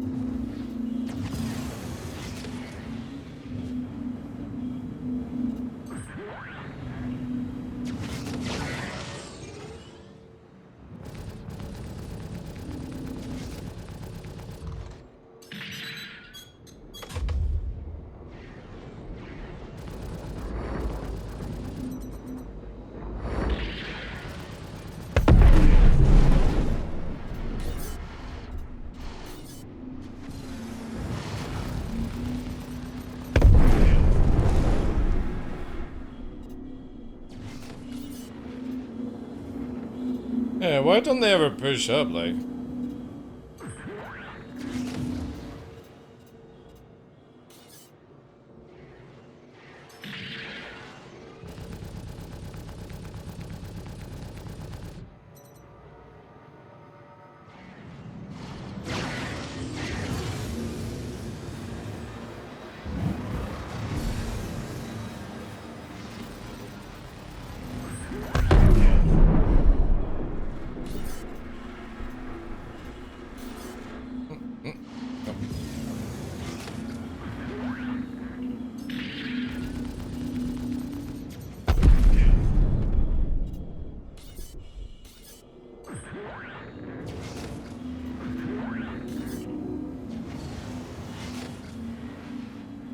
Yeah, why don't they ever push up, like?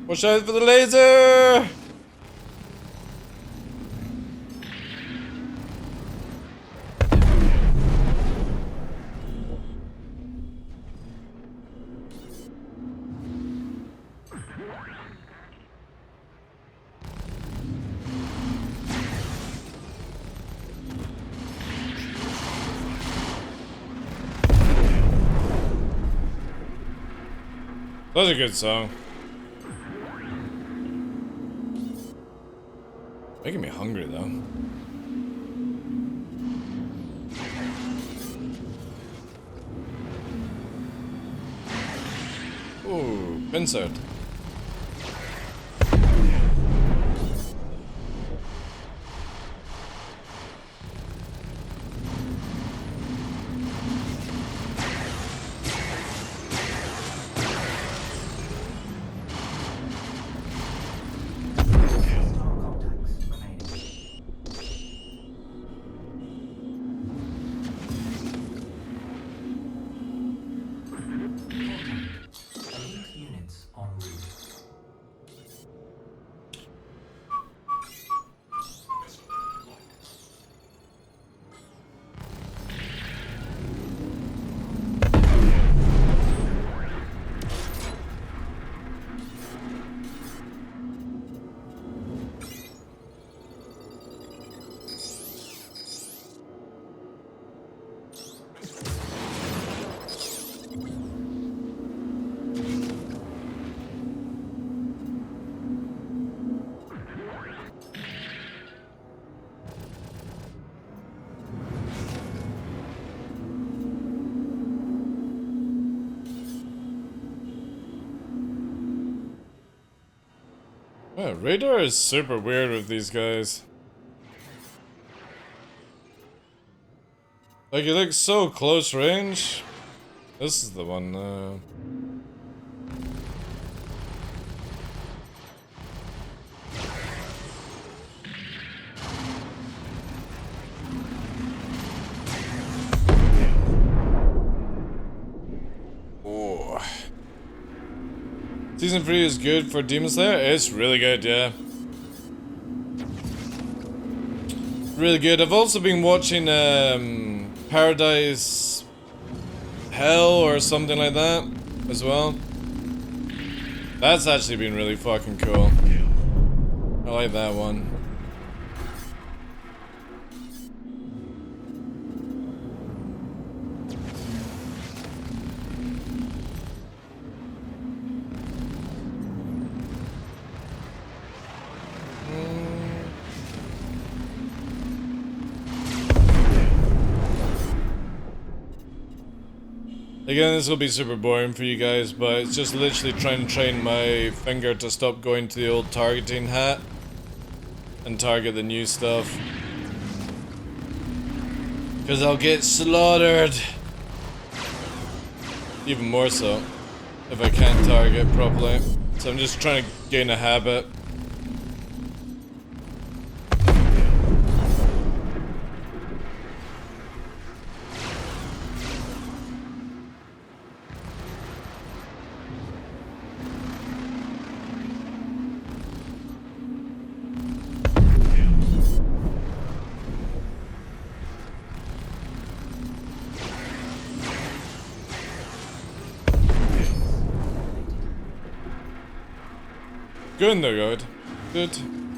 Watch out for the laser! That was a good song. Making me hungry though. Ooh, insert. Hostile contacts remaining. Yeah, radar is super weird with these guys. Like, it looks so close range. This is the one. Oh. Season 3 is good for Demon Slayer? It's really good, yeah. Really good. I've also been watching Paradise Hell or something like that as well. That's actually been really fucking cool. I like that one. Again, this will be super boring for you guys, but it's just literally trying to train my finger to stop going to the old targeting hat and target the new stuff. Because I'll get slaughtered. Even more so if I can't target properly. So I'm just trying to gain a habit. Good, they're good. Good.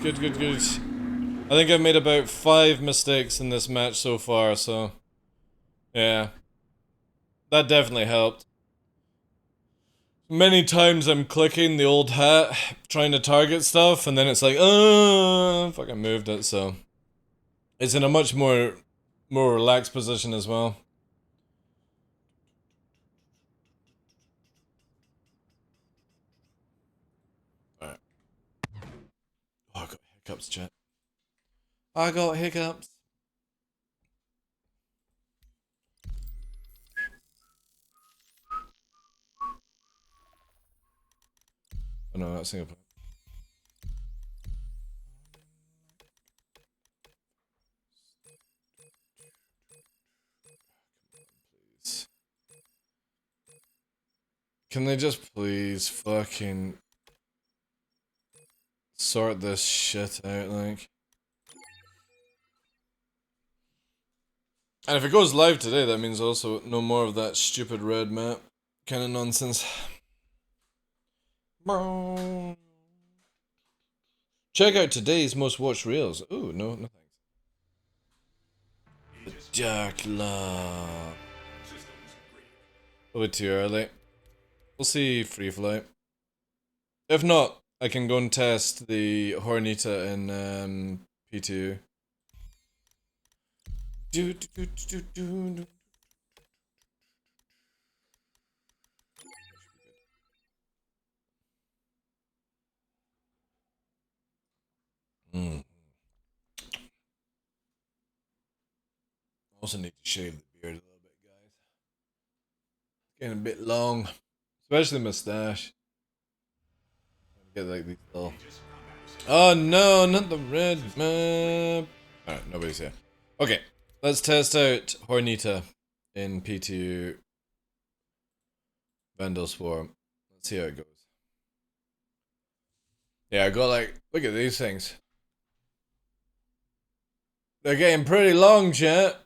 Good, good, good. I think I've made about 5 mistakes in this match so far, so... yeah. That definitely helped. Many times I'm clicking the old hat, trying to target stuff, and then it's like, oh, fucking moved it, so... it's in a much more relaxed position as well. Alright. Oh, I got hiccups, chat. I got hiccups. Oh no, that's Singapore. Please. Can they just please fucking sort this shit out, like? And if it goes live today, that means also no more of that stupid red map kind of nonsense. Check out today's most watched reels. Ooh, no thanks. The Dark Law. A bit too early. We'll see Free Flight. If not, I can go and test the Hornita in P2. Also need to shave the beard a little bit, guys. It's getting a bit long, especially mustache. Get like these little. Oh no, not the red map. Alright, nobody's here. Okay, let's test out Hornita in P2 Vandal Swarm. Let's see how it goes. Yeah, I got like, look at these things. They're getting pretty long, chat.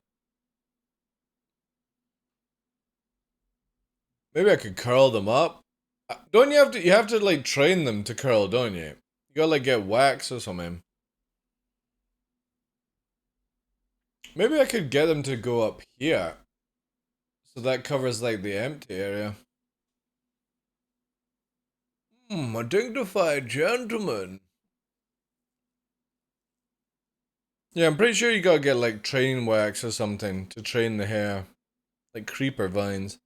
Maybe I could curl them up. Don't you have to like train them to curl, don't you? You gotta like get wax or something. Maybe I could get them to go up here. So that covers like the empty area. A dignified gentleman. Yeah, I'm pretty sure you gotta get like train wax or something to train the hair. Like creeper vines.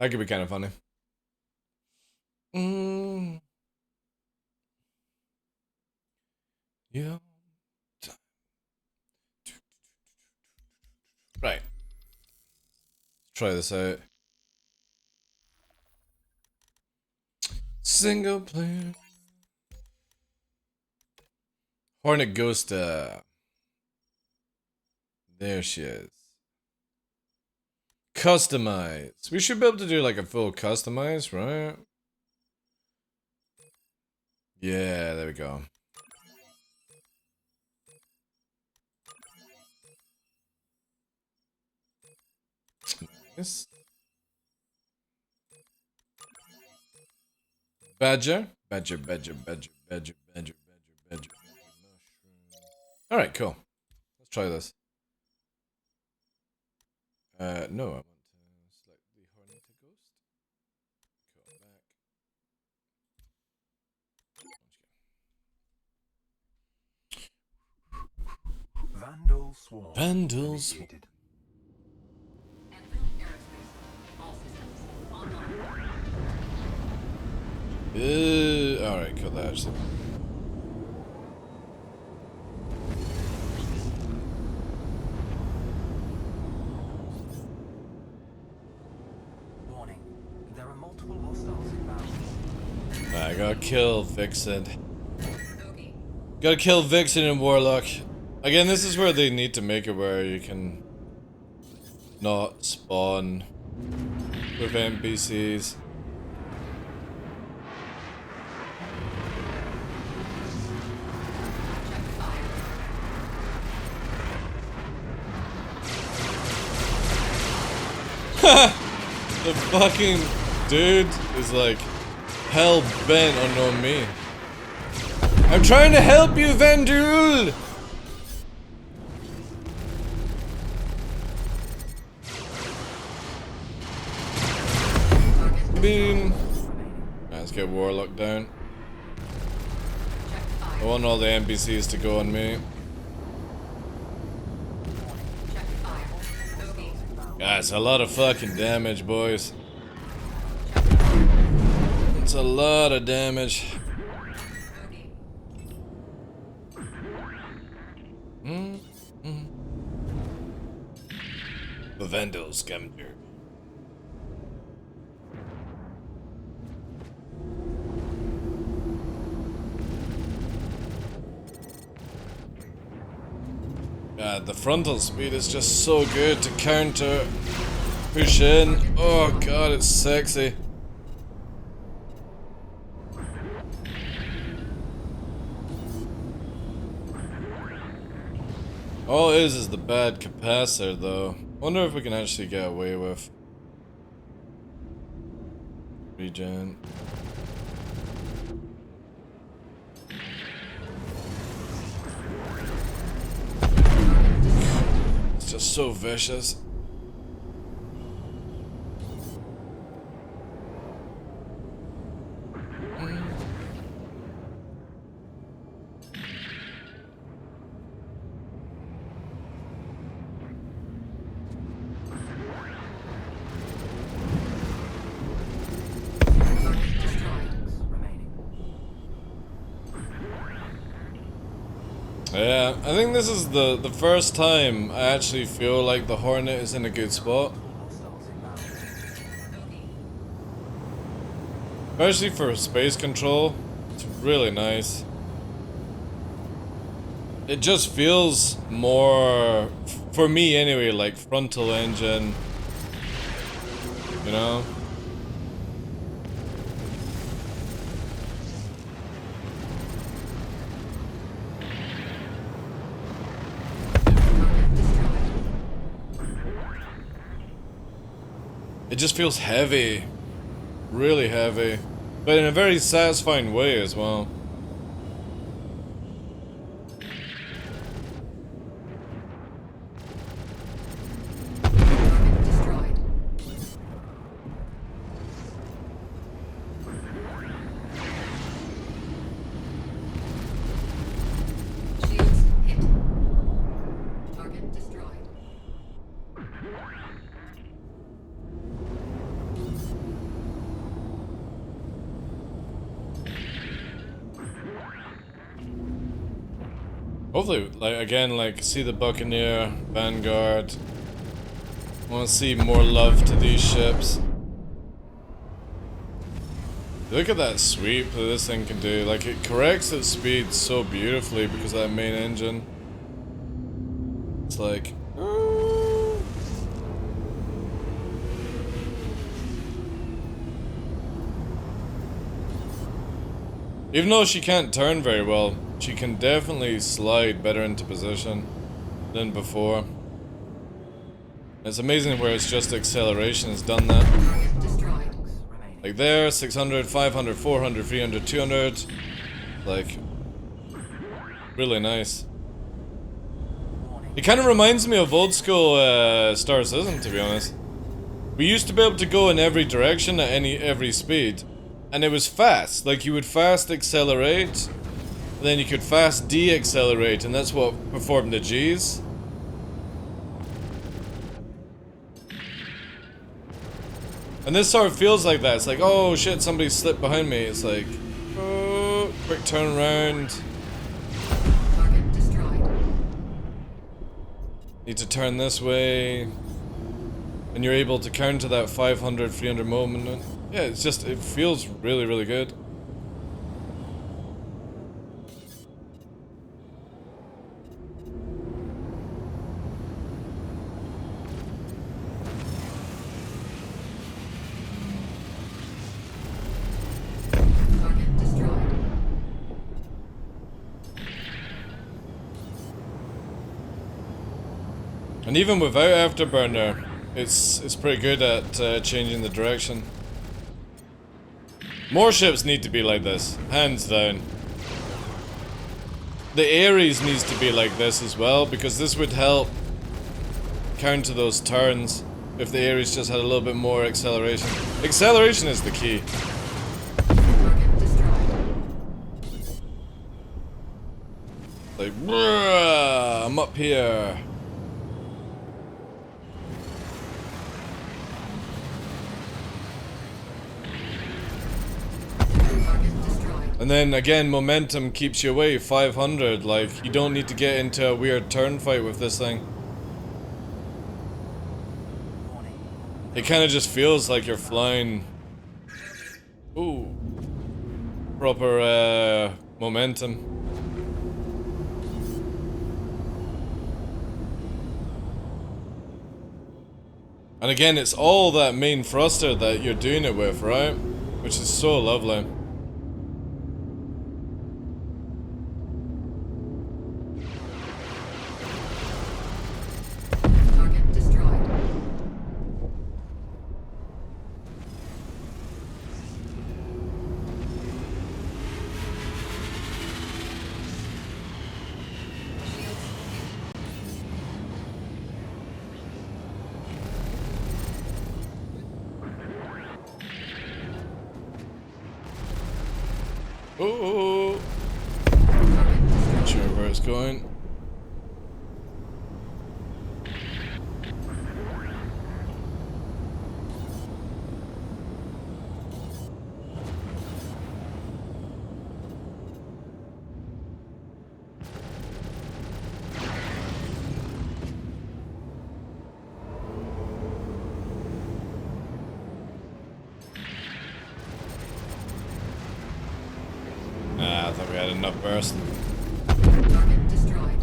That could be kind of funny. Mm. Yeah. Right. Try this out. Single player. Hornet Ghost. There she is. Customize. We should be able to do like a full customize, right? Yeah, there we go. Nice. Badger. Badger, badger, badger, badger, badger, badger, badger, mushroom. Alright, cool. Let's try this. No, I want to select the Horneta Ghost. Go back. Vandal Swarm. Vandal Swarm. initiated. Anvil Aerospace. All systems online. Alright, cut that actually. Warning. There are multiple hostiles inbound. I gotta kill Vixen. Okay. Gotta kill Vixen and Warlock. Again, this is where they need to make it where you can not spawn with NPCs. The fucking dude is like hell bent on knowing me. I'm trying to help you, Vandul! Boom. Let's get Warlock down. I want all the NPCs to go on me. That's a lot of fucking damage, boys. It's a lot of damage. The Vandal Scavenger. God, the frontal speed is just so good to counter, push in. Oh god, it's sexy. All it is the bad capacitor though. Wonder if we can actually get away with regen. It's just so vicious. Yeah, I think this is the first time I actually feel like the Hornet is in a good spot. Especially for space control, it's really nice. It just feels more, for me anyway, like frontal engine, you know? It just feels heavy, really heavy, but in a very satisfying way as well. Destroyed. Shields hit. Target destroyed. Hopefully, like, again, like, see the Buccaneer, Vanguard. I want to see more love to these ships. Look at that sweep that this thing can do. Like, it corrects its speed so beautifully because of that main engine. It's like... Even though she can't turn very well, she can definitely slide better into position than before. It's amazing where it's just acceleration has done that. Target destroyed. Like there, 600, 500, 400, 300, 200. Like, really nice. It kind of reminds me of old school Star Citizen, to be honest. We used to be able to go in every direction at every speed. And it was fast. Like, you would fast accelerate, then you could fast de-accelerate, and that's what performed the Gs. And this sort of feels like that. It's like, oh shit, somebody slipped behind me. It's like, oh, quick turn around. Target destroyed. Need to turn this way. And you're able to counter that 500, 300 moment. Yeah, it's just, it feels really, really good. Target destroyed. And even without Afterburner, it's pretty good at changing the direction. More ships need to be like this, hands down. The Ares needs to be like this as well, because this would help counter those turns if the Ares just had a little bit more acceleration. Acceleration is the key. Target destroyed. Like, bruh, I'm up here. And then again, momentum keeps you away, 500, like, you don't need to get into a weird turn fight with this thing. It kind of just feels like you're flying, ooh, proper momentum. And again, it's all that main thruster that you're doing it with, right? Which is so lovely. Target destroyed. Ooh. Not sure where it's going. Ah, I thought we had enough burst. Target destroyed.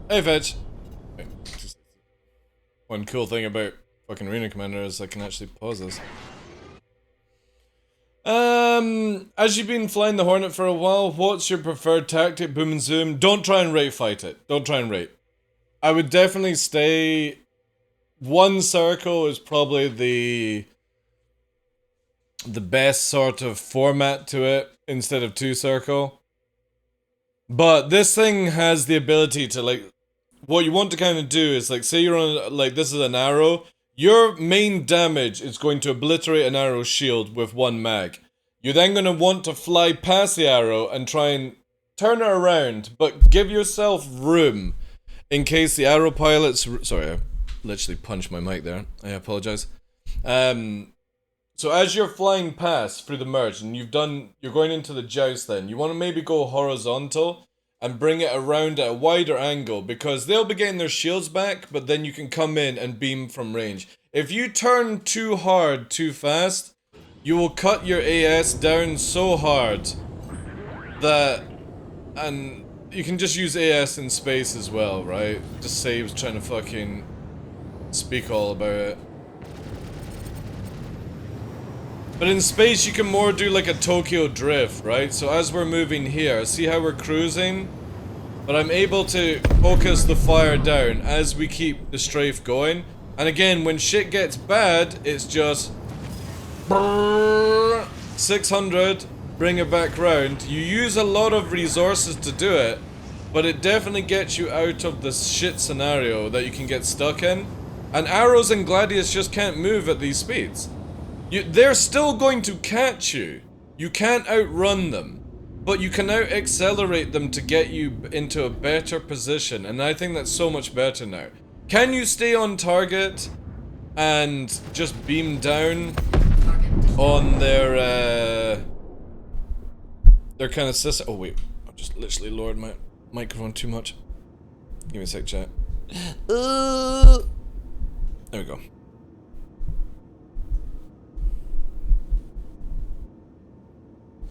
Hey, Veg. Just one cool thing about fucking Arena Commander is I can actually pause this. As you've been flying the Hornet for a while, what's your preferred tactic? Boom and zoom. Don't try and rate fight it. Don't try and rate. I would definitely stay. One circle is probably the best sort of format to it instead of two circle. But this thing has the ability to, like, what you want to kind of do is, like, say you're on, like, this is an arrow. Your main damage is going to obliterate an arrow shield with one mag. You're then going to want to fly past the arrow and try and turn it around, but give yourself room in case the arrow pilots... Sorry, I literally punched my mic there. I apologize. So as you're flying past through the merge and you're going into the joust then, you want to maybe go horizontal and bring it around at a wider angle, because they'll be getting their shields back, but then you can come in and beam from range. If you turn too hard too fast, you will cut your AS down so hard that, and you can just use AS in space as well, right? Just saves trying to fucking speak all about it. But in space, you can more do like a Tokyo drift, right? So as we're moving here, see how we're cruising? But I'm able to focus the fire down as we keep the strafe going. And again, when shit gets bad, it's just 600, bring it back round. You use a lot of resources to do it, but it definitely gets you out of the shit scenario that you can get stuck in. And arrows and gladius just can't move at these speeds. They're still going to catch you. You can't outrun them, but you can out-accelerate them to get you into a better position, and I think that's so much better now. Can you stay on target and just beam down on their kind of system? Oh wait, I've just literally lowered my microphone too much. Give me a sec, chat. There we go.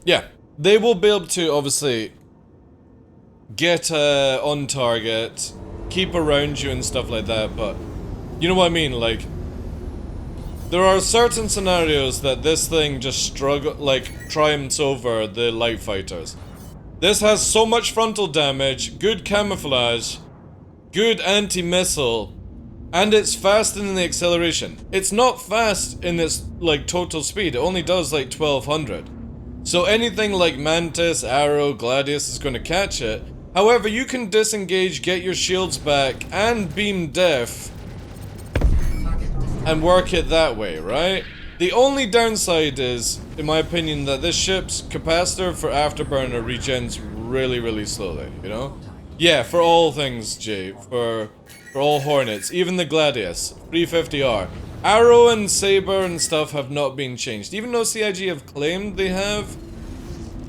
Yeah, they will be able to obviously get on target, keep around you and stuff like that, but you know what I mean, like, there are certain scenarios that this thing just triumphs over the light fighters. This has so much frontal damage, good camouflage, good anti-missile, and it's fast in the acceleration. It's not fast in its like total speed, it only does like 1200. So anything like Mantis, Arrow, Gladius is going to catch it. However, you can disengage, get your shields back, and beam def, and work it that way, right? The only downside is, in my opinion, that this ship's capacitor for Afterburner regens really, really slowly, you know? Yeah, for all things, Jay. For all Hornets, even the Gladius, 350R. Arrow and Saber and stuff have not been changed. Even though CIG have claimed they have,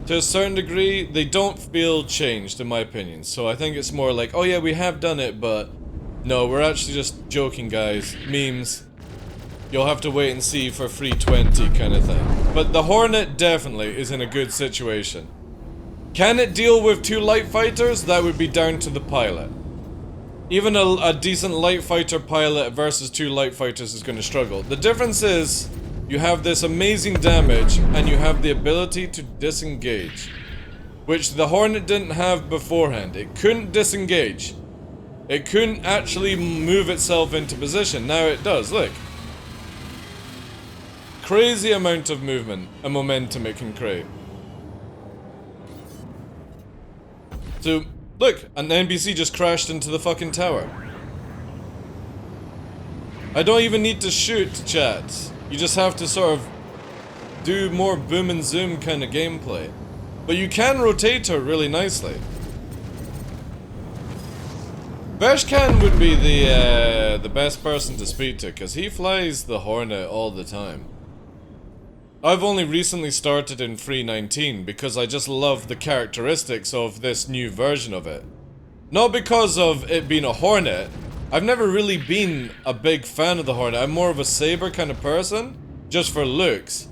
to a certain degree, they don't feel changed, in my opinion. So I think it's more like, oh yeah, we have done it, but no, we're actually just joking, guys. Memes. You'll have to wait and see for 320 kind of thing. But the Hornet definitely is in a good situation. Can it deal with 2 light fighters? That would be down to the pilot. Even a decent light fighter pilot versus 2 light fighters is going to struggle. The difference is, you have this amazing damage, and you have the ability to disengage. Which the Hornet didn't have beforehand. It couldn't disengage. It couldn't actually move itself into position. Now it does, look. Crazy amount of movement and momentum it can create. So, look, an NPC just crashed into the fucking tower. I don't even need to shoot, chat. You just have to sort of do more boom and zoom kind of gameplay. But you can rotate her really nicely. Veshkan would be the best person to speak to, because he flies the Hornet all the time. I've only recently started in 3.19 because I just love the characteristics of this new version of it. Not because of it being a Hornet. I've never really been a big fan of the Hornet. I'm more of a Saber kind of person, just for looks.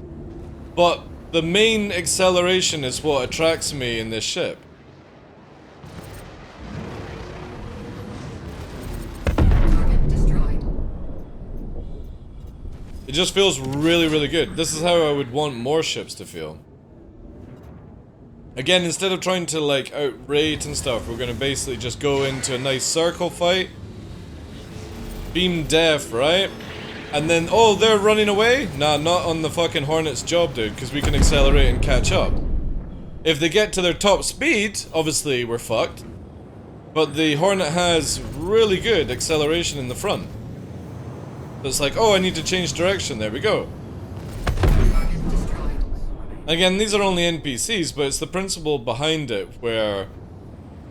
But the main acceleration is what attracts me in this ship. It just feels really, really good. This is how I would want more ships to feel. Again, instead of trying to like outrate and stuff, we're gonna basically just go into a nice circle fight. Beam def, right? And then, oh, they're running away? Nah, not on the fucking Hornet's job, dude, because we can accelerate and catch up. If they get to their top speed, obviously we're fucked. But the Hornet has really good acceleration in the front. So it's like, oh, I need to change direction, there we go. Again, these are only NPCs, but it's the principle behind it, where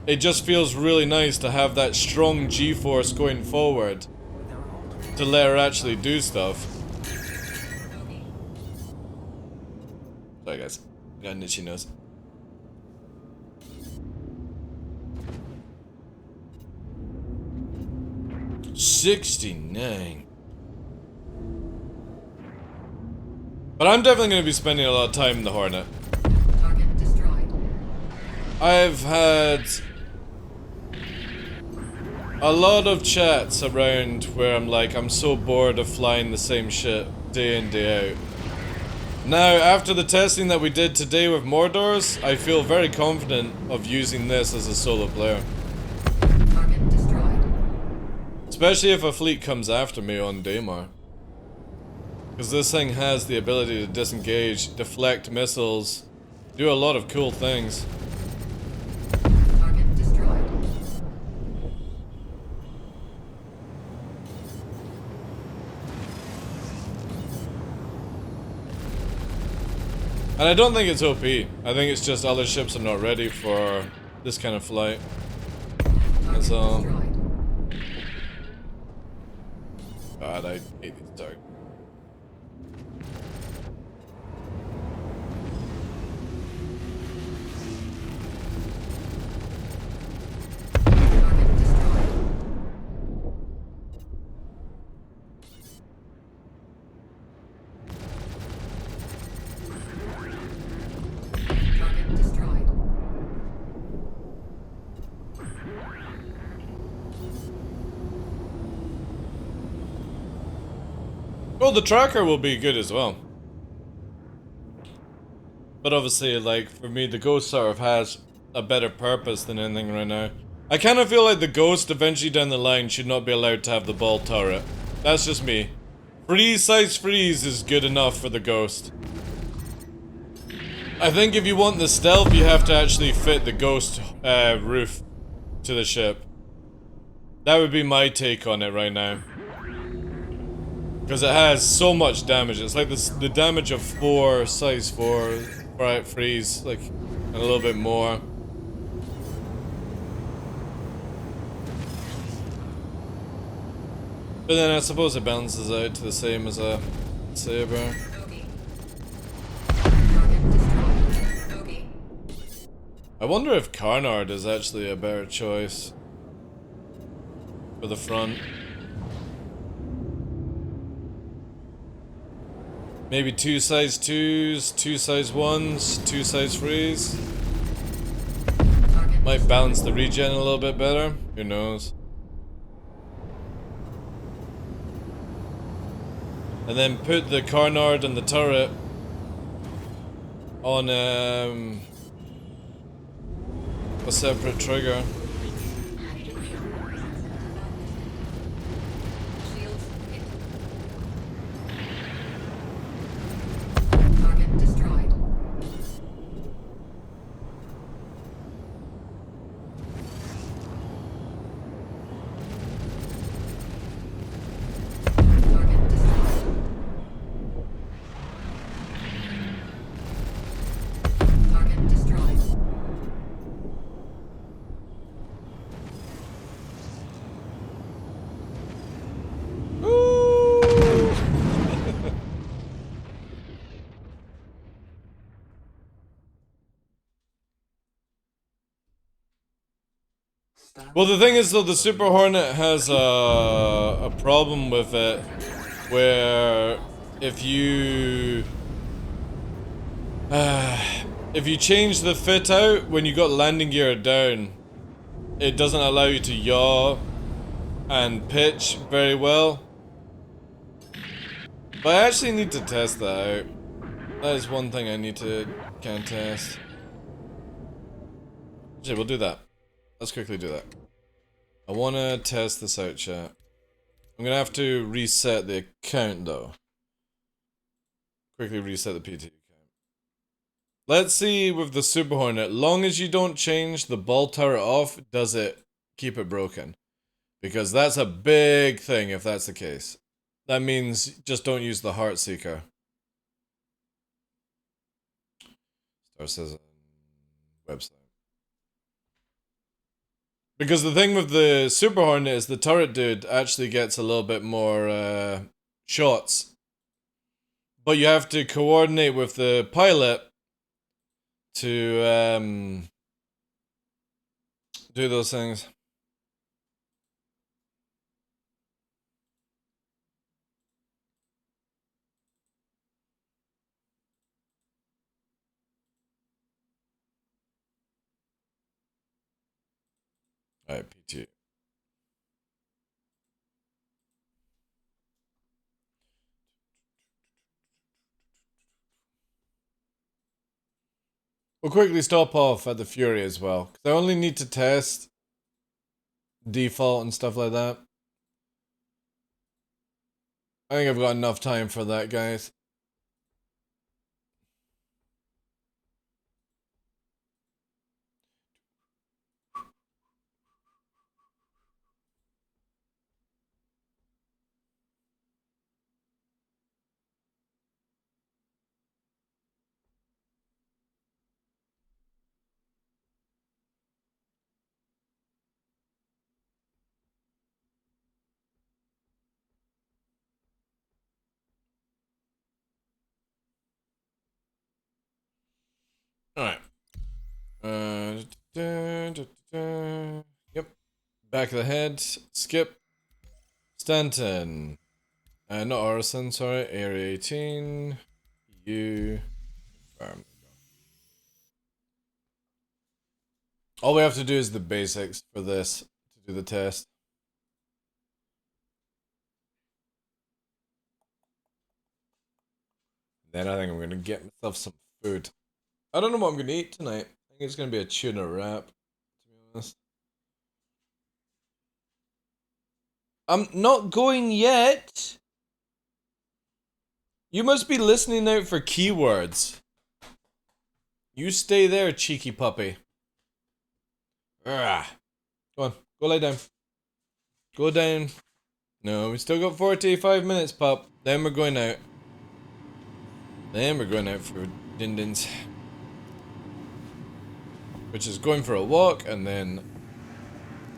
it just feels really nice to have that strong G-force going forward to let her actually do stuff. Sorry guys, I got an itchy nose. 69. But I'm definitely going to be spending a lot of time in the Hornet. Target destroyed. I've had a lot of chats around where I'm like, I'm so bored of flying the same shit day in, day out. Now, after the testing that we did today with Mordors, I feel very confident of using this as a solo player. Target destroyed. Especially if a fleet comes after me on Daymar. Because this thing has the ability to disengage, deflect missiles, do a lot of cool things. Target destroyed. And I don't think it's OP. I think it's just other ships are not ready for this kind of flight. That's all. God, I hate these targets. Target destroyed. Well, the tracker will be good as well. But obviously, like, for me, the Ghost sort of has a better purpose than anything right now. I kind of feel like the Ghost eventually down the line should not be allowed to have the ball turret. That's just me. Freeze size freeze is good enough for the Ghost. I think if you want the stealth, you have to actually fit the Ghost roof to the ship. That would be my take on it right now. Because it has so much damage. It's like the damage of 4, size 4, right, freeze, like, and a little bit more. But then I suppose it balances out to the same as a Saber. Bogey. Target destroyed. Bogey. I wonder if Carnard is actually a better choice for the front. Maybe 2 size 2s, 2 size 1s, 2 size 3s. Target Might balance the regen a little bit better. Who knows? And then put the Carnard and the turret on a separate trigger. shields hit. Target destroyed. Target destroyed. Target destroyed. Well, the thing is, though, the Super Hornet has a problem with it, where if you change the fit out when you got landing gear down, it doesn't allow you to yaw and pitch very well. But I actually need to test that out. That is one thing I need to kind of test. Actually, we'll do that. Let's quickly do that. I want to test this out, chat. I'm going to have to reset the account, though. Quickly reset the PT account. Let's see with the Super Hornet. Long as you don't change the ball turret off, does it keep it broken? Because that's a big thing if that's the case. That means just don't use the Heart Seeker. Star Citizen website. Because the thing with the Super Hornet is the turret dude actually gets a little bit more shots. But you have to coordinate with the pilot to do those things. Alright, PT. We'll quickly stop off at the Fury as well, because I only need to test default and stuff like that. I think I've got enough time for that, guys. Alright. Yep. Back of the head. Skip. Stanton. Not Orison, sorry. Area 18. You. All we have to do is the basics for this to do the test. Then I think I'm gonna get myself some food. I don't know what I'm gonna eat tonight. I think it's gonna be a tuna wrap, to be honest. I'm not going yet. You must be listening out for keywords. You stay there, cheeky puppy. Ugh. Go on, go lay down. Go down. No, we still got 45 minutes, pup. Then we're going out. Then we're going out for din-dins. Which is going for a walk and then...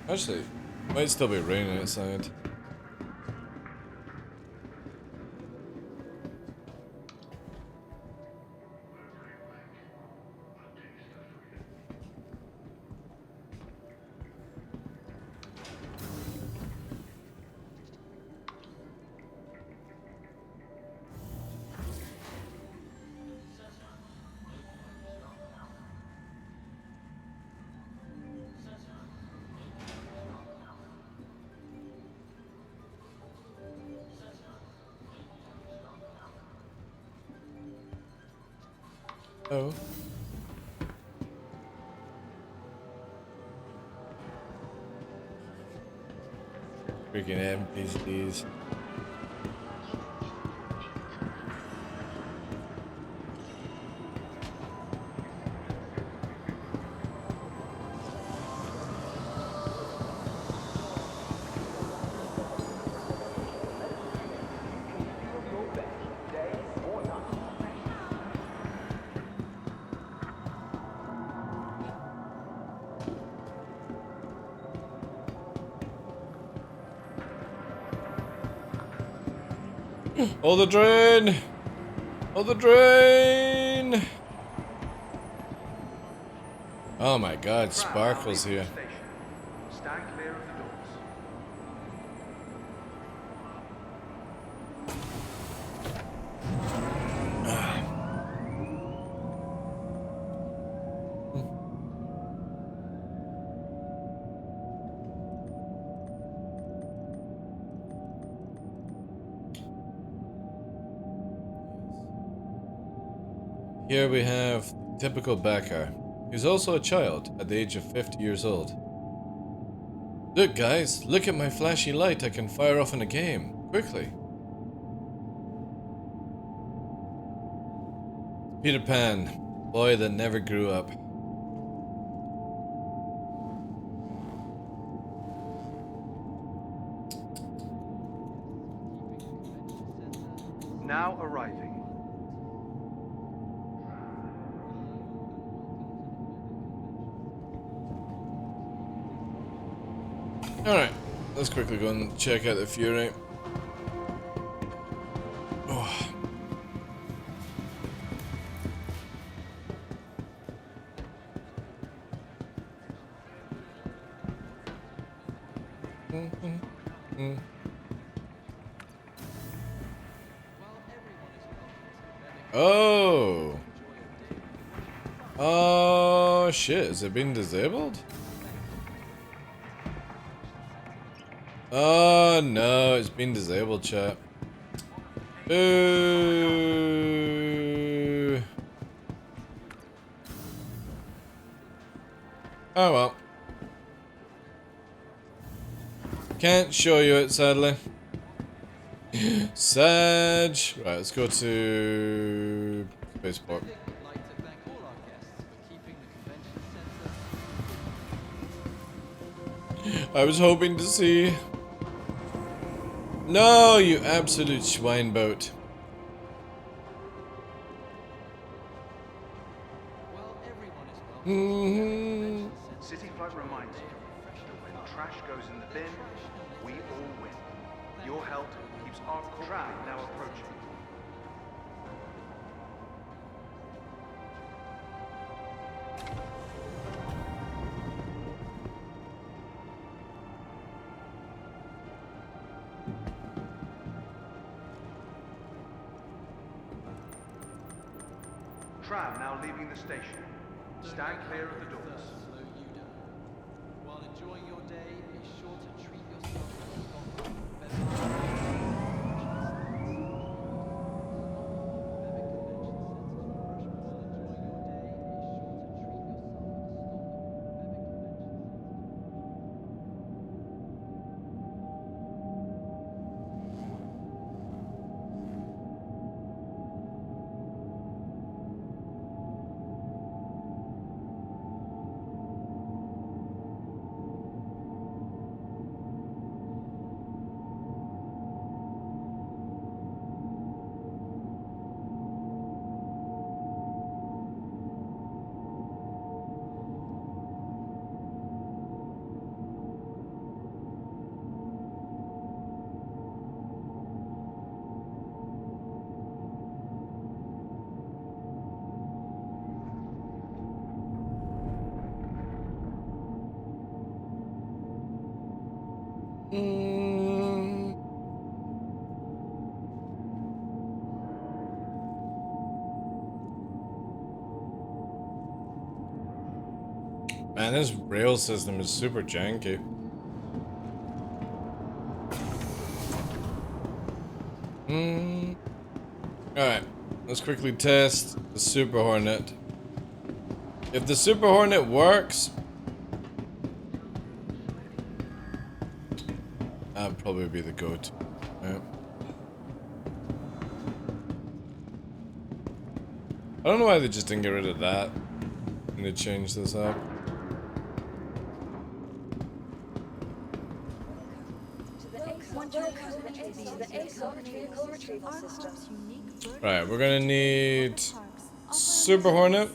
Actually, it might still be raining outside. Oh. Freaking NPCs. Oh, the drain! Oh, the drain! Oh my god, Sparkle's here. Stand clear of the doors. Here we have typical Becker. He's also a child at the age of 50 years old. Look guys, look at my flashy light I can fire off in a game. Quickly. Peter Pan, boy that never grew up. Now arriving. Alright, let's quickly go and check out the Fury. Oh. Oh. Oh shit, is it being disabled? Oh no, it's been disabled, chat. Ooh. Oh well. Can't show you it, sadly. Sag. Right, let's go to Spaceport. I was hoping to see. No, you absolute schweinboat. City Flight reminds you that when trash goes in the bin, we all win. Your help keeps our track now approaching. Tram now leaving the station. Stand clear of the doors. While enjoying your day, be sure to treat yourself Man, this rail system is super janky. Alright, let's quickly test the Super Hornet. If the Super Hornet works, that'd probably be the go-to. Right. I don't know why they just didn't get rid of that when they changed this up. Right, we're gonna need Super Hornet.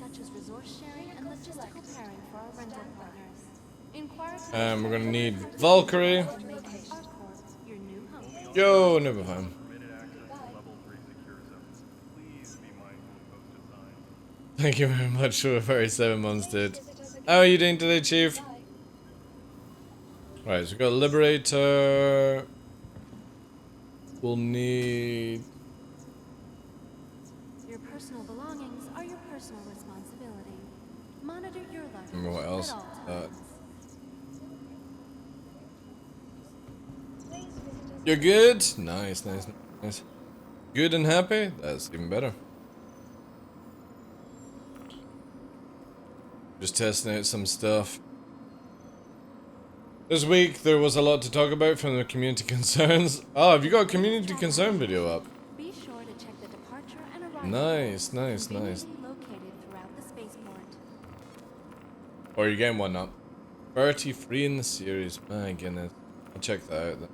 And we're gonna need Valkyrie. Yo, never mind. Thank you very much for a very 7 months, dude. How are you doing today, Chief? Right, so we got Liberator. We'll need... Your personal belongings are your personal responsibility. Monitor your luggage Remember what else? at all times. You're good? Nice, nice, nice. Good and happy? That's even better. Just testing out some stuff. This week there was a lot to talk about from the community concerns. Oh, have you got a community concern video up? Be sure to check the departure and arrival Nice, ports nice, nice. conveniently located throughout the spaceport. Or you're getting one up. 33 in the series. My goodness. I'll check that out then.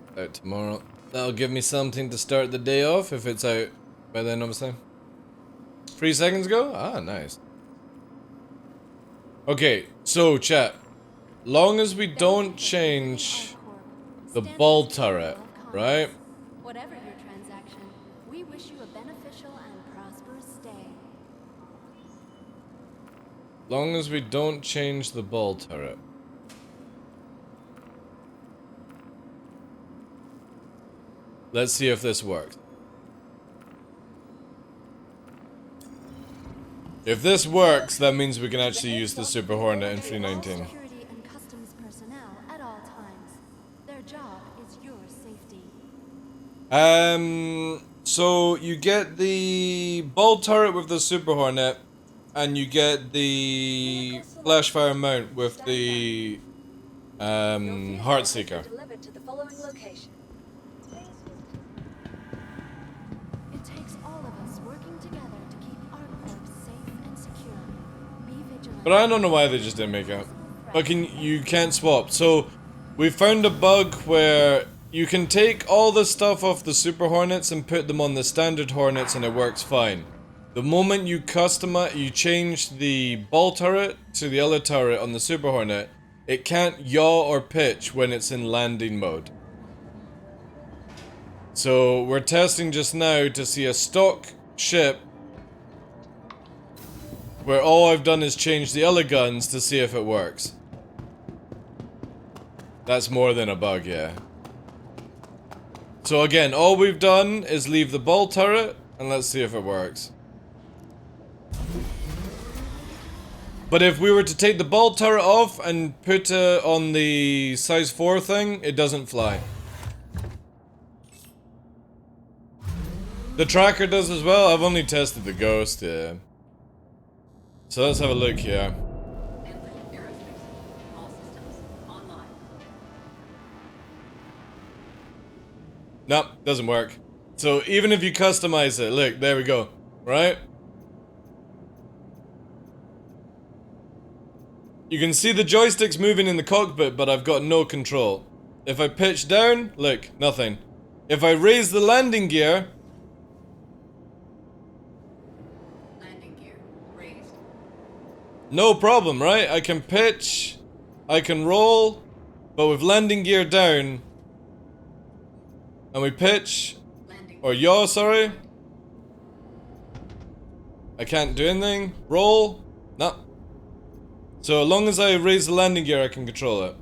Check that out tomorrow. That'll give me something to start the day off if it's out by then, obviously. 3 seconds ago? Ah, nice. Okay, so chat. Long as we don't change the ball turret, right? Whatever your transaction, we wish you a beneficial and prosperous stay. Long as we don't change the ball turret. Let's see if this works. If this works, that means we can actually use the Super Hornet in 319. Security and customs personnel at all times. So you get the ball turret with the Super Hornet, and you get the Flashfire mount with the Heartseeker. Delivered to the following location. It takes all of us working together to keep ArcCorp safe and secure. Be vigilant. But I don't know why they just didn't make it. But you can't swap. So we found a bug where you can take all the stuff off the Super Hornets and put them on the standard Hornets and it works fine. The moment you you change the ball turret to the other turret on the Super Hornet, it can't yaw or pitch when it's in landing mode. So we're testing just now to see a stock ship where all I've done is change the other guns to see if it works. That's more than a bug, yeah. So again, all we've done is leave the ball turret, and let's see if it works. But if we were to take the ball turret off and put it on the size 4 thing, it doesn't fly. The tracker does as well. I've only tested the ghost, yeah. So let's have a look here. All systems online. Nope, doesn't work. So even if you customize it, look, there we go, right? You can see the joysticks moving in the cockpit, but I've got no control. If I pitch down, look, nothing. If I raise the landing gear, Landing gear raised. no problem, right? I can pitch, I can roll, but with landing gear down, and we pitch, Landing. or yaw, sorry. I can't do anything. Roll, no. So as long as I raise the landing gear, I can control it.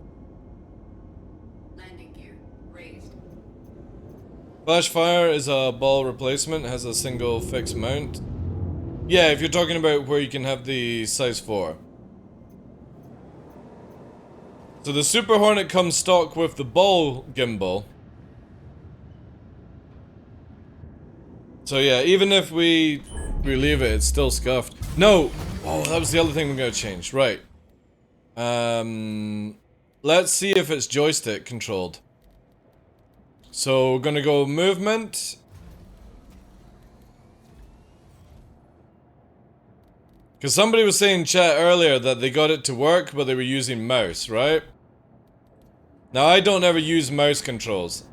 Landing gear raised. Flashfire is a ball replacement, has a single fixed mount. Yeah, if you're talking about where you can have the size 4. So the Super Hornet comes stock with the ball gimbal. So yeah, even if we leave it, it's still scuffed. No! Oh, that was the other thing we're gonna change. Right. Let's see if it's joystick controlled. So we're gonna go movement. Because somebody was saying in chat earlier that they got it to work, but they were using mouse, right? Now I don't ever use mouse controls.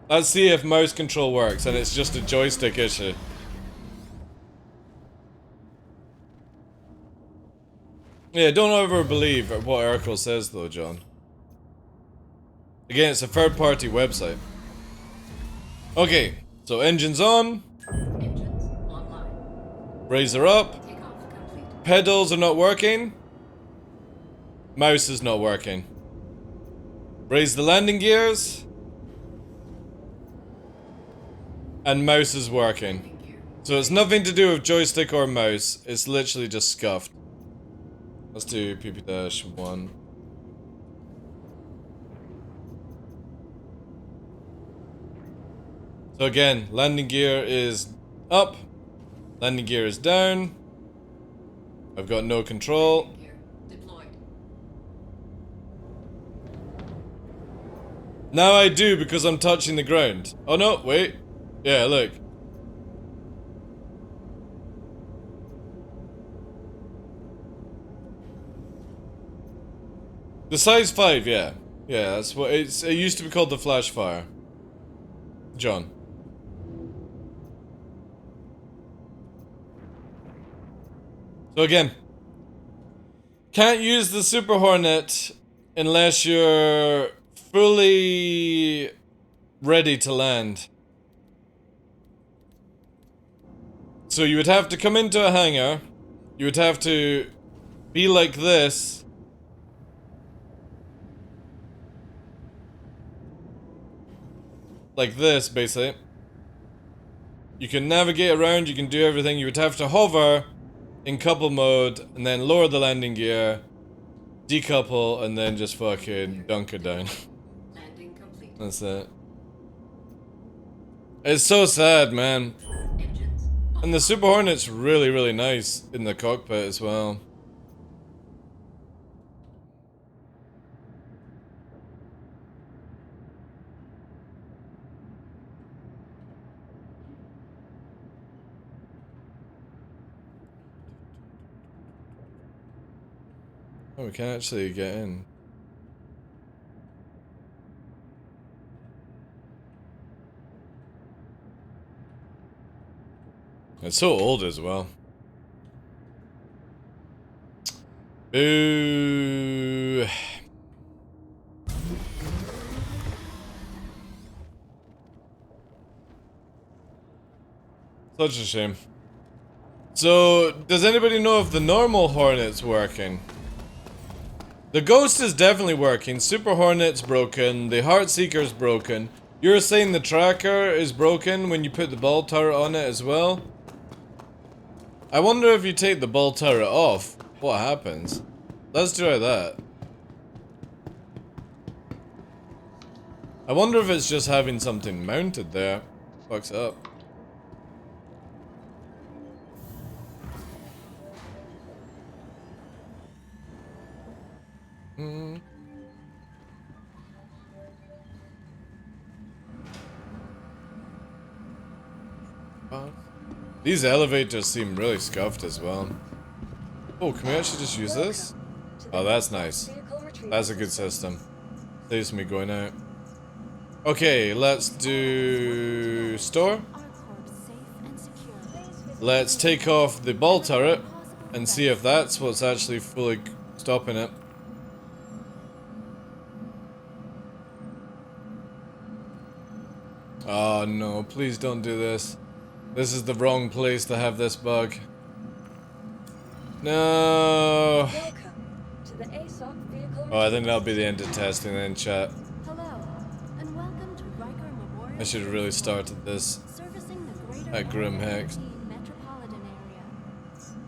Let's see if mouse control works, and it's just a joystick issue. Yeah, don't ever believe what Oracle says though, John. Again, it's a third-party website. Okay, so engine's on. Engines online. Razor up. Takeoff complete. Pedals are not working. Mouse is not working. Raise the landing gears. And mouse is working. Landing gear. So it's nothing to do with joystick or mouse. It's literally just scuffed. Let's do PP-1. So again, landing gear is up. Landing gear is down. I've got no control. Landing gear deployed. Now I do because I'm touching the ground. Oh no, wait. Yeah, look. The size 5, yeah. Yeah, that's what it used to be called the Flashfire. John. So again, can't use the Super Hornet unless you're fully ready to land. So you would have to come into a hangar, you would have to be like this. Like this, basically. You can navigate around, you can do everything. You would have to hover in couple mode, and then lower the landing gear, decouple, and then just fucking dunk it down. Landing complete. That's it. It's so sad, man. And the Super Hornet's really, really nice in the cockpit as well. Oh, we can actually get in. It's so old as well. Boo. Such a shame. So, does anybody know if the normal Hornet's working? The Ghost is definitely working. Super Hornet's broken. The Heartseeker's broken. You're saying the tracker is broken when you put the ball turret on it as well? I wonder if you take the ball turret off, what happens? Let's try that. I wonder if it's just having something mounted there. Fucks up. These elevators seem really scuffed as well. Oh, can we actually just use this? Oh, that's nice. That's a good system. Saves me going out. Okay, let's do store. Let's take off the ball turret and see if that's what's actually fully stopping it. Oh no, please don't do this. This is the wrong place to have this bug. No. Oh, I think that'll be the end of testing then, chat. I should have really started this at Grim Hex.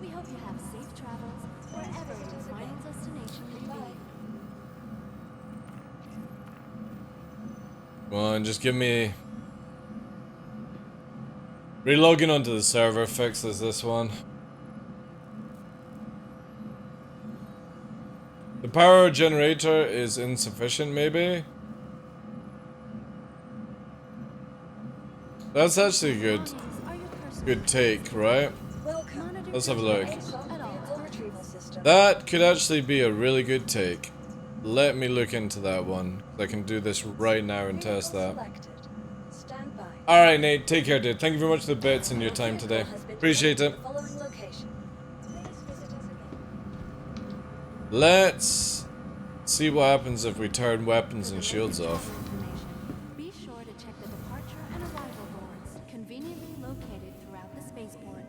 We hope you have safe travels wherever your final destination may be. Come on, just give me... Relogging onto the server fixes this one. The power generator is insufficient, maybe? That's actually a good take, right? Let's have a look. That could actually be a really good take. Let me look into that one. I can do this right now and test that. Alright, Nate, take care, dude. Thank you very much for the bits and your time today. Appreciate it. Let's see what happens if we turn weapons and shields off. Be sure to check the departure and arrival boards, conveniently located throughout the spaceport.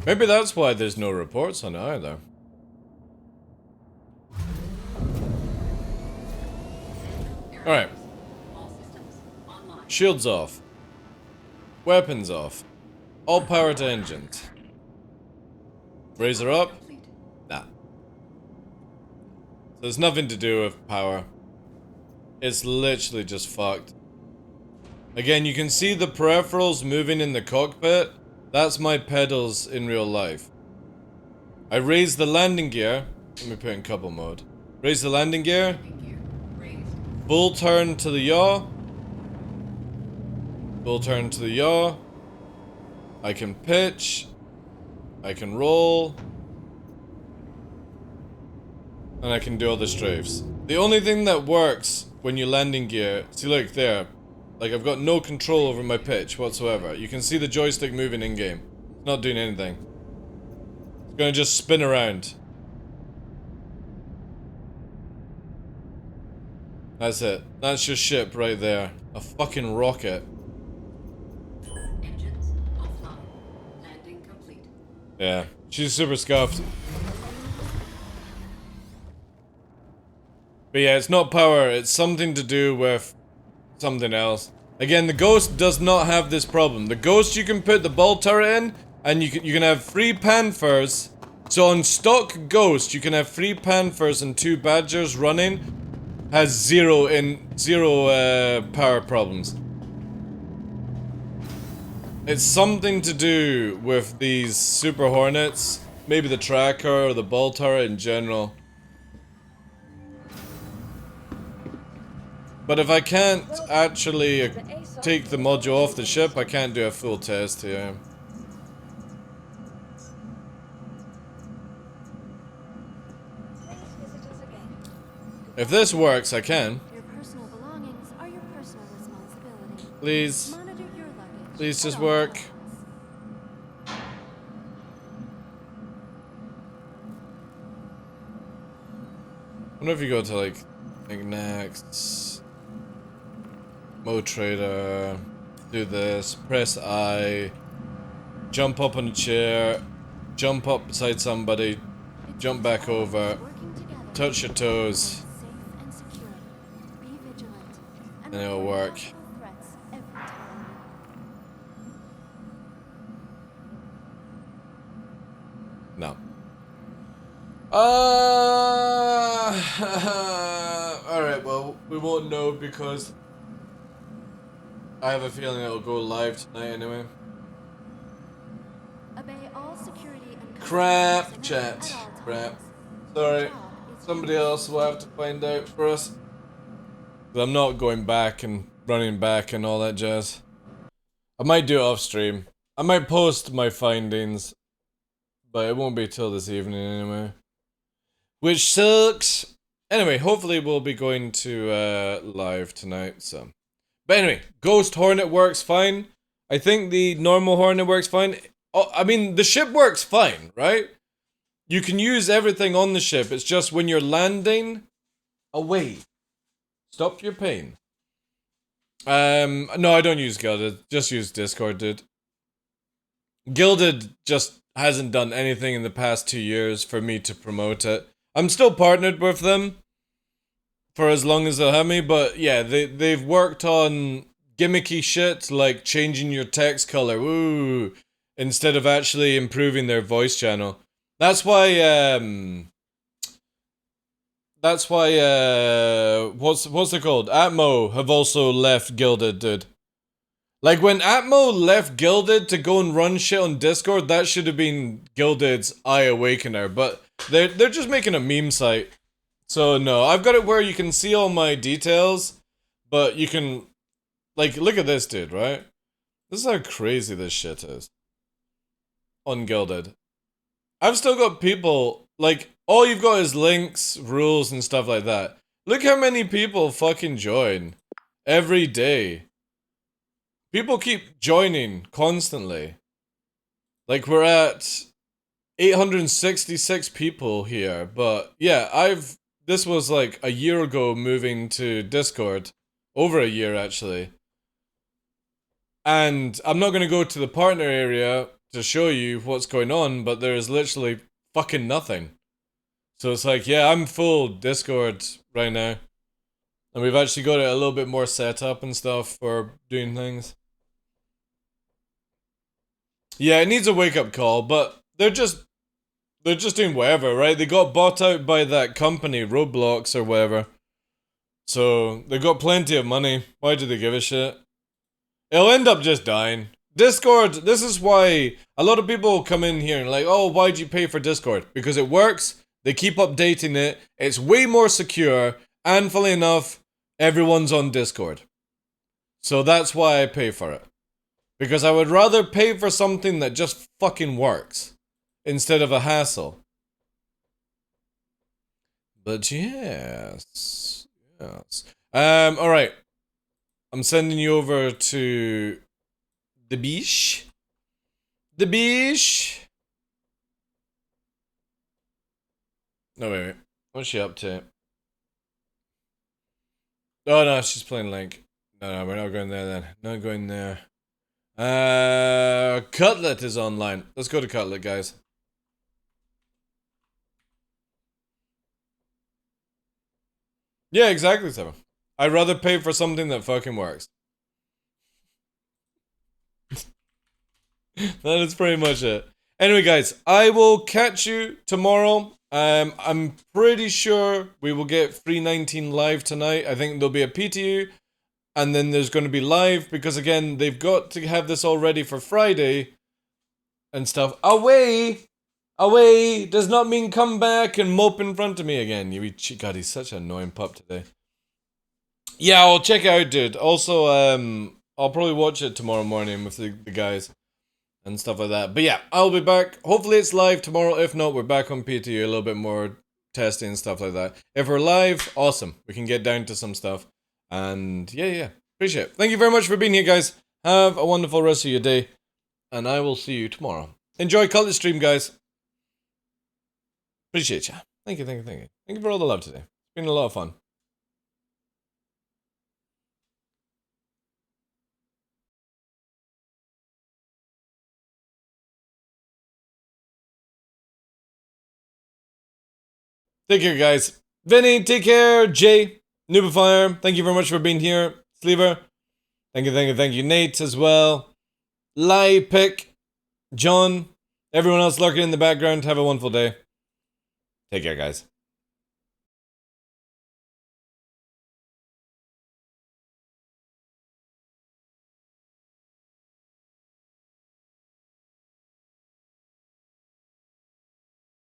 Maybe that's why there's no reports on it either. Alright. Shields off. Weapons off. All power to engines. Razor up? Nah. So there's nothing to do with power. It's literally just fucked. Again, you can see the peripherals moving in the cockpit. That's my pedals in real life. I raise the landing gear. Let me put in couple mode. Raise the landing gear. Full turn to the yaw. Full turn to the yaw. I can pitch. I can roll. And I can do all the strafes. The only thing that works when you landing gear... See, look, there. Like, I've got no control over my pitch whatsoever. You can see the joystick moving in-game. It's not doing anything. It's gonna just spin around. That's it. That's your ship right there. A fucking rocket. Yeah, she's super scuffed. But yeah, it's not power, it's something to do with something else. Again, the Ghost does not have this problem. The Ghost, you can put the ball turret in, and you can have 3 Panthers. So on stock Ghost, you can have 3 Panthers and 2 Badgers running. Has zero power problems. It's something to do with these Super Hornets, maybe the tracker or the ball turret in general. But if I can't actually take the module off the ship, I can't do a full test here. Please visit us again. If this works, I can. Your personal belongings are your personal responsibility. Please. Monitor your luggage. Please at just all work. times. I wonder if you go to like next, mode trader, do this, press I, jump up on a chair, jump up beside somebody, It jump takes back all of us over, working together touch your to keep toes, safe and secure. Be vigilant. and it'll report work. possible threats every time. No. Alright, well, we won't know because I have a feeling it'll go live tonight anyway. Obey all security and custody Crap, personnel chat. at all Crap. times. Sorry. Your job is Somebody yours. else will have to find out for us. But I'm not going back and running back and all that jazz. I might do it off stream. I might post my findings, but it won't be till this evening anyway. Which sucks. Anyway, hopefully we'll be going to live tonight, so. But anyway, Ghost Hornet works fine. I think the normal Hornet works fine. Oh, I mean, the ship works fine, right? You can use everything on the ship. It's just when you're landing away. Stop your pain. No, I don't use Gilded. Just use Discord, dude. Gilded just hasn't done anything in the past 2 years for me to promote it. I'm still partnered with them for as long as they'll have me, but yeah, they've worked on gimmicky shit like changing your text color, woo, instead of actually improving their voice channel. That's why what's it called? Atmo have also left Gilded, dude. Like when Atmo left Gilded to go and run shit on Discord, that should have been Gilded's Eye Awakener, but they're just making a meme site. So no, I've got it where you can see all my details, but you can, like, look at this dude, right? This is how crazy this shit is. On Gilded. I've still got people, like, all you've got is links, rules, and stuff like that. Look how many people fucking join. Every day. People keep joining constantly. Like, we're at 866 people here, but yeah, this was like a year ago moving to Discord. Over a year, actually. And I'm not gonna go to the partner area to show you what's going on, but there's literally fucking nothing. So it's like, yeah, I'm full Discord right now. And we've actually got it a little bit more set up and stuff for doing things. Yeah, it needs a wake-up call, but they're just doing whatever, right? They got bought out by that company, Roblox or whatever. So, they got plenty of money. Why do they give a shit? It'll end up just dying. Discord, this is why a lot of people come in here and like, oh, why'd you pay for Discord? Because it works, they keep updating it, it's way more secure, and funnily enough, everyone's on Discord. So that's why I pay for it. Because I would rather pay for something that just fucking works, instead of a hassle. But yes. Alright. I'm sending you over to the beach. The beach. No, wait. What's she up to? Oh, no, she's playing Link. No, we're not going there then. Not going there. Cutlet is online. Let's go to Cutlet, guys. Yeah, exactly, Seven. I'd rather pay for something that fucking works. That is pretty much it. Anyway, guys, I will catch you tomorrow. I'm pretty sure we will get 319 live tonight. I think there'll be a PTU, and then there's going to be live, because again, they've got to have this all ready for Friday and stuff. Away! Away does not mean come back and mope in front of me again. God, he's such an annoying pup today. Yeah, I'll check it out, dude. Also, I'll probably watch it tomorrow morning with the guys and stuff like that. But yeah, I'll be back. Hopefully it's live tomorrow. If not, we're back on PTU, a little bit more testing and stuff like that. If we're live, awesome. We can get down to some stuff. And yeah. Appreciate it. Thank you very much for being here, guys. Have a wonderful rest of your day. And I will see you tomorrow. Enjoy Cult Stream, guys. Appreciate you. Thank you. Thank you for all the love today. It's been a lot of fun. Take care, guys. Vinny, take care. Jay, Noobifier, thank you very much for being here. Sleever, thank you. Nate as well. Lai Pick, John, everyone else lurking in the background. Have a wonderful day. Take care, guys.